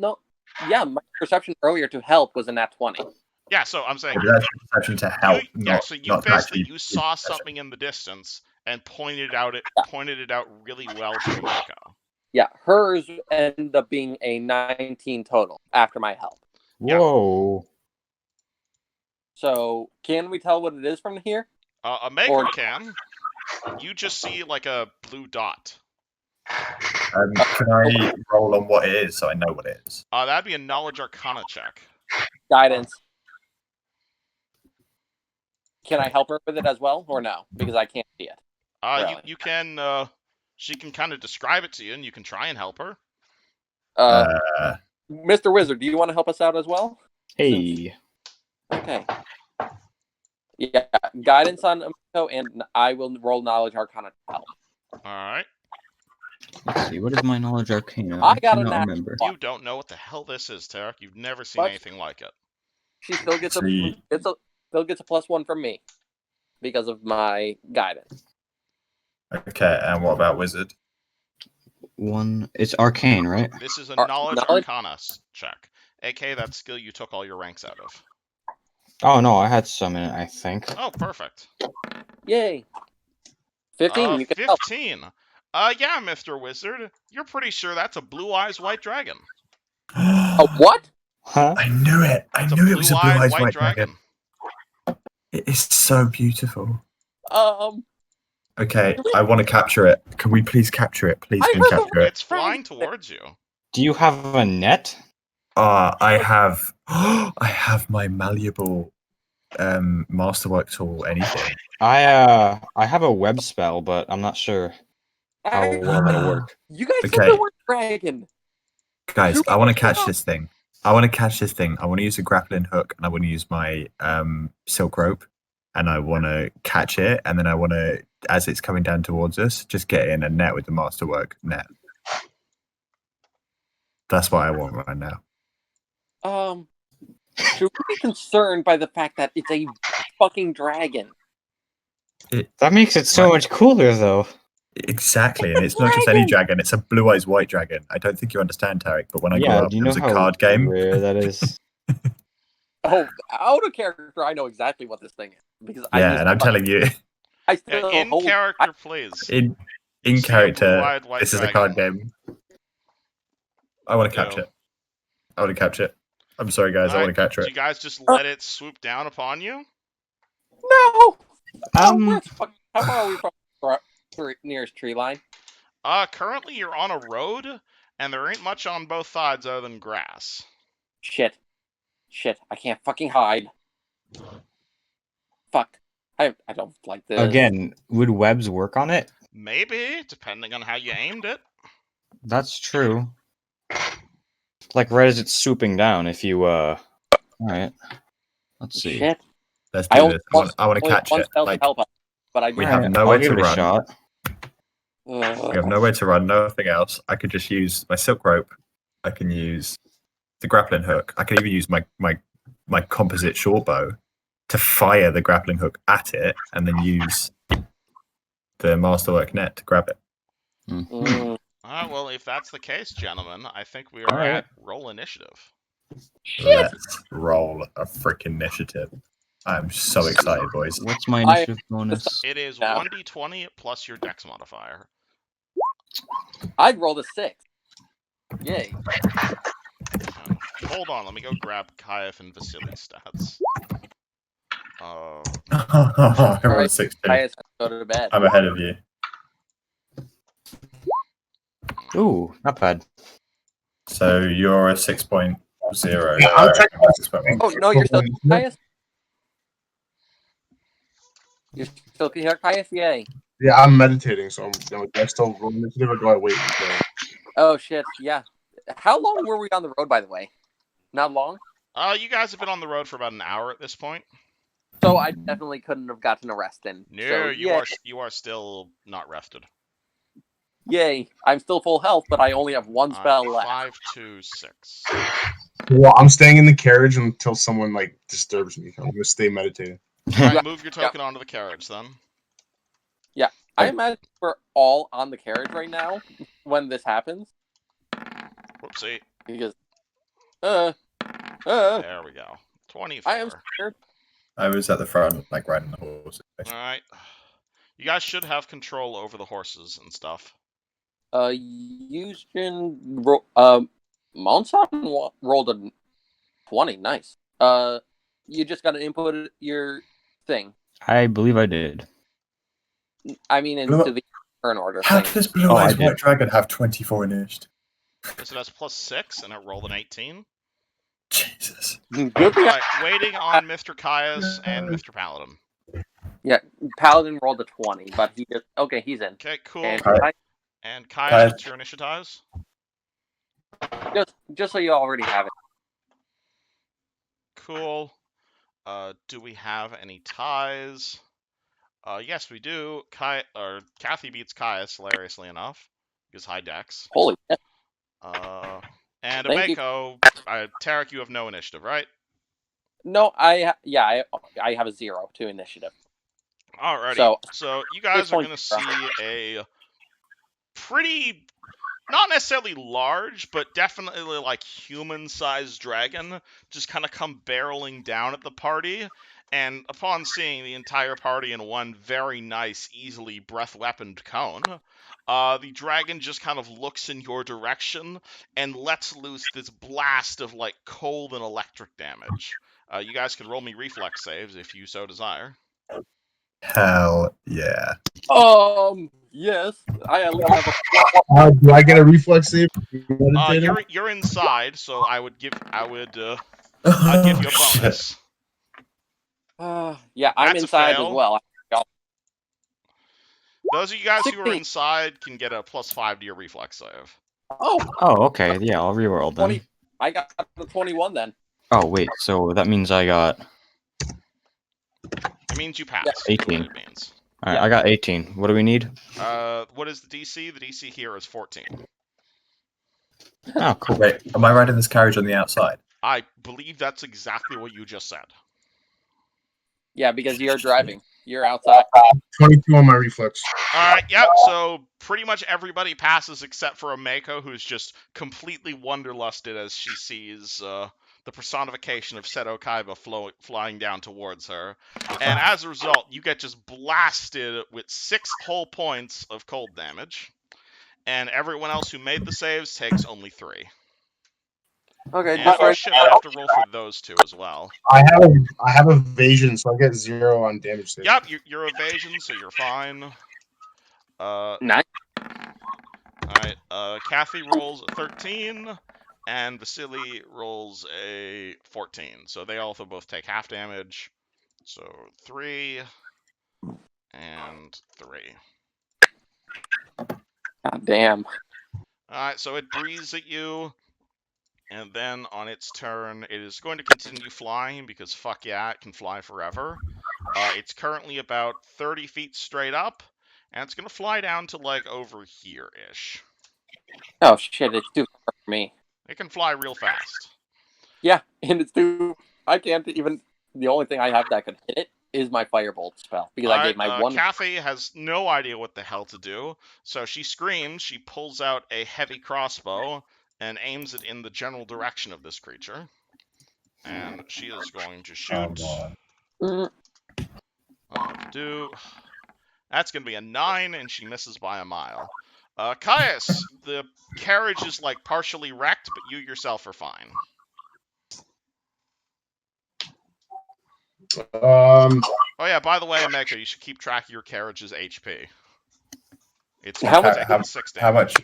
Yeah, my perception earlier to help was a nat 20. Yeah, so I'm saying... But that's your perception to help, so you not to basically actually you saw perception. something in the distance and pointed it out really well to Ameko. Yeah, hers ended up being a 19 total after my help. Yeah. Whoa. So, can we tell what it is from here? Ameko Or- can. You just see like a blue dot. Can I roll on what it is so I know what it is? That'd be a knowledge arcana check. Guidance. Can I help her with it as well, or no? Because I can't see it. Really? You can. She can kind of describe it to you, and you can try and help her. Mr. Wizard, do you want to help us out as well? Hey. Okay. Yeah, guidance on Amiko, and I will roll knowledge arcana to help. All right. Let's see. What is my knowledge arcana? I got a cannot nat remember. You don't know what the hell this is, Tarek. You've never seen What? anything like it. She still gets a +1 from me because of my guidance. Okay, and what about wizard? It's arcane, right? This is a Knowledge? knowledge arcana check, aka that skill you took all your ranks out of. Oh no, I had some in it, I think. Oh, perfect. Yay! 15. You can help. 15. Yeah, Mr. Wizard. You're pretty sure that's a blue eyes white dragon. A what? Huh? I knew it. I It's knew it was a blue eyes white white dragon. It is so beautiful. Okay, I want to capture it. Can we please capture it? Please can we capture it? It's flying towards you. Do you have a net? I have I have my malleable masterwork tool, anything. I have a web spell, but I'm not sure how well that'll work. You guys Okay. said the word dragon. Guys, I want to catch this thing. I want to use a grappling hook, and I want to use my silk rope, and I want to catch it, and then I want to, as it's coming down towards us, just get in a net with the masterwork net. That's what I want right now. Should we be concerned by the fact that it's a fucking dragon? That makes it so much cooler, though. Exactly, and it's not just any dragon; it's a blue eyes white dragon. I don't think you understand, Tarek, but when I grew up, do you it know was a how card game. rare that is? Oh, out of character, I know exactly what this thing is because Yeah, and I'm telling you, I still In hold. character, please. in See a character, blue-eyed white this is a dragon. card game. I want to capture it. I want to capture it. I'm sorry, guys. I want to capture Do it. you guys just let it swoop down upon you? No. How far are we from the nearest tree line? Currently you're on a road, and there ain't much on both sides other than grass. Shit, I can't fucking hide. Fuck. I don't like this. Again, would webs work on it? Maybe, depending on how you aimed it. That's true. Like right as it's swooping down, if you alright. Let's see. Shit. Let's do this. I want to catch it. Spell Like, to help us, but I we Alright, have nowhere I'll give to it a run. shot. We have nowhere to run. Nothing else. I could just use my silk rope. I can use the grappling hook. I can even use my composite short bow to fire the grappling hook at it, and then use the masterwork net to grab it. Mhm. Well, if that's the case, gentlemen, I think we are Alright. at roll initiative. Let's roll a freaking initiative. I'm so excited, boys. What's my initiative bonus? It is Now. 1d20 plus your dex modifier. I'd roll a 6. Yay. Hold on, let me go grab Kaif and Vasily's stats. I rolled a 16. I go to bed. I'm ahead of you. Ooh, not bad. So you're a 6.0. Yeah, I'll check. 6.1. Oh no, you're still Caius? You're still here, Caius? Yay. Yeah, I'm meditating, so do I still roll initiative or do I wait until? Oh shit, yeah. How long were we on the road, by the way? Not long? You guys have been on the road for about an hour at this point. So I definitely couldn't have gotten a rest in. No, So, you are still not rested. Yay. I'm still full health, but I only have one spell left. 5, 2, 6. Well, I'm staying in the carriage until someone like disturbs me. I'm gonna stay meditating. Alright, move your token onto the carriage then. I imagine we're all on the carriage right now when this happens. Whoopsie. Because, There we go. 24. I am scared. I was at the front, like riding the horse. Alright. You guys should have control over the horses and stuff. Monson rolled a 20. Nice. You just got to input your thing. I believe I did. I mean, into Or an order How thing. does Blue Oh, I Eyes did. White Dragon have 24 initiative? So that's +6, and it rolled an 18. Jesus. Good thing. Alright, waiting on Mr. Caius and Mr. Paladin. Yeah, Paladin rolled a 20, but he just okay. He's in. Okay, cool. And Alright. And Caius, Caius. what's your initiatives? just so you already have it. Cool. Do we have any ties? Yes, we do. Kathy beats Caius, hilariously enough, because high dex. Holy shit. And Thank you. Ameko, Tarek, you have no initiative, right? No, I have a 0 to initiative. Alrighty. So So you guys are points gonna see a pretty, not necessarily large, but definitely like human-sized dragon just kind of come barreling down at the party. And upon seeing the entire party in one very nice, easily breath-weaponed cone, the dragon just kind of looks in your direction and lets loose this blast of like cold and electric damage. You guys can roll me reflex saves if you so desire. Hell yeah. yes, I at least have a Do I get a reflex save? Meditating? You're inside, so I would give you a bonus. yeah, I'm That's a inside fail. as well. Those of you guys who are 16. inside can get a +5 to your reflex save. Oh, Oh, okay. Yeah, I'll reroll then. 20. I got the 21 then. Oh, wait. So that means I got It means you passed. Yeah. 18. It means. All right, Yeah. I got 18. What do we need? What is the DC? The DC here is 14. Oh, cool. Wait, am I riding this carriage on the outside? I believe that's exactly what you just said. Yeah, because you're driving. You're outside. 22 on my reflex. Alright, yep, so pretty much everybody passes except for Ameko, who's just completely wanderlusted as she sees the personification of Seto Kaiba flying down towards her. And as a result, you get just blasted with 6 whole points of cold damage. And everyone else who made the saves takes only 3. Okay, And just oh right. shit, I have to roll for those two as well. I have evasion, so I get 0 on damage save. Yep, you're evasion, so you're fine. Nice. Alright, Kathy rolls a 13, and Vasily rolls a 14. So they also both take half damage. So 3 and 3. God damn. Alright, so it breathes at you, and then on its turn, it is going to continue flying, because fuck yeah, it can fly forever. It's currently about 30 feet straight up, and it's going to fly down to like over here-ish. Oh shit, it's too far for me. It can fly real fast. Yeah, and it's too. I can't even. The only thing I have that could hit it is my firebolt spell because I gave my one. Kathy has no idea what the hell to do, so she screams. She pulls out a heavy crossbow and aims it in the general direction of this creature. And she is going to shoot. That's going to be a 9, and she misses by a mile. Caius, the carriage is like partially wrecked, but you yourself are fine. Oh yeah, by the way, Ameko, you should keep track of your carriage's HP. It's How much? taking 6 damage. How much?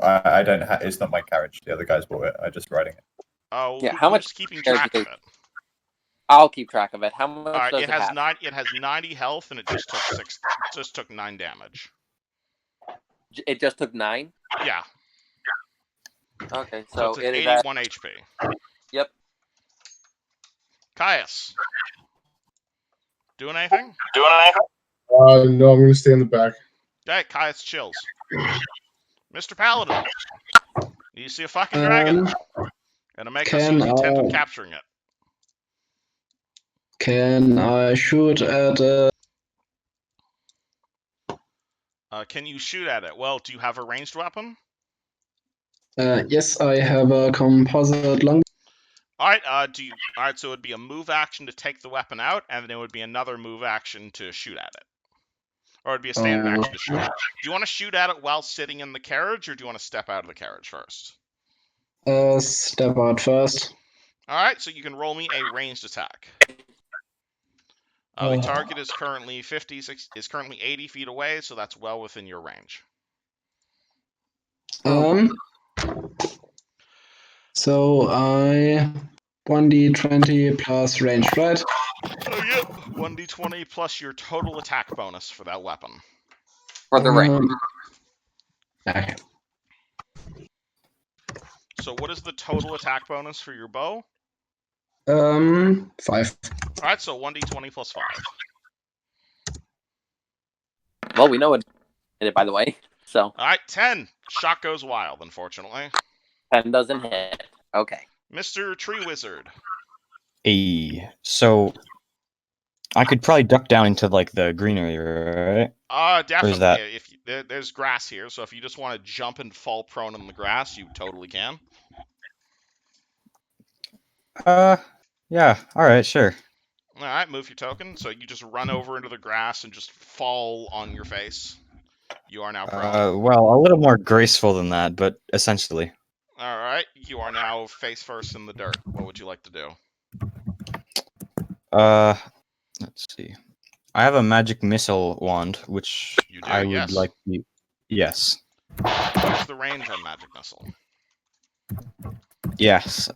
I don't have. It's not my carriage. The other guys bought it. I'm just riding it. Oh, Yeah, how much who's keeping track of it? I'll keep track of it. How much Alright, does it has have? it has 90 health, and it just took 9 damage. It just took 9. Yeah. Okay, So so it's it is 81 HP. Yep. Caius. Doing anything? No, I'm going to stay in the back. Okay, Caius chills. Mr. Paladin. You see a fucking dragon. And Ameko seems intent on capturing it. Can I shoot at Can you shoot at it? Well, do you have a ranged weapon? yes, I have a composite long. Alright, so it would be a move action to take the weapon out, and then it would be another move action to shoot at it. Or it'd be a standard action to shoot. Do you want to shoot at it while sitting in the carriage, or do you want to step out of the carriage first? Step out first. Alright, so you can roll me a ranged attack. The target is currently 80 feet away, so that's well within your range. So I 1d20 plus range, right? Yep. 1d20 plus your total attack bonus for that weapon. For the range. Okay. So what is the total attack bonus for your bow? 5. Alright, so 1d20 plus 5. Well, we know it, by the way. So Alright, 10. Shot goes wild, unfortunately. 10 doesn't hit. Okay. Mr. Tree Wizard. So I could probably duck down into like the greenery, right? Definitely. that- There's grass here, so if you just want to jump and fall prone in the grass, you totally can. Yeah. All right, sure. Alright, move your token. So you just run over into the grass and just fall on your face. You are now prone. Well, a little more graceful than that, but essentially. Alright, you are now face first in the dirt. What would you like to do? Let's see. I have a magic missile wand, which You do, I would yes. like to. Yes. What is the range on Magic Missile? Yes.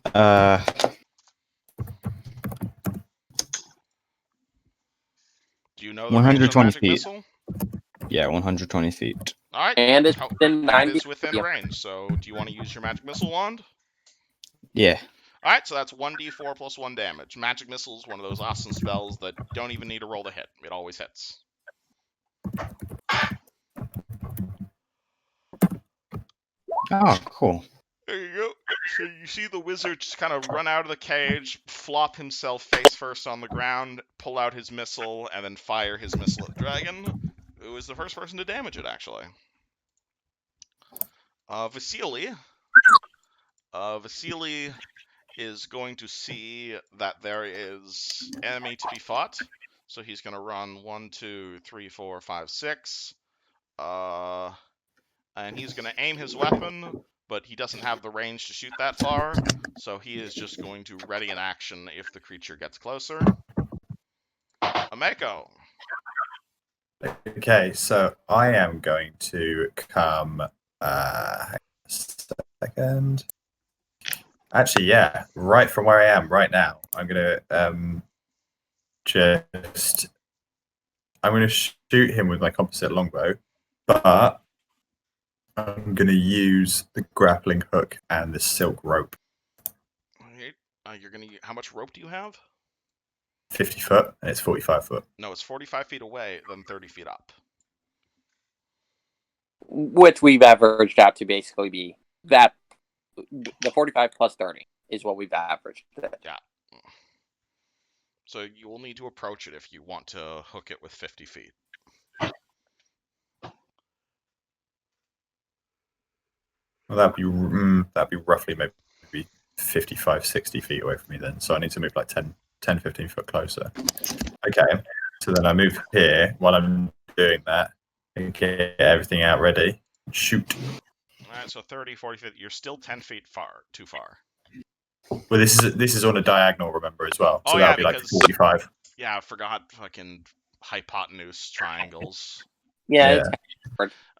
Do you know the range on 120 Magic feet. Missile? Yeah, 120 feet. Alright. And it's within That 90. is within range, so do you want to use your Magic Missile wand? Yeah. Alright, so that's 1d4 plus 1 damage. Magic Missile is one of those awesome spells that don't even need to roll to hit. It always hits. Oh, cool. There you go. So you see the wizard just kind of run out of the cage, flop himself face first on the ground, pull out his missile, and then fire his missile at the dragon, who is the first person to damage it, actually. Vasily. Vasily is going to see that there is enemy to be fought, so he's going to run 1, 2, 3, 4, 5, 6. And he's going to aim his weapon, but he doesn't have the range to shoot that far, so he is just going to ready an action if the creature gets closer. Ameko. Okay, so I am going to come. Hang on a second. Actually, yeah, right from where I am right now, I'm gonna I'm gonna shoot him with my composite longbow, but I'm gonna use the grappling hook and the silk rope. Okay. You're gonna. How much rope do you have? 50 foot, and it's 45 foot. No, it's 45 feet away, then 30 feet up. Which we've averaged out to basically be that the 45 plus 30 is what we've averaged. Yeah. So you will need to approach it if you want to hook it with 50 feet. Well, that'd be roughly maybe 55, 60 feet away from me then. So I need to move like 10, 15 foot closer. Okay. So then I move here while I'm doing that and get everything out ready. Shoot. Alright, so 30, 40 feet. You're still 10 feet too far. Well, this is on a diagonal, remember, as well. So Oh, that'll yeah, be like because- 45. Yeah, I forgot fucking hypotenuse triangles. Yeah.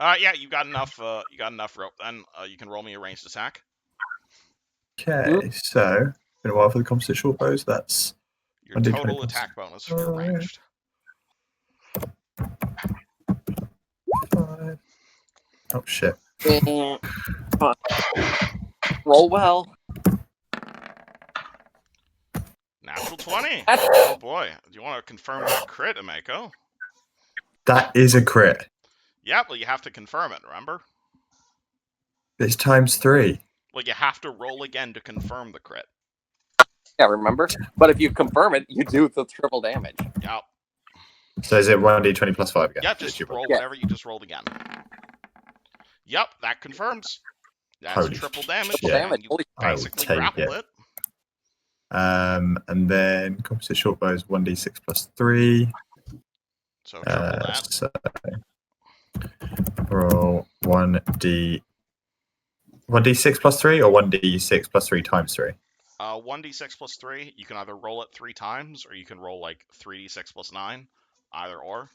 Yeah, you got enough rope. Then you can roll me a ranged attack. Okay, so been a while for the composite short bows. That's Your total attack bonus for your ranged. 5. Oh shit. Roll well. Natural 20. Oh boy. Do you want to confirm that crit, Ameko? That is a crit. Yeah, well, you have to confirm it, remember? It's times 3. Well, you have to roll again to confirm the crit. Yeah, remember? But if you confirm it, you do the triple damage. Yep. So is it 1d20 plus 5 again? Yep, just roll whatever you just rolled again. Yep, that confirms. That's Holy triple damage. shit. And you I will basically take grapple it. And then composite short bow is 1d6 plus 3. So triple that. So roll 1d6 plus 3 or 1d6 plus 3 times 3? 1d6 plus 3. You can either roll it 3 times, or you can roll like 3d6 plus 9. Either or.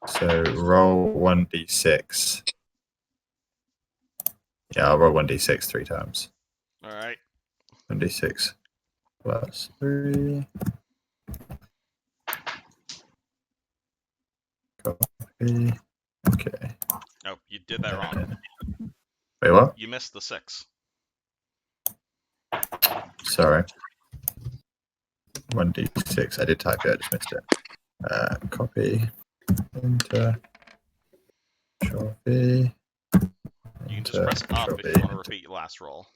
So roll 1d6. Yeah, I'll roll 1d6 3 times. All right. 1d6 plus 3. Copy. Okay. Oh, you did that wrong. Wait, what? You missed the 6. Sorry. 1d6. I did type it, I just missed it. Copy. Enter. Control-V. You can just press up if you want to repeat your last roll.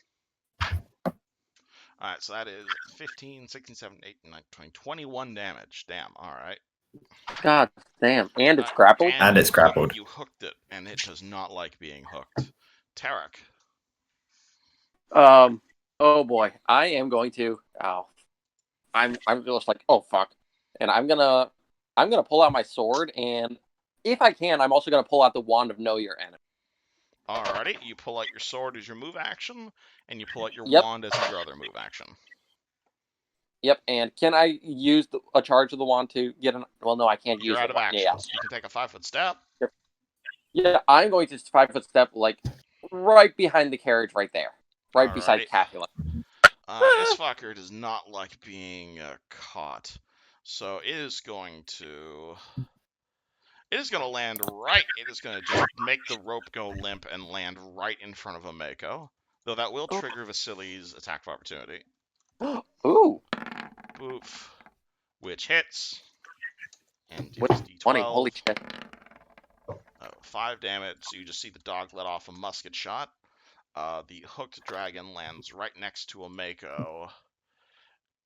Alright, so that is 15, 16, 17, 18, 19, 20, 21 damage. Damn, alright. God damn. And it's grappled? And it's grappled. You hooked it, and it does not like being hooked. Tarek. Oh boy. I am going to... Oh. I'm just like, oh fuck. And I'm gonna pull out my sword, and if I can, I'm also gonna pull out the wand of Know Your Enemy. Alrighty, you pull out your sword as your move action, and you pull out your Yep. wand as your other move action. Yep, and can I use a charge of the wand to get an... Well, no, I can't use You're out the of wand. actions. Yeah. You can take a 5-foot step. Yeah, I'm going to 5-foot step, like, right behind the carriage right there. Right beside Alrighty. Capulet. This fucker does not like being caught. So it is going to land right. It is going to just make the rope go limp and land right in front of Mako. Though that will trigger Vasily's attack of opportunity. Ooh. Boof. Which hits. And What? deals D12. 20, holy shit. 5 damage. So you just see the dog let off a musket shot. The hooked dragon lands right next to Mako.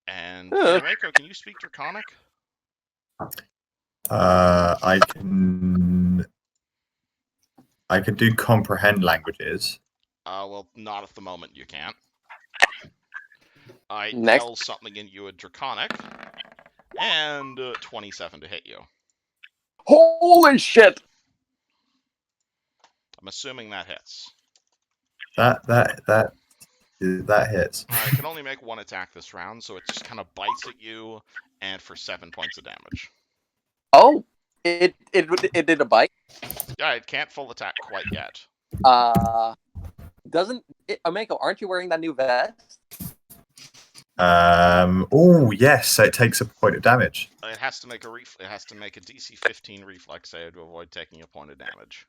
And Mako, can you speak Draconic? I can do comprehend languages. Well, not at the moment. You can't. I Next. yell something in you a Draconic, and 27 to hit you. Holy shit! I'm assuming that hits. That hits. I can only make one attack this round, so it just kind of bites at you, and for 7 points of damage. Oh, it did a bite. Yeah, it can't full attack quite yet. Doesn't Mako? Aren't you wearing that new vest? Oh yes, so it takes a point of damage. It has to make a it has to make a DC 15 reflex save to avoid taking a point of damage.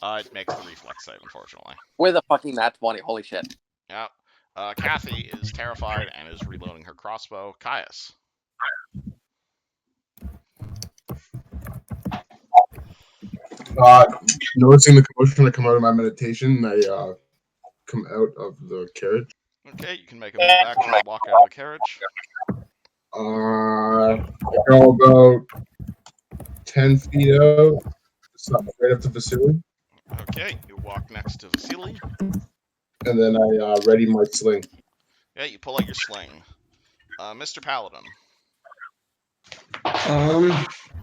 It makes the reflex save, unfortunately. With a fucking nat 20, holy shit. Yep. Kathy is terrified and is reloading her crossbow. Caius. Noticing the commotion, I come out of my meditation. I come out of the carriage. Okay, you can make a move action and walk out of the carriage. I go about 10 feet out, right up to Vasily. Okay, you walk next to Vasily. And then I ready my sling. Yeah, you pull out your sling. Mr. Paladin.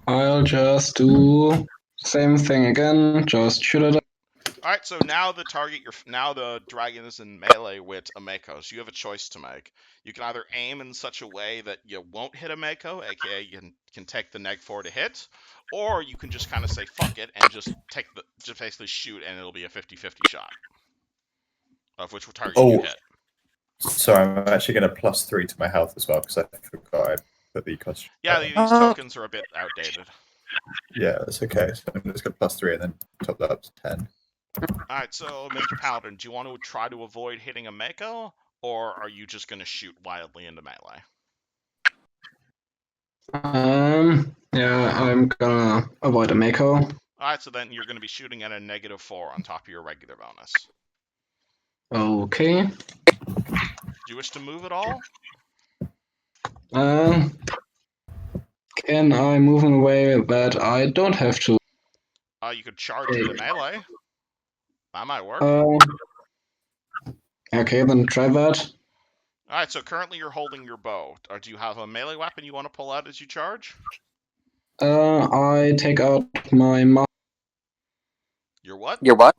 I'll just do same thing again. Just shoot it. Alright, so now the dragon is in melee with Mako, so you have a choice to make. You can either aim in such a way that you won't hit Mako, aka you can take the neg 4 to hit, or you can just kind of say fuck it and just basically shoot and it'll be a 50-50 shot. Of which target you hit. Sorry, I'm actually going to +3 to my health as well because I forgot I put the cost. Yeah, these tokens are a bit outdated. Yeah, that's okay. So I'm just going to +3 and then top that up to 10. Alright, so Mr. Paladin, do you want to try to avoid hitting a Mako, or are you just going to shoot wildly into melee? Yeah, I'm gonna avoid a Mako. Alright, so then you're going to be shooting at a -4 on top of your regular bonus. Okay. Do you wish to move at all? Can I move in a way that I don't have to? You could charge into melee. That might work. Okay, then try that. Alright, so currently you're holding your bow. Or do you have a melee weapon you want to pull out as you charge? I take out my Your what? Your what?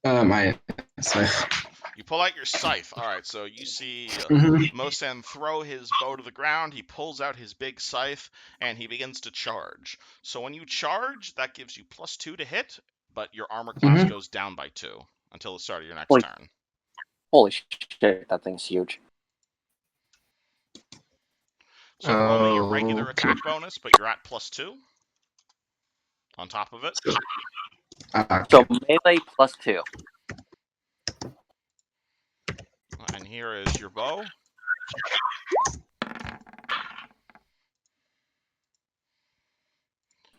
My scythe. You pull out your scythe. All right, so you see Mm-hmm. Mosen throw his bow to the ground. He pulls out his big scythe, and he begins to charge. So when you charge, that gives you +2 to hit, but your armor class goes down by 2 until the start of your next turn. Holy shit, that thing's huge. So roll me your regular attack bonus, but you're at +2 on top of it. So melee +2. And here is your bow.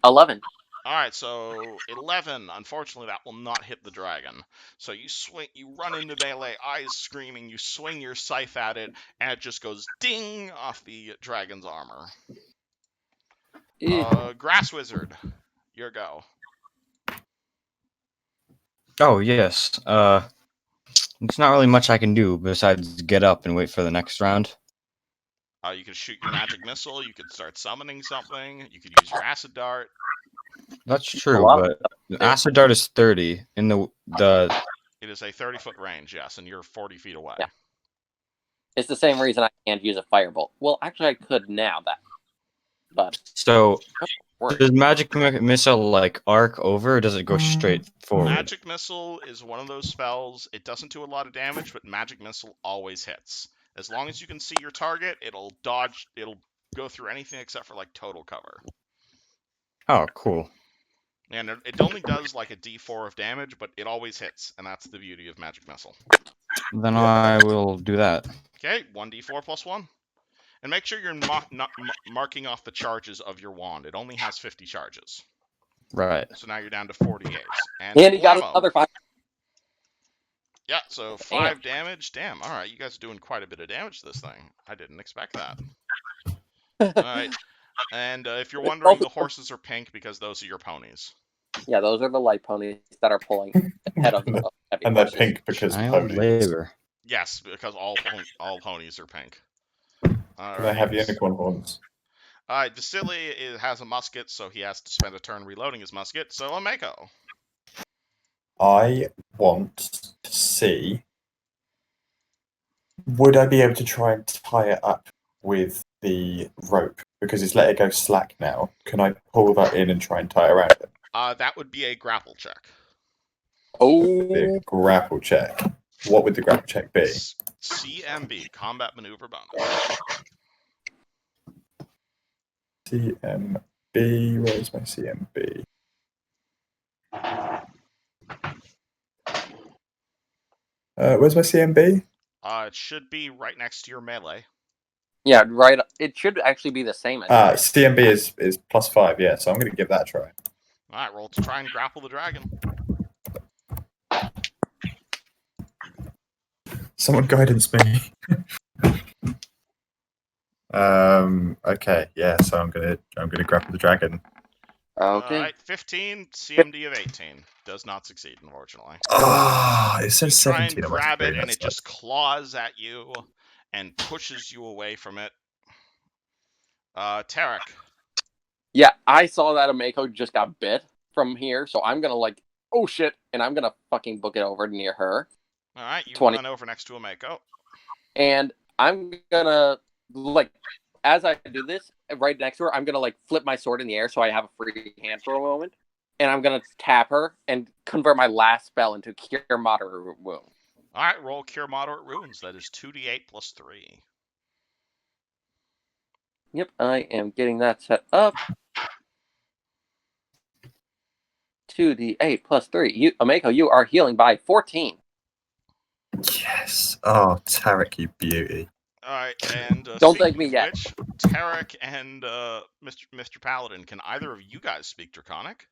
$11. All right, so 11. Unfortunately, that will not hit the dragon. So you swing, you run into melee, eyes screaming. You swing your scythe at it, and it just goes ding off the dragon's armor. Grass Wizard, your go. Oh yes. There's not really much I can do besides get up and wait for the next round. You could shoot your magic missile. You could start summoning something. You could use your acid dart. That's true, but acid dart is 30 in the. It is a 30-foot range, yes, and you're 40 feet away. Yeah. It's the same reason I can't use a firebolt. Well, actually, I could now. But so does magic missile like arc over, or does it go straight forward? Magic missile is one of those spells. It doesn't do a lot of damage, but magic missile always hits. As long as you can see your target, it'll dodge. It'll go through anything except for like total cover. Oh, cool. And it only does like a D4 of damage, but it always hits, and that's the beauty of magic missile. Then I will do that. Okay, 1d4 plus 1. And make sure you're not marking off the charges of your wand. It only has 50 charges. Right. So now you're down to 48. And he got another 5. Yeah, so 5 damage. Damn, alright, you guys are doing quite a bit of damage to this thing. I didn't expect that. Alright, and if you're wondering, the horses are pink because those are your ponies. Yeah, those are the light ponies that are pulling ahead of the heavy and they're horses. pink because ponies. Labor. Yes, because all ponies are pink. They have unicorn horns. Alright, Vasily has a musket, so he has to spend a turn reloading his musket. So, Mako. I want to see... Would I be able to try and tie it up with the rope? Because it's let it go slack now. Can I pull that in and try and tie it around it? That would be a grapple check. Oh, grapple check. What would the grapple check be? CMB, Combat Maneuver Bonus. CMB, where's my CMB? Where's my CMB? It should be right next to your melee. Yeah, right. It should actually be the same. CMB is +5, yeah, so I'm going to give that a try. Alright, roll to try and grapple the dragon. Someone guidance me. Okay, yeah, so I'm gonna grapple the dragon. Okay. Alright, 15, CMD of 18. Does not succeed, unfortunately. Oh, it says 17. You try and grab it, and it just claws at you and pushes you away from it. Tarek. Yeah, I saw that Mako just got bit from here, so I'm gonna like, oh shit, and I'm gonna fucking book it over near her. Alright, you 20. run over next to a Mako. And I'm gonna, like, as I do this, right next to her, I'm gonna, like, flip my sword in the air so I have a free hand for a moment. And I'm gonna tap her and convert my last spell into Cure Moderate Wound. Alright, roll Cure Moderate Wounds. That is 2d8 plus 3. Yep, I am getting that set up. 2d8 plus 3. Mako, you are healing by 14. Yes. Oh, Tarek, you beauty. Alright, and don't thank me yet. Tarek and Mr. Paladin, can either of you guys speak Draconic?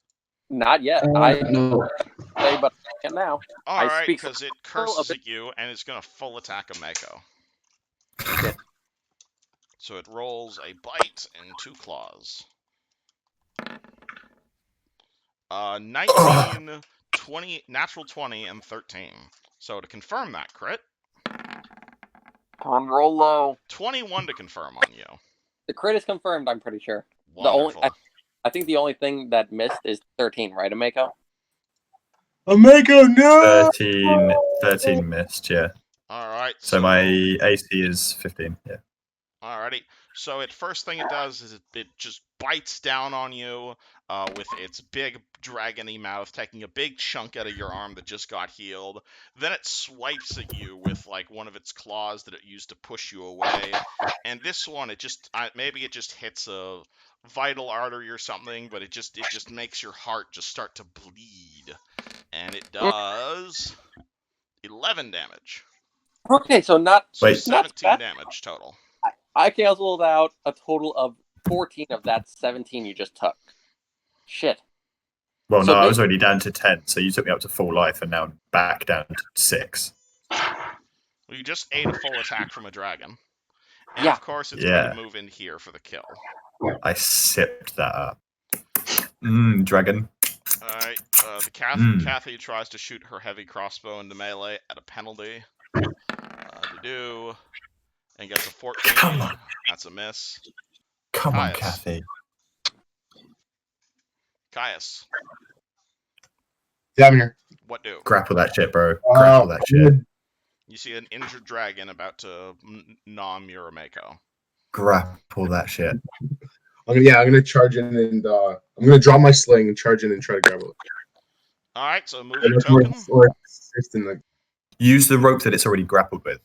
Not yet. No. But I can now. Alright, because it curses at you, and it's going to full attack a Mako. Okay. So it rolls a bite and 2 claws. 19, 20, natural 20, and 13. So to confirm that crit. Come on, roll low. 21 to confirm on you. The crit is confirmed, I'm pretty sure. Wonderful. I think the only thing that missed is 13, right, Mako? Omega, no! 13 missed, yeah. Alright, So my AC is 15, yeah. Alrighty. So first thing it does is it just bites down on you with its big dragony mouth, taking a big chunk out of your arm that just got healed. Then it swipes at you with like one of its claws that it used to push you away. And this one, maybe it just hits a vital artery or something, but it just makes your heart just start to bleed. And it does 11 damage. Okay, so not So Wait. 17 damage total. I canceled out a total of 14 of that 17 you just took. Shit. Well, So no, I was already down to 10, so you took me up to full life, and now I'm back down to 6. Well, you just ate a full attack from a dragon. And Yeah. of course, it's going to move in here for the kill. I sipped that up. Dragon. Alright, the Cathy tries to shoot her heavy crossbow into melee at a penalty. And gets a 14. Come on. That's a miss. Come on, Caius. Cathy. Caius, Yeah, I'm here. what do? Grapple that shit, bro. Grapple that shit. You see an injured dragon about to nom your Mako. Grapple that shit. I'm gonna charge in and I'm gonna draw my sling and charge in and try to grab it. Alright, so move your token. Use the rope that it's already grappled with.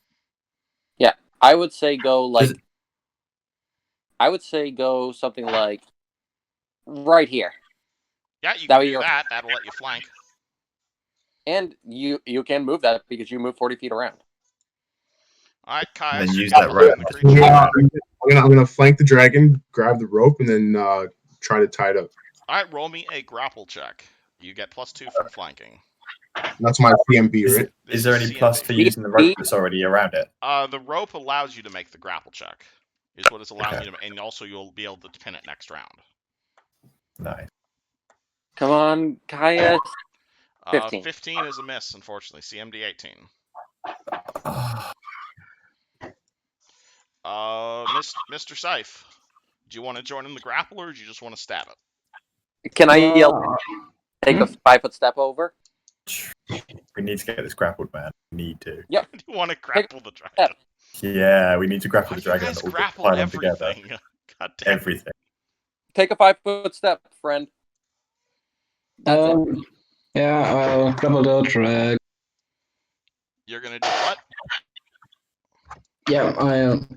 Yeah, I would say go something like right here. Yeah, you can do that. That'll let you flank. And you can move that because you move 40 feet around. Alright, And Caius. then use that rope. I'm gonna flank the dragon, grab the rope, and then try to tie it up. Alright, roll me a grapple check. You get +2 from flanking. That's my CMB, right? Is there any plus for using the rope that's already around it? The rope allows you to make the grapple check. Is what it's allowing you to, and also you'll be able to pin it next round. Nice. Come on, Caius. 15. 15 is a miss, unfortunately. CMD 18. Mr. Seif, do you want to join in the grapple, or do you just want to stab it? Can I yell? Take a 5-foot step over. We need to get this grappled, man. We need to. Yep. You want to grapple the dragon? Yeah, we need to grapple the You dragon. guys All grapple pile them together. everything. God damn. Everything. Take a 5-foot step, friend. That's it. Yeah, I'll grapple the drag. You're gonna do what? Yeah, I'll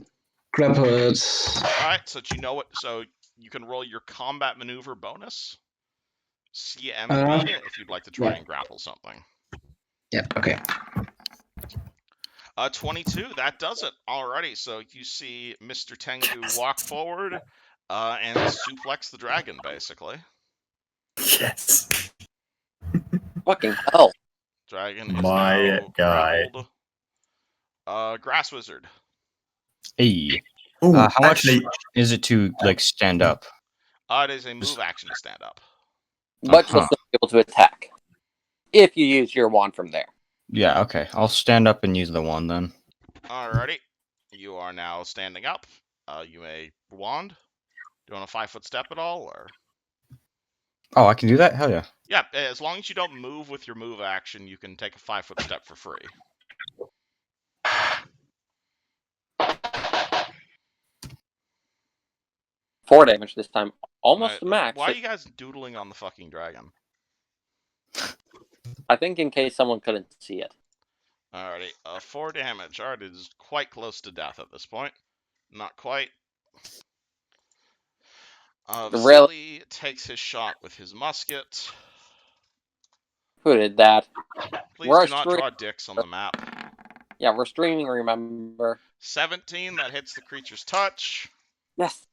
grapple it. Alright, so do you know what? So you can roll your combat maneuver bonus. CMB if you'd like to try and grapple something. Yeah, okay. 22, that does it. Alrighty, so you see Mr. Tengu walk forward and suplex the dragon, basically. Yes. Fucking hell. Dragon is My now guy. grappled. Grass Wizard. Hey. Ooh, How actually, much is it to like stand up? It is a move action to stand up. But you'll still be able to attack. If you use your wand from there. Yeah, okay. I'll stand up and use the wand then. Alrighty. You are now standing up. You may wand. Do you want a 5-foot step at all, or? Oh, I can do that? Hell yeah. Yeah, as long as you don't move with your move action, you can take a 5-foot step for free. Four damage this time. Almost max. Why are you guys doodling on the fucking dragon? I think in case someone couldn't see it. Alrighty, 4 damage. Alright, it is quite close to death at this point. Not quite. Vasily takes his shot with his musket. Who did that? Please do not draw dicks on the map. Yeah, we're streaming, remember. 17, that hits the creature's touch. Yes.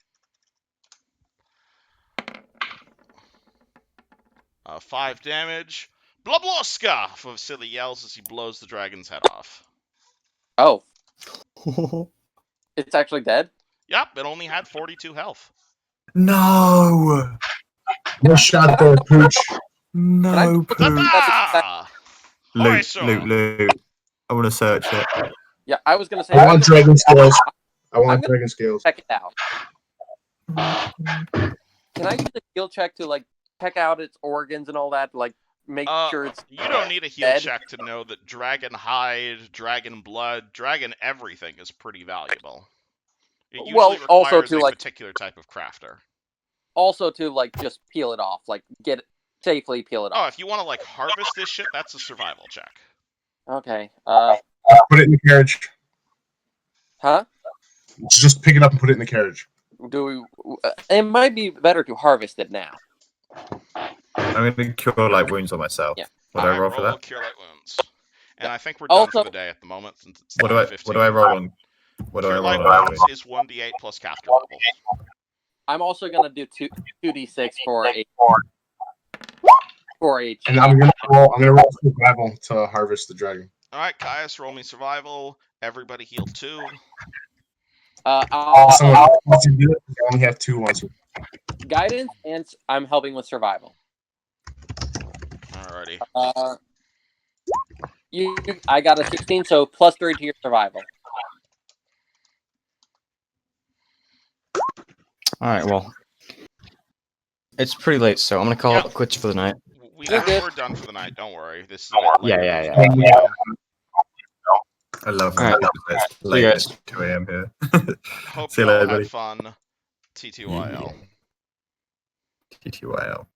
5 damage. Blabloska! Vasily yells as he blows the dragon's head off. Oh. It's actually dead? Yep, it only had 42 health. no. No shot there, Pooch. No, Pooch. Loot. Loot. I want to search it. Yeah, I was going to say... I want dragon scales. I want dragon scales. Check it out. Can I use a skill check to, like, check out its organs and all that? Like, make sure it's You don't need a heal dead? check to know that dragon hide, dragon blood, dragon everything is pretty valuable. It usually Well, also requires to, a like- particular type of crafter. Also to, like, just peel it off. Like, safely peel it Oh, off. if you want to, like, harvest this shit, that's a survival check. Okay. Put it in the carriage. Huh? Just pick it up and put it in the carriage. It might be better to harvest it now. I'm going to cure light wounds on myself. Yeah. What do I Alright, roll for that? Cure Light Wounds. And I think we're done Also- for the day at the moment, since it's What do I 10:15. roll on? What do I Cure roll Light on? Wounds is 1d8 plus caster levels. I'm also gonna do 2d6 for a. And I'm gonna roll survival to harvest the dragon. Alright, Caius, roll me survival. Everybody heal 2. Someone wants to do it. I only have 2 ones. Guidance, and I'm helping with survival. Alrighty. I got a 16, so plus 3 to your survival. Alright, well. It's pretty late, so I'm gonna call it quits for the night. We're done for the night, don't worry. This is a bit later Yeah. than usual. I love Alright. it's See you late. guys. It's 2 a.m. here. Hope See you you all later, had buddy. fun. TTYL. TTYL.